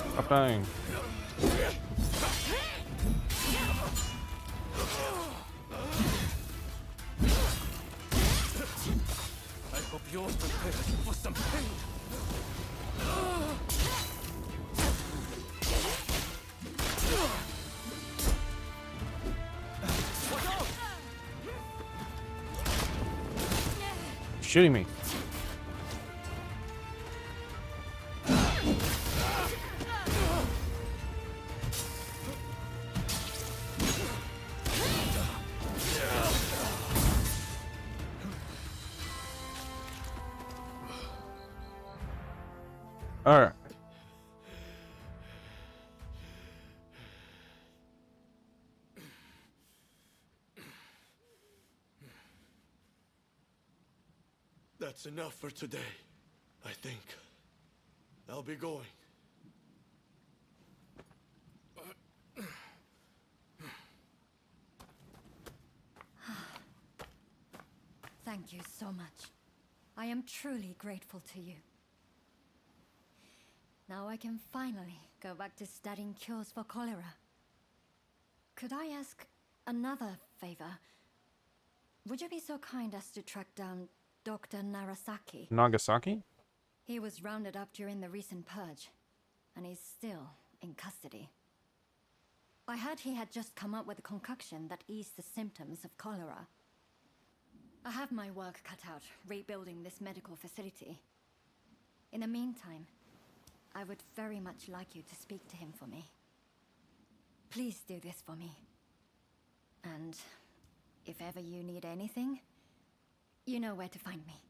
Stop dying. I hope you're prepared for some pain. Shooting me. All right. That's enough for today, I think. I'll be going. Thank you so much. I am truly grateful to you. Now I can finally go back to studying cures for cholera. Could I ask another favor? Would you be so kind as to track down Dr. Narasaki? Nagasaki? He was rounded up during the recent purge, and he's still in custody. I heard he had just come up with a concoction that eased the symptoms of cholera. I have my work cut out rebuilding this medical facility. In the meantime, I would very much like you to speak to him for me. Please do this for me. And if ever you need anything, you know where to find me.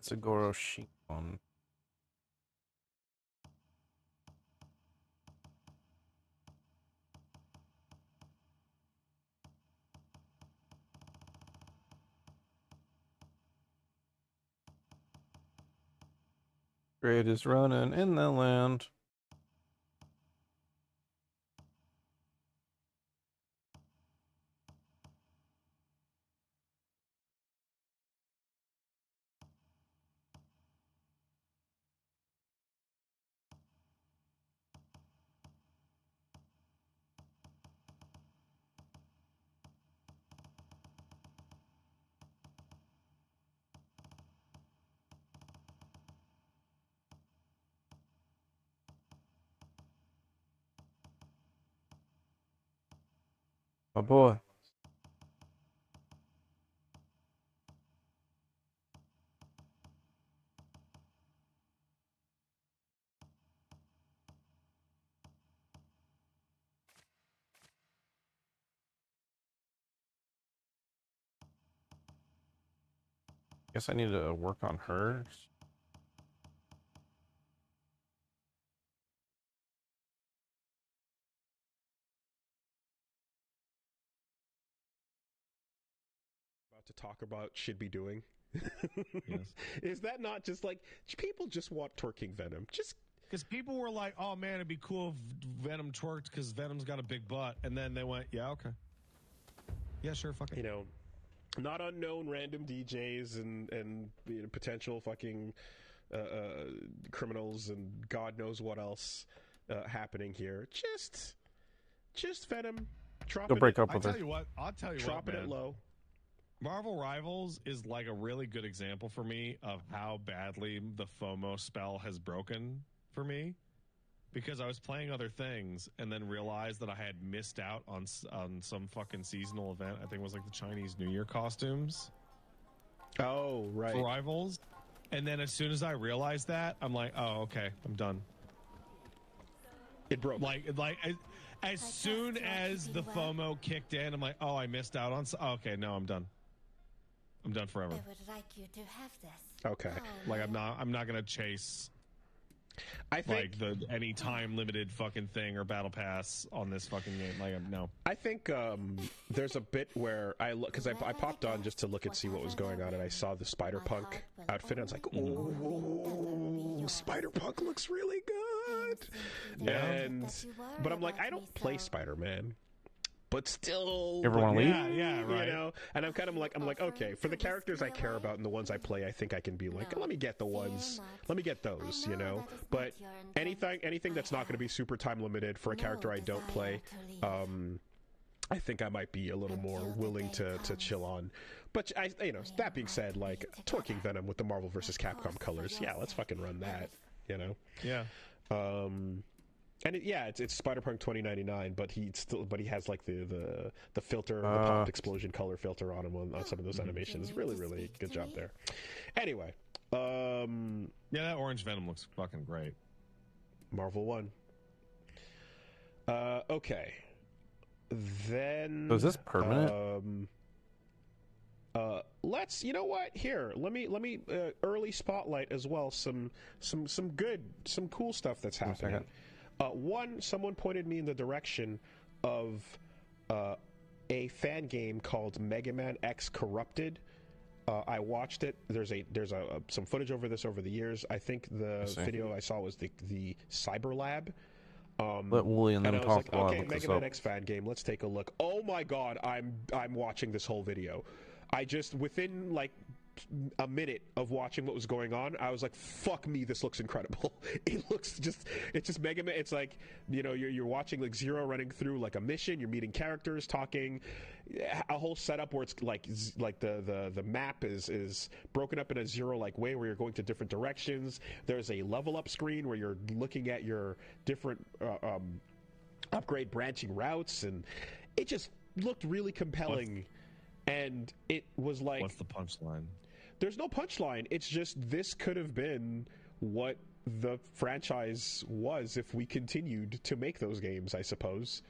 That's a Goro Shikon. Great is running in the land. Oh boy. Guess I need to work on hers. About to talk about should be doing. Yes. Is that not just like people just want twerking Venom? Just because people were like, "Oh man, it'd be cool if Venom twerked because Venom's got a big butt," and then they went, "Yeah, okay, yeah, sure, fuck it." You know, not unknown random DJs and you know, potential fucking criminals and God knows what else happening here. Just Venom. Go break up with her. I'll tell you what, dropping man. it low. Marvel Rivals is like a really good example for me of how badly the FOMO spell has broken for me, because I was playing other things and then realized that I had missed out on some fucking seasonal event. I think it was like the Chinese New Year costumes. Oh, right. For Rivals. And then as soon as I realized that, I'm like, oh, okay, I'm done. It broke. As soon as the FOMO kicked in, I'm like, oh, I missed out on. Okay, no, I'm done. I'm done forever. I would like you to have this. Okay. Like I'm not gonna chase. I think like any time limited fucking thing or battle pass on this fucking game. Like no. I think there's a bit where I look because I popped on just to look and see what was going on, and I saw the Spider-Punk outfit. And I was like, "Oh, Spider-Punk looks really good." Yeah. But I'm like, I don't play Spider-Man. But still, You ever want to leave? Yeah, right. You know, and I'm kind of like, okay, for the characters I care about and the ones I play, I think I can be like, let me get those, you know. But anything that's not going to be super time limited for a character I don't play, I think I might be a little more willing to chill on. But that being said, like twerking Venom with the Marvel vs. Capcom colors, yeah, let's fucking run that, you know. Yeah. And it's Spider-Punk 2099, but he has like the filter, the popped explosion color filter on him on some of those animations. Really, really good job there. Anyway, yeah, that orange Venom looks fucking great. Marvel 1. Okay. Then So is this permanent? Let's, you know what? Here, let me early spotlight as well some cool stuff that's happening. Someone pointed me in the direction of a fan game called Mega Man X Corrupted. I watched it. There's some footage over the years. I think the video I saw was the Cyber Lab. Let Wooly and them I was talk like, while I okay, look this Mega Man up. X fan game. Let's take a look. Oh my god, I'm watching this whole video. I just within like a minute of watching what was going on, I was like, fuck me, this looks incredible. It's just Mega Man. It's like, you know, you're watching like Zero running through like a mission, you're meeting characters, talking, a whole setup where it's like the map is broken up in a Zero like way where you're going to different directions. There's a level up screen where you're looking at your different upgrade branching routes, and it just looked really compelling. And it was like, what's the punchline? There's no punchline. It's just this could have been what the franchise was if we continued to make those games, I suppose.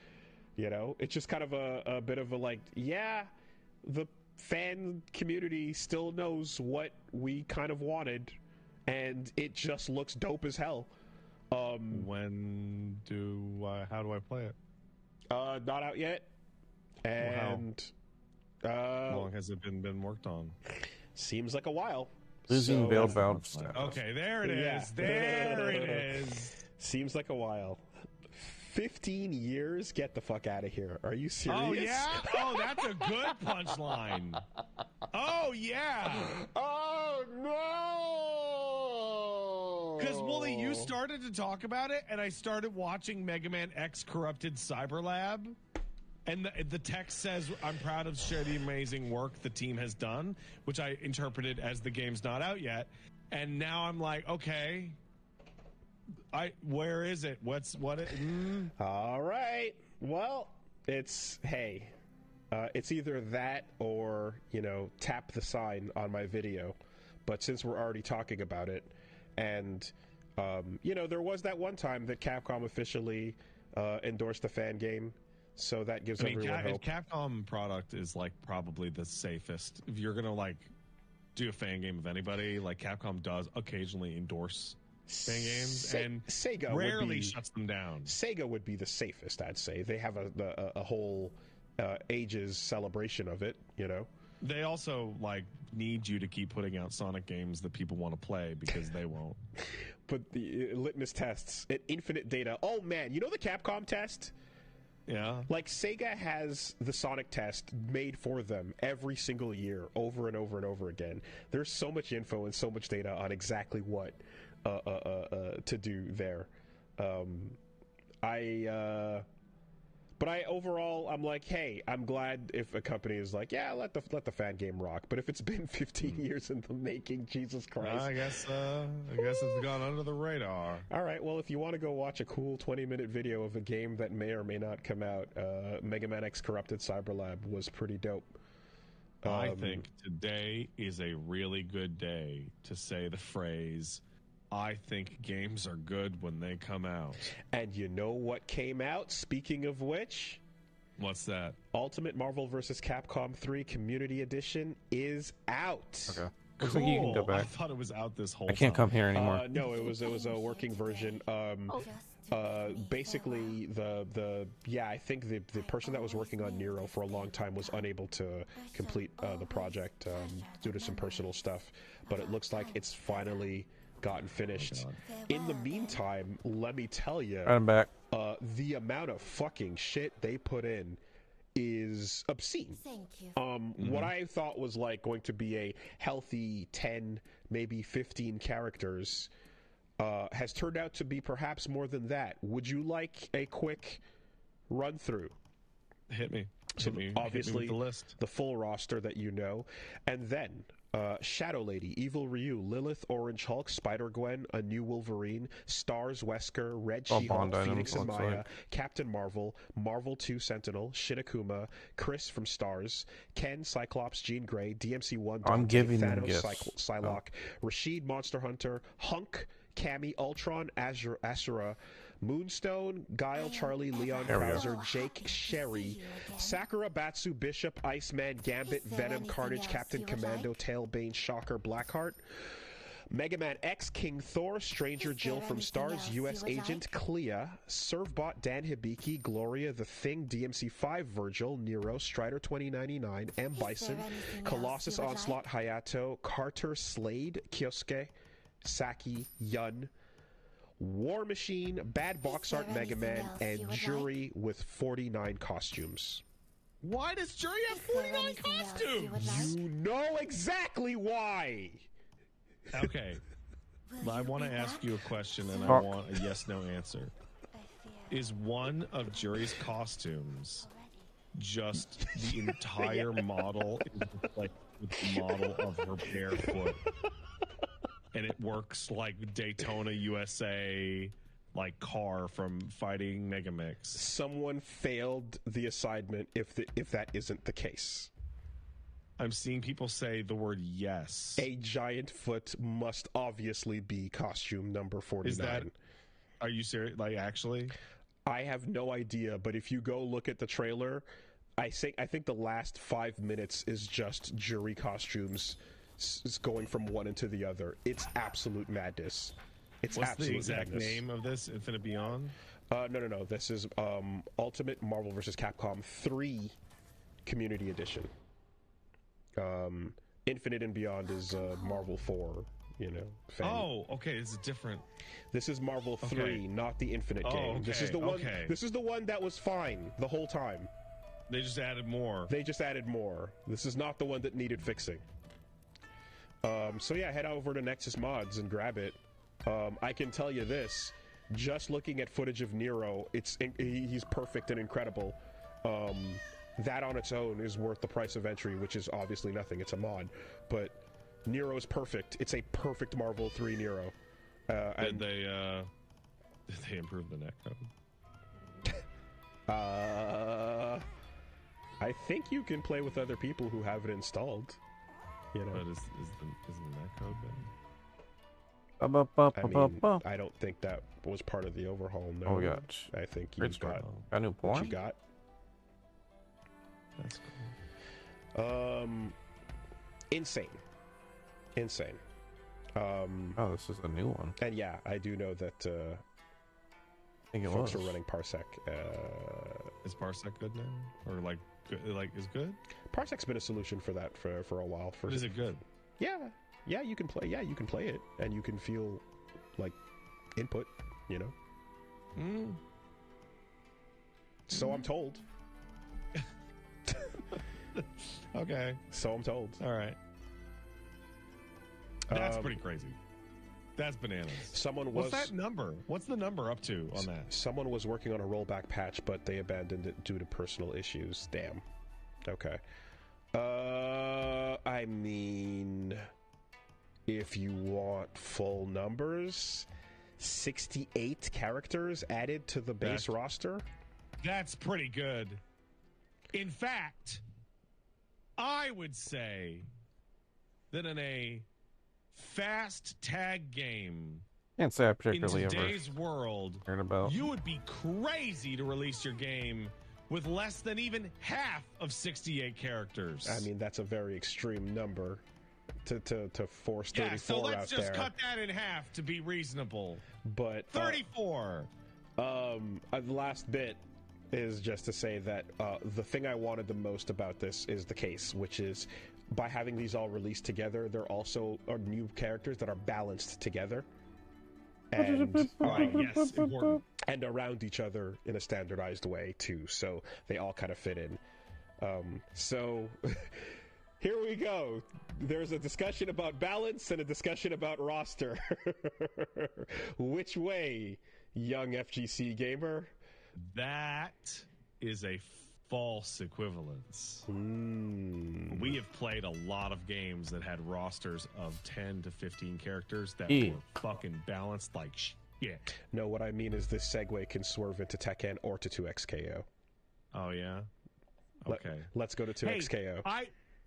You know, it's just kind of a bit of a like, yeah, the fan community still knows what we kind of wanted, and it just looks dope as hell. How do I play it? Not out yet. And how long has it been worked on? Seems like a while. Losing veiled bound status. Okay, there it is. Yeah. There it is. Seems like a while. 15 years? Get the fuck out of here. Are you serious? Oh, yeah? Oh, that's a good punchline. Oh, yeah. Oh, no. Because, Wooly, you started to talk about it, and I started watching Mega Man X Corrupted Cyber Lab. And the text says, I'm proud to share the amazing work the team has done, which I interpreted as the game's not out yet. And now I'm like, okay, where is it? All right. Well, it's either that or, tap the sign on my video. But since we're already talking about it, and, there was that one time that Capcom officially endorsed the fan game. So that gives everyone hope. Capcom product is like probably the safest. If you're gonna do a fan game of anybody, Capcom does occasionally endorse fan games, and Sega rarely shuts them down. Sega would be the safest, I'd say. They have a whole ages celebration of it. They also need you to keep putting out Sonic games that people want to play because they won't. But the litmus tests, infinite data. Oh man, the Capcom test. Yeah. Sega has the Sonic test made for them every single year, over and over and over again. There's so much info and so much data on exactly what to do there. But overall, I'm like, hey, I'm glad if a company is like, yeah, let the fan game rock. But if it's been 15 years in the making, Jesus Christ. I guess it's gone under the radar. All right, well, if you want to go watch a cool 20-minute video of a game that may or may not come out, Mega Man X Corrupted Cyber Lab was pretty dope. I think today is a really good day to say the phrase, I think games are good when they come out. And you know what came out, speaking of which? What's that? Ultimate Marvel vs. Capcom 3 Community Edition is out. Okay. Looks like you can go back. I thought it was out this whole time. I can't come here anymore. No, it was a working version. Basically, I think the person that was working on Nero for a long time was unable to complete the project due to some personal stuff. But it looks like it's finally gotten finished. In the meantime, let me tell you, I'm back. The amount of fucking shit they put in is obscene. Thank you. What I thought was going to be a healthy 10, maybe 15 characters has turned out to be perhaps more than that. Would you like a quick run through? Hit me. Obviously, hit me with the list. The full roster that you know, and then Shadow Lady, Evil Ryu, Lilith, Orange Hulk, Spider-Gwen, a new Wolverine, Stars, Wesker, Red She-Hulk, Phoenix and Maya, Captain Marvel, Marvel 2 Sentinel, Shinakuma, Chris from Stars, Ken, Cyclops, Jean Grey, DMC-1, I'm giving them Thanos, gifts. Psylocke, Rashid, Monster Hunter, Hunk, Cammy, Ultron, Asura, Moonstone, Guile, Charlie, Leon, Krauser, Jake, Sherry, Sakura, Batsu, Bishop, Iceman, Gambit, Venom, Carnage, Captain Commando, Tailbane, Shocker, Blackheart, Mega Man X, King Thor, Stranger Jill from Stars, U.S. Agent, Clea, Servbot, Dan Hibiki, Gloria, The Thing, DMC5, Virgil, Nero, Strider 2099, M. Bison, Colossus, Onslaught, Hayato, Carter, Slade, Kyosuke, Saki, Yun, War Machine, Bad Box Art Mega Man, and Jury with 49 costumes. Why does Jury have 49 costumes? You know exactly why! Okay. I want to ask you a question, and I want a yes-no answer. Is one of Jury's costumes just the entire model, with the model of her bare foot? And it works like Daytona USA, car from Fighting Megamix. Someone failed the assignment if that isn't the case. I'm seeing people say the word yes. A giant foot must obviously be costume number 49. Are you serious? Actually? I have no idea, but if you go look at the trailer, I think the last 5 minutes is just jury costumes going from one into the other. It's absolute madness. It's What's absolute the exact madness. name of this? Infinite Beyond? No. This is Ultimate Marvel vs. Capcom 3 Community Edition. Infinite and Beyond is Marvel 4. Oh, okay. This is different. This is Marvel 3, Okay. not the Infinite game. Okay, This is the one. okay. This is the one that was fine the whole time. They just added more. They just added more. This is not the one that needed fixing. So yeah, head over to Nexus Mods and grab it. I can tell you this: just looking at footage of Nero, he's perfect and incredible. That on its own is worth the price of entry, which is obviously nothing. It's a mod, but Nero's perfect. It's a perfect Marvel 3 Nero. Did they improve the netcode? I think you can play with other people who have it installed. But is the netcode then? I don't think that was part of the overhaul. No, Oh, gosh. I think you Great got a new what porn? you got. That's cool. Insane. Oh, this is a new one. And yeah, I do know that I think it folks was. are running Parsec. Is Parsec good now, or is good? Parsec's been a solution for that for a while. Is it good? Yeah, you can play. Yeah, you can play it, and you can feel like input. So I'm told. Okay. So I'm told. All right. That's pretty crazy. That's bananas. What's that number? What's the number up to on that? Someone was working on a rollback patch, but they abandoned it due to personal issues. Damn. Okay. I mean, if you want full numbers, 68 characters added to the base roster. That's pretty good. In fact, I would say that in a fast tag game Can't say I in particularly today's ever world, heard about. you would be crazy to release your game with less than even half of 68 characters. I mean, that's a very extreme number to force 34 yeah, so let's out just there. cut that in half to be reasonable. But 34. The last bit is just to say that the thing I wanted the most about this is the case, which is by having these all released together, there also are new characters that are balanced together and yes, important. and around each other in a standardized way too, so they all kind of fit in. So here we go. There's a discussion about balance and a discussion about roster. Which way, young FGC gamer? That is a false equivalence. We have played a lot of games that had rosters of 10 to 15 characters that were fucking balanced like shit. No, what I mean is this segue can swerve into Tekken or to 2XKO. Oh, yeah? Okay. Let's go to 2XKO.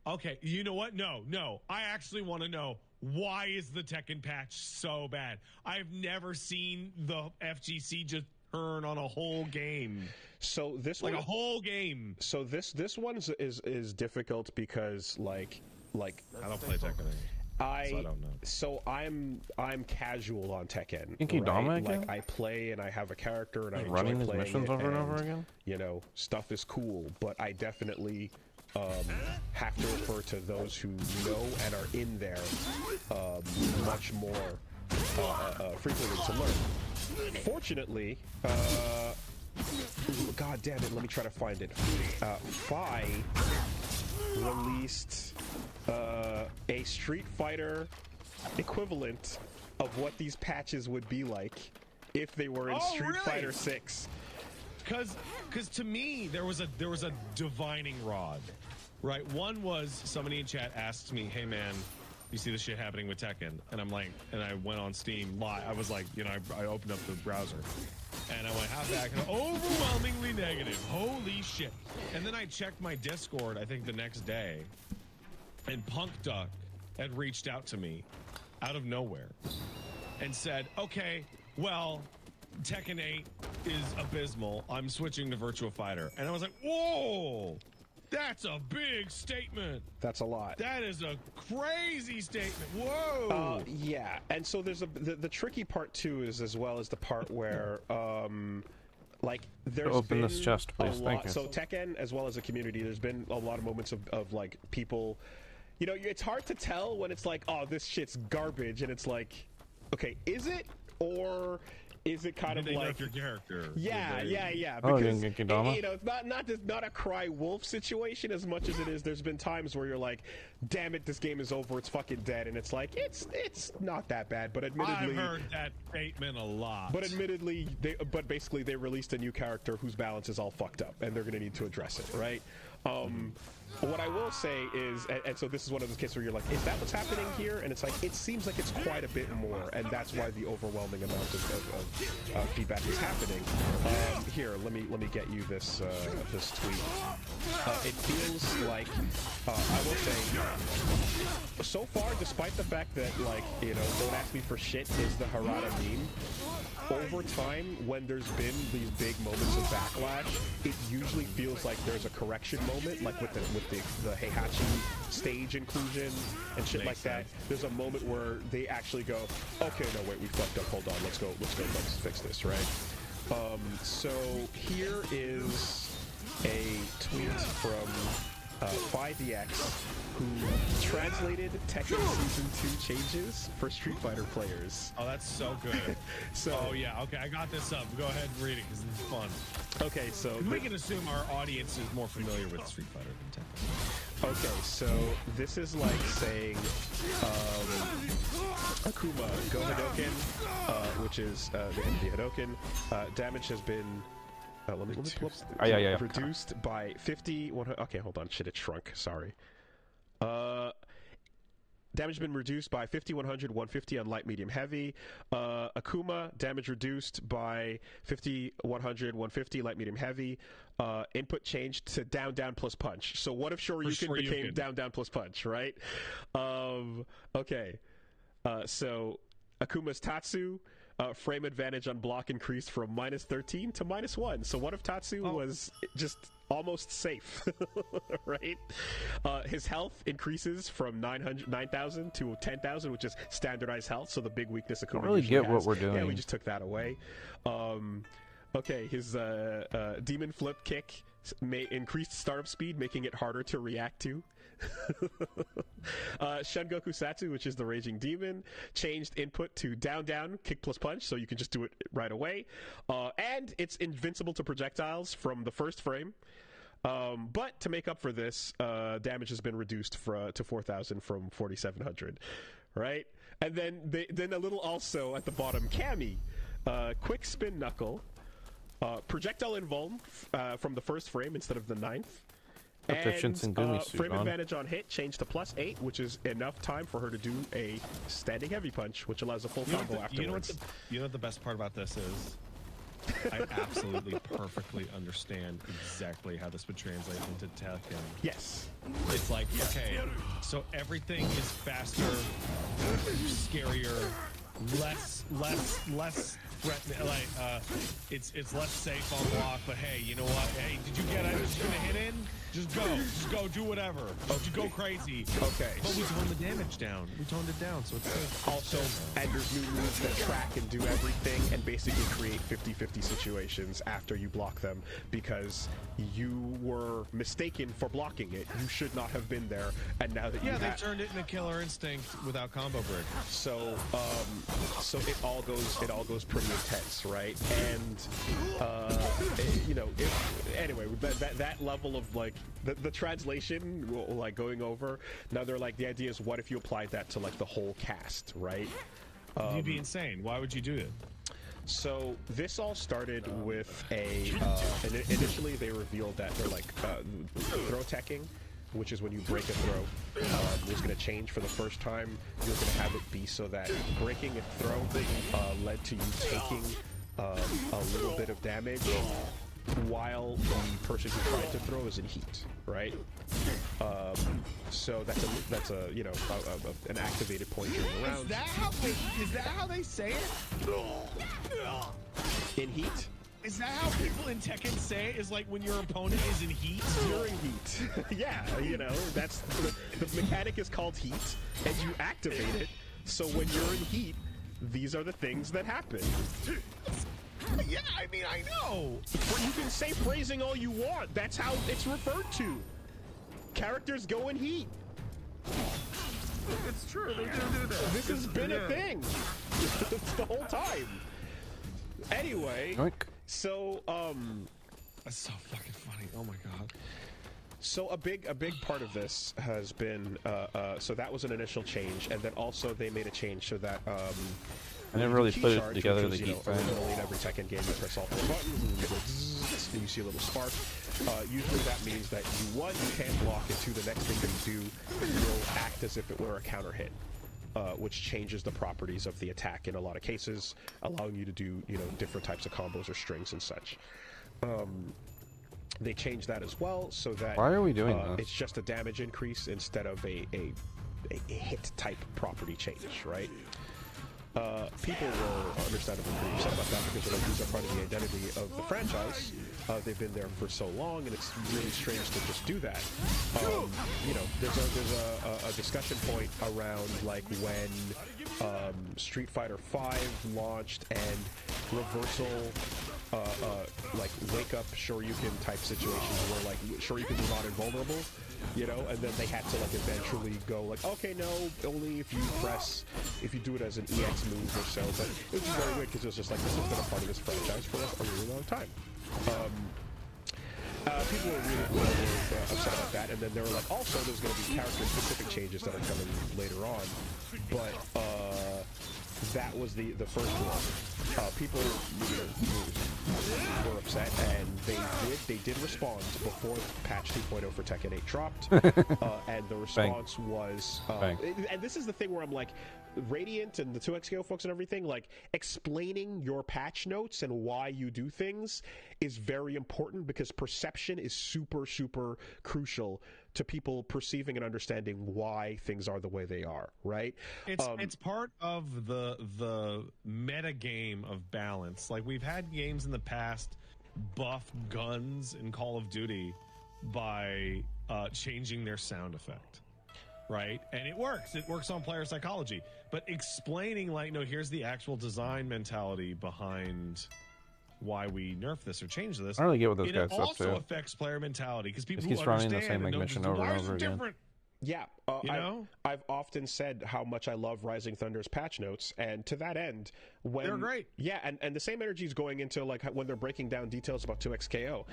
Okay, you know what? No. I actually want to know, why is the Tekken patch so bad? I've never seen the FGC just turn on a whole game. So this like one, a whole game. So this one is difficult because like I don't play Tekken anymore. So I don't know. So I'm casual on Tekken. Think you Dama again? Like I play and I have a character and I enjoy running his playing missions it, over and over again? You know, stuff is cool, but I definitely have to refer to those who know and are in there much more frequently to learn. Fortunately, God damn it, let me try to find it. Fi released a Street Fighter equivalent of what these patches would be like if they were in Street Fighter 6. Because to me, there was a divining rod, right? One was somebody in chat asked me, "Hey man, you see the shit happening with Tekken?" And I'm like, and I went on Steam live. I was like, you know, I opened up the browser, and I went, "How's that?" And overwhelmingly negative. Holy shit! And then I checked my Discord, I think the next day, and Punk Duck had reached out to me out of nowhere and said, "Okay, well, Tekken 8 is abysmal. I'm switching to Virtua Fighter." And I was like, whoa, That's a big statement. That's a lot. That is a crazy statement. Whoa. Yeah, and so there's the tricky part too is as well as the part where like there's open been this chest, please. Thank you. So Tekken as well as a community, there's been a lot of moments of like people, you know, it's hard to tell when it's like, oh, this shit's garbage, and it's like, okay, is it, or is it kind of like your character? Yeah. Because You know, it's not a cry wolf situation as much as it is. There's been times where you're like, damn it, this game is over. It's fucking dead, and it's like it's not that bad. But admittedly, I've heard that statement a lot. But admittedly, basically they released a new character whose balance is all fucked up, and they're gonna need to address it, right? What I will say is, and so this is one of those cases where you're like, is that what's happening here? And it's like, it seems like it's quite a bit more, and that's why the overwhelming amount of feedback is happening. Here, let me get you this this tweet. It feels like, I will say, so far, despite the fact that, like, you know, don't ask me for shit is the Harada meme, over time, when there's been these big moments of backlash, it usually feels like there's a correction moment, like with the Heihachi stage inclusion and shit like that. There's a moment where they actually go, okay, no, wait, we fucked up, hold on, let's fix this, right? So here is a tweet from 5EX, who translated Tekken Season 2 changes for Street Fighter players. Oh, that's so good. Oh yeah, okay, I got this up. Go ahead and read it because it's fun. Okay, so we can assume our audience is more familiar with Street Fighter than Tekken. Okay, so this is like saying Akuma, go Hadoken, which is the Hadoken. Damage has been let me pull up. Reduced by 50. Okay, hold on. Shit, it shrunk. Sorry. Damage been reduced by 50, 100, 150 on light, medium, heavy. Akuma, damage reduced by 50, 100, 150, light, medium, heavy. Input changed to down, down, plus punch. So what if Shoryuken became down, down, plus punch, right? Okay. So Akuma's Tatsu, frame advantage on block increased from -13 to -1. So what if Tatsu was just almost safe, right? His health increases from 9,000 to 10,000, which is standardized health. So the big weakness Akuma I don't really usually get has. what we're doing. Yeah, we just took that away. Okay, his demon flip kick increased startup speed, making it harder to react to. Shengoku Satsu, which is the Raging Demon, changed input to down, down, kick plus punch, so you can just do it right away. And it's invincible to projectiles from the first frame. But to make up for this, damage has been reduced to 4,000 from 4,700, right? And then a little also at the bottom, Kami, quick spin knuckle, projectile invuln from the first frame instead of the 9th. And frame advantage on hit changed to +8, which is enough time for her to do a standing heavy punch, which allows a full combo afterwards. You know what the best part about this is? I absolutely perfectly understand exactly how this would translate into Tekken. Yes. It's like, okay, so everything is faster, scarier, less threatening, like it's less safe on block, but hey, you know what? Hey, did you get it? Just gonna hit in? Just go, do whatever. Just go crazy. Okay. But we toned the damage down. We toned it down, so it's safe. Also, and there's new moves that track and do everything and basically create 50-50 situations after you block them because you were mistaken for blocking it. You should not have been there, and now that they turned it into Killer Instinct without combo break. So it all goes pretty intense, right? And you know, anyway, that level of like the translation, like going over. Now they're like, the idea is, what if you applied that to like the whole cast, right? You'd be insane. Why would you do it? So this all started with initially they revealed that they're like throw teching, which is when you break a throw, was going to change for the first time. You're going to have it be so that breaking a throw led to you taking a little bit of damage while the person who tried to throw is in heat, right? So that's a you know an activated point during the round. Is that how they say it? In heat? Is that how people in Tekken say it? Is like when your opponent is in heat? During heat. Yeah, you know, that's the mechanic is called heat, and you activate it. So when you're in heat, these are the things that happen. Yeah, I mean, I know. You can say phrasing all you want. That's how it's referred to. Characters go in heat. It's true, they do that. This has been a thing. It's the whole time. Anyway, so that's so fucking funny. Oh my god. So a big part of this has been so that was an initial change, and then also they made a change so that I never really put it charge, together. which The was, heat originally in every Tekken game, you press all 4 buttons and you go zzz, and you see a little spark. Usually that means that you can't block, and 2, the next thing that you do will act as if it were a counter hit. Which changes the properties of the attack in a lot of cases, allowing you to do, you know, different types of combos or strings and such. They changed that as well, so that why are we doing this? It's just a damage increase instead of a hit type property change, right? People were understandably pretty upset about that because like, these are part of the identity of the franchise. They've been there for so long, and it's really strange to just do that. You know, there's a discussion point around like when Street Fighter V launched and reversal, like wake up Shoryuken type situations where like Shoryuken is not invulnerable. You know, and then they had to like eventually go like, okay, no, only if you do it as an EX move or so. But it was just very weird because it was just like, this has been a part of this franchise for a really long time. People were really upset about that, and then they were like, also there's going to be character-specific changes that are coming later on. But that was the first one. People were upset, and they did respond before patch 2.0 for Tekken 8 dropped, and the response was, and this is the thing where I'm like, Radiant and the 2XKO folks and everything, like, explaining your patch notes and why you do things is very important because perception is super, super crucial to people perceiving and understanding why things are the way they are, right? It's part of the meta game of balance. Like, we've had games in the past buff guns in Call of Duty by changing their sound effect. Right? And it works. It works on player psychology. But explaining, like, no, here's the actual design mentality behind why we nerf this or change this. I don't really get what those guys It up also to. affects player mentality because people Just who keeps running the understand same and know mission just, over why and is over it again. different? Yeah, You know? I've often said how much I love Rising Thunder's patch notes, and to that end, when they're great. Yeah, and the same energy is going into like when they're breaking down details about 2XKO.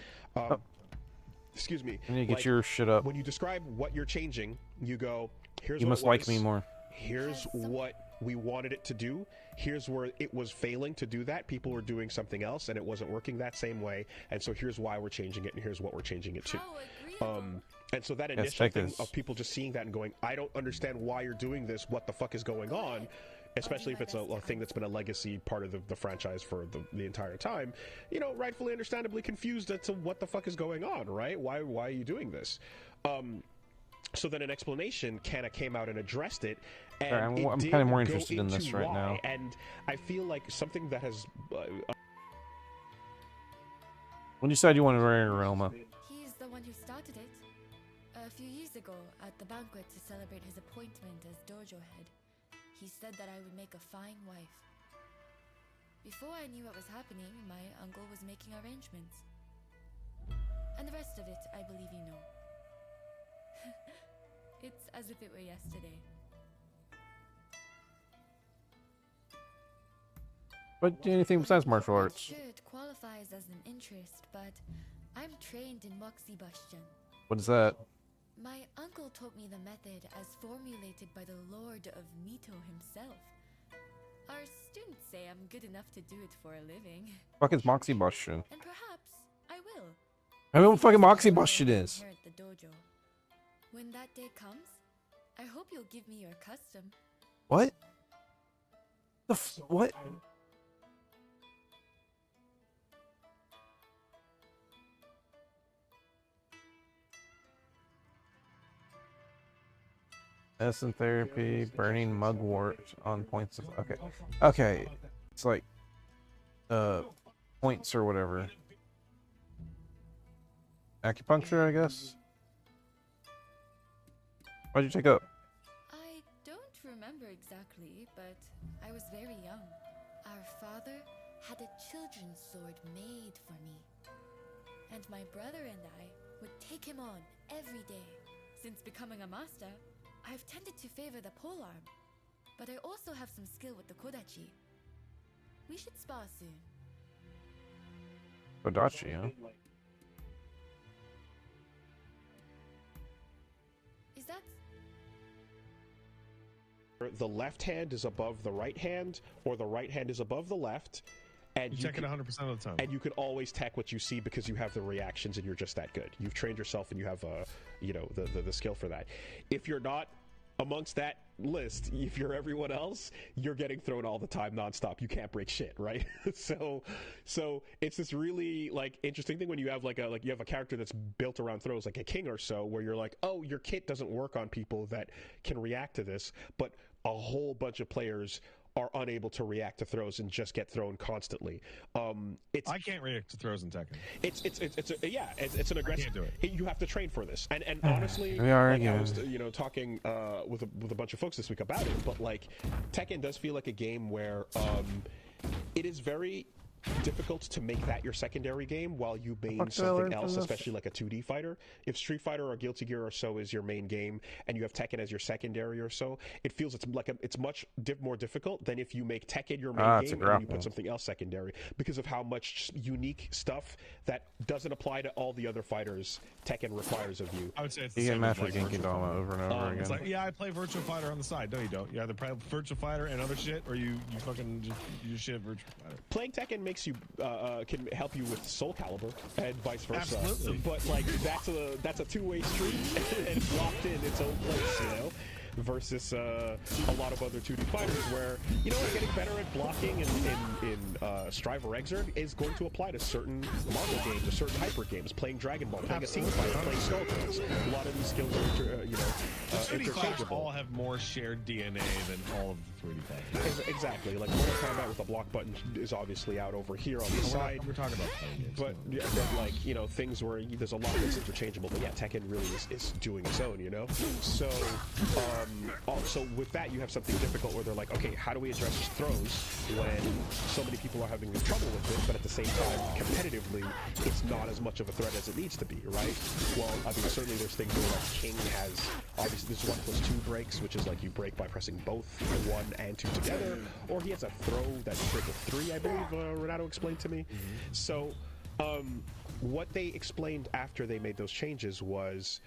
Excuse me. You need to get your shit up. When you describe what you're changing, you go, here's You what must it like was. me more. Here's what we wanted it to do. Here's where it was failing to do that. People were doing something else, and it wasn't working that same way. And so here's why we're changing it, and here's what we're changing it to. And so that Yes, initial take thing this. of people just seeing that and going, I don't understand why you're doing this. What the fuck is going on? Especially if it's a thing that's been a legacy part of the franchise for the entire time. You know, rightfully, understandably confused as to what the fuck is going on, right? Why are you doing this? So then an explanation kind of came out and addressed it. And Sorry, I'm it kind of did more go interested in this into right why, now. And I feel like something that has... When you said you wanted to marry Realma, He's the one who started it. A few years ago, at the banquet to celebrate his appointment as dojo head, he said that I would make a fine wife. Before I knew what was happening, my uncle was making arrangements. And the rest of it, I believe you know. It's as if it were yesterday. but anything besides martial arts. Sure, it qualifies as an interest, but I'm trained in Moxie Bastion. What is that? My uncle taught me the method as formulated by the Lord of Mito himself. Our students say I'm good enough to do it for a living. Fuck is Moxie Bastion? And perhaps I will. I don't know what fucking Moxie Bastion is. Here at the dojo. When that day comes, I hope you'll give me your custom. What? What? Medicine therapy, burning mugwort on points of... Okay. Okay. It's like... points or whatever. Acupuncture, I guess. Why'd you take up? I don't remember exactly, but I was very young. Our father had a children's sword made for me. And my brother and I would take him on every day. Since becoming a master, I've tended to favor the polearm, but I also have some skill with the kodachi. We should spar soon. Kodachi, huh? Is that... The left hand is above the right hand, or the right hand is above the left, and you tech it 100% of the time. And you can always tech what you see because you have the reactions and you're just that good. You've trained yourself and you have the skill for that. If you're not amongst that list, if you're everyone else, you're getting thrown all the time nonstop. You can't break shit, right? so it's this really like interesting thing when you have you have a character that's built around throws, like a king or so, where you're like, oh, your kit doesn't work on people that can react to this, but a whole bunch of players are unable to react to throws and just get thrown constantly. I can't react to throws in Tekken. It's an aggressive. I can't do it. You have to train for this, and honestly, We are like, I again. was talking with a bunch of folks this week about it, but like Tekken does feel like a game where it is very difficult to make that your secondary game while you main something else, especially like a 2D fighter. If Street Fighter or Guilty Gear or so is your main game, and you have Tekken as your secondary or so, it feels it's much more difficult than if you make Tekken your main game and then you put something else secondary, because of how much unique stuff that doesn't apply to all the other fighters Tekken requires of you. I would say it's You the get same matched with with like Genki Virtua Dama Fighter. over and over again. It's like, yeah, I play Virtua Fighter on the side. No, you don't. You either play Virtua Fighter and other shit, or you fucking just shit Virtua Fighter. Playing Tekken makes you can help you with Soul Calibur and vice versa. Absolutely. But like that's a two-way street and it's locked in its own place, you know. Versus a lot of other 2D fighters where, getting better at blocking in Strive or Exert is going to apply to certain Marvel games or certain Hyper games, playing Dragon Ball, playing a Team Fighter, playing Skullgirls. A lot of these skills are, 2D fighters interchangeable. all have more shared DNA than all of the 3D fighters. Exactly. Like Mortal Kombat with the block button is obviously out over here on the side. We're talking about playing games. But things where there's a lot that's interchangeable. But yeah, Tekken really is doing its own, So also with that, you have something difficult where they're like, okay, how do we address throws when so many people are having trouble with it, but at the same time, competitively, it's not as much of a threat as it needs to be, right? Well, I mean, certainly there's things where like King has, obviously there's 1+2 breaks, which is like you break by pressing both 1 and 2 together, or he has a throw that you break with 3, I believe Renato explained to me. So, what they explained after they made those changes was,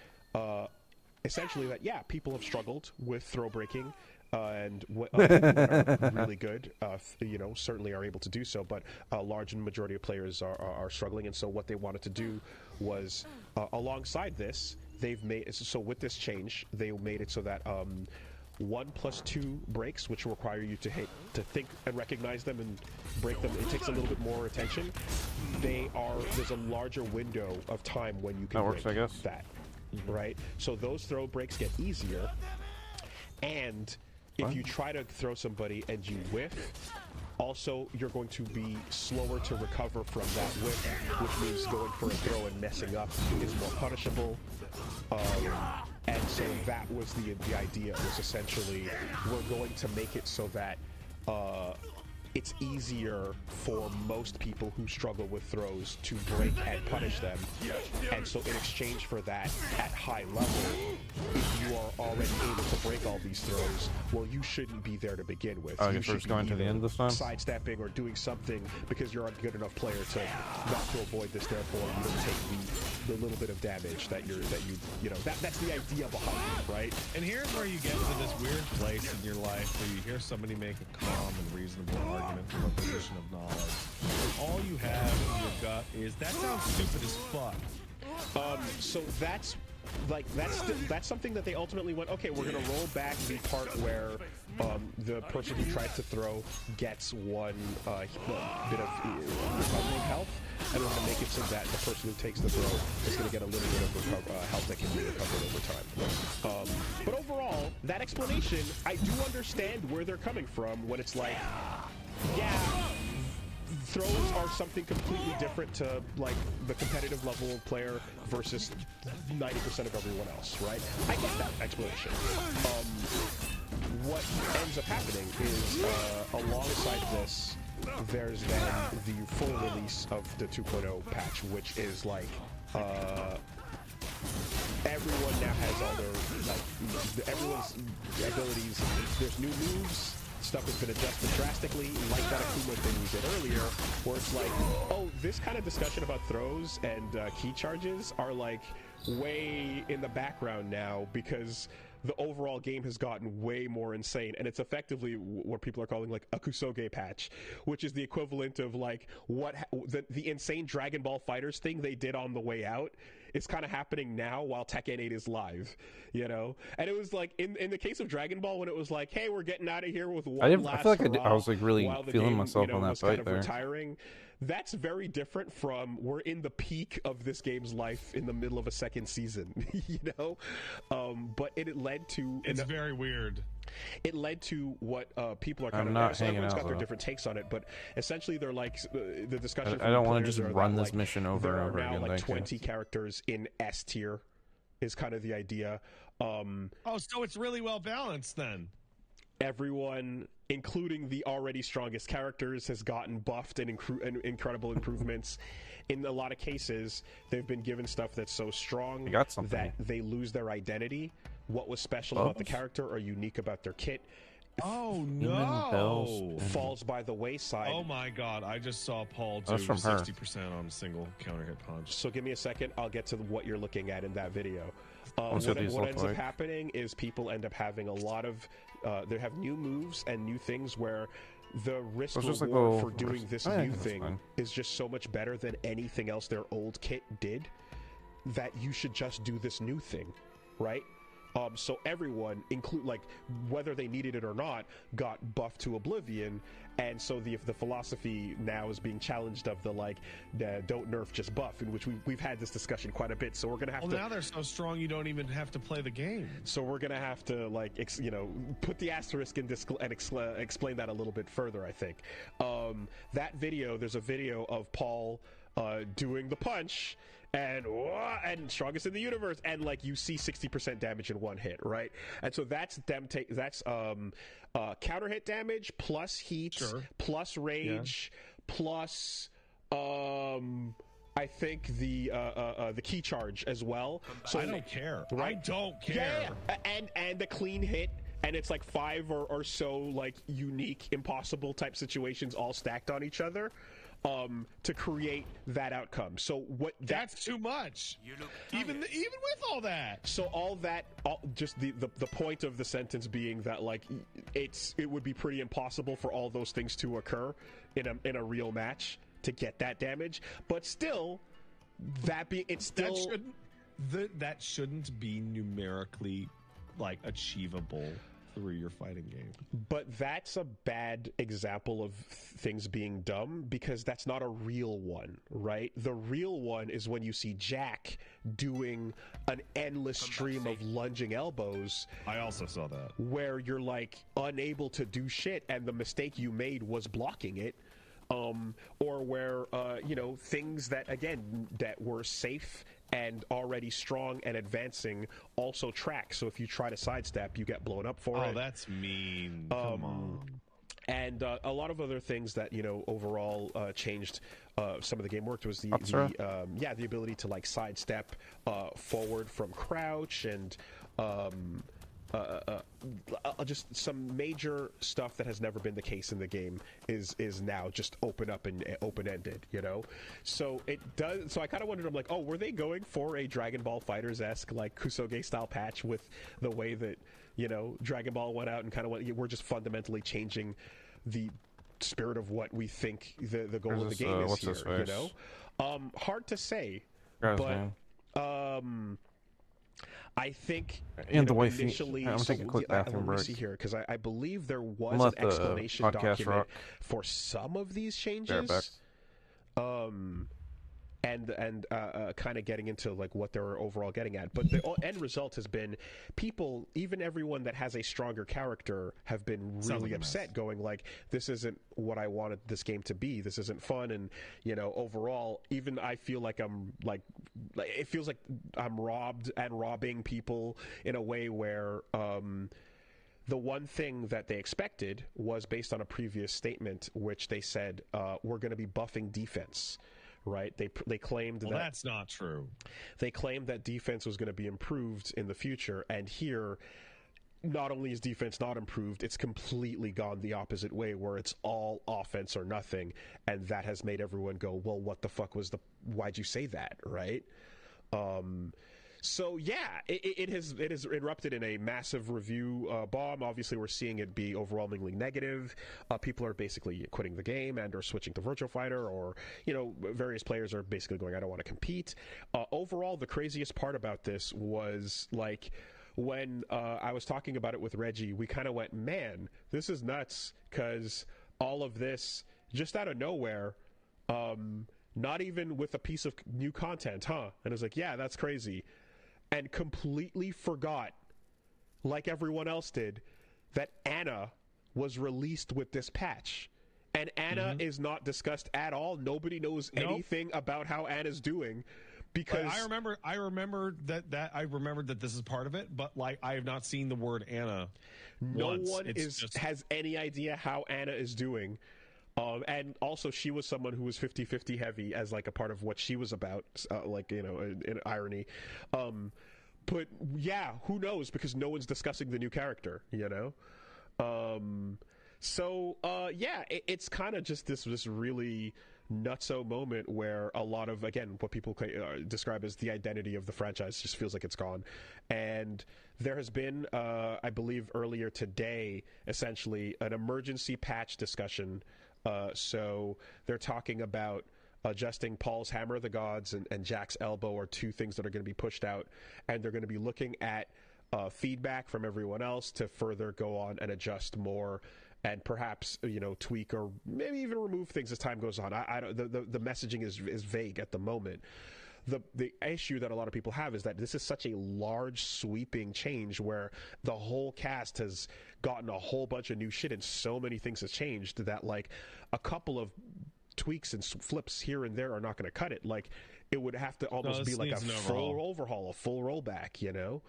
essentially that, yeah, people have struggled with throw breaking, and people that are really good, certainly are able to do so, but a large majority of players are struggling, and so what they wanted to do was, alongside this, so with this change, they made it so that 1+2 breaks, which require you to think and recognize them and break them, it takes a little bit more attention. There's a larger window of time when you can break that. Right? So those throw breaks get easier, and if you try to throw somebody and you whiff, also you're going to be slower to recover from that whiff, which means going for a throw and messing up is more punishable. And so that was the idea, was essentially we're going to make it so that it's easier for most people who struggle with throws to break and punish them. And so in exchange for that, at high level, if you are already able to break all these throws, well, you shouldn't be there to begin with. Oh, you you're just going to the end this time? Sidestepping or doing something because you're a good enough player to not to avoid this, therefore you don't take the little bit of damage that's the idea behind it, right? And here's where you get to this weird place in your life where you hear somebody make a calm and reasonable argument from a position of knowledge, and all you have in your gut is, that sounds stupid as fuck. So that's something that they ultimately went, okay, we're going to roll back the part where the person who tries to throw gets one bit of recovery health, and we're going to make it so that the person who takes the throw is going to get a little bit of health that can be recovered over time. But overall, that explanation, I do understand where they're coming from when it's like, yeah, throws are something completely different to like the competitive level player versus 90% of everyone else, right? I get that explanation. What ends up happening is alongside this, there's then the full release of the 2.0 patch, which is like everyone now has all their like everyone's abilities. There's new moves. Stuff has been adjusted drastically, like that Akuma thing we did earlier, where it's like, oh, this kind of discussion about throws and key charges are like way in the background now because the overall game has gotten way more insane, and it's effectively what people are calling like a Kusoge patch, which is the equivalent of like what the insane Dragon Ball Fighters thing they did on the way out is kind of happening now while Tekken 8 is live, you know? And it was like in the case of Dragon Ball when it was like, hey, we're getting out of here with one last I feel like hurrah I was like really while the feeling game, myself you know, on that was fight kind of there. retiring. That's very different from we're in the peak of this game's life in the middle of a second season, you know? But it led to... It's very weird. It led to what people are I'm kind of... not So hanging everyone's out, got their though. different takes on it, but essentially they're like... the discussion I don't want to just run this mission over there and are over now again. like Thank 20 you. characters in S tier is kind of the idea. Oh, so it's really well balanced then. Everyone, including the already strongest characters, has gotten buffed and incredible improvements. In a lot of cases, they've been given stuff that's so strong that they lose their identity. What was special about the character or unique about their kit. Oh no! Falls by the wayside. Oh my god! I just saw Paul do That's from her. 60% on a single counter hit punch. So give me a second. I'll get to what you're looking at in that video. Let's see What what these look ends up like. happening is people end up having a lot of they have new moves and new things where the risk It's just like reward little for doing this I think new that's thing fine. is just so much better than anything else their old kit did that you should just do this new thing, right? So everyone, include like whether they needed it or not, got buffed to oblivion, and so the philosophy now is being challenged of the like don't nerf just buff, in which we've had this discussion quite a bit. So we're gonna have to. Well, now they're so strong you don't even have to play the game. So we're gonna have to like put the asterisk in and explain that a little bit further. I think that video. There's a video of Paul doing the punch. And strongest in the universe, and like you see 60% damage in one hit, right? And so that's counter hit damage plus heat plus rage plus I think the key charge as well. So I don't care. Right? I don't care. Yeah. And the clean hit. And it's like 5 or so like unique impossible type situations all stacked on each other. To create that outcome. So what? That's too much. Even with all that. So just the point of the sentence being that like it would be pretty impossible for all those things to occur in a real match to get that damage. But still, that shouldn't be numerically like achievable through your fighting game. But that's a bad example of things being dumb because that's not a real one, right? The real one is when you see Jack doing an endless stream of lunging elbows. I also saw that. Where you're like unable to do shit and the mistake you made was blocking it. Or where, things that, again, that were safe and already strong and advancing also track. So if you try to sidestep, you get blown up for it. Oh, that's mean. Come on. And a lot of other things that, overall changed some of the game worked was the ability to like sidestep forward from crouch and just some major stuff that has never been the case in the game is now just open up and open-ended, so it does. So I kind of wondered, I'm like, oh, were they going for a Dragon Ball Fighters-esque like Kusoge style patch with the way that Dragon Ball went out and kind of we're just fundamentally changing the spirit of what we think the goal of the game is here, hard to say, but I think and the way initially, I'm taking a quick bathroom break. Let me see here because I believe there was an explanation document for some of these changes. and kind of getting into like what they're overall getting at. But the end result has been people, even everyone that has a stronger character, have been really upset, going like, this isn't what I wanted this game to be. This isn't fun. And, you know, overall, even I feel like it feels like I'm robbing people in a way where the one thing that they expected was based on a previous statement, which they said, we're going to be buffing defense. Right? They claimed that that's not true. They claimed that defense was going to be improved in the future, and here, not only is defense not improved, it's completely gone the opposite way, where it's all offense or nothing, and that has made everyone go, well, what the fuck why'd you say that, right? So yeah, it has erupted in a massive review bomb. Obviously, we're seeing it be overwhelmingly negative. People are basically quitting the game and or switching to Virtua Fighter, or, you know, various players are basically going, I don't want to compete. Overall, the craziest part about this was like, when I was talking about it with Reggie, we kind of went, man, this is nuts, because all of this just out of nowhere, not even with a piece of new content, huh? And I was like, yeah, that's crazy. And completely forgot, like everyone else did, that Anna was released with this patch. And Anna is not discussed at all. Nobody knows anything about how Anna's doing. Because I remembered that this is part of it, but like I have not seen the word Anna. No one has any idea how Anna is doing. And also, she was someone who was 50-50 heavy as like a part of what she was about, like, you know, in irony. But yeah, who knows? Because no one's discussing the new character, you know. So yeah, it's kind of just this really nutso moment where a lot of, again, what people describe as the identity of the franchise just feels like it's gone. And there has been, I believe earlier today, essentially an emergency patch discussion. So they're talking about adjusting Paul's Hammer of the Gods and Jack's Elbow are two things that are going to be pushed out, and they're going to be looking at feedback from everyone else to further go on and adjust more, and perhaps, you know, tweak or maybe even remove things as time goes on. I don't. The messaging is vague at the moment. The issue that a lot of people have is that this is such a large, sweeping change where the whole cast has gotten a whole bunch of new shit and so many things has changed that, like, a couple of tweaks and flips here and there are not going to cut it. Like, it would have to almost be like a full overhaul, a full rollback, you know?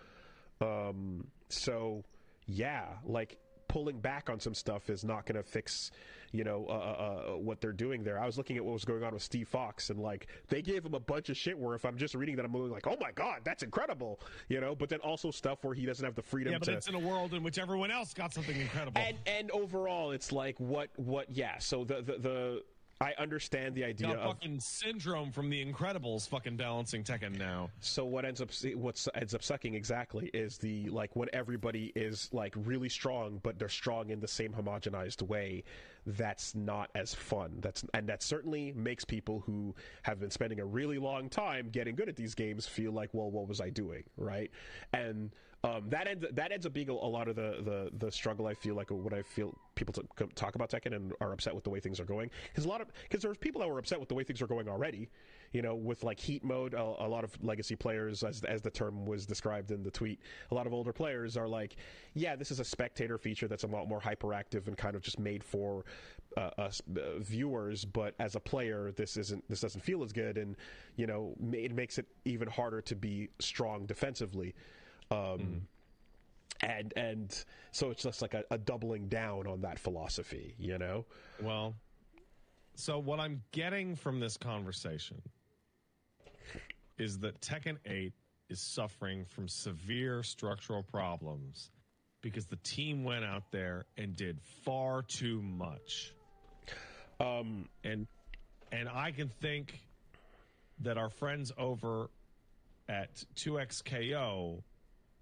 So, yeah, like, pulling back on some stuff is not going to fix, you know, what they're doing there. I was looking at what was going on with Steve Fox, and like, they gave him a bunch of shit where if I'm just reading that, I'm going like, oh my god, that's incredible, you know. But then also stuff where he doesn't have the freedom. Yeah, but it's in a world in which everyone else got something incredible. And overall, it's like what? Yeah. So the I understand the idea got of fucking Syndrome from The Incredibles fucking balancing Tekken now. So what ends up sucking exactly is the, like, when everybody is like really strong, but they're strong in the same homogenized way. That's not as fun. That certainly makes people who have been spending a really long time getting good at these games feel like, well, what was I doing, right? And that ends up being a lot of the struggle. I feel like when I feel people talk about Tekken and are upset with the way things are going, because there's people that were upset with the way things are going already, you know, with like heat mode. A lot of legacy players, as the term was described in the tweet, a lot of older players are like, yeah, this is a spectator feature that's a lot more hyperactive and kind of just made for us viewers, but as a player, this doesn't feel as good, and, you know, it makes it even harder to be strong defensively. And so it's just like a doubling down on that philosophy, you know? Well, so what I'm getting from this conversation is that Tekken 8 is suffering from severe structural problems because the team went out there and did far too much. And I can think that our friends over at 2XKO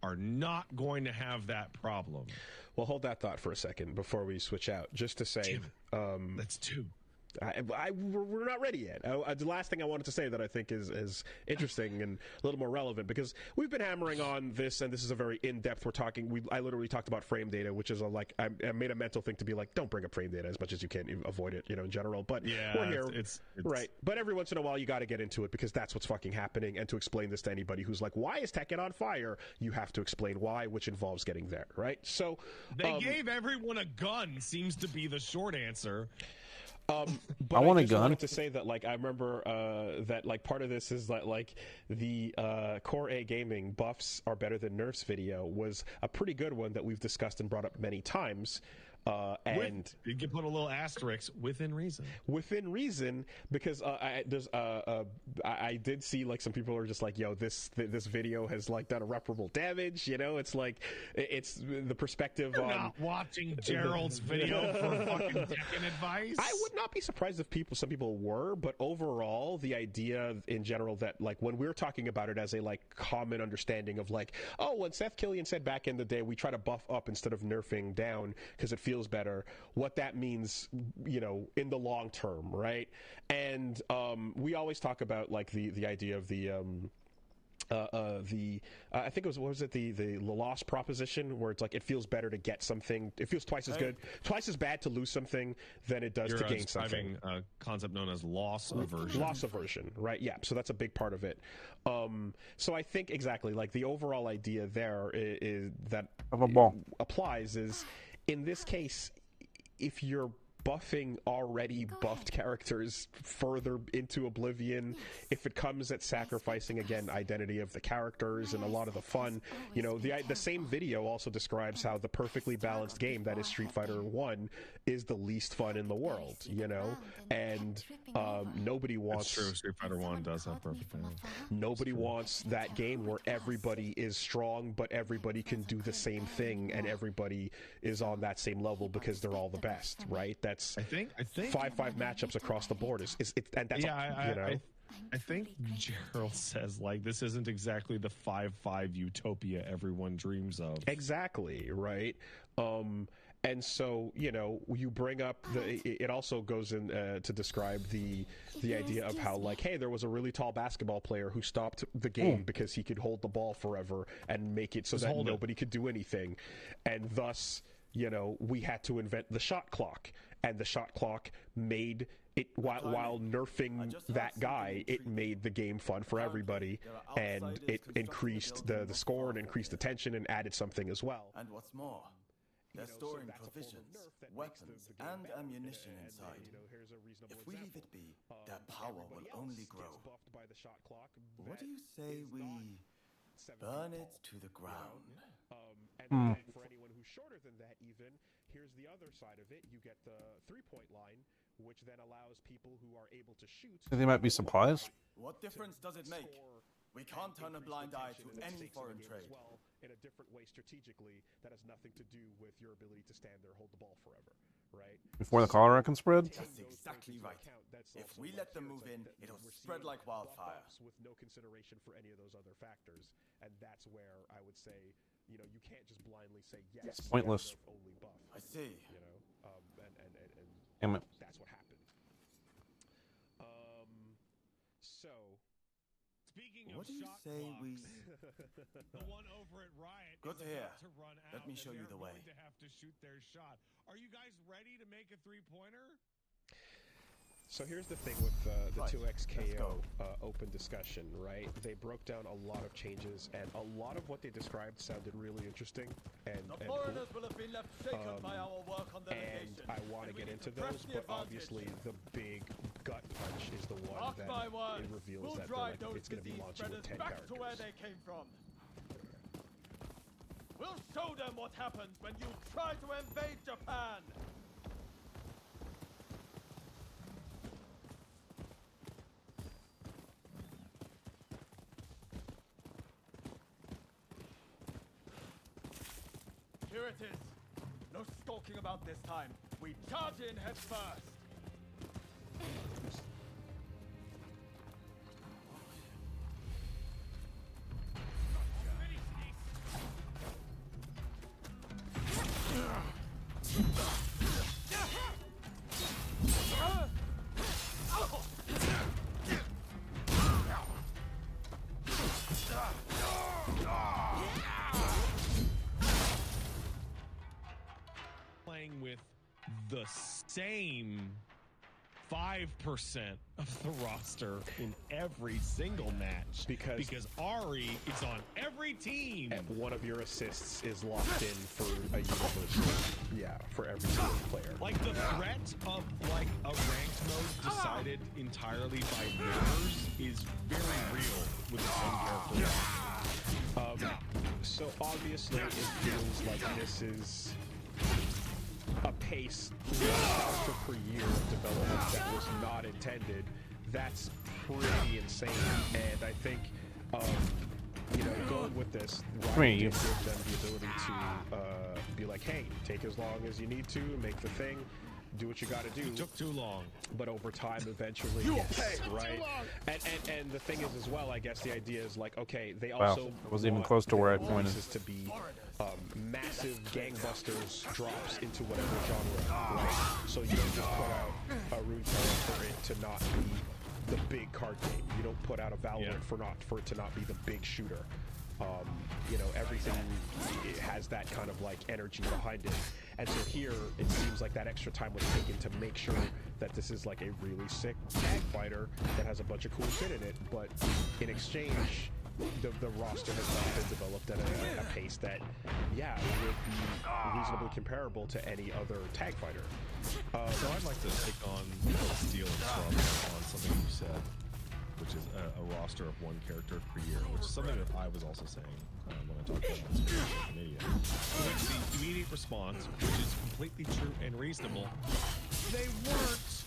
are not going to have that problem. Well, hold that thought for a second before we switch out. Just to say, that's two. we're not ready yet. The last thing I wanted to say that I think is interesting and a little more relevant, because we've been hammering on this, and this is a very in-depth. I literally talked about frame data, which is I made a mental thing to be like, don't bring up frame data as much as you can, avoid it, in general. But we're here, it's right? But every once in a while, you got to get into it, because that's what's fucking happening. And to explain this to anybody who's like, why is Tekken on fire? You have to explain why, which involves getting there, right? So they gave everyone a gun. Seems to be the short answer. But I want a just gun. wanted to say that, I remember that, part of this is that, the Core A Gaming buffs are better than nerfs video was a pretty good one that we've discussed and brought up many times. And you can put a little asterisk within reason. Within reason, because I did see some people are just like, yo, this video has done irreparable damage. It's the perspective You're on not watching Gerald's video for fucking Tekken advice. I would not be surprised if some people were, but overall, the idea in general that when we're talking about it as a common understanding of when Seth Killian said back in the day, we try to buff up instead of nerfing down because it feels better, what that means, in the long term, right? And we always talk about the idea of the I think it was the loss proposition, where it's it feels better to get something. It feels twice as good, twice as bad to lose something than it does to gain something. A concept known as loss aversion. Loss aversion, right? Yeah. So that's a big part of it. So I think exactly the overall idea there is that applies is, in this case, if you're buffing already buffed characters further into oblivion, if it comes at sacrificing again identity of the characters and a lot of the fun, the same video also describes how the perfectly balanced game that is Street Fighter 1 is the least fun in the world, and nobody wants. That's true. Street Fighter 1 does have perfect balance. Nobody wants that game where everybody is strong, but everybody can do the same thing, and everybody is on that same level because they're all the best, right? That's I think 5-5 matchups across the board and that's I think Gerald says this isn't exactly the 5-5 utopia everyone dreams of. Exactly, right? And so, you bring up it also goes in to describe the idea of how hey, there was a really tall basketball player who stopped the game because he could hold the ball forever and make it so that nobody could do anything, and thus we had to invent the shot clock, and the shot clock made it while nerfing that guy, it made the game fun for everybody, and it increased the score and increased the tension and added something as well. And what's more, they're storing provisions, weapons, and ammunition inside. If we leave it be, their power will only grow. What do you say we burn it to the ground? And for anyone who's shorter than that, even, here's the other side of it. You get the 3-point line, which then allows people who are able to shoot. So they might be supplies. What difference does it make? We can't turn a blind eye to any foreign trade. Well, in a different way strategically, that has nothing to do with your ability to stand there, hold the ball forever, right? Before the cholera can spread? That's exactly right. If we let them move in, it'll spread like wildfire. With no consideration for any of those other factors, and that's where I would say, you can't just blindly say yes. It's pointless. Only buff. I see. And Damn it. That's what happened. So, speaking what of do you shot say clocks, we? The one over at Riot Good to is hear. about to run out. Let me show you the way. Going to have to shoot their shot. Are you guys ready to make a 3-pointer? So here's the thing with the 2XKO open discussion, right? They broke down a lot of changes, and a lot of what they described sounded really interesting and cool. Will have been left shaken by our work on the and I want to get into those, but obviously the big gut punch is the one that it reveals that it's going to be launching with 10 back characters. to where they came from. We'll show them what happens when you try to invade Japan. Here it is. No skulking about this time. We charge in head first. playing with the same 5% of the roster in every single match because Ari is on every team. And one of your assists is locked in for a universal. Yeah, for every single player. Like the threat of like a ranked mode decided entirely by mirrors is very real with the same character. So obviously it feels like this is a pace per year of development that was not intended. That's pretty insane, and I think going with this, Riot gives them the ability to be like, hey, take as long as you need to, make the thing, do what you got to do. It took too long, but over time, eventually, yes, right? And the thing is, as well, I guess the idea is like, okay, they also I wasn't even close to where I pointed. To be massive gangbusters drops into whatever genre, right? So you don't just put out a RuneScape for it to not be the big card game. You don't put out a Valorant for it to not be the big shooter. Everything it has that kind of like energy behind it. And so here, it seems like that extra time was taken to make sure that this is like a really sick tag fighter that has a bunch of cool shit in it, but in exchange, the roster has not been developed at a pace that, would be reasonably comparable to any other tag fighter. So I'd like to take on Steel and Trump on something you said, which is a roster of one character per year, which is something that I was also saying when I talked about social media. Which the immediate response, which is completely true and reasonable, they weren't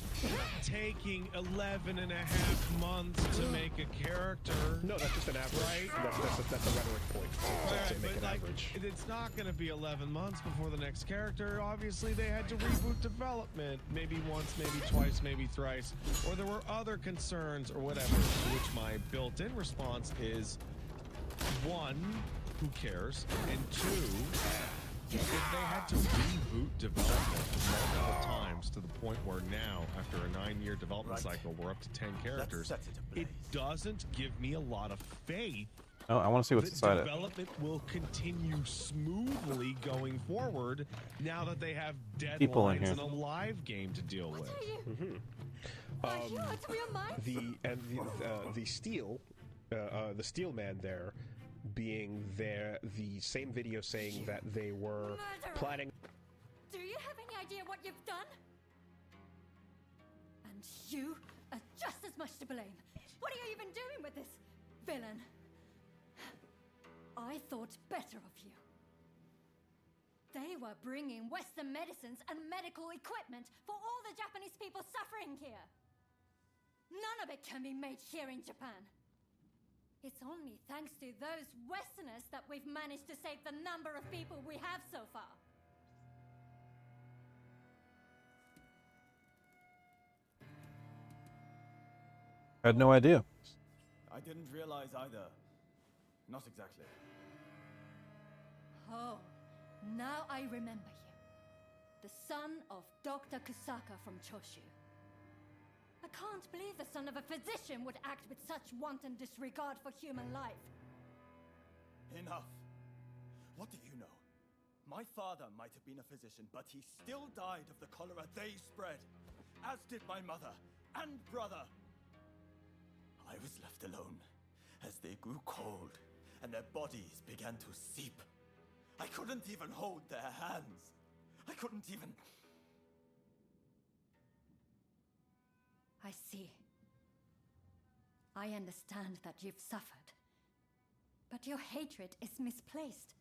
taking 11 and a half months to make a character. No, that's just an average. Right? That's a rhetoric point to make an average. It's not going to be 11 months before the next character. Obviously, they had to reboot development maybe once, maybe twice, maybe thrice, or there were other concerns or whatever, to which my built-in response is, one, who cares? And two, if they had to reboot development multiple times to the point where now, after a 9-year development cycle, we're up to 10 characters, it doesn't give me a lot of faith. Oh, I want to see what's inside it. Development will continue smoothly going forward now that they have People in deadlines here. and a live game to deal with. The Steel Man there being the same video saying that they were planning. Do you have any idea what you've done? And you are just as much to blame. What are you even doing with this, villain? I thought better of you. They were bringing Western medicines and medical equipment for all the Japanese people suffering here. None of it can be made here in Japan. It's only thanks to those Westerners that we've managed to save the number of people we have so far. I had no idea. I didn't realize either. Not exactly. Oh, now I remember you. The son of Dr. Kusaka from Choshu. I can't believe the son of a physician would act with such wanton disregard for human life. Enough. What do you know? My father might have been a physician, but he still died of the cholera they spread, as did my mother and brother. I was left alone as they grew cold and their bodies began to seep. I couldn't even hold their hands. I couldn't even... I see. I understand that you've suffered. But your hatred is misplaced.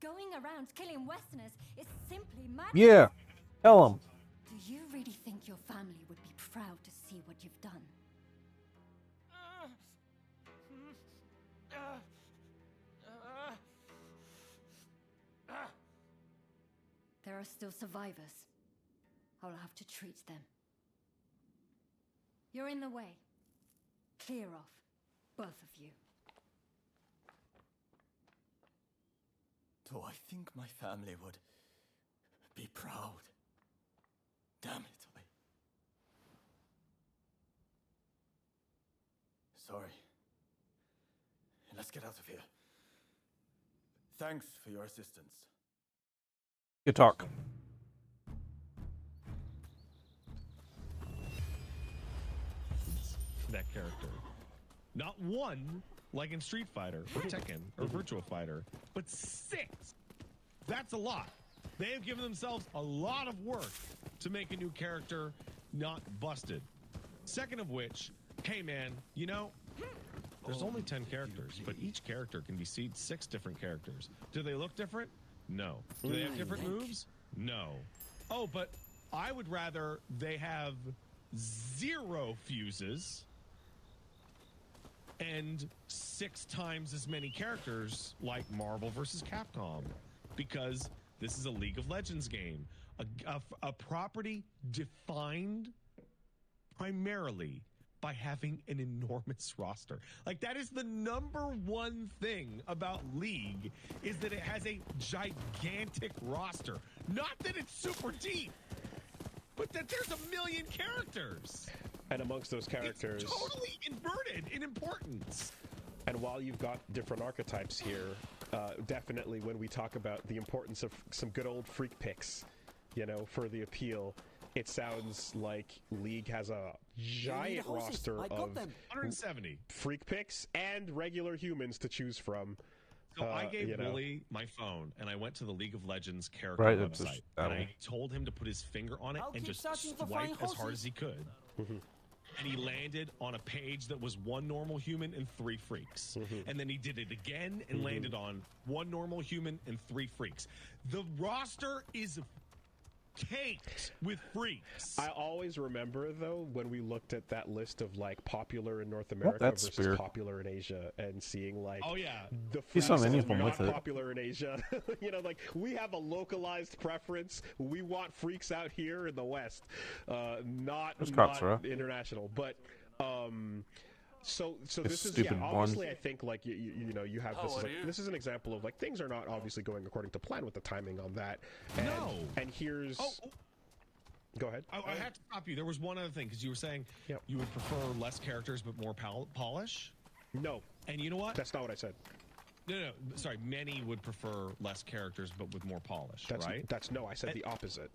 Going around killing Westerners is simply madness. Yeah, tell him. Do you really think your family would be proud to see what you've done? There are still survivors. I'll have to treat them. You're in the way. Clear off, both of you. Do I think my family would be proud? Damn it, Sorry. Let's get out of here. Thanks for your assistance. Good talk. that character. Not one, like in Street Fighter or Tekken or Virtua Fighter, but 6. That's a lot. They have given themselves a lot of work to make a new character not busted. Second of which, hey man, you know, there's only 10 characters, but each character can be 6 different characters. Do they look different? No. Do they have different moves? No. Oh, but I would rather they have 0 fuses and 6 times as many characters like Marvel versus Capcom, because this is a League of Legends game, a property defined primarily by having an enormous roster. Like, that is the #1 thing about League, is that it has a gigantic roster. Not that it's super deep, but that there's a million characters. And amongst those characters, it's totally inverted in importance. And while you've got different archetypes here, definitely when we talk about the importance of some good old freak picks, you know, for the appeal, it sounds like League has a giant roster of 170 freak picks and regular humans to choose from. So I gave Willie my phone, and I went to the League of Legends character Right, website, and I told him to put his finger on it and just swipe as hard as he could. And he landed on a page that was 1 normal human and 3 freaks. And then he did it again and landed on 1 normal human and 3 freaks. The roster is caked with freaks. I always remember, though, when we looked at that list of like popular in North America versus popular in Asia, and seeing like, the freaks that are not popular in Asia. You know, like, we have a localized preference. We want freaks out here in the West, not international. But so this is obviously I think like you know, you have this is like, this is an example of like things are not obviously going according to plan with the timing on that. And here's go ahead. I have to stop you. There was one other thing, because you were saying you would prefer less characters but more polish. No, and you know what? That's not what I said. No, sorry. Many would prefer less characters but with more polish. Right? I said the opposite.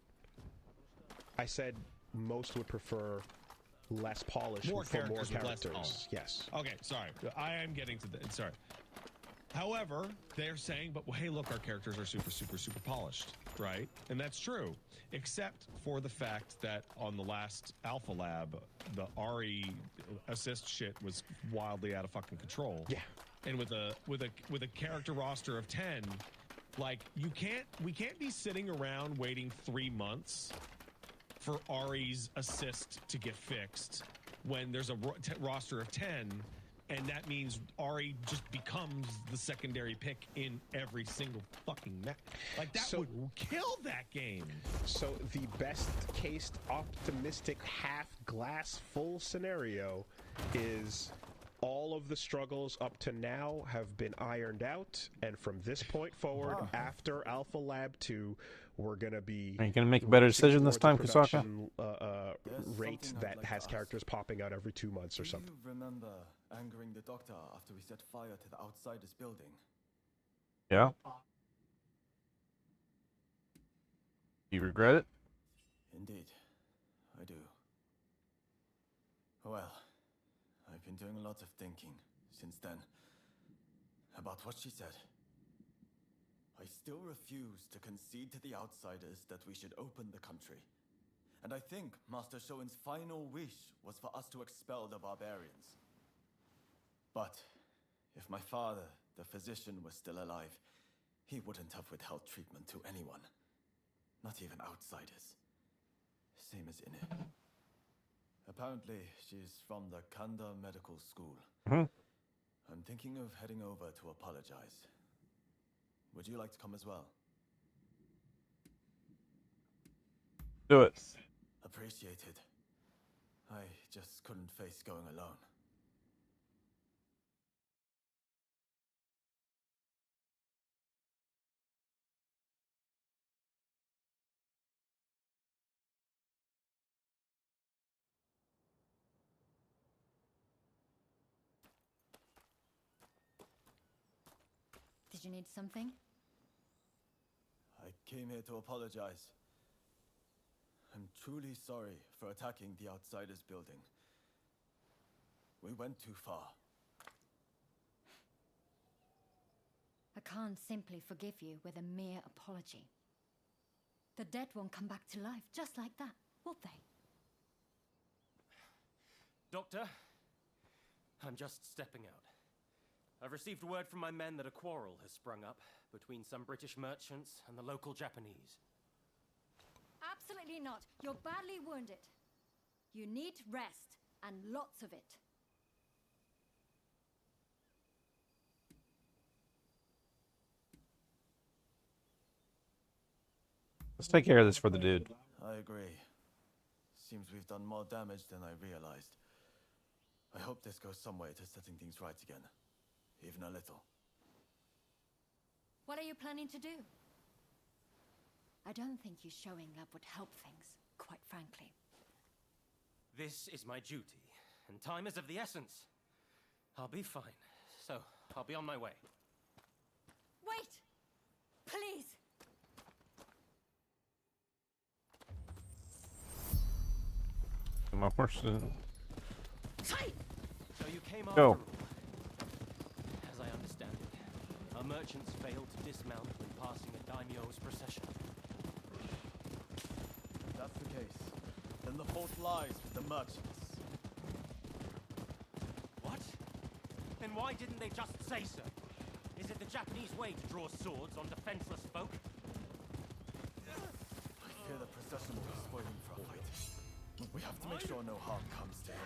I said most would prefer less polish for more characters. Yes. Okay, sorry. I am getting to the... Sorry. However, they're saying, but hey, look, our characters are super, super, super polished, right? And that's true, except for the fact that on the last Alpha Lab, the RE assist shit was wildly out of fucking control. Yeah. And with a character roster of 10, like, we can't be sitting around waiting 3 months for Ari's assist to get fixed when there's a roster of 10, and that means Ari just becomes the secondary pick in every single fucking match. Like, that would kill that game. So the best case optimistic half glass full scenario is all of the struggles up to now have been ironed out, and from this point forward, after Alpha Lab 2, we're going to be... Are you going to make a better decision this time, Kusaka? Rate that has characters popping out every 2 months or something. Do you remember angering the doctor after we set fire to the Outsiders building? Yeah. You regret it? Indeed, I do. Well, I've been doing a lot of thinking since then about what she said. I still refuse to concede to the Outsiders that we should open the country. And I think Master Shoin's final wish was for us to expel the barbarians. But if my father, the physician, was still alive, he wouldn't have withheld treatment to anyone. Not even outsiders. Same as Ine. Apparently, she's from the Kanda Medical School. I'm thinking of heading over to apologize. Would you like to come as well? Do it. Appreciated. I just couldn't face going alone. Did you need something? I came here to apologize. I'm truly sorry for attacking the Outsiders building. We went too far. I can't simply forgive you with a mere apology. The dead won't come back to life just like that, will they? Doctor, I'm just stepping out. I've received word from my men that a quarrel has sprung up between some British merchants and the local Japanese. Absolutely not. You're badly wounded. You need rest, and lots of it. Let's take care of this for the dude. I agree. Seems we've done more damage than I realized. I hope this goes some way to setting things right again. Even a little. What are you planning to do? I don't think you showing up would help things, quite frankly. This is my duty, and time is of the essence. I'll be fine, so I'll be on my way. Wait! Please! My person. So you came after Go. all. As I understand it, our merchants failed to dismount when passing a daimyo's procession. If that's the case, then the fault lies with the merchants. What? Then why didn't they just say so? Is it the Japanese way to draw swords on defenseless folk? I fear the procession will be spoiling for a fight. We have to make sure no harm comes to him.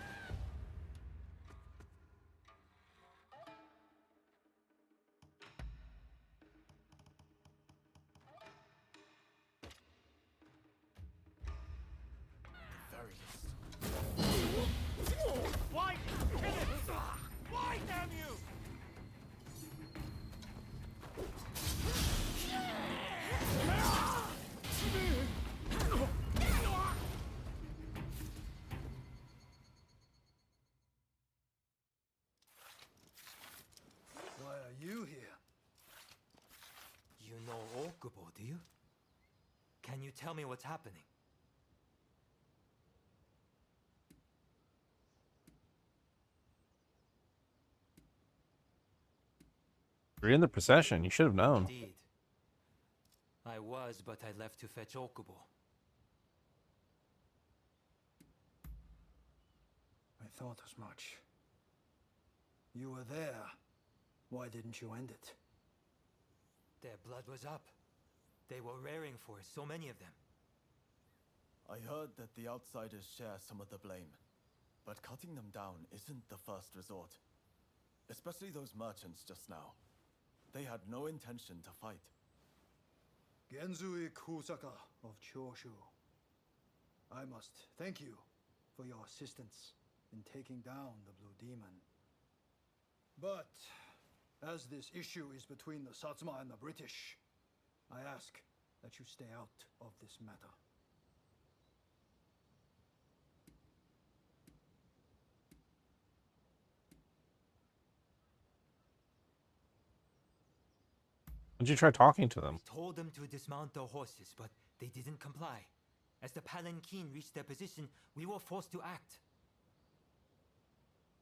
Why? Kill it! Why, damn you? Why are you here? You know Okubo, do you? Can you tell me what's happening? You're in the procession. You should have known. Indeed. I was, but I left to fetch Okubo. I thought as much. You were there. Why didn't you end it? Their blood was up. They were raring for it, so many of them. I heard that the outsiders share some of the blame, but cutting them down isn't the first resort. Especially those merchants just now. They had no intention to fight. Genzui Kusaka of Choshu. I must thank you for your assistance in taking down the Blue Demon. But as this issue is between the Satsuma and the British, I ask that you stay out of this matter. Did you try talking to them? Told them to dismount their horses, but they didn't comply. As the palanquin reached their position, we were forced to act.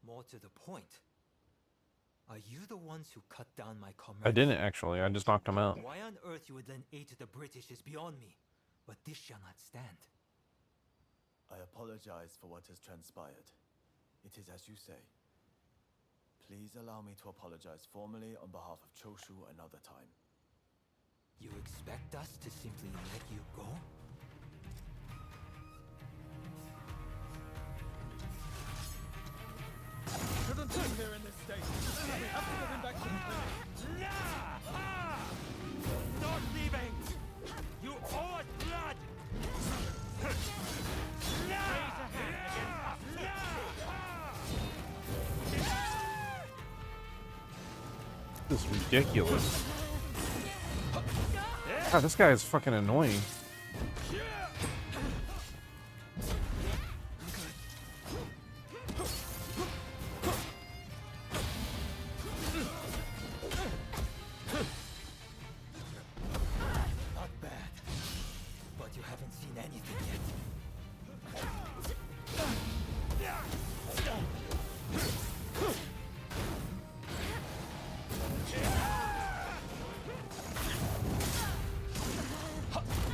More to the point, are you the ones who cut down my comrades? I didn't actually. I just knocked them out. Why on earth you would lend aid to the British is beyond me, but this shall not stand. I apologize for what has transpired. It is as you say. Please allow me to apologize formally on behalf of Choshu another time. You expect us to simply let you go? Shouldn't be here in this state. We have to get him back to the clinic. Not leaving! You owe us blood! Raise a hand against us! This is ridiculous. God, this guy is fucking annoying. Not bad, but you haven't seen anything yet.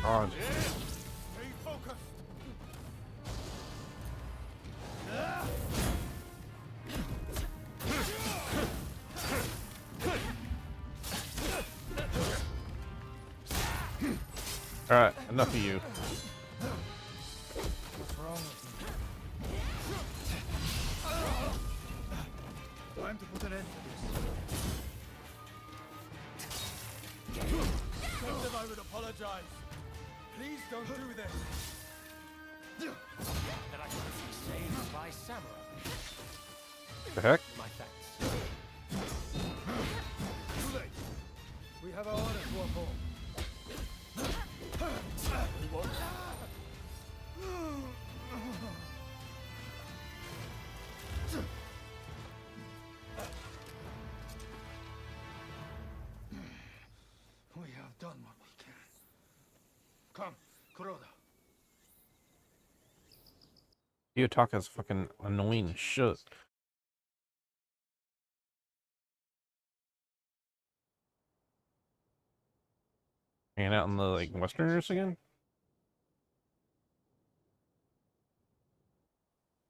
God. Stay focused. Alright, enough of you. What's wrong with you? Time to put an end to this. Tell them I would apologize. Please don't do this. That I could be saved by samurai. The heck? My thanks. Too late. We have our orders to uphold. We won't. We have done what we can. Come, Kuroda. Yutaka's fucking annoying as shit. Hanging out in the like Westerners again?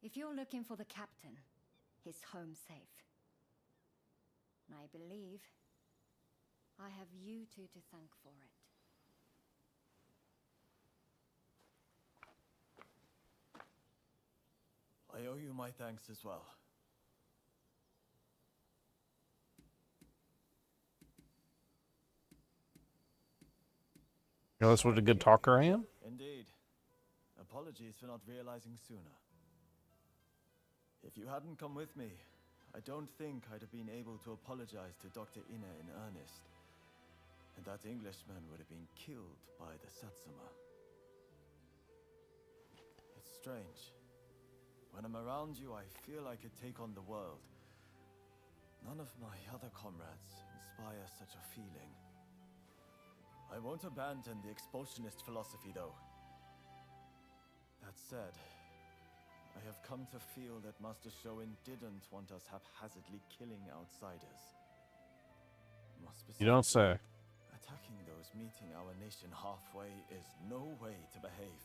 If you're looking for the captain, he's home safe. And I believe I have you two to thank for it. I owe you my thanks as well. You know, that's what a good talker I am? Indeed. Apologies for not realizing sooner. If you hadn't come with me, I don't think I'd have been able to apologize to Dr. Ine in earnest. And that Englishman would have been killed by the Satsuma. It's strange. When I'm around you, I feel I could take on the world. None of my other comrades inspire such a feeling. I won't abandon the expulsionist philosophy, though. That said, I have come to feel that Master Shoin didn't want us haphazardly killing outsiders. More You don't say. Attacking those meeting our nation halfway is no way to behave.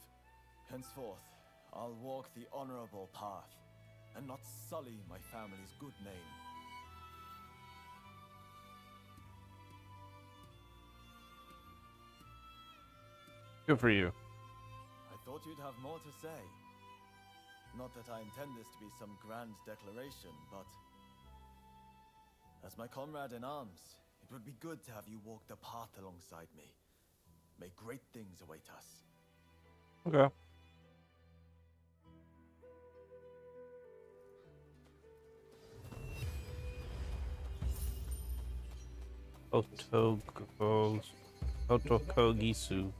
Henceforth, I'll walk the honorable path, and not sully my family's good name. Good for you. I thought you'd have more to say. Not that I intend this to be some grand declaration, but as my comrade in arms, it would be good to have you walk the path alongside me. May great things await us. Okay. Otokogisu.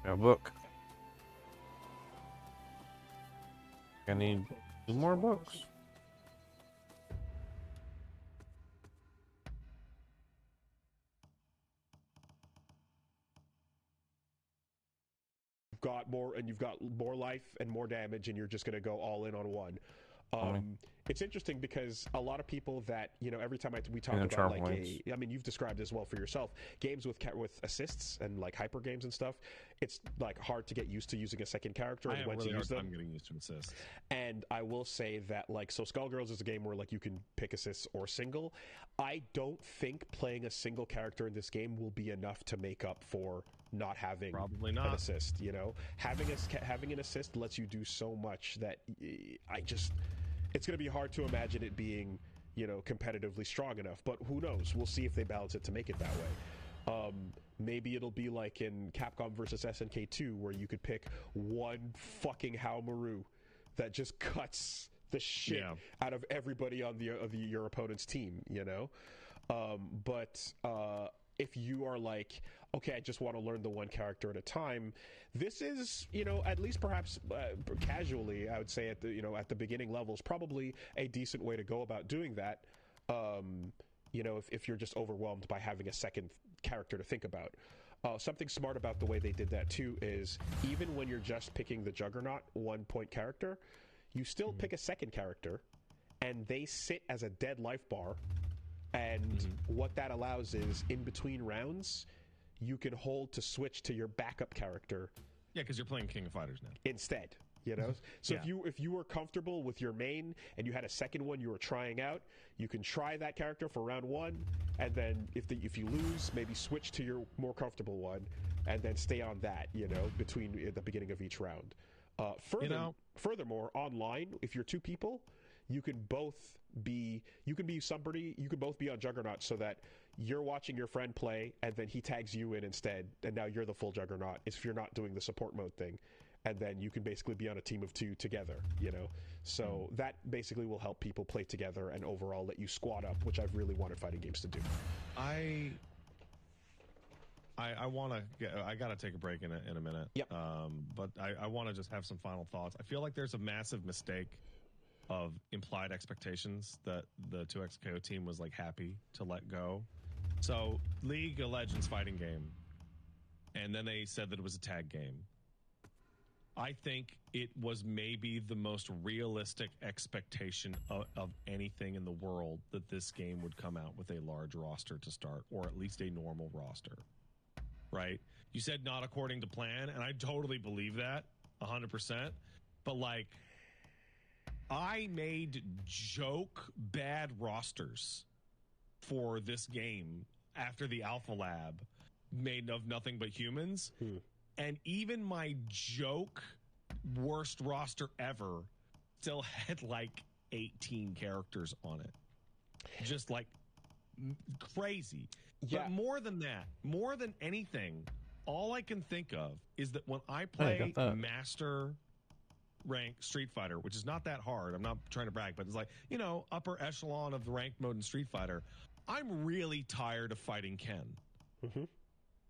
Yeah, book. I need 2 more books. Got more, and you've got more life and more damage, and you're just going to go all in on one. It's interesting because a lot of people that, you know, every time we talk about like I mean, you've described as well for yourself, games with assists and like hyper games and stuff, it's like hard to get used to using a second character and when to use them. I'm getting used to assists. And I will say that like, so Skullgirls is a game where like you can pick assists or single. I don't think playing a single character in this game will be enough to make up for not having an assist. You know, having an assist lets you do so much that it's going to be hard to imagine it being, you know, competitively strong enough. But who knows? We'll see if they balance it to make it that way. Maybe it'll be like in Capcom versus SNK 2, where you could pick one fucking Haomaru that just cuts the shit out of everybody on your opponent's team, you know. But if you are like, okay, I just want to learn the one character at a time, this is, you know, at least perhaps casually, I would say at the beginning levels, probably a decent way to go about doing that. You know, if you're just overwhelmed by having a second character to think about. Something smart about the way they did that too is even when you're just picking the Juggernaut 1-point character, you still pick a second character, and they sit as a dead life bar And what that allows is, in between rounds, you can hold to switch to your backup character. Yeah, because you're playing King of Fighters now. Instead, you know? So Yeah. if you were comfortable with your main and you had a second one you were trying out, you can try that character for round 1, and then if you lose, maybe switch to your more comfortable one, and then stay on that, you know, between at the beginning of each round. Furthermore, online, if you're 2 people, you can both be somebody, you can both be on Juggernaut, so that you're watching your friend play and then he tags you in instead, and now you're the full Juggernaut if you're not doing the support mode thing, and then you can basically be on a team of 2 together, you know. So that basically will help people play together and overall let you squad up, which I've really wanted fighting games to do. I gotta take a break in a minute. Yep. But I want to just have some final thoughts. I feel like there's a massive mistake of implied expectations that the 2XKO team was like happy to let go. So League of Legends fighting game, and then they said that it was a tag game. I think it was maybe the most realistic expectation of anything in the world that this game would come out with a large roster to start, or at least a normal roster. Right? You said not according to plan, and I totally believe that 100%. But like, I made joke bad rosters for this game after the Alpha Lab made of nothing but humans. And even my joke worst roster ever still had like 18 characters on it. Just like crazy. Yeah. But more than that, more than anything, all I can think of is that when I play Master Rank Street Fighter, which is not that hard, I'm not trying to brag, but it's like, you know, upper echelon of the ranked mode in Street Fighter, I'm really tired of fighting Ken.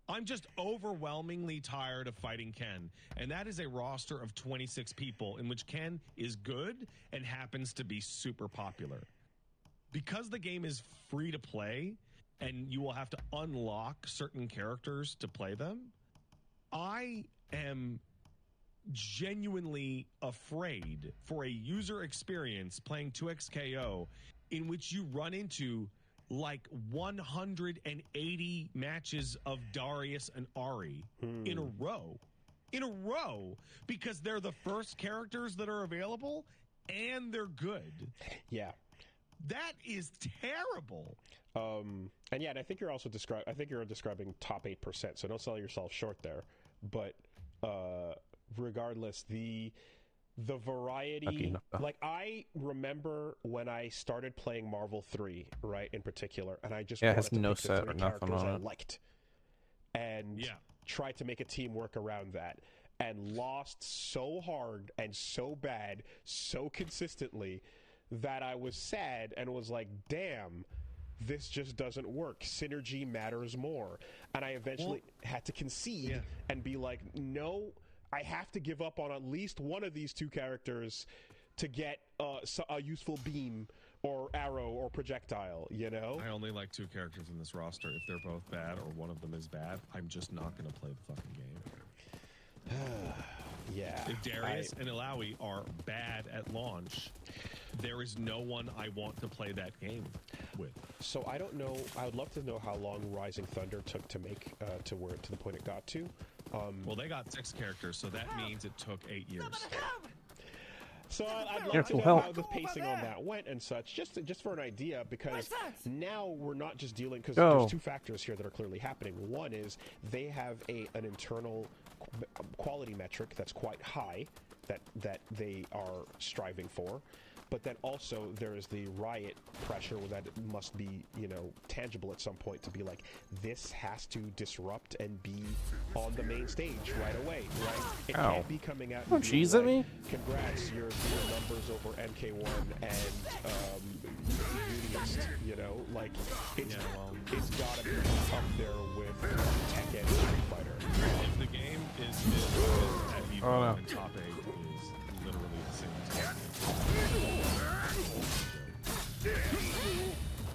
I'm just overwhelmingly tired of fighting Ken. And that is a roster of 26 people in which Ken is good and happens to be super popular. Because the game is free to play and you will have to unlock certain characters to play them, I am genuinely afraid for a user experience playing 2XKO in which you run into like 180 matches of Darius and Ari in a row, because they're the first characters that are available and they're good. Yeah. That is terrible. And yeah, and I think you're also describing top 8%, so don't sell yourself short there. But regardless, the variety, like I remember when I started playing Marvel 3, right, in particular, and I just wanted to pick the 3 characters I liked and tried to make a team work around that, and lost so hard and so bad so consistently that I was sad and was like, damn, this just doesn't work. Synergy matters more. And I eventually had to concede and be like, no, I have to give up on at least one of these 2 characters to get a useful beam or arrow or projectile, you know? I only like 2 characters in this roster. If they're both bad or one of them is bad, I'm just not going to play the fucking game. Yeah. If Darius and Ilaoi are bad at launch, there is no one I want to play that game with. So I don't know. I would love to know how long Rising Thunder took to make to the point it got to. Well, they got 6 characters, so that means it took 8 years. So I'd love to know how the pacing on that went and such, just for an idea, because now we're not just dealing, because there's 2 factors here that are clearly happening. One is they have an internal quality metric that's quite high that they are striving for. But then also there is the Riot pressure that it must be, you know, tangible at some point to be like, this has to disrupt and be on the main stage right away, right? It can't be coming out and being like, me? Congrats, your numbers over MK1 and Unionist, you know? Like, it's gotta be up there with Tekken and Street Fighter. If the game is at Evo and top 8 is literally the same time.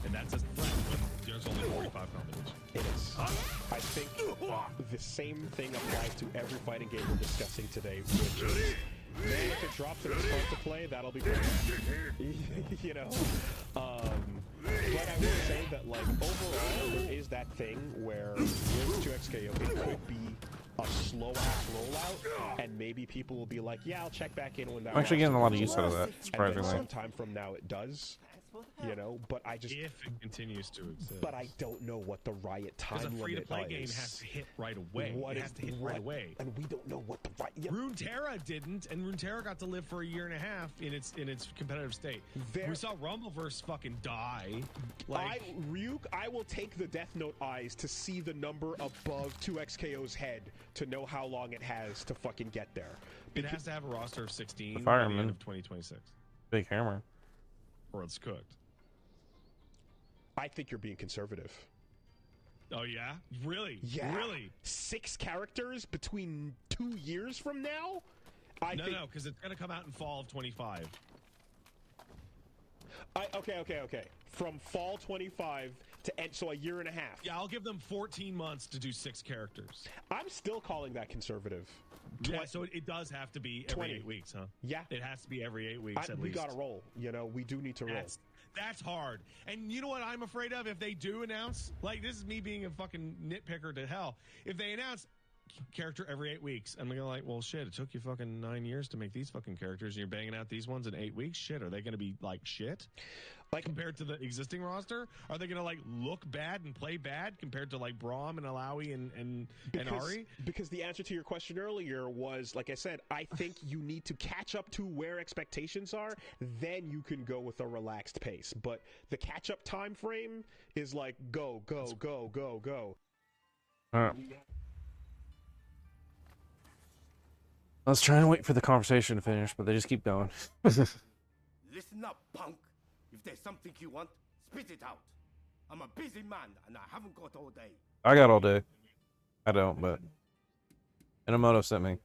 And that's a threat when there's only 45 competition. It is. I think the same thing applies to every fighting game we're discussing today, which is Man, if it drops and it's fun to play, that'll be great. You know? But I will say that, like, overall, there is that thing where with 2XKO, it could be a slow-ass rollout, and maybe people will be like, yeah, I'll check back in when that... I'm actually getting a lot of use out of that, surprisingly. And then sometime from now it does, you know, but I just... If it continues to exist. But I don't know what the Riot time limit is. Because a free-to-play game has to hit right away. It has to hit right away. And we don't know what the Riot... Yep. Runeterra didn't, and Runeterra got to live for a year and a half in its competitive state. We saw Rumbleverse fucking die. Like, Ryuk, I will take the Death Note eyes to see the number above 2XKO's head to know how long it has to fucking get there. It has to have a roster of 16 the by fireman. the end of 2026. Big hammer. Or it's cooked. I think you're being conservative. Oh, yeah? Really? Yeah. Really? 6 characters between 2 years from now? No, because it's going to come out in fall of 25. Okay. From fall 25 to end, so a year and a half. Yeah, I'll give them 14 months to do 6 characters. I'm still calling that conservative. Yeah, so it does have to be every 20. 8 weeks, huh? Yeah. It has to be every 8 weeks at we least. gotta roll. You know, we do need to roll. That's hard. And you know what I'm afraid of? If they do announce, like, this is me being a fucking nitpicker to hell. If they announce character every 8 weeks, I'm gonna like, well, shit, it took you fucking 9 years to make these fucking characters, and you're banging out these ones in 8 weeks? Shit, are they gonna be like shit? Like, compared to the existing roster? Are they gonna, like, look bad and play bad compared to, like, Braum and Alawi and Ari? Because the answer to your question earlier was, like I said, I think you need to catch up to where expectations are, then you can go with a relaxed pace. But the catch-up time frame is like, go. Alright. I was trying to wait for the conversation to finish, but they just keep going. Listen up, punk. If there's something you want, spit it out. I'm a busy man, and I haven't got all day. I got all day. I don't, but Inamoto sent me.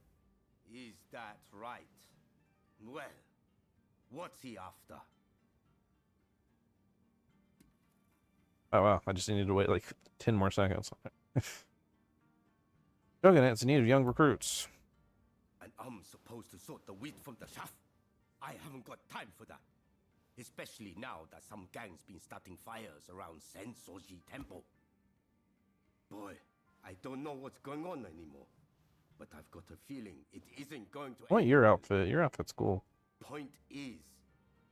Is that right? Well, what's he after? Oh wow, I just needed to wait like 10 more seconds. Shogunat's in need of young recruits. And I'm supposed to sort the wheat from the chaff? I haven't got time for that. Especially now that some gang's been starting fires around Sensoji Temple. Boy, I don't know what's going on anymore. But I've got a feeling it isn't going to I want end. your outfit. Your outfit's cool. Point is,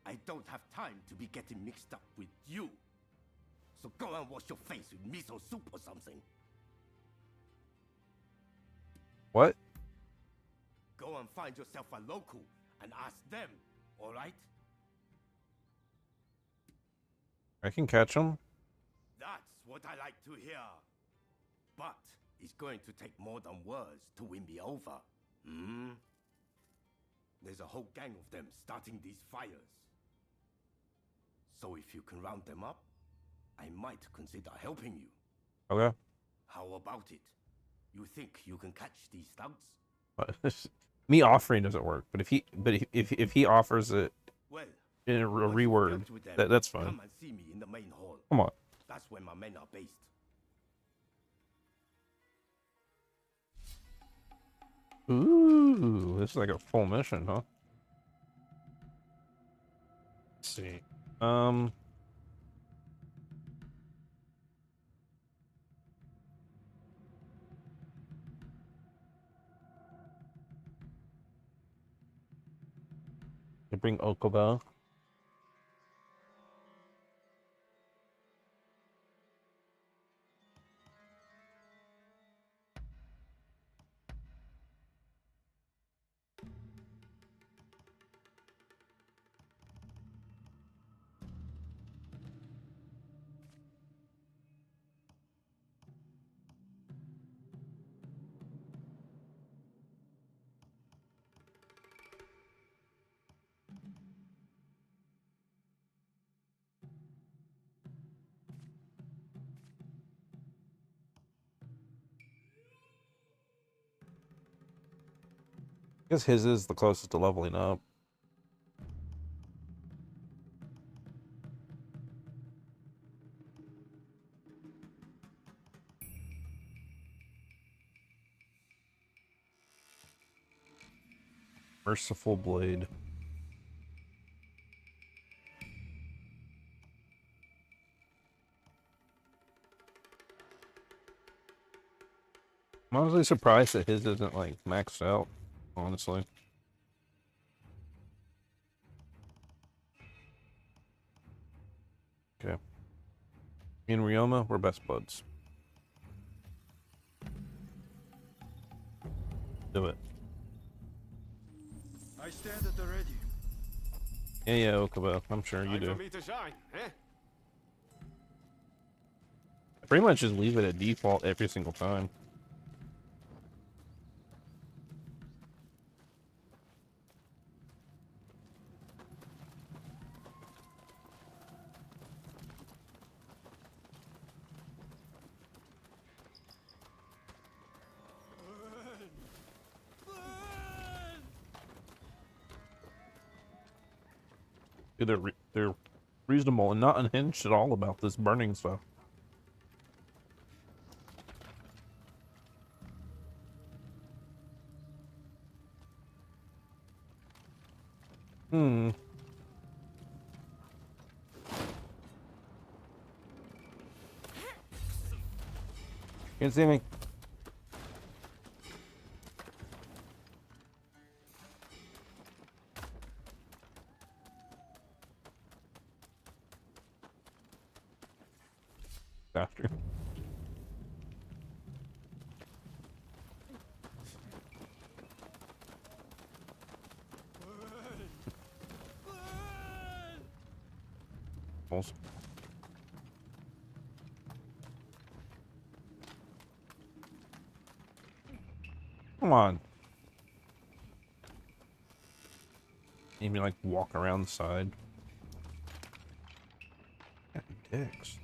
I don't have time to be getting mixed up with you. So go and wash your face with miso soup or something. What? Go and find yourself a local and ask them, alright? I can catch them. That's what I like to hear. But it's going to take more than words to win me over. There's a whole gang of them starting these fires. So if you can round them up, I might consider helping you. Okay. How about it? You think you can catch these thugs? Me offering doesn't work, but if he offers it Well, in a reword, that's fine. Come and see me in the main hall. Come on. That's where my men are based. Ooh, this is like a full mission, huh? Let's see. You bring Okubo. I guess his is the closest to leveling up. Merciful blade. I'm honestly surprised that his isn't like maxed out, honestly. Okay. Me and Ryoma, we're best buds. Do it. I stand at the ready. Yeah, Okubo. I'm sure you do. For me to shine, eh? I pretty much just leave it at default every single time. Dude, they're reasonable and not unhinged at all about this burning stuff. Hmm. Can't see me. After. Balls. Come on. Maybe like walk around the side. Dicks.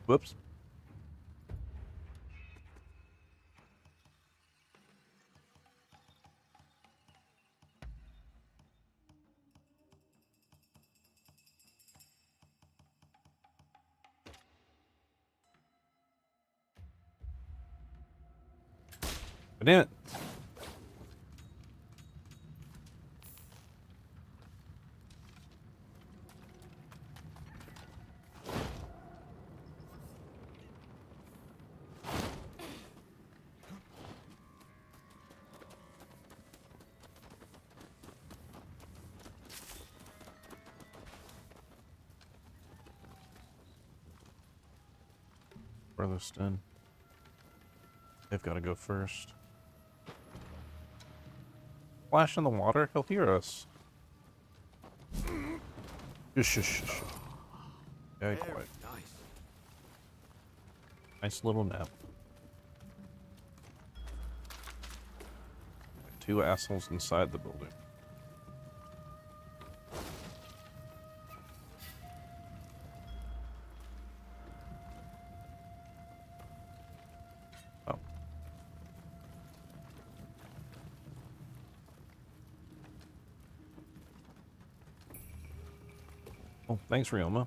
Whoops. Damn it. Brotherstone. They've got to go first. Splash in the water? He'll hear us. Shush. Okay, quiet. Nice little nap. Two assholes inside the building. Oh. Oh, thanks, Ryoma.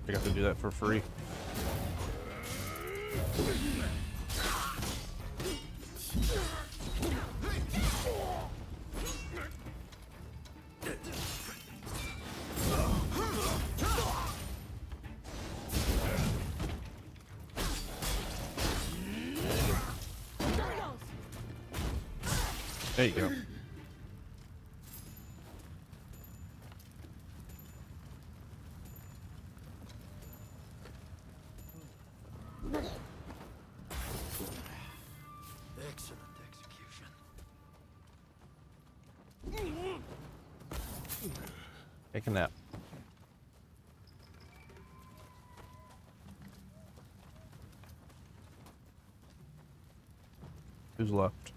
I got to do that for free. There you go. Excellent execution. Take a nap. Who's left?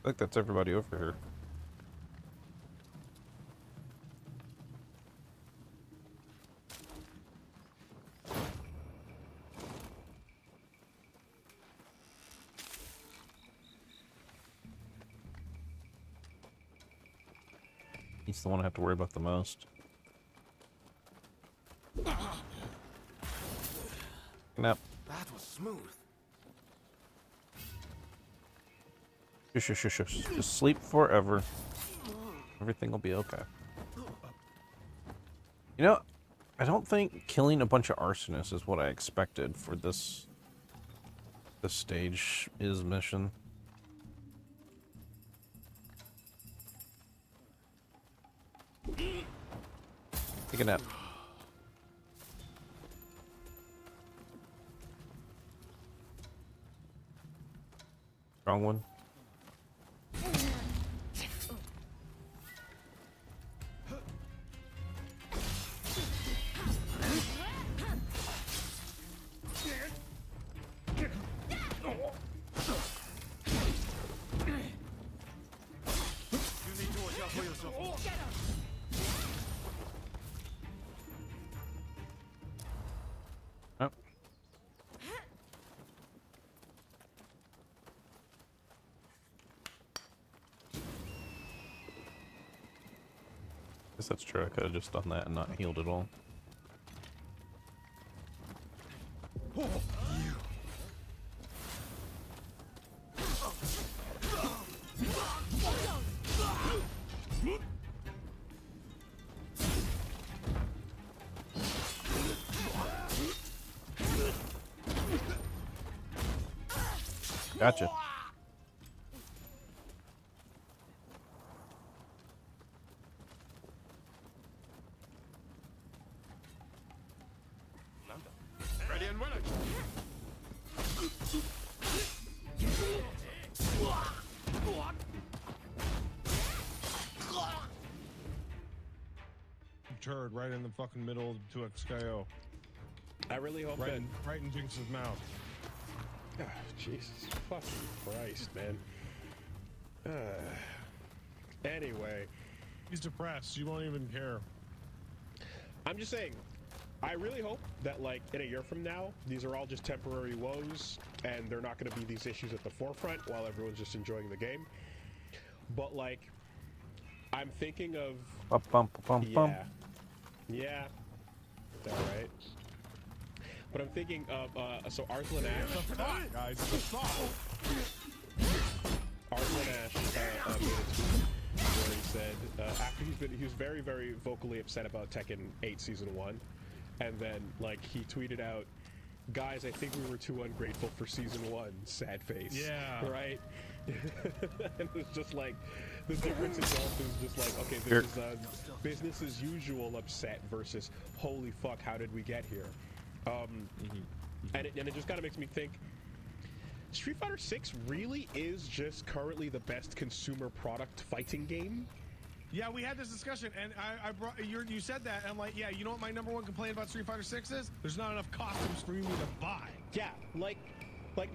I think that's everybody over here. He's the one I have to worry about the most. Nap. That was smooth. Shush. Just sleep forever. Everything will be okay. You know, I don't think killing a bunch of arsonists is what I expected for this stage is mission. Take a nap. Wrong one. Oh. Guess that's true. I could have just done that and not healed at all. Gotcha. Ready and willing. Turd right in the fucking middle of 2XKO. I really hope right in Jinx's mouth. Oh, Jesus fucking Christ, man. Anyway. He's depressed. You won't even care. I'm just saying, I really hope that, like, in a year from now, these are all just temporary woes, and they're not going to be these issues at the forefront while everyone's just enjoying the game. But, like, I'm thinking of... Yeah. All right. But I'm thinking of, so Arthur and Ash... The thought, guys. The thought. Arthur and Ash made a tweet where he said, after he was very, very vocally upset about Tekken 8 Season 1, and then, like, he tweeted out, guys, I think we were too ungrateful for Season 1, sad face. Yeah. Right? And it's just like, the difference itself is just like, okay, this is business as usual upset versus, holy fuck, how did we get here? And it just kind of makes me think, Street Fighter 6 really is just currently the best consumer product fighting game. Yeah, we had this discussion, and I brought you said that, and I'm like, yeah, you know what my number one complaint about Street Fighter 6 is? There's not enough costumes for me to buy. Yeah, like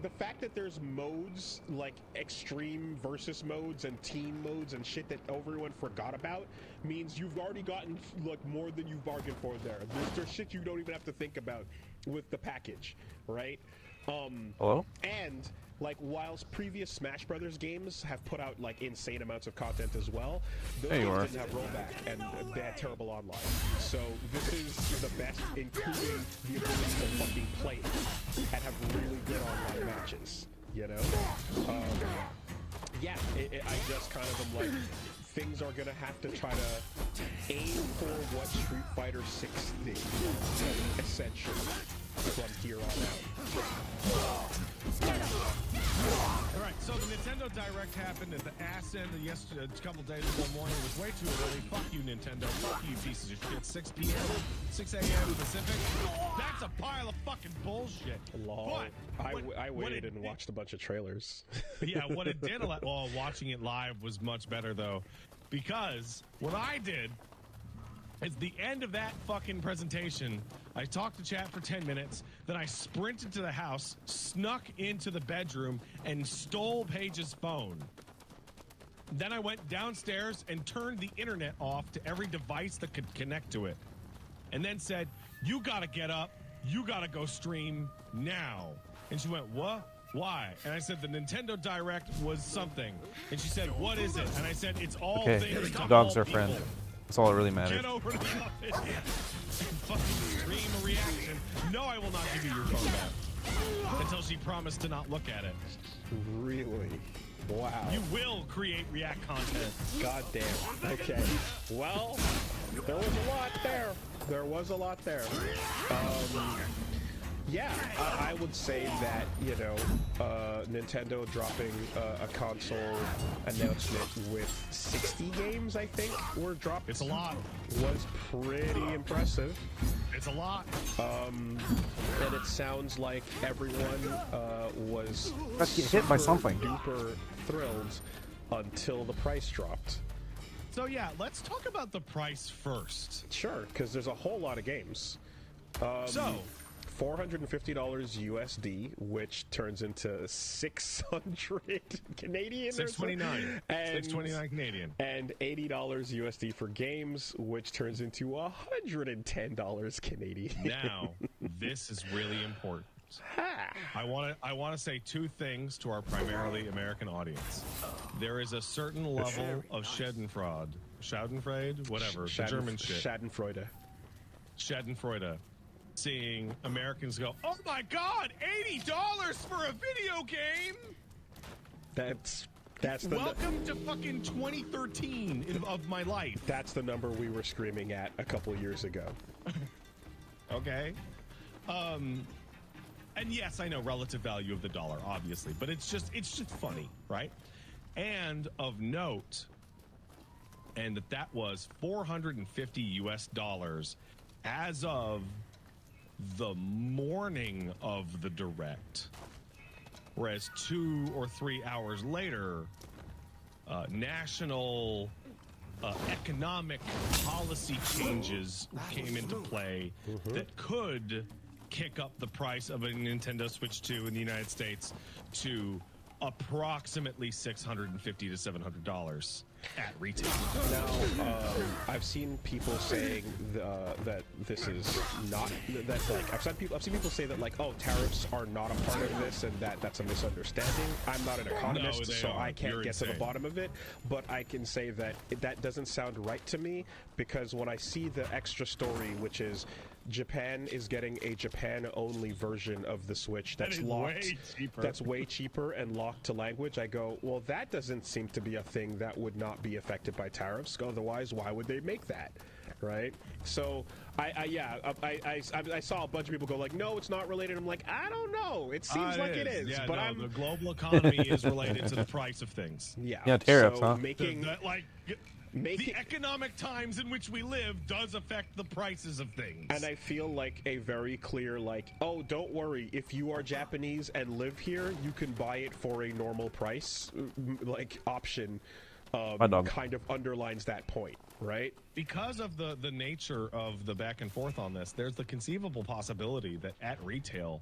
the fact that there's modes, like extreme versus modes and team modes and shit that everyone forgot about, means you've already gotten, like, more than you bargained for there. There's shit you don't even have to think about with the package, right? Hello? And, like, whilst previous Smash Brothers games have put out, like, insane amounts of content as well, those games didn't have rollback, and they had terrible online. So this is the best, including the ability to fucking play it and have really good online matches, you know? Yeah, I just kind of am like, things are gonna have to try to aim for what Street Fighter 6 did, essentially, from here on out. All right, so the Nintendo Direct happened at the ass end of yesterday, a couple days ago morning. It was way too early. Fuck you, Nintendo. Fuck you, pieces of shit. 6 p.m., 6 a.m. Pacific. That's a pile of fucking bullshit. Lol. But I waited and watched a bunch of trailers. Yeah, what it did, well, watching it live was much better, though, because what I did is the end of that fucking presentation, I talked to chat for 10 minutes, then I sprinted to the house, snuck into the bedroom, and stole Paige's phone. Then I went downstairs and turned the internet off to every device that could connect to it. And then said, you gotta get up. You gotta go stream now. And she went, what? Why? And I said, the Nintendo Direct was something. And she said, what is it? And I said, it's all Okay, things to dog's all our friend. people. That's all that really matters. Get over to the office and fucking stream a reaction. No, I will not give you your phone back. Until she promised to not look at it. Really? Wow. You will create React content. God damn. Okay. Well, there was a lot there. There was a lot there. Yeah, I would say that, you know, Nintendo dropping a console announcement with 60 games, I think, were dropped. It's a lot. Was pretty impressive. It's a lot. And it sounds like everyone was Let's get hit by something. Super thrilled until the price dropped. So yeah, let's talk about the price first. Sure, because there's a whole lot of games. So $450 USD, which turns into 600 Canadian. 629. 629 Canadian. And $80 USD for games, which turns into $110 Canadian. Now, this is really important. I want to say two things to our primarily American audience. There is a certain level of Schadenfreude, whatever, the German shit. Schadenfreude. Seeing Americans go, oh my God, $80 for a video game? That's the welcome to fucking 2013 of my life. That's the number we were screaming at a couple years ago. Okay. And yes, I know relative value of the dollar, obviously, but it's just funny, right? And of note, and that was $450 US as of the morning of the Direct. Whereas 2 or 3 hours later, national economic policy changes came into play that could kick up the price of a Nintendo Switch 2 in the United States to approximately $650 to $700 at retail. Now, I've seen people saying that this is not that like I've seen people say that like, oh, tariffs are not a part of this and that's a misunderstanding. I'm not an economist, so I can't get to the bottom of it, but I can say that that doesn't sound right to me, because when I see the extra story, which is Japan is getting a Japan-only version of the Switch that's locked. That's way cheaper and locked to language. I go, well, that doesn't seem to be a thing that would not be affected by tariffs. Otherwise, why would they make that, right? So, I saw a bunch of people go like, no, it's not related. I'm like, I don't know. It seems like it is. Yeah, but no, the global economy is related to the price of things. Yeah, tariffs, so huh? The economic times in which we live does affect the prices of things. And I feel like a very clear, like, oh, don't worry, if you are Japanese and live here, you can buy it for a normal price, like, option, kind of underlines that point, right? Because of the nature of the back and forth on this, there's the conceivable possibility that at retail,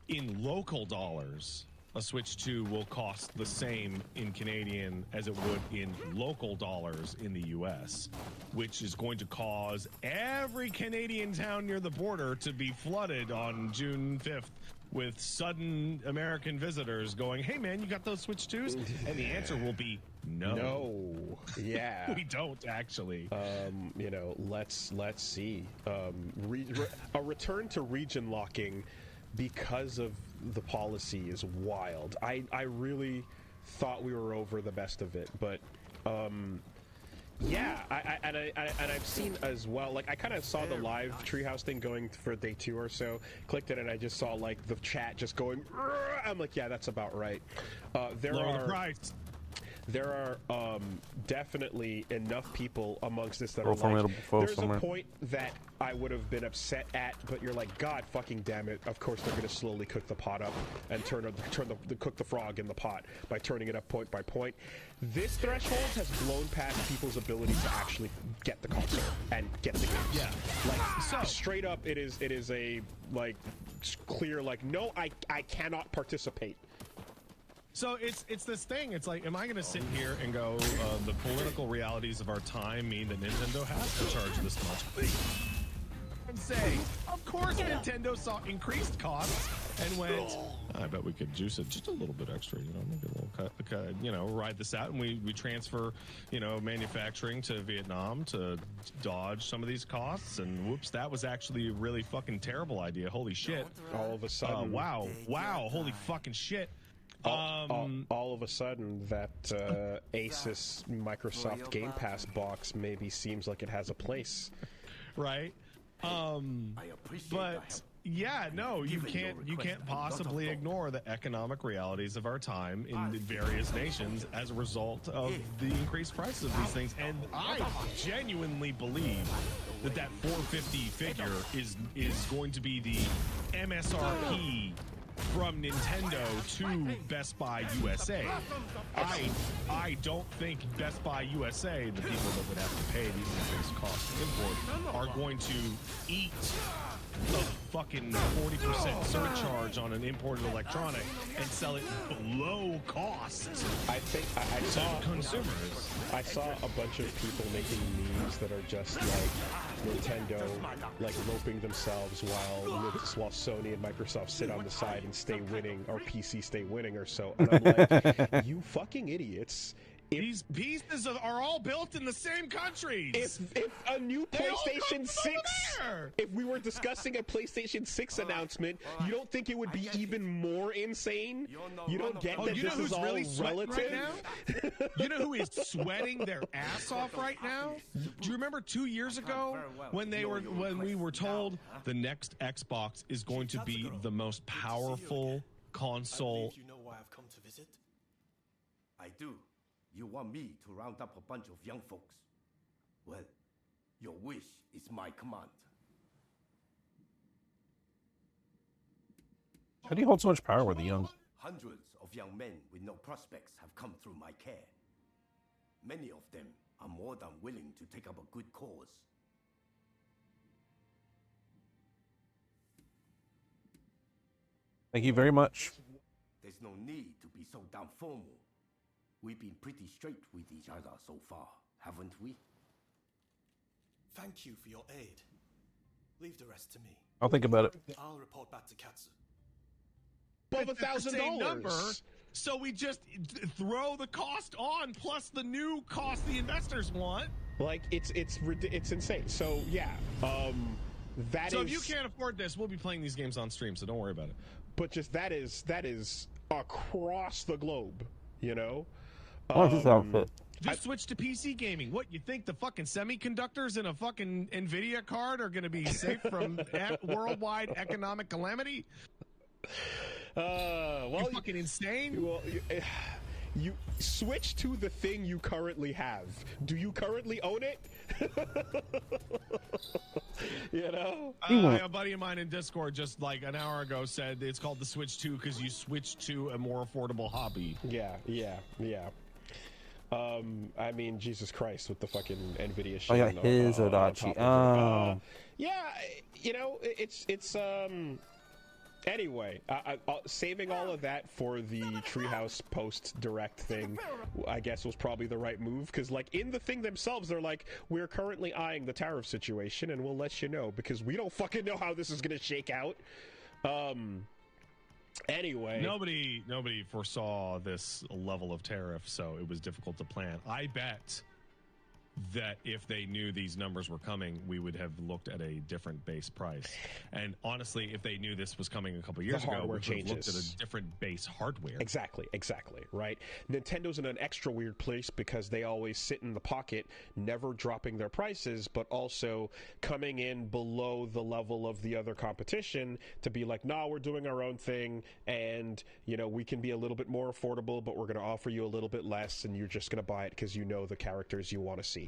in local dollars, a Switch 2 will cost the same in Canadian as it would in local dollars in the US, which is going to cause every Canadian town near the border to be flooded on June 5th with sudden American visitors going, hey man, you got those Switch 2s? And the answer will be no. No. Yeah. We don't actually. You know, let's see. A return to region locking because of the policy is wild. I really thought we were over the best of it, but yeah, I've seen as well, like, I kind of saw the live Treehouse thing going for day 2 or so, clicked it, and I just saw like the chat just going, I'm like, yeah, that's about right. There are definitely enough people amongst this that are like, there's a point that I would have been upset at, but you're like, God fucking damn it, of course they're going to slowly cook the pot up and cook the frog in the pot by turning it up point by point. This threshold has blown past people's ability to actually get the console and get the games. Yeah. Like, straight up, it is a, like, clear, like, no, I cannot participate. So it's this thing. It's like, am I going to sit here and go, the political realities of our time mean that Nintendo has to charge this much? And say, of course, Nintendo saw increased costs and went, I bet we could juice it just a little bit extra, you know, make a little cut, you know, ride this out, and we transfer, you know, manufacturing to Vietnam to dodge some of these costs, and whoops, that was actually a really fucking terrible idea. Holy shit. All of a sudden. Wow, holy fucking shit. All of a sudden, that Asus Microsoft Game Pass box maybe seems like it has a place. Right? But yeah, no, you can't possibly ignore the economic realities of our time in the various nations as a result of the increased prices of these things. And I genuinely believe that 450 figure is going to be the MSRP from Nintendo to Best Buy USA. I don't think Best Buy USA, the people that would have to pay the increased cost of import, are going to eat a fucking 40% surcharge on an imported electronic and sell it below cost. I think I saw consumers. I saw a bunch of people making memes that are just like Nintendo like roping themselves while Sony and Microsoft sit on the side and stay winning, or PC stay winning or so. And I'm like, you fucking idiots. These pieces are all built in the same countries. If a new PlayStation 6, if we were discussing a PlayStation 6 announcement, you don't think it would be even more insane? You don't get that this is all really relative? Right now? You know who is sweating their ass off right now? Do you remember 2 years ago when we were told the next Xbox is going to be the most powerful console? You know why I've come to visit? I do. You want me to round up a bunch of young folks? Well, your wish is my command. How do you hold so much power with the young? Hundreds of young men with no prospects have come through my care. Many of them are more than willing to take up a good cause. Thank you very much. There's no need to be so damn formal. We've been pretty straight with each other so far, haven't we? Thank you for your aid. Leave the rest to me. I'll think about it. I'll report back to Katsu. Above $1,000. So we just throw the cost on plus the new cost the investors want. Like it's insane. So yeah, So if you can't afford this, we'll be playing these games on stream, so don't worry about it. But just that is across the globe, you know. What's this outfit? Just switch to PC gaming. What, you think the fucking semiconductors in a fucking NVIDIA card are going to be safe from worldwide economic calamity? Well, you fucking insane? Well, you switch to the thing you currently have. Do you currently own it? You know? A buddy of mine in Discord just like an hour ago said it's called the Switch 2 because you switched to a more affordable hobby. Yeah. I mean, Jesus Christ, with the fucking NVIDIA shit. I got his Odachi. Yeah, you know, it's anyway, saving all of that for the Treehouse post-direct thing, I guess, was probably the right move, because, like, in the thing themselves, they're like, we're currently eyeing the tariff situation, and we'll let you know, because we don't fucking know how this is going to shake out. Anyway. Nobody foresaw this level of tariff, so it was difficult to plan. I bet that if they knew these numbers were coming, we would have looked at a different base price. And honestly, if they knew this was coming a couple years ago, we would have looked at a different base hardware. Exactly, right? Nintendo's in an extra weird place because they always sit in the pocket, never dropping their prices, but also coming in below the level of the other competition to be like, nah, we're doing our own thing, and, you know, we can be a little bit more affordable, but we're going to offer you a little bit less, and you're just going to buy it because you know the characters you want to see.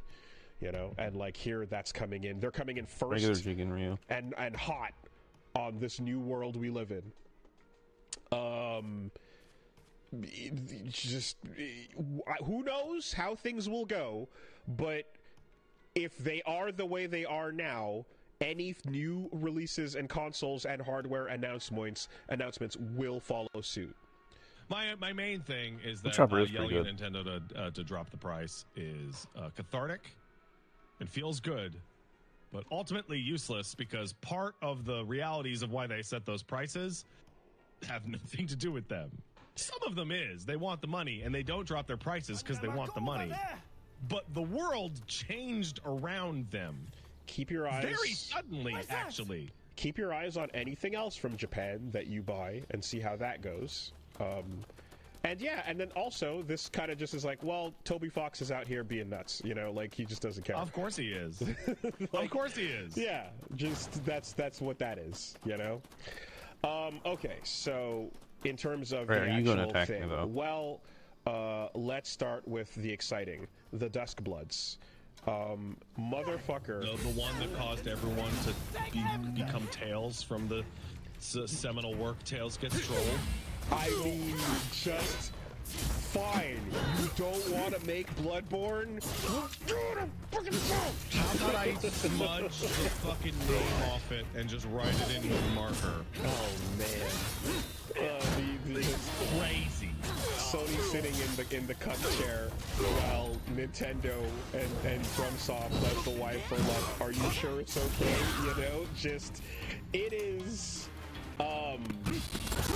You know, and like here, that's coming in. They're coming in first, regular Jigen Ryu, and hot on this new world we live in. Just who knows how things will go, but if they are the way they are now, any new releases and consoles and hardware announcements will follow suit. My main thing is that chopper is yelling pretty at Nintendo to drop the price is cathartic. It feels good, but ultimately useless because part of the realities of why they set those prices have nothing to do with them. Some of them is they want the money and they don't drop their prices because they want the money. But the world changed around them. Keep your eyes very suddenly, actually. Keep your eyes on anything else from Japan that you buy and see how that goes. And yeah, and then also this kind of just is like, well, Toby Fox is out here being nuts, you know, like he just doesn't care. Of course he is. Like, of course he is. Yeah, just that's what that is, you know. Okay, so in terms of Right, the are actual you gonna attack thing, me, though? well, let's start with the exciting, the Dusk Bloods. Motherfucker. The one that caused everyone to become Tails from the seminal work Tails Gets Trolled. I mean, just fine. You don't want to make Bloodborne? How about I smudge the fucking name off it and just write it in with a marker? Oh man, it's crazy. Sony sitting in the cup chair while Nintendo and FromSoft does the wife for like, are you sure it's okay? You know, just it is.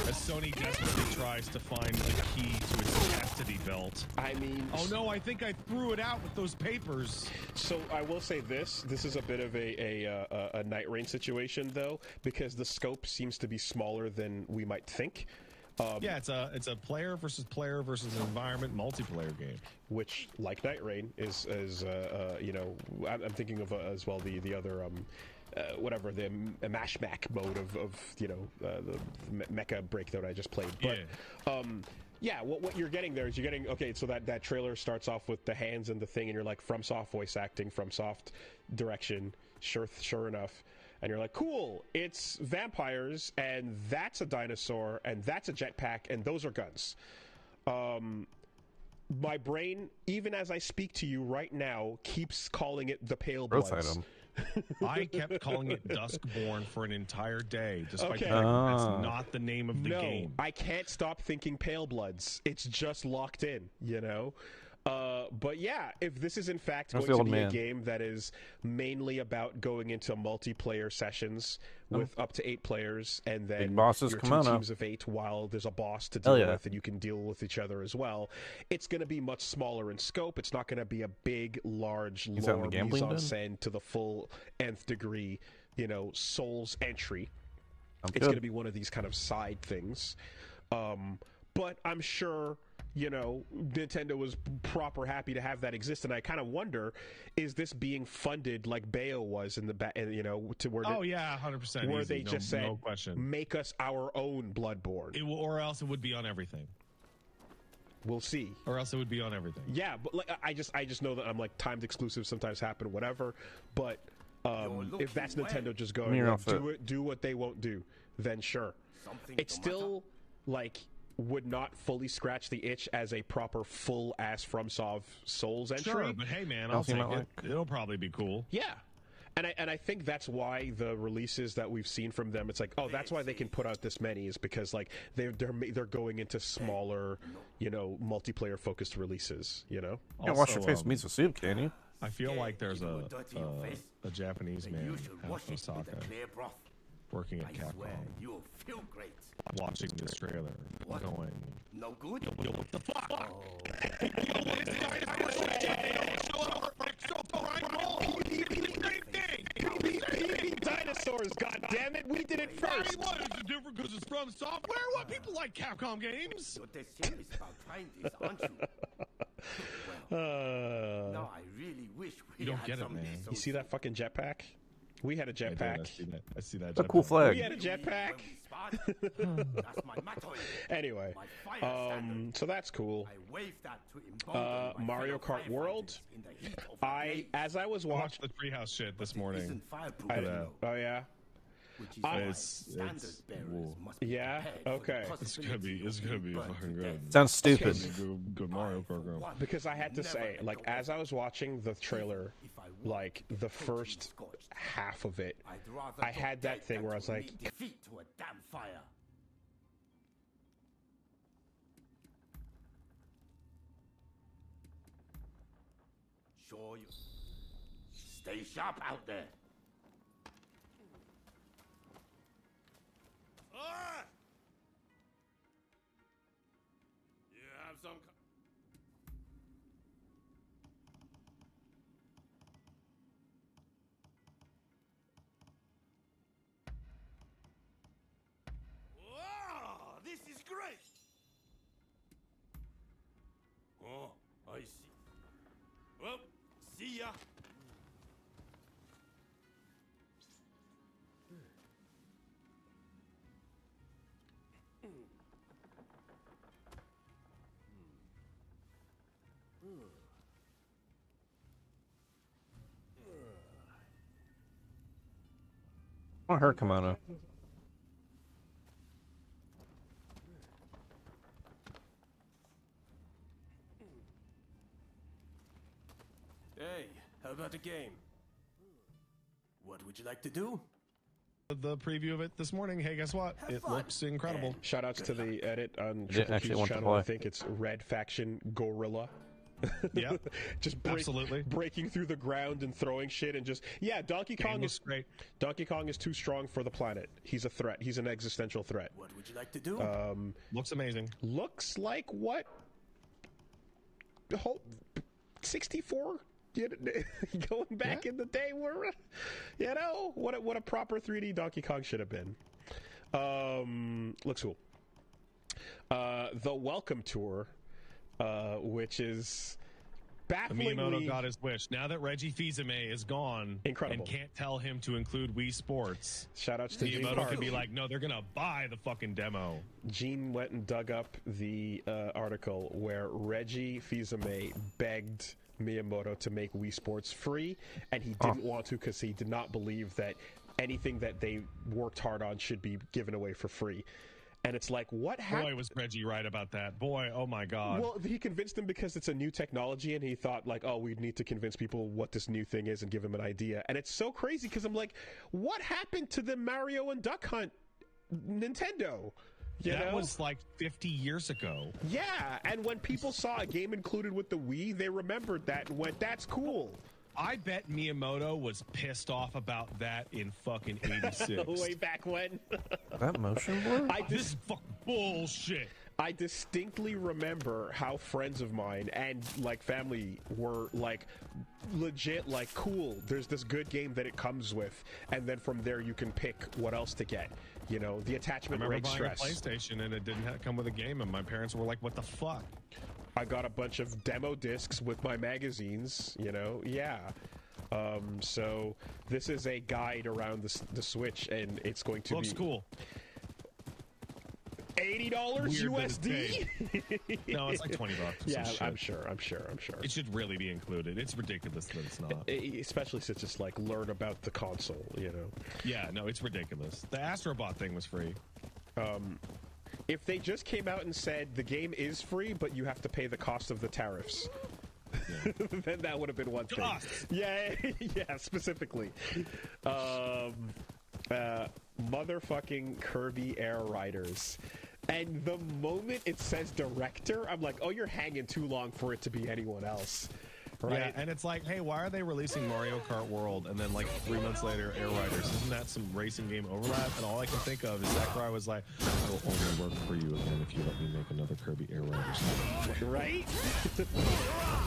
As Sony desperately tries to find the key to its chastity belt. I mean... Oh no, I think I threw it out with those papers. So I will say this is a bit of a Night Rain situation, though, because the scope seems to be smaller than we might think. Yeah, it's a player versus environment multiplayer game. Which, like Night Rain, is you know, I'm thinking of as well the other... whatever the mashmack mode of you know the mecha break that I just played, but yeah, what you're getting there is you're getting okay. So that trailer starts off with the hands and the thing, and you're like FromSoft voice acting, FromSoft direction, sure enough, and you're like, cool, it's vampires, and that's a dinosaur, and that's a jetpack, and those are guns. My brain, even as I speak to you right now, keeps calling it the Pale Bloods. I kept calling it Duskborn for an entire day, despite the Okay. fact that that's not the name of the No, game. I can't stop thinking Pale Bloods. It's just locked in, you know? But yeah, if this is in fact That's going the to old be a man. game that is mainly about going into multiplayer sessions with up to 8 players, and then Big bosses, your come 2 on teams of 8 while there's a boss to deal Hell yeah. with, and you can deal with each other as well, it's going to be much smaller in scope. It's not going to be a big, large Is that the lore gambling mise-en-scène to the full nth degree, you know, Souls entry. Sounds It's good. going to be one of these kind of side things. But I'm sure, you know, Nintendo was proper happy to have that exist, and I kind of wonder, is this being funded like Bayo was in the back, you know, to where Oh yeah, 100%. where easy. they just said, no question. make us our own Bloodborne. Or else it would be on everything. We'll see. Or else it would be on everything. Yeah, but like, I just know that I'm like timed exclusives sometimes happen, whatever. But if that's Nintendo just going, You're like, off it. do what they won't do, then sure. It still like would not fully scratch the itch as a proper full ass FromSoft Souls entry. Sure, but hey man, I'll take it. It'll probably be cool. Yeah. And I think that's why the releases that we've seen from them, it's like, oh, that's why they can put out this many, is because like they're going into smaller, you know, multiplayer focused releases, you know. You can't wash your face with miso soup, can you? I feel like there's a Japanese man out in Osaka working at Capcom, You'll feel great. watching this trailer, going, No good? yo, what the fuck? Dinosaurs, goddammit, we did it first. What is it different because it's from software? What, people like Capcom games? You're serious about trying this, aren't you? No, I really wish we You don't had get it, some man. You see that fucking jetpack? We had a jetpack. I see that. It's a cool flag. We had a jetpack. That's my motto. Anyway, so that's cool. I wave that to embolden my Mario fellow Kart World. firefighters in the heat of the blaze. As I was I watching, watched the Treehouse shit this morning. Isn't fireproof, I you know, oh yeah, which is why It's standard bearers whoa. must be yeah, prepared for the okay. It's gonna be fucking good. Sounds stupid. It's gonna be a good Mario Kart game. Because I had to say, like, as I was watching the trailer, like the first half of it, I'd rather I had that thing where I was like, defeat to a damn fire. sure you stay sharp out there. Ah! You have some. Wow, this is great. Oh, I see. Well, see ya. I want her kimono. Hey, how about a game? What would you like to do? The preview of it this morning. Hey, guess what? It looks incredible. Shoutouts to the edit on I Triple actually Q's want to channel. I play. think it's Red Faction Gorilla. Yeah, just absolutely breaking through the ground and throwing shit and just Donkey Kong is great. Donkey Kong is too strong for the planet. He's a threat. He's an existential threat. What would you like to do? Looks amazing. Looks like what? The whole 64. Going back in the day where, what a proper 3D Donkey Kong should have been. Looks cool. The Welcome Tour, which is bafflingly... Miyamoto got his wish. Now that Reggie Fils-Aimé is gone Incredible. and can't tell him to include Wii Sports, shoutouts to Miyamoto can be like, no, they're going to buy the fucking demo. Gene went and dug up the article where Reggie Fils-Aimé begged Miyamoto to make Wii Sports free, and he didn't want to because he did not believe that anything that they worked hard on should be given away for free. And it's like, what happened? Boy, was Reggie right about that. Boy, oh my God. Well, he convinced him because it's a new technology, and he thought, like, oh, we need to convince people what this new thing is and give him an idea. And it's so crazy because I'm like, what happened to the Mario and Duck Hunt Nintendo? That was like 50 years ago. Yeah, and when people saw a game included with the Wii, they remembered that and went, that's cool. I bet Miyamoto was pissed off about that in fucking 86. Way back when. That motion blur? This is fucking bullshit. I distinctly remember how friends of mine and like family were like legit like, cool, there's this good game that it comes with, and then from there you can pick what else to get. You know, the attachment rate stress. I remember buying a PlayStation and it didn't come with a game, and my parents were like, what the fuck? I got a bunch of demo discs with my magazines, so this is a guide around the Switch, and it's going to Looks cool. $80 USD? No, it's like $20. Yeah, I'm sure. It should really be included. It's ridiculous that it's not. Especially since it's like learn about the console, Yeah, no, it's ridiculous. The Astrobot thing was free. If they just came out and said the game is free, but you have to pay the cost of the tariffs, then that would have been one thing. Yeah, specifically. Motherfucking Kirby Air Riders. And the moment it says director, I'm like, oh, you're hanging too long for it to be anyone else. Right? Yeah, and it's like, hey, why are they releasing Mario Kart World and then like 3 months later Air Riders? Isn't that some racing game overlap? And all I can think of is Sakurai was like, I will only work for you again if you let me make another Kirby Air Riders game. Right?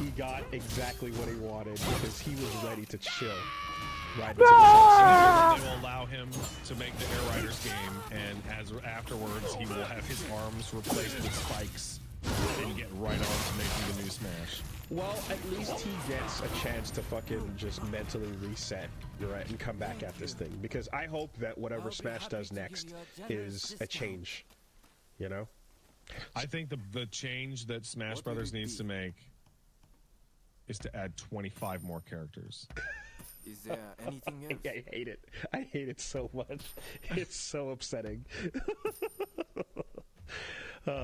He got exactly what he wanted because he was ready to chill. Right. They will allow him to make the Air Riders game, and afterwards he will have his arms replaced with spikes and get right on to making the new Smash. Well, at least he gets a chance to fucking just mentally reset, right, and come back at this thing. Because I hope that whatever Smash does next is a change, I think the change that Smash Brothers needs to make is to add 25 more characters. Is there anything else? I hate it. I hate it so much. It's so upsetting. Please,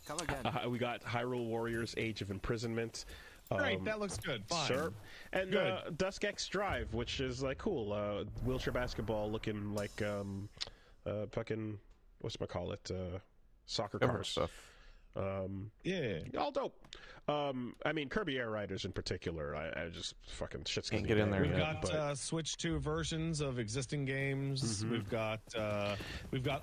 come again. We got Hyrule Warriors Age of Imprisonment. Great, that looks good. Fine. Sure. And Dusk X Drive, which is like cool. Wheelchair basketball looking like fucking, whatchamacallit, soccer cars. Stuff. Yeah, all dope. I mean, Kirby Air Riders in particular, I just fucking shit's Can't get in there We've yet. got Switch 2 versions of existing games. We've got a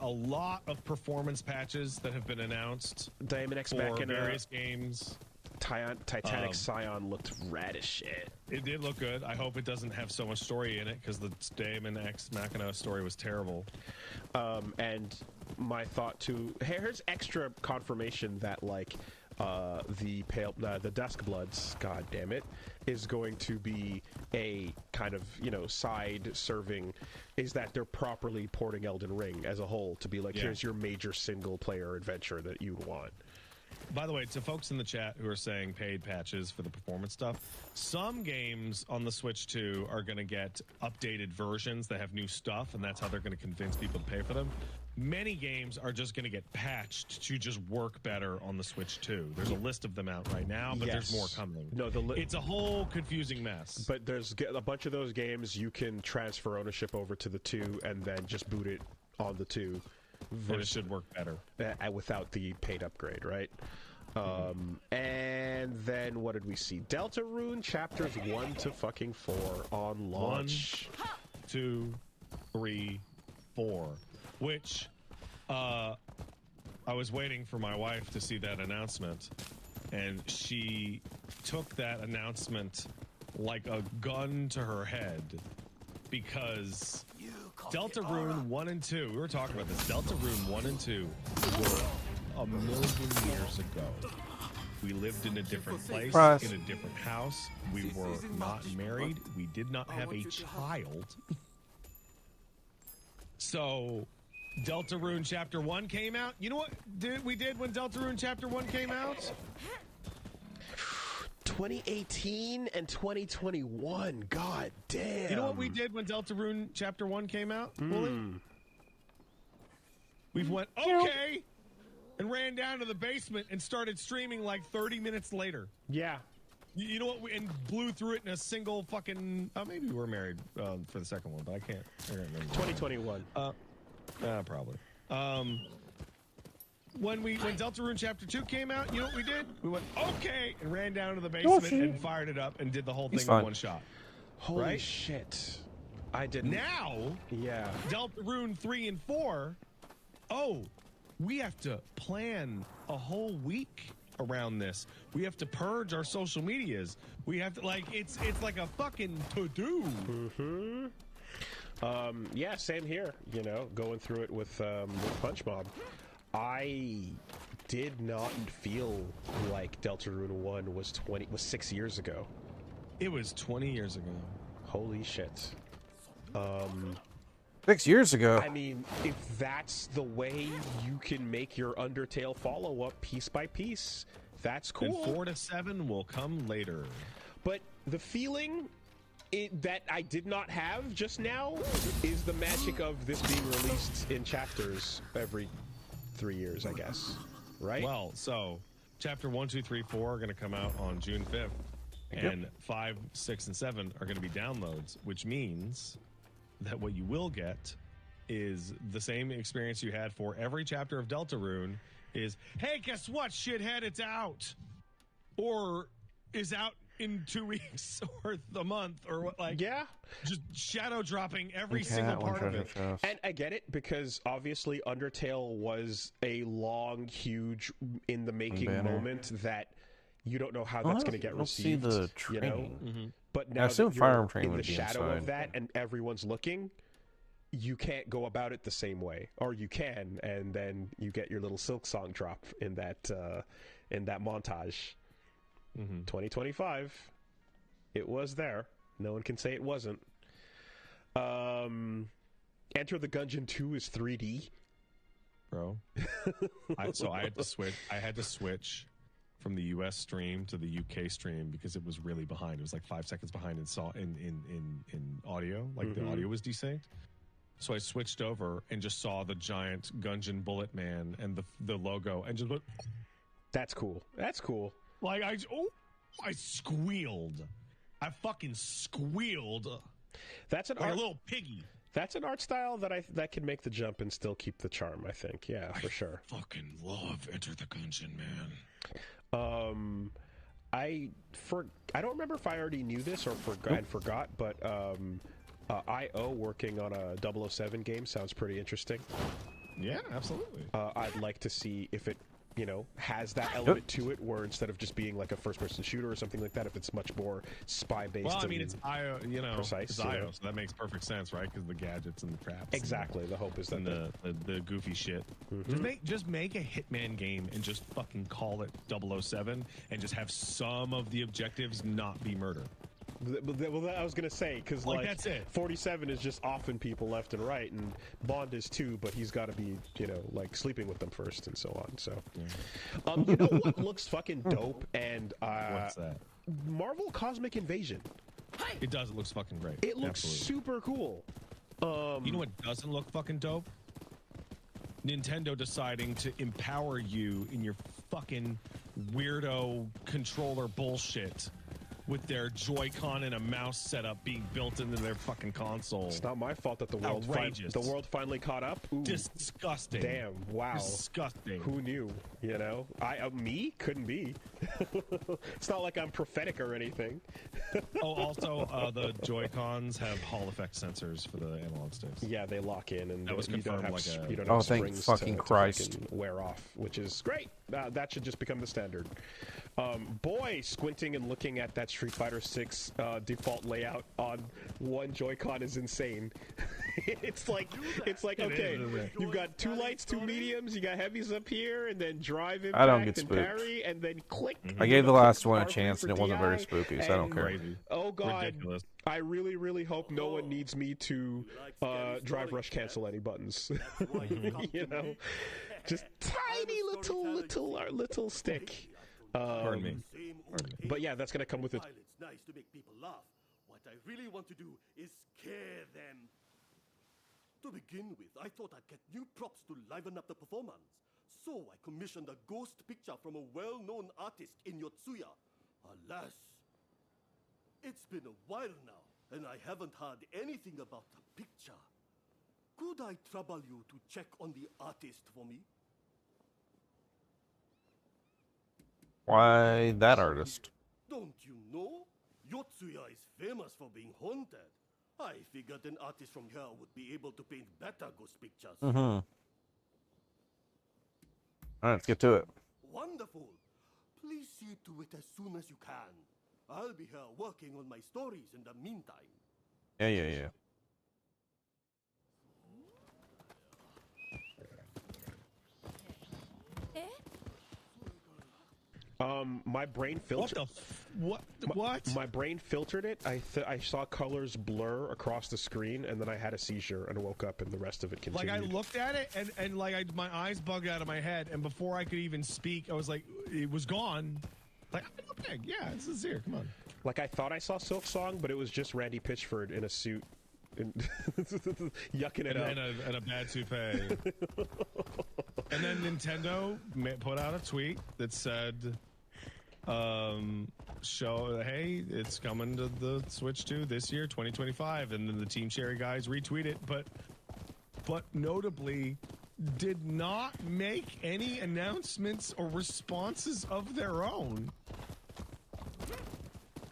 lot of performance patches that have been announced Diamond X for Machina, various games. Titanic Scion looked rad as shit. It did look good. I hope it doesn't have so much story in it because the Daemon X Machina story was terrible. And my thought too, here's extra confirmation that like the Dusk Bloods, god damn it, is going to be a kind of, you know, side serving, is that they're properly porting Elden Ring as a whole to be like, here's your major single player adventure that you want. By the way, to folks in the chat who are saying paid patches for the performance stuff, some games on the Switch 2 are going to get updated versions that have new stuff, and that's how they're going to convince people to pay for them. Many games are just going to get patched to just work better on the Switch 2. There's a list of them out right now, but there's more coming. No, it's a whole confusing mess. But there's a bunch of those games you can transfer ownership over to the 2 and then just boot it on the 2. And it should work better. Without the paid upgrade, right? And then what did we see? Deltarune chapters 1 to fucking 4 on launch. 1, 2, 3, 4. Which, I was waiting for my wife to see that announcement, and she took that announcement like a gun to her head, because Deltarune 1 and 2, we were talking about this, Deltarune 1 and 2 were a million years ago. We lived in a different place, in a different house. We were not married. We did not have a child. So, Deltarune Chapter 1 came out. You know what we did when Deltarune Chapter 1 came out? 2018 and 2021. God damn. You know what we did when Deltarune Chapter 1 came out, Wooly? We went, okay, and ran down to the basement and started streaming like 30 minutes later. Yeah. You know what? And blew through it in a single fucking... maybe we were married for the second one, but I can't remember. 2021. Probably. When Deltarune Chapter 2 came out, you know what we did? We went, okay, and ran down to the basement and fired it up and did the whole thing in one shot. Holy shit. I didn't... Now, Deltarune 3 and 4, we have to plan a whole week around this. We have to purge our social medias. We have to, like, it's like a fucking to-do. Yeah, same here, you know, going through it with Punch Mob. I did not feel like Deltarune 1 was 6 years ago. It was 20 years ago. Holy shit. 6 years ago. I mean, if that's the way you can make your Undertale follow-up piece by piece, that's cool. And 4 to 7 will come later. But the feeling that I did not have just now is the magic of this being released in chapters every 3 years, I guess. Right? Well, so chapter 1, 2, 3, 4 are going to come out on June 5th, and 5, 6, and 7 are going to be downloads, which means that what you will get is the same experience you had for every chapter of Deltarune is, hey, guess what, shithead, it's out. Or is out in 2 weeks or a month or what, like, just shadow dropping every single part of it. And I get it, because obviously Undertale was a long, huge, in the making moment that you don't know how that's going to get received. See the train. You know? But now I assume that Fire you're Emblem Train in the would be shadow inside. of that and everyone's looking, you can't go about it the same way, or you can, and then you get your little Silk Song drop in that montage. 2025, it was there. No one can say it wasn't. Enter the Gungeon 2 is 3D, bro. I had to switch from the US stream to the UK stream because it was really behind. It was like 5 seconds behind in audio. Like the audio was desynced. So I switched over and just saw the giant Gungeon Bullet Man and the logo and just went, that's cool. That's cool. Like I squealed. I fucking squealed. That's an like a little piggy. That's an art style that can make the jump and still keep the charm, I think. Yeah, for sure. Fucking love Enter the Gungeon, man. I don't remember if I already knew this or forgot, but I.O. working on a 007 game sounds pretty interesting. Yeah, absolutely. I'd like to see if it, has that element to it, where instead of just being like a first-person shooter or something like that, if it's much more spy-based. Well, I mean, it's IO, precise, it's IO, so that makes perfect sense, right? Because the gadgets and the traps. Exactly. The hope is that the goofy shit. Just make a Hitman game and just fucking call it 007 and just have some of the objectives not be murder. Well, I was gonna say, because that's it. 47 is just offing people left and right, and Bond is too, but he's got to be, sleeping with them first and so on. So, you know what looks fucking dope? And what's that? Marvel Cosmic Invasion. It does. It looks fucking great. It looks super cool. You know what doesn't look fucking dope? Nintendo deciding to empower you in your fucking weirdo controller bullshit with their Joy-Con and a mouse setup being built into their fucking console. It's not my fault that the world finally caught up. Ooh. Disgusting. Damn. Wow. Disgusting. Who knew? Me couldn't be. It's not like I'm prophetic or anything. Also, the Joy-Cons have Hall effect sensors for the analog sticks. Yeah, they lock in, and that was you don't have, like you don't have thank springs fucking Christ. to wear off, which is great. That should just become the standard. Boy, squinting and looking at that Street Fighter 6 default layout on one Joy-Con is insane. it's like okay, you've got 2 lights, 2 mediums, you got heavies up here, and then drive impact, I don't get and spooked. parry, and then click. I gave the last one a chance, and it wasn't very spooky, so I don't care. Crazy. Oh god, ridiculous. I really, really hope no one needs me to drive rush cancel any buttons. Just tiny little stick. Pardon me. But yeah, that's gonna come with it. It's nice to make people laugh. What I really want to do is scare them. To begin with, I thought I'd get new props to liven up the performance. So I commissioned a ghost picture from a well-known artist in Yotsuya. Alas, it's been a while now, and I haven't heard anything about the picture. Could I trouble you to check on the artist for me? Why that artist? Don't you know? Yotsuya is famous for being haunted. I figured an artist from here would be able to paint better ghost pictures. Alright, let's get to it. Wonderful. Please see to it as soon as you can. I'll be here working on my stories in the meantime. Yeah. My brain filtered. What? My brain filtered it. I saw colors blur across the screen, and then I had a seizure and woke up, and the rest of it continued. Like I looked at it, and my eyes bugged out of my head, and before I could even speak, I was like, it was gone. Like, okay, yeah, this is here. Come on. Like I thought I saw Silk Song, but it was just Randy Pitchford in a suit, yucking it up, and a bad toupee. And then Nintendo put out a tweet that said, hey, it's coming to the Switch 2 this year, 2025. And then the Team Cherry guys retweet it, but notably did not make any announcements or responses of their own.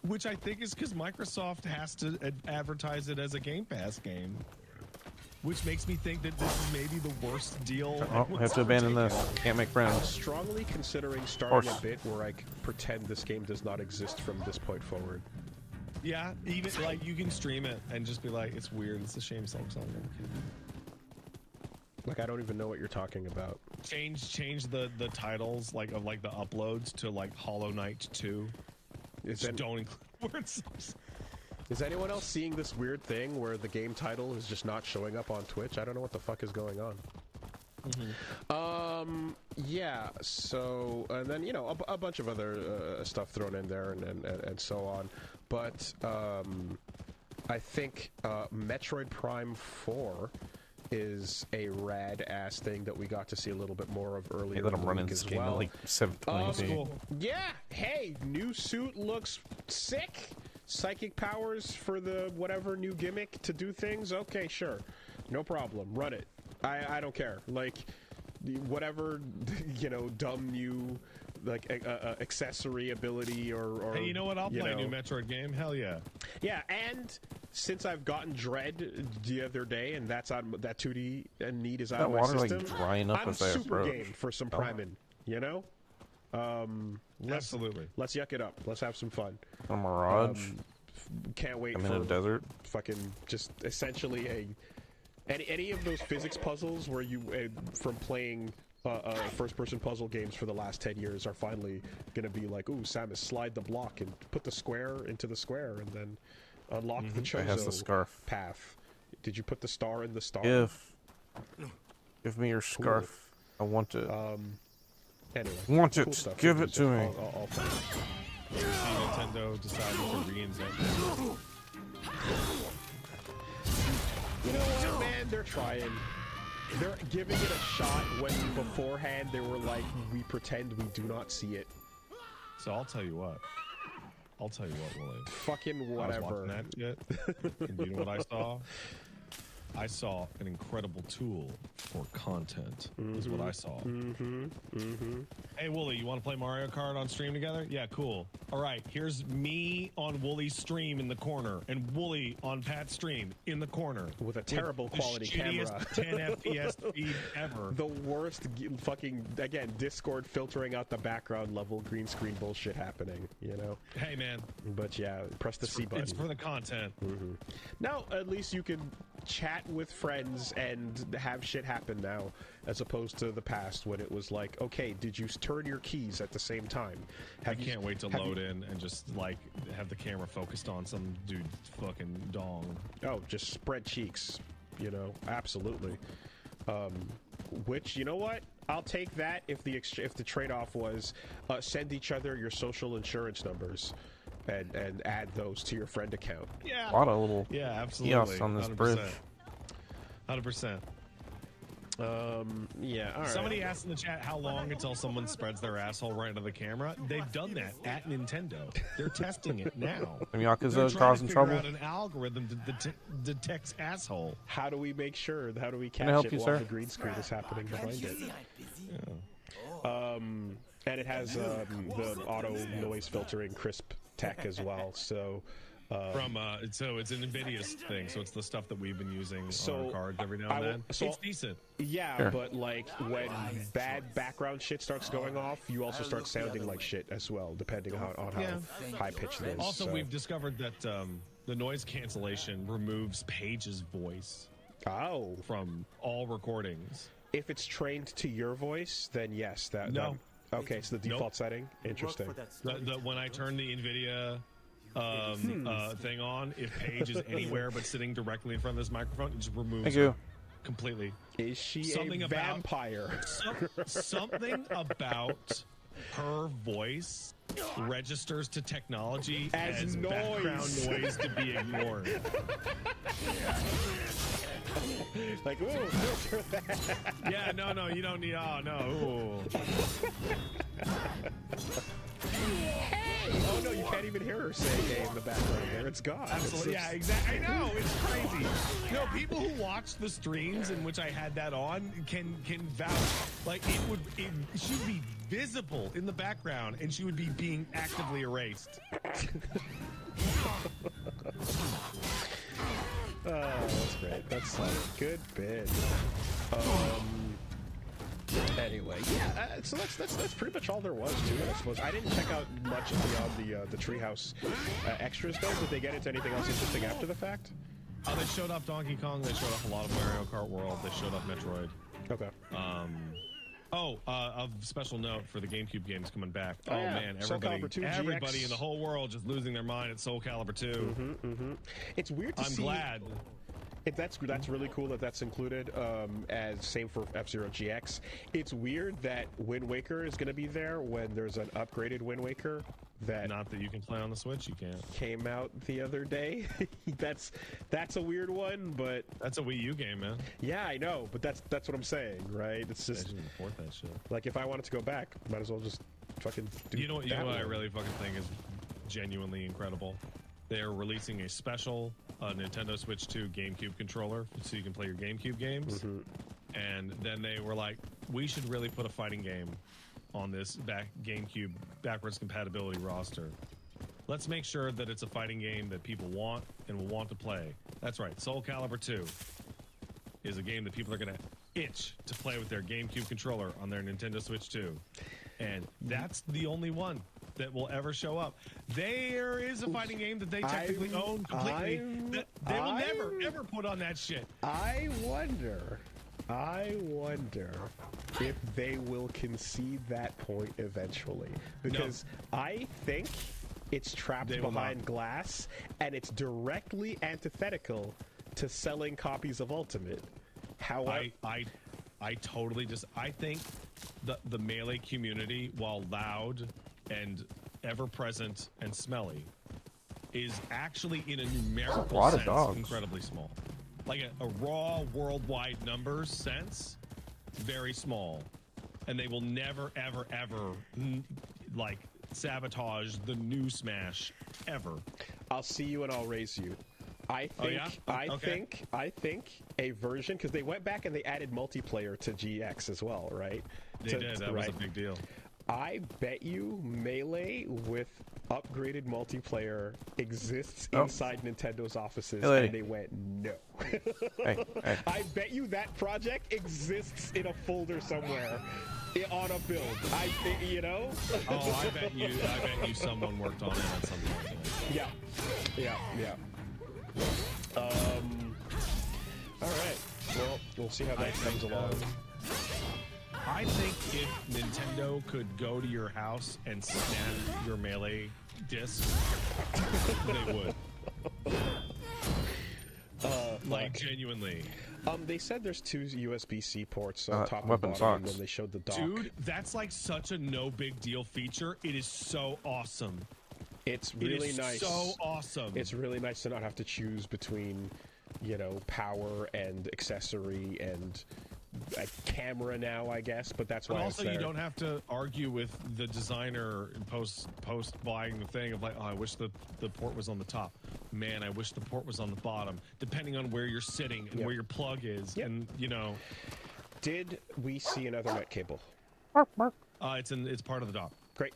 Which I think is because Microsoft has to advertise it as a Game Pass game. Which makes me think that this is maybe the worst deal. Oh, I have to abandon this. Can't make friends. I'm strongly considering starting a bit where I pretend this game does not exist from this point forward. Yeah, even like you can stream it and just be like, it's weird. It's a shame Samsung. Like I don't even know what you're talking about. Change the titles of the uploads to like Hollow Knight 2. Don't include words. Is anyone else seeing this weird thing where the game title is just not showing up on Twitch? I don't know what the fuck is going on. Yeah, so, and then, a bunch of other stuff thrown in there and so on. But I think Metroid Prime 4 is a rad-ass thing that we got to see a little bit more of earlier let him run in this game at like 720p. Yeah, hey, new suit looks sick. psychic powers for the whatever new gimmick to do things? Okay, sure. No problem. Run it. I don't care. Like, whatever, you know, dumb new, like, accessory ability or hey, you know what? I'll play a new Metroid game. Hell yeah. Yeah, and since I've gotten Dread the other day, and that's on that 2D and need is out of my system, like, drying up I'm as I super approach. game for some priming, you know? Absolutely. Let's yuck it up. Let's have some fun. A mirage. Can't wait I'm for in a desert. fucking just essentially any of those physics puzzles where you from playing first-person puzzle games for the last 10 years are finally gonna be like, ooh, Samus, slide the block and put the square into the square and then unlock the Chozo It has the scarf. path. Did you put the star in the star? Give me your scarf. I want it. Anyway, want it. cool stuff. Give Cool it to stuff. me. I'll play it. You see Nintendo decided to reinvent. You know what, man? They're trying. They're giving it a shot when beforehand they were like, we pretend we do not see it. So I'll tell you what. Willie. Fucking whatever. I was watching that shit, and you know what I saw? I saw an incredible tool for content, is what I saw. Hey, Wooly, you want to play Mario Kart on stream together? Yeah, cool. All right, here's me on Wooly's stream in the corner, and Wooly on Pat's stream in the corner. With a terrible quality the shittiest camera. 10 FPS feed ever. The worst fucking, again, Discord filtering out the background level green screen bullshit happening, you know? Hey, man. But yeah, press the C button. It's for the content. Now, at least you can chat with friends and have shit happen now, as opposed to the past when it was like, okay, did you turn your keys at the same time? I can't wait to load in and just like have the camera focused on some dude fucking dong. Oh, just spread cheeks, you know, absolutely. Which, you know what? I'll take that if the trade-off was send each other your social insurance numbers. And add those to your friend account. Yeah. A lot of little absolutely. kiosks on this 100%. bridge. 100%. Yeah, all right. Somebody asked in the chat how long until someone spreads their asshole right into the camera. They've done that at Nintendo. They're testing it now. And Yakuza They're causing trying to trouble. figure out an algorithm that detects asshole. How do we make sure? How do we Can catch I help it you, while sir? the green screen is happening behind it? And it has the auto noise filtering crisp tech as well. So So it's an NVIDIA thing. So it's the stuff that we've been using on our cards every now and then. So It's decent. Yeah, Sure. but like when bad background shit starts going off, you also start sounding like shit as well, depending on how high pitched it is. Also, so. we've discovered that the noise cancellation removes Paige's voice. From all recordings. If it's trained to your voice, then yes. Okay, it's the default setting. Interesting. When I turn the NVIDIA thing on, if Paige is anywhere but sitting directly in front of this microphone, it just removes Thank you. her completely. Is she a vampire? Something about her voice registers to technology as background noise to be ignored. Like, ooh, filter that. Yeah, no, you don't need. Oh no. Oh no, you can't even hear her say hey in the background there. It's gone. Absolutely. Yeah, exactly. I know, it's crazy. No, people who watch the streams in which I had that on can vouch. Like she would be visible in the background and she would be being actively erased. Oh, that's great. That's solid. Good bit. Anyway, yeah. So that's pretty much all there was to it, I suppose. I didn't check out much beyond the Treehouse extras, though. Did they get into anything else interesting after the fact? They showed off Donkey Kong. They showed off a lot of Mario Kart World. They showed off Metroid. Okay. Of special note for the GameCube games coming back. Oh, yeah. Man, Soul Calibur 2 everybody GX. in the whole world just losing their mind at Soul Calibur 2. It's weird to see. I'm glad. That's really cool that that's included. As same for F-Zero GX. It's weird that Wind Waker is going to be there when there's an upgraded Wind Waker that not that you can play on the Switch. You can't. Came out the other day. that's a weird one, but that's a Wii U game, man. Yeah, I know, but that's what I'm saying, right? It's just import that shit. Like if I wanted to go back, might as well just fucking do. You know what I really fucking think is genuinely incredible. they're releasing a special Nintendo Switch 2 GameCube controller so you can play your GameCube games. And then they were like, we should really put a fighting game on this GameCube backwards compatibility roster. Let's make sure that it's a fighting game that people want and will want to play. That's right, Soul Calibur 2 is a game that people are going to itch to play with their GameCube controller on their Nintendo Switch 2. And that's the only one that will ever show up. There is a fighting game that they technically own completely that they will never, ever put on that shit. I wonder if they will concede that point eventually. Because I think it's trapped behind glass, and it's directly antithetical to selling copies of Ultimate. However, I totally I think the Melee community, while loud and ever-present and smelly, is actually in a numerical sense incredibly small. Like a raw worldwide numbers sense, very small. And they will never, ever, ever, like, sabotage the new Smash ever. I'll see you and I'll raise you. I think a version, because they went back and they added multiplayer to GX as well, right? They did. That was a big deal. I bet you Melee with upgraded multiplayer exists inside Nintendo's offices, and they went, no. Hey. I bet you that project exists in a folder somewhere on a build. I think, you know? Oh, I bet you someone worked on it at some point. Yeah. All right. Well, we'll see how that comes along. I think if Nintendo could go to your house and snap your Melee disc, they would. Like, genuinely. They said there's 2 USB-C ports on top and weapon bottom, and then they showed the dock. Dude, that's like such a no big deal feature. It is so awesome. It's really nice. So awesome. It's really nice to not have to choose between, you know, power and accessory and a camera now, I guess, but that's why. But also, you don't have to argue with the designer post buying the thing of like, oh, I wish the port was on the top. Man, I wish the port was on the bottom. Depending on where you're sitting and where your plug is, and you know. Did we see an Ethernet cable? It's part of the dock. Great.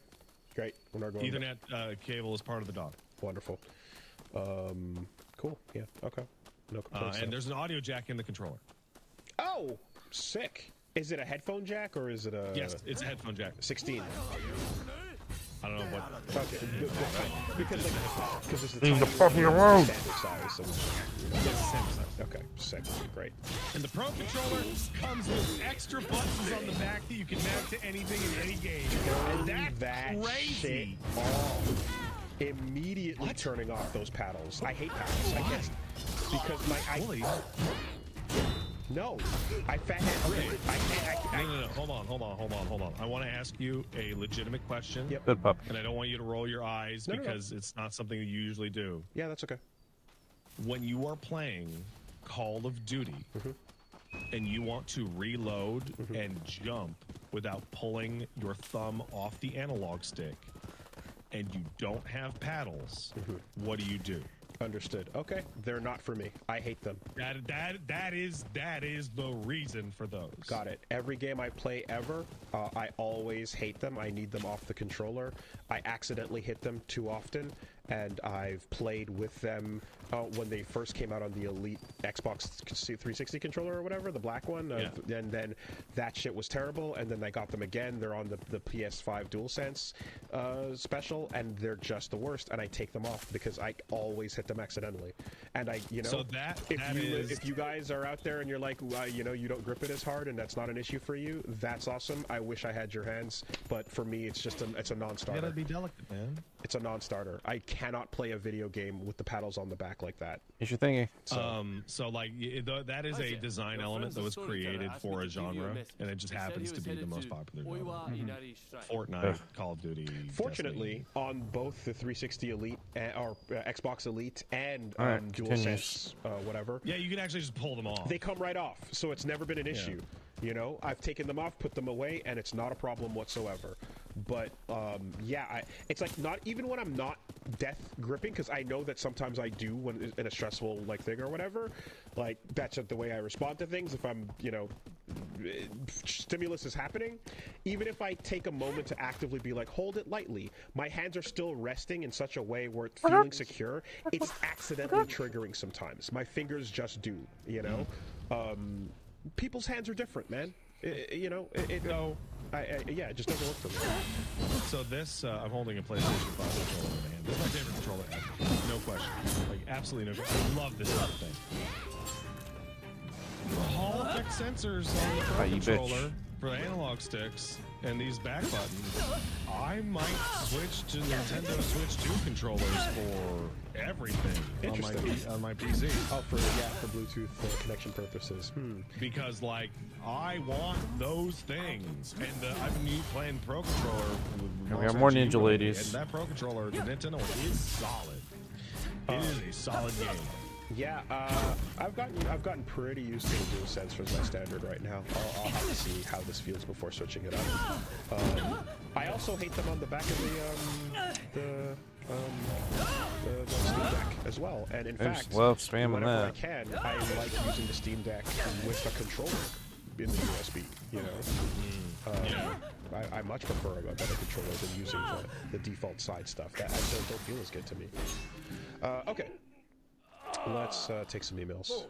We're not going. Ethernet cable is part of the dock. Wonderful. Cool. Yeah. Okay. No complaints. And there's an audio jack in the controller. Oh, sick. Is it a headphone jack or is it a... Yes, it's a headphone jack. 16. I don't know what... Okay. Because it's the He's tiny a fucking road. standard size. So okay, sick. Great. And the Pro Controller comes with extra buttons on the back that you can map to anything in any game. And that's crazy. Immediately turning off those paddles. I hate paddles. I can't. Because my... No, I fathead grip. No. Hold on. I want to ask you a legitimate question. Yep. Good pup. And I don't want you to roll your eyes because it's not something you usually do. Yeah, that's okay. When you are playing Call of Duty and you want to reload and jump without pulling your thumb off the analog stick and you don't have paddles, what do? Understood. Okay, they're not for me. I hate them. That is the reason for those. Got it. Every game I play ever, I always hate them. I need them off the controller. I accidentally hit them too often, and I've played with them when they first came out on the Elite Xbox 360 controller or whatever, the black one. And then that shit was terrible, and then I got them again. They're on the PS5 DualSense special, and they're just the worst, and I take them off because I always hit them accidentally. And so if you guys are out there and you're like, you don't grip it as hard and that's not an issue for you, that's awesome. I wish I had your hands, but for me it's just it's a non-starter. You gotta be delicate, man. It's a non-starter. I cannot play a video game with the paddles on the back like that. It's your thingy. So like that is a design element that was created for a genre, and it just happens to be the most popular genre. Fortnite, Call of Duty. Fortunately, on both the 360 Elite or Xbox Elite and DualSense, whatever. Yeah, you can actually just pull them off. They come right off, so it's never been an issue. You know, I've taken them off, put them away, and it's not a problem whatsoever. But yeah, it's like not even when I'm not death gripping, because I know that sometimes I do when in a stressful like thing or whatever. Like that's the way I respond to things. If I'm, you know, stimulus is happening, even if I take a moment to actively be like, hold it lightly, my hands are still resting in such a way where it's feeling secure. It's accidentally triggering sometimes. My fingers just do, you know. People's hands are different, man. You know, yeah, it just doesn't work for me. So this, I'm holding a PlayStation 5 controller in my hand. This is my favorite controller ever. No question. Like, absolutely no question. I love this whole thing. The Hall effect sensors on the Pro controller for the analog sticks and these back buttons. I might switch to Nintendo Switch 2 controllers for everything on my PC. Oh, for Bluetooth connection purposes. Because like I want those things, and I've been playing Pro controller. We got more Ninja Ladies. And that Pro controller, the Nintendo one, is solid. It is a solid game. Yeah, I've gotten pretty used to the DualSense as my standard right now. I'll have to see how this feels before switching it up. I also hate them on the back of the Steam Deck as well. And in fact, whenever I can, I like using the Steam Deck with a controller in the USB. You know, I much prefer a better controller than using the default side stuff. That actually don't feel as good to me. Okay. Let's take some emails.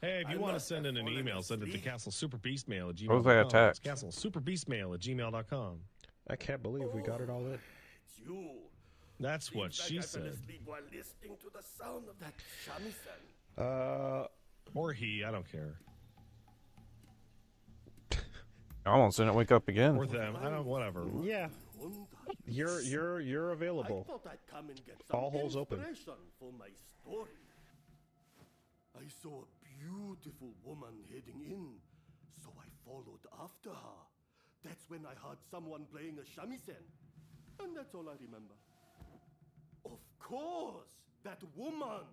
Hey, if you want to send in an email, send it to castlesuperbeastmail@gmail.com. What was that attack? It's castlesuperbeastmail@gmail.com. I can't believe we got it all in. That's what she said. Or he, I don't care. I almost didn't wake up again. Or them, I don't. Whatever. Yeah. You're available. All holes open. For my story. I saw a beautiful woman heading in, so I followed after her. That's when I heard someone playing a shamisen, and that's all I remember. Of course, that woman.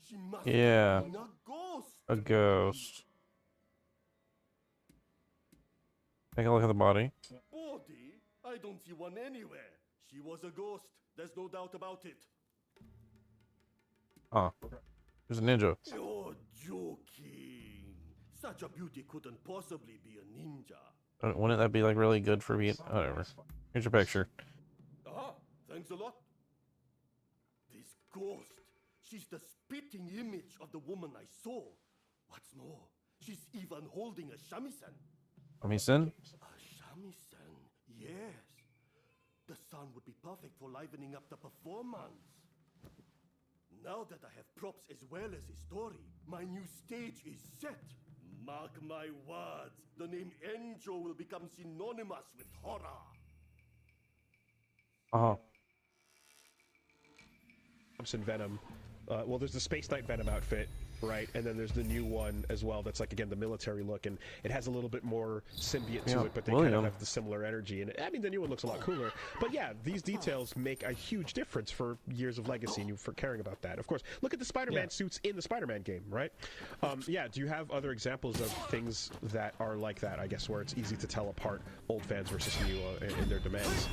She must have been a ghost. A ghost. Take a look at the body. Body? I don't see one anywhere. She was a ghost. There's no doubt about it. Huh. There's a ninja. You're joking. Such a beauty couldn't possibly be a ninja. Wouldn't that be like really good for me? Whatever. Here's your picture. Ah, thanks a lot. This ghost. She's the spitting image of the woman I saw. What's more, she's even holding a shamisen. Shamisen? A shamisen, yes. The sun would be perfect for livening up the performance. Now that I have props as well as a story, my new stage is set. Mark my words, the name Enjo will become synonymous with horror. Thompson Venom. Well, there's the Space Knight Venom outfit, right? And then there's the new one as well that's like, again, the military look, and it has a little bit more symbiote to it, but they kind of have the similar energy. And I mean, the new one looks a lot cooler. But yeah, these details make a huge difference for years of legacy and you for caring about that. Of course, look at the Spider-Man suits in the Spider-Man game, right? Yeah, do you have other examples of things that are like that, I guess, where it's easy to tell apart old fans versus new in their demands?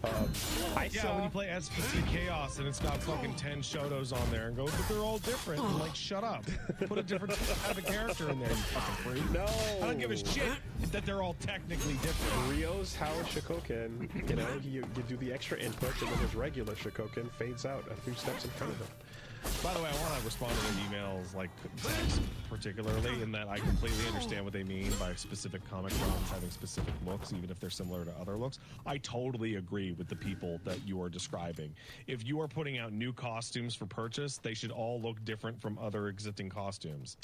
When you play SVT Chaos and it's got fucking 10 Shotos on there and go, but they're all different. I'm like, shut up. Put a different type of character in there, you fucking freak. No. I don't give a shit that they're all technically different. Ryo's Howard Shikoken, you know, you do the extra input and then his regular Shikoken fades out a few steps in front of him. By the way, I want to respond to the emails, like text particularly, in that I completely understand what they mean by specific comic runs having specific looks, even if they're similar to other looks. I totally agree with the people that you are describing. If you are putting out new costumes for purchase, they should all look different from other existing costumes.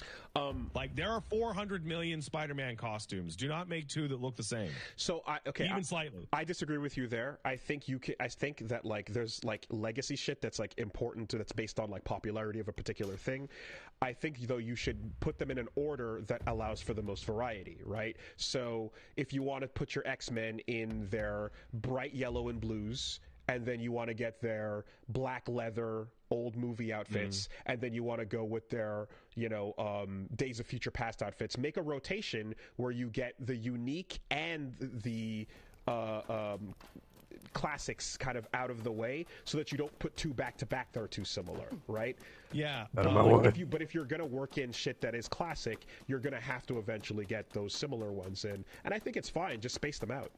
Like, there are 400 million Spider-Man costumes. Do not make two that look the same. So, even slightly. I disagree with you there. I think I think that, like, there's, like, legacy shit that's, like, important to, that's based on, like, popularity of a particular thing. I think, though, you should put them in an order that allows for the most variety, right? So if you want to put your X-Men in their bright yellow and blues, and then you want to get their black leather old movie outfits, and then you want to go with their, you know, Days of Future Past outfits, make a rotation where you get the unique and the classics kind of out of the way, so that you don't put two back to back that are too similar, right? Yeah. But if you're gonna work in shit that is classic, you're gonna have to eventually get those similar ones in, and I think it's fine. Just space them out.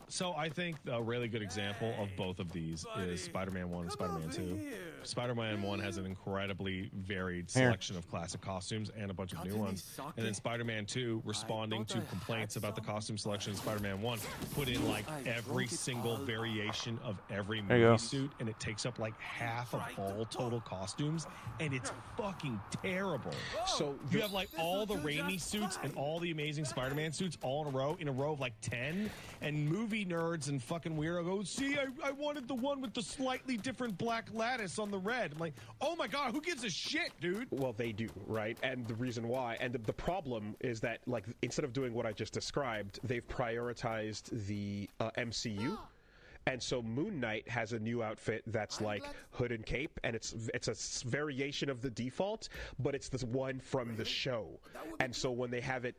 So I think a really good example of both of these is Spider-Man 1 and Spider-Man 2. Spider-Man 1 has an incredibly varied selection of classic costumes and a bunch of new ones. And then Spider-Man 2, responding to complaints about the costume selection in Spider-Man 1, put in like every single variation of every movie suit, and it takes up like half of all total costumes, and it's fucking terrible. So you have like all the Raimi suits and all the Amazing Spider-Man suits all in a row of like 10, and movie nerds and fucking weirdo go, see, I wanted the one with the slightly different black lattice on the red. I'm like, oh my god, who gives a shit, dude? Well, they do, right? And the reason why, and the problem is that, like, instead of doing what I just described, they've prioritized the MCU. And so Moon Knight has a new outfit that's like hood and cape, and it's a variation of the default, but it's the one from the show. And so when they have it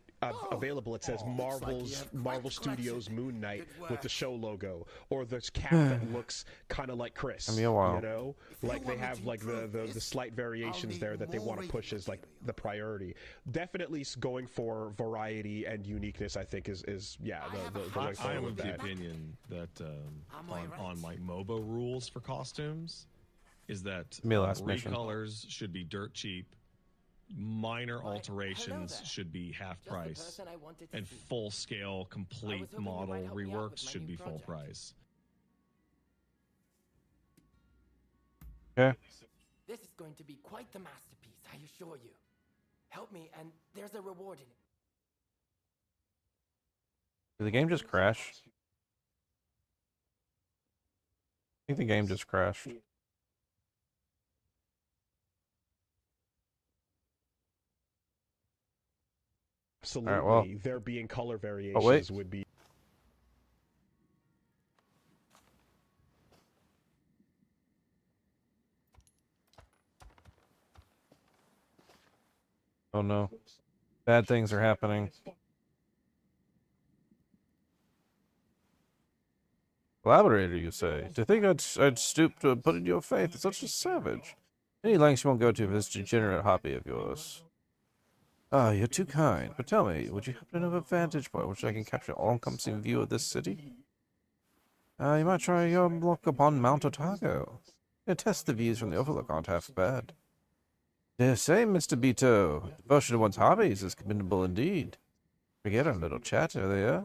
available, it says Marvel Studios Moon Knight with the show logo, or this cap that looks kind of like Chris. Give me a while. You know, like they have like the slight variations there that they want to push as like the priority. Definitely going for variety and uniqueness, I think is the way forward. I am with of the that. opinion that on like MOBA rules for costumes is that recolors should be dirt cheap, minor alterations should be half price, and full scale complete model reworks should be full price. Okay. This is going to be quite the masterpiece, I assure you. Help me, and there's a reward in it. Did the game just crash? I think the game just crashed. Absolutely, All right, well, there being color variations would be. Oh no. Bad things are happening. Collaborator, you say? To think I'd stoop to put in your faith is such a savage. Any lengths you won't go to for this degenerate hobby of yours. Ah, you're too kind. But tell me, would you happen to have a vantage point which I can capture an all-encompassing view of this city? You might try your look upon Mount Otago. Test the views from the overlook aren't half bad. Dare say, Mr. Beto, devotion to one's hobbies is commendable indeed. Forget our little chat earlier.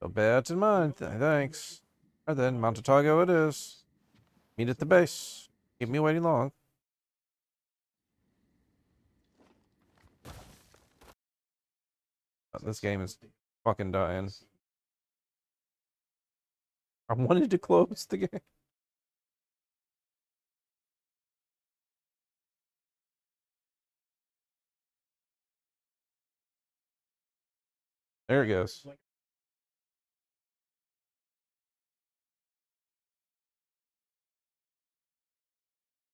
So bear it in mind. Thanks. Alright then, Mount Otago it is. Meet at the base. Keep me waiting long. Oh, this game is fucking dying. I wanted to close the game. There it goes.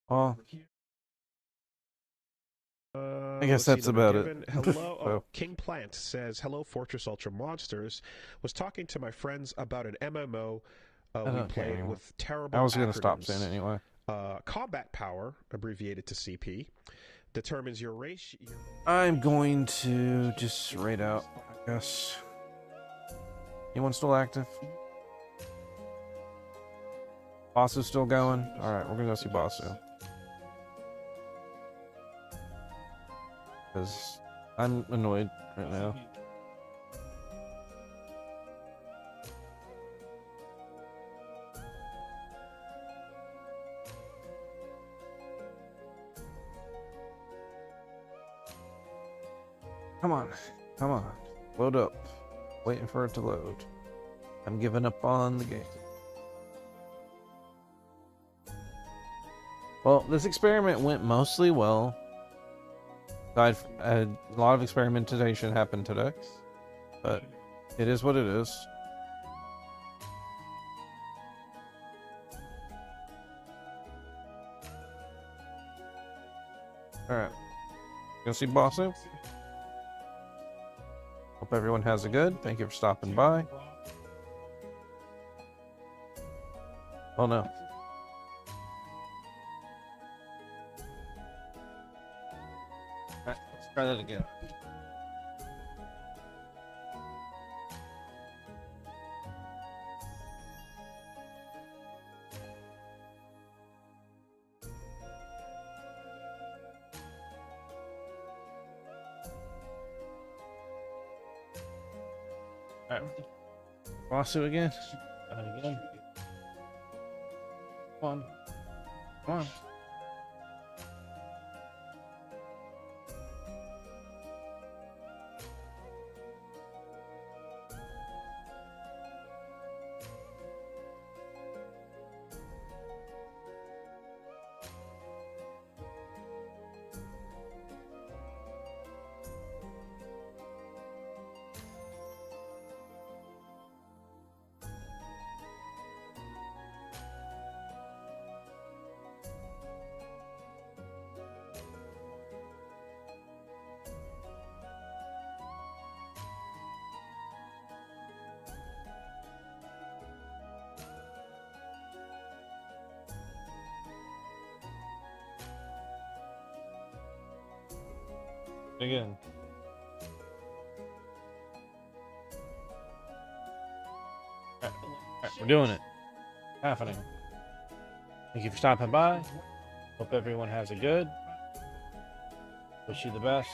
Oh. I guess that's about it. Hello, King Plant says, "Hello, Fortress Ultra Monsters. Was talking to my friends about an MMO we played with terrible. I was going to stop soon anyway. Combat power, abbreviated to CP, determines your race. I'm going to just raid out, I guess. Anyone still active? Bossu's still going? Alright, we're gonna go see Bossu. Because I'm annoyed right now. Come on. Come on. Load up. Waiting for it to load. I'm giving up on the game. Well, this experiment went mostly well. A lot of experimentation happened today. But it is what it is. Alright. Gonna see Bossu? Hope everyone has a good. Thank you for stopping by. Oh no. Alright, let's try that again. Alright. Lawsuit again? Again. Come on. Come on. Again. Alright, we're doing it. Happening. Thank you for stopping by. Hope everyone has a good. Wish you the best.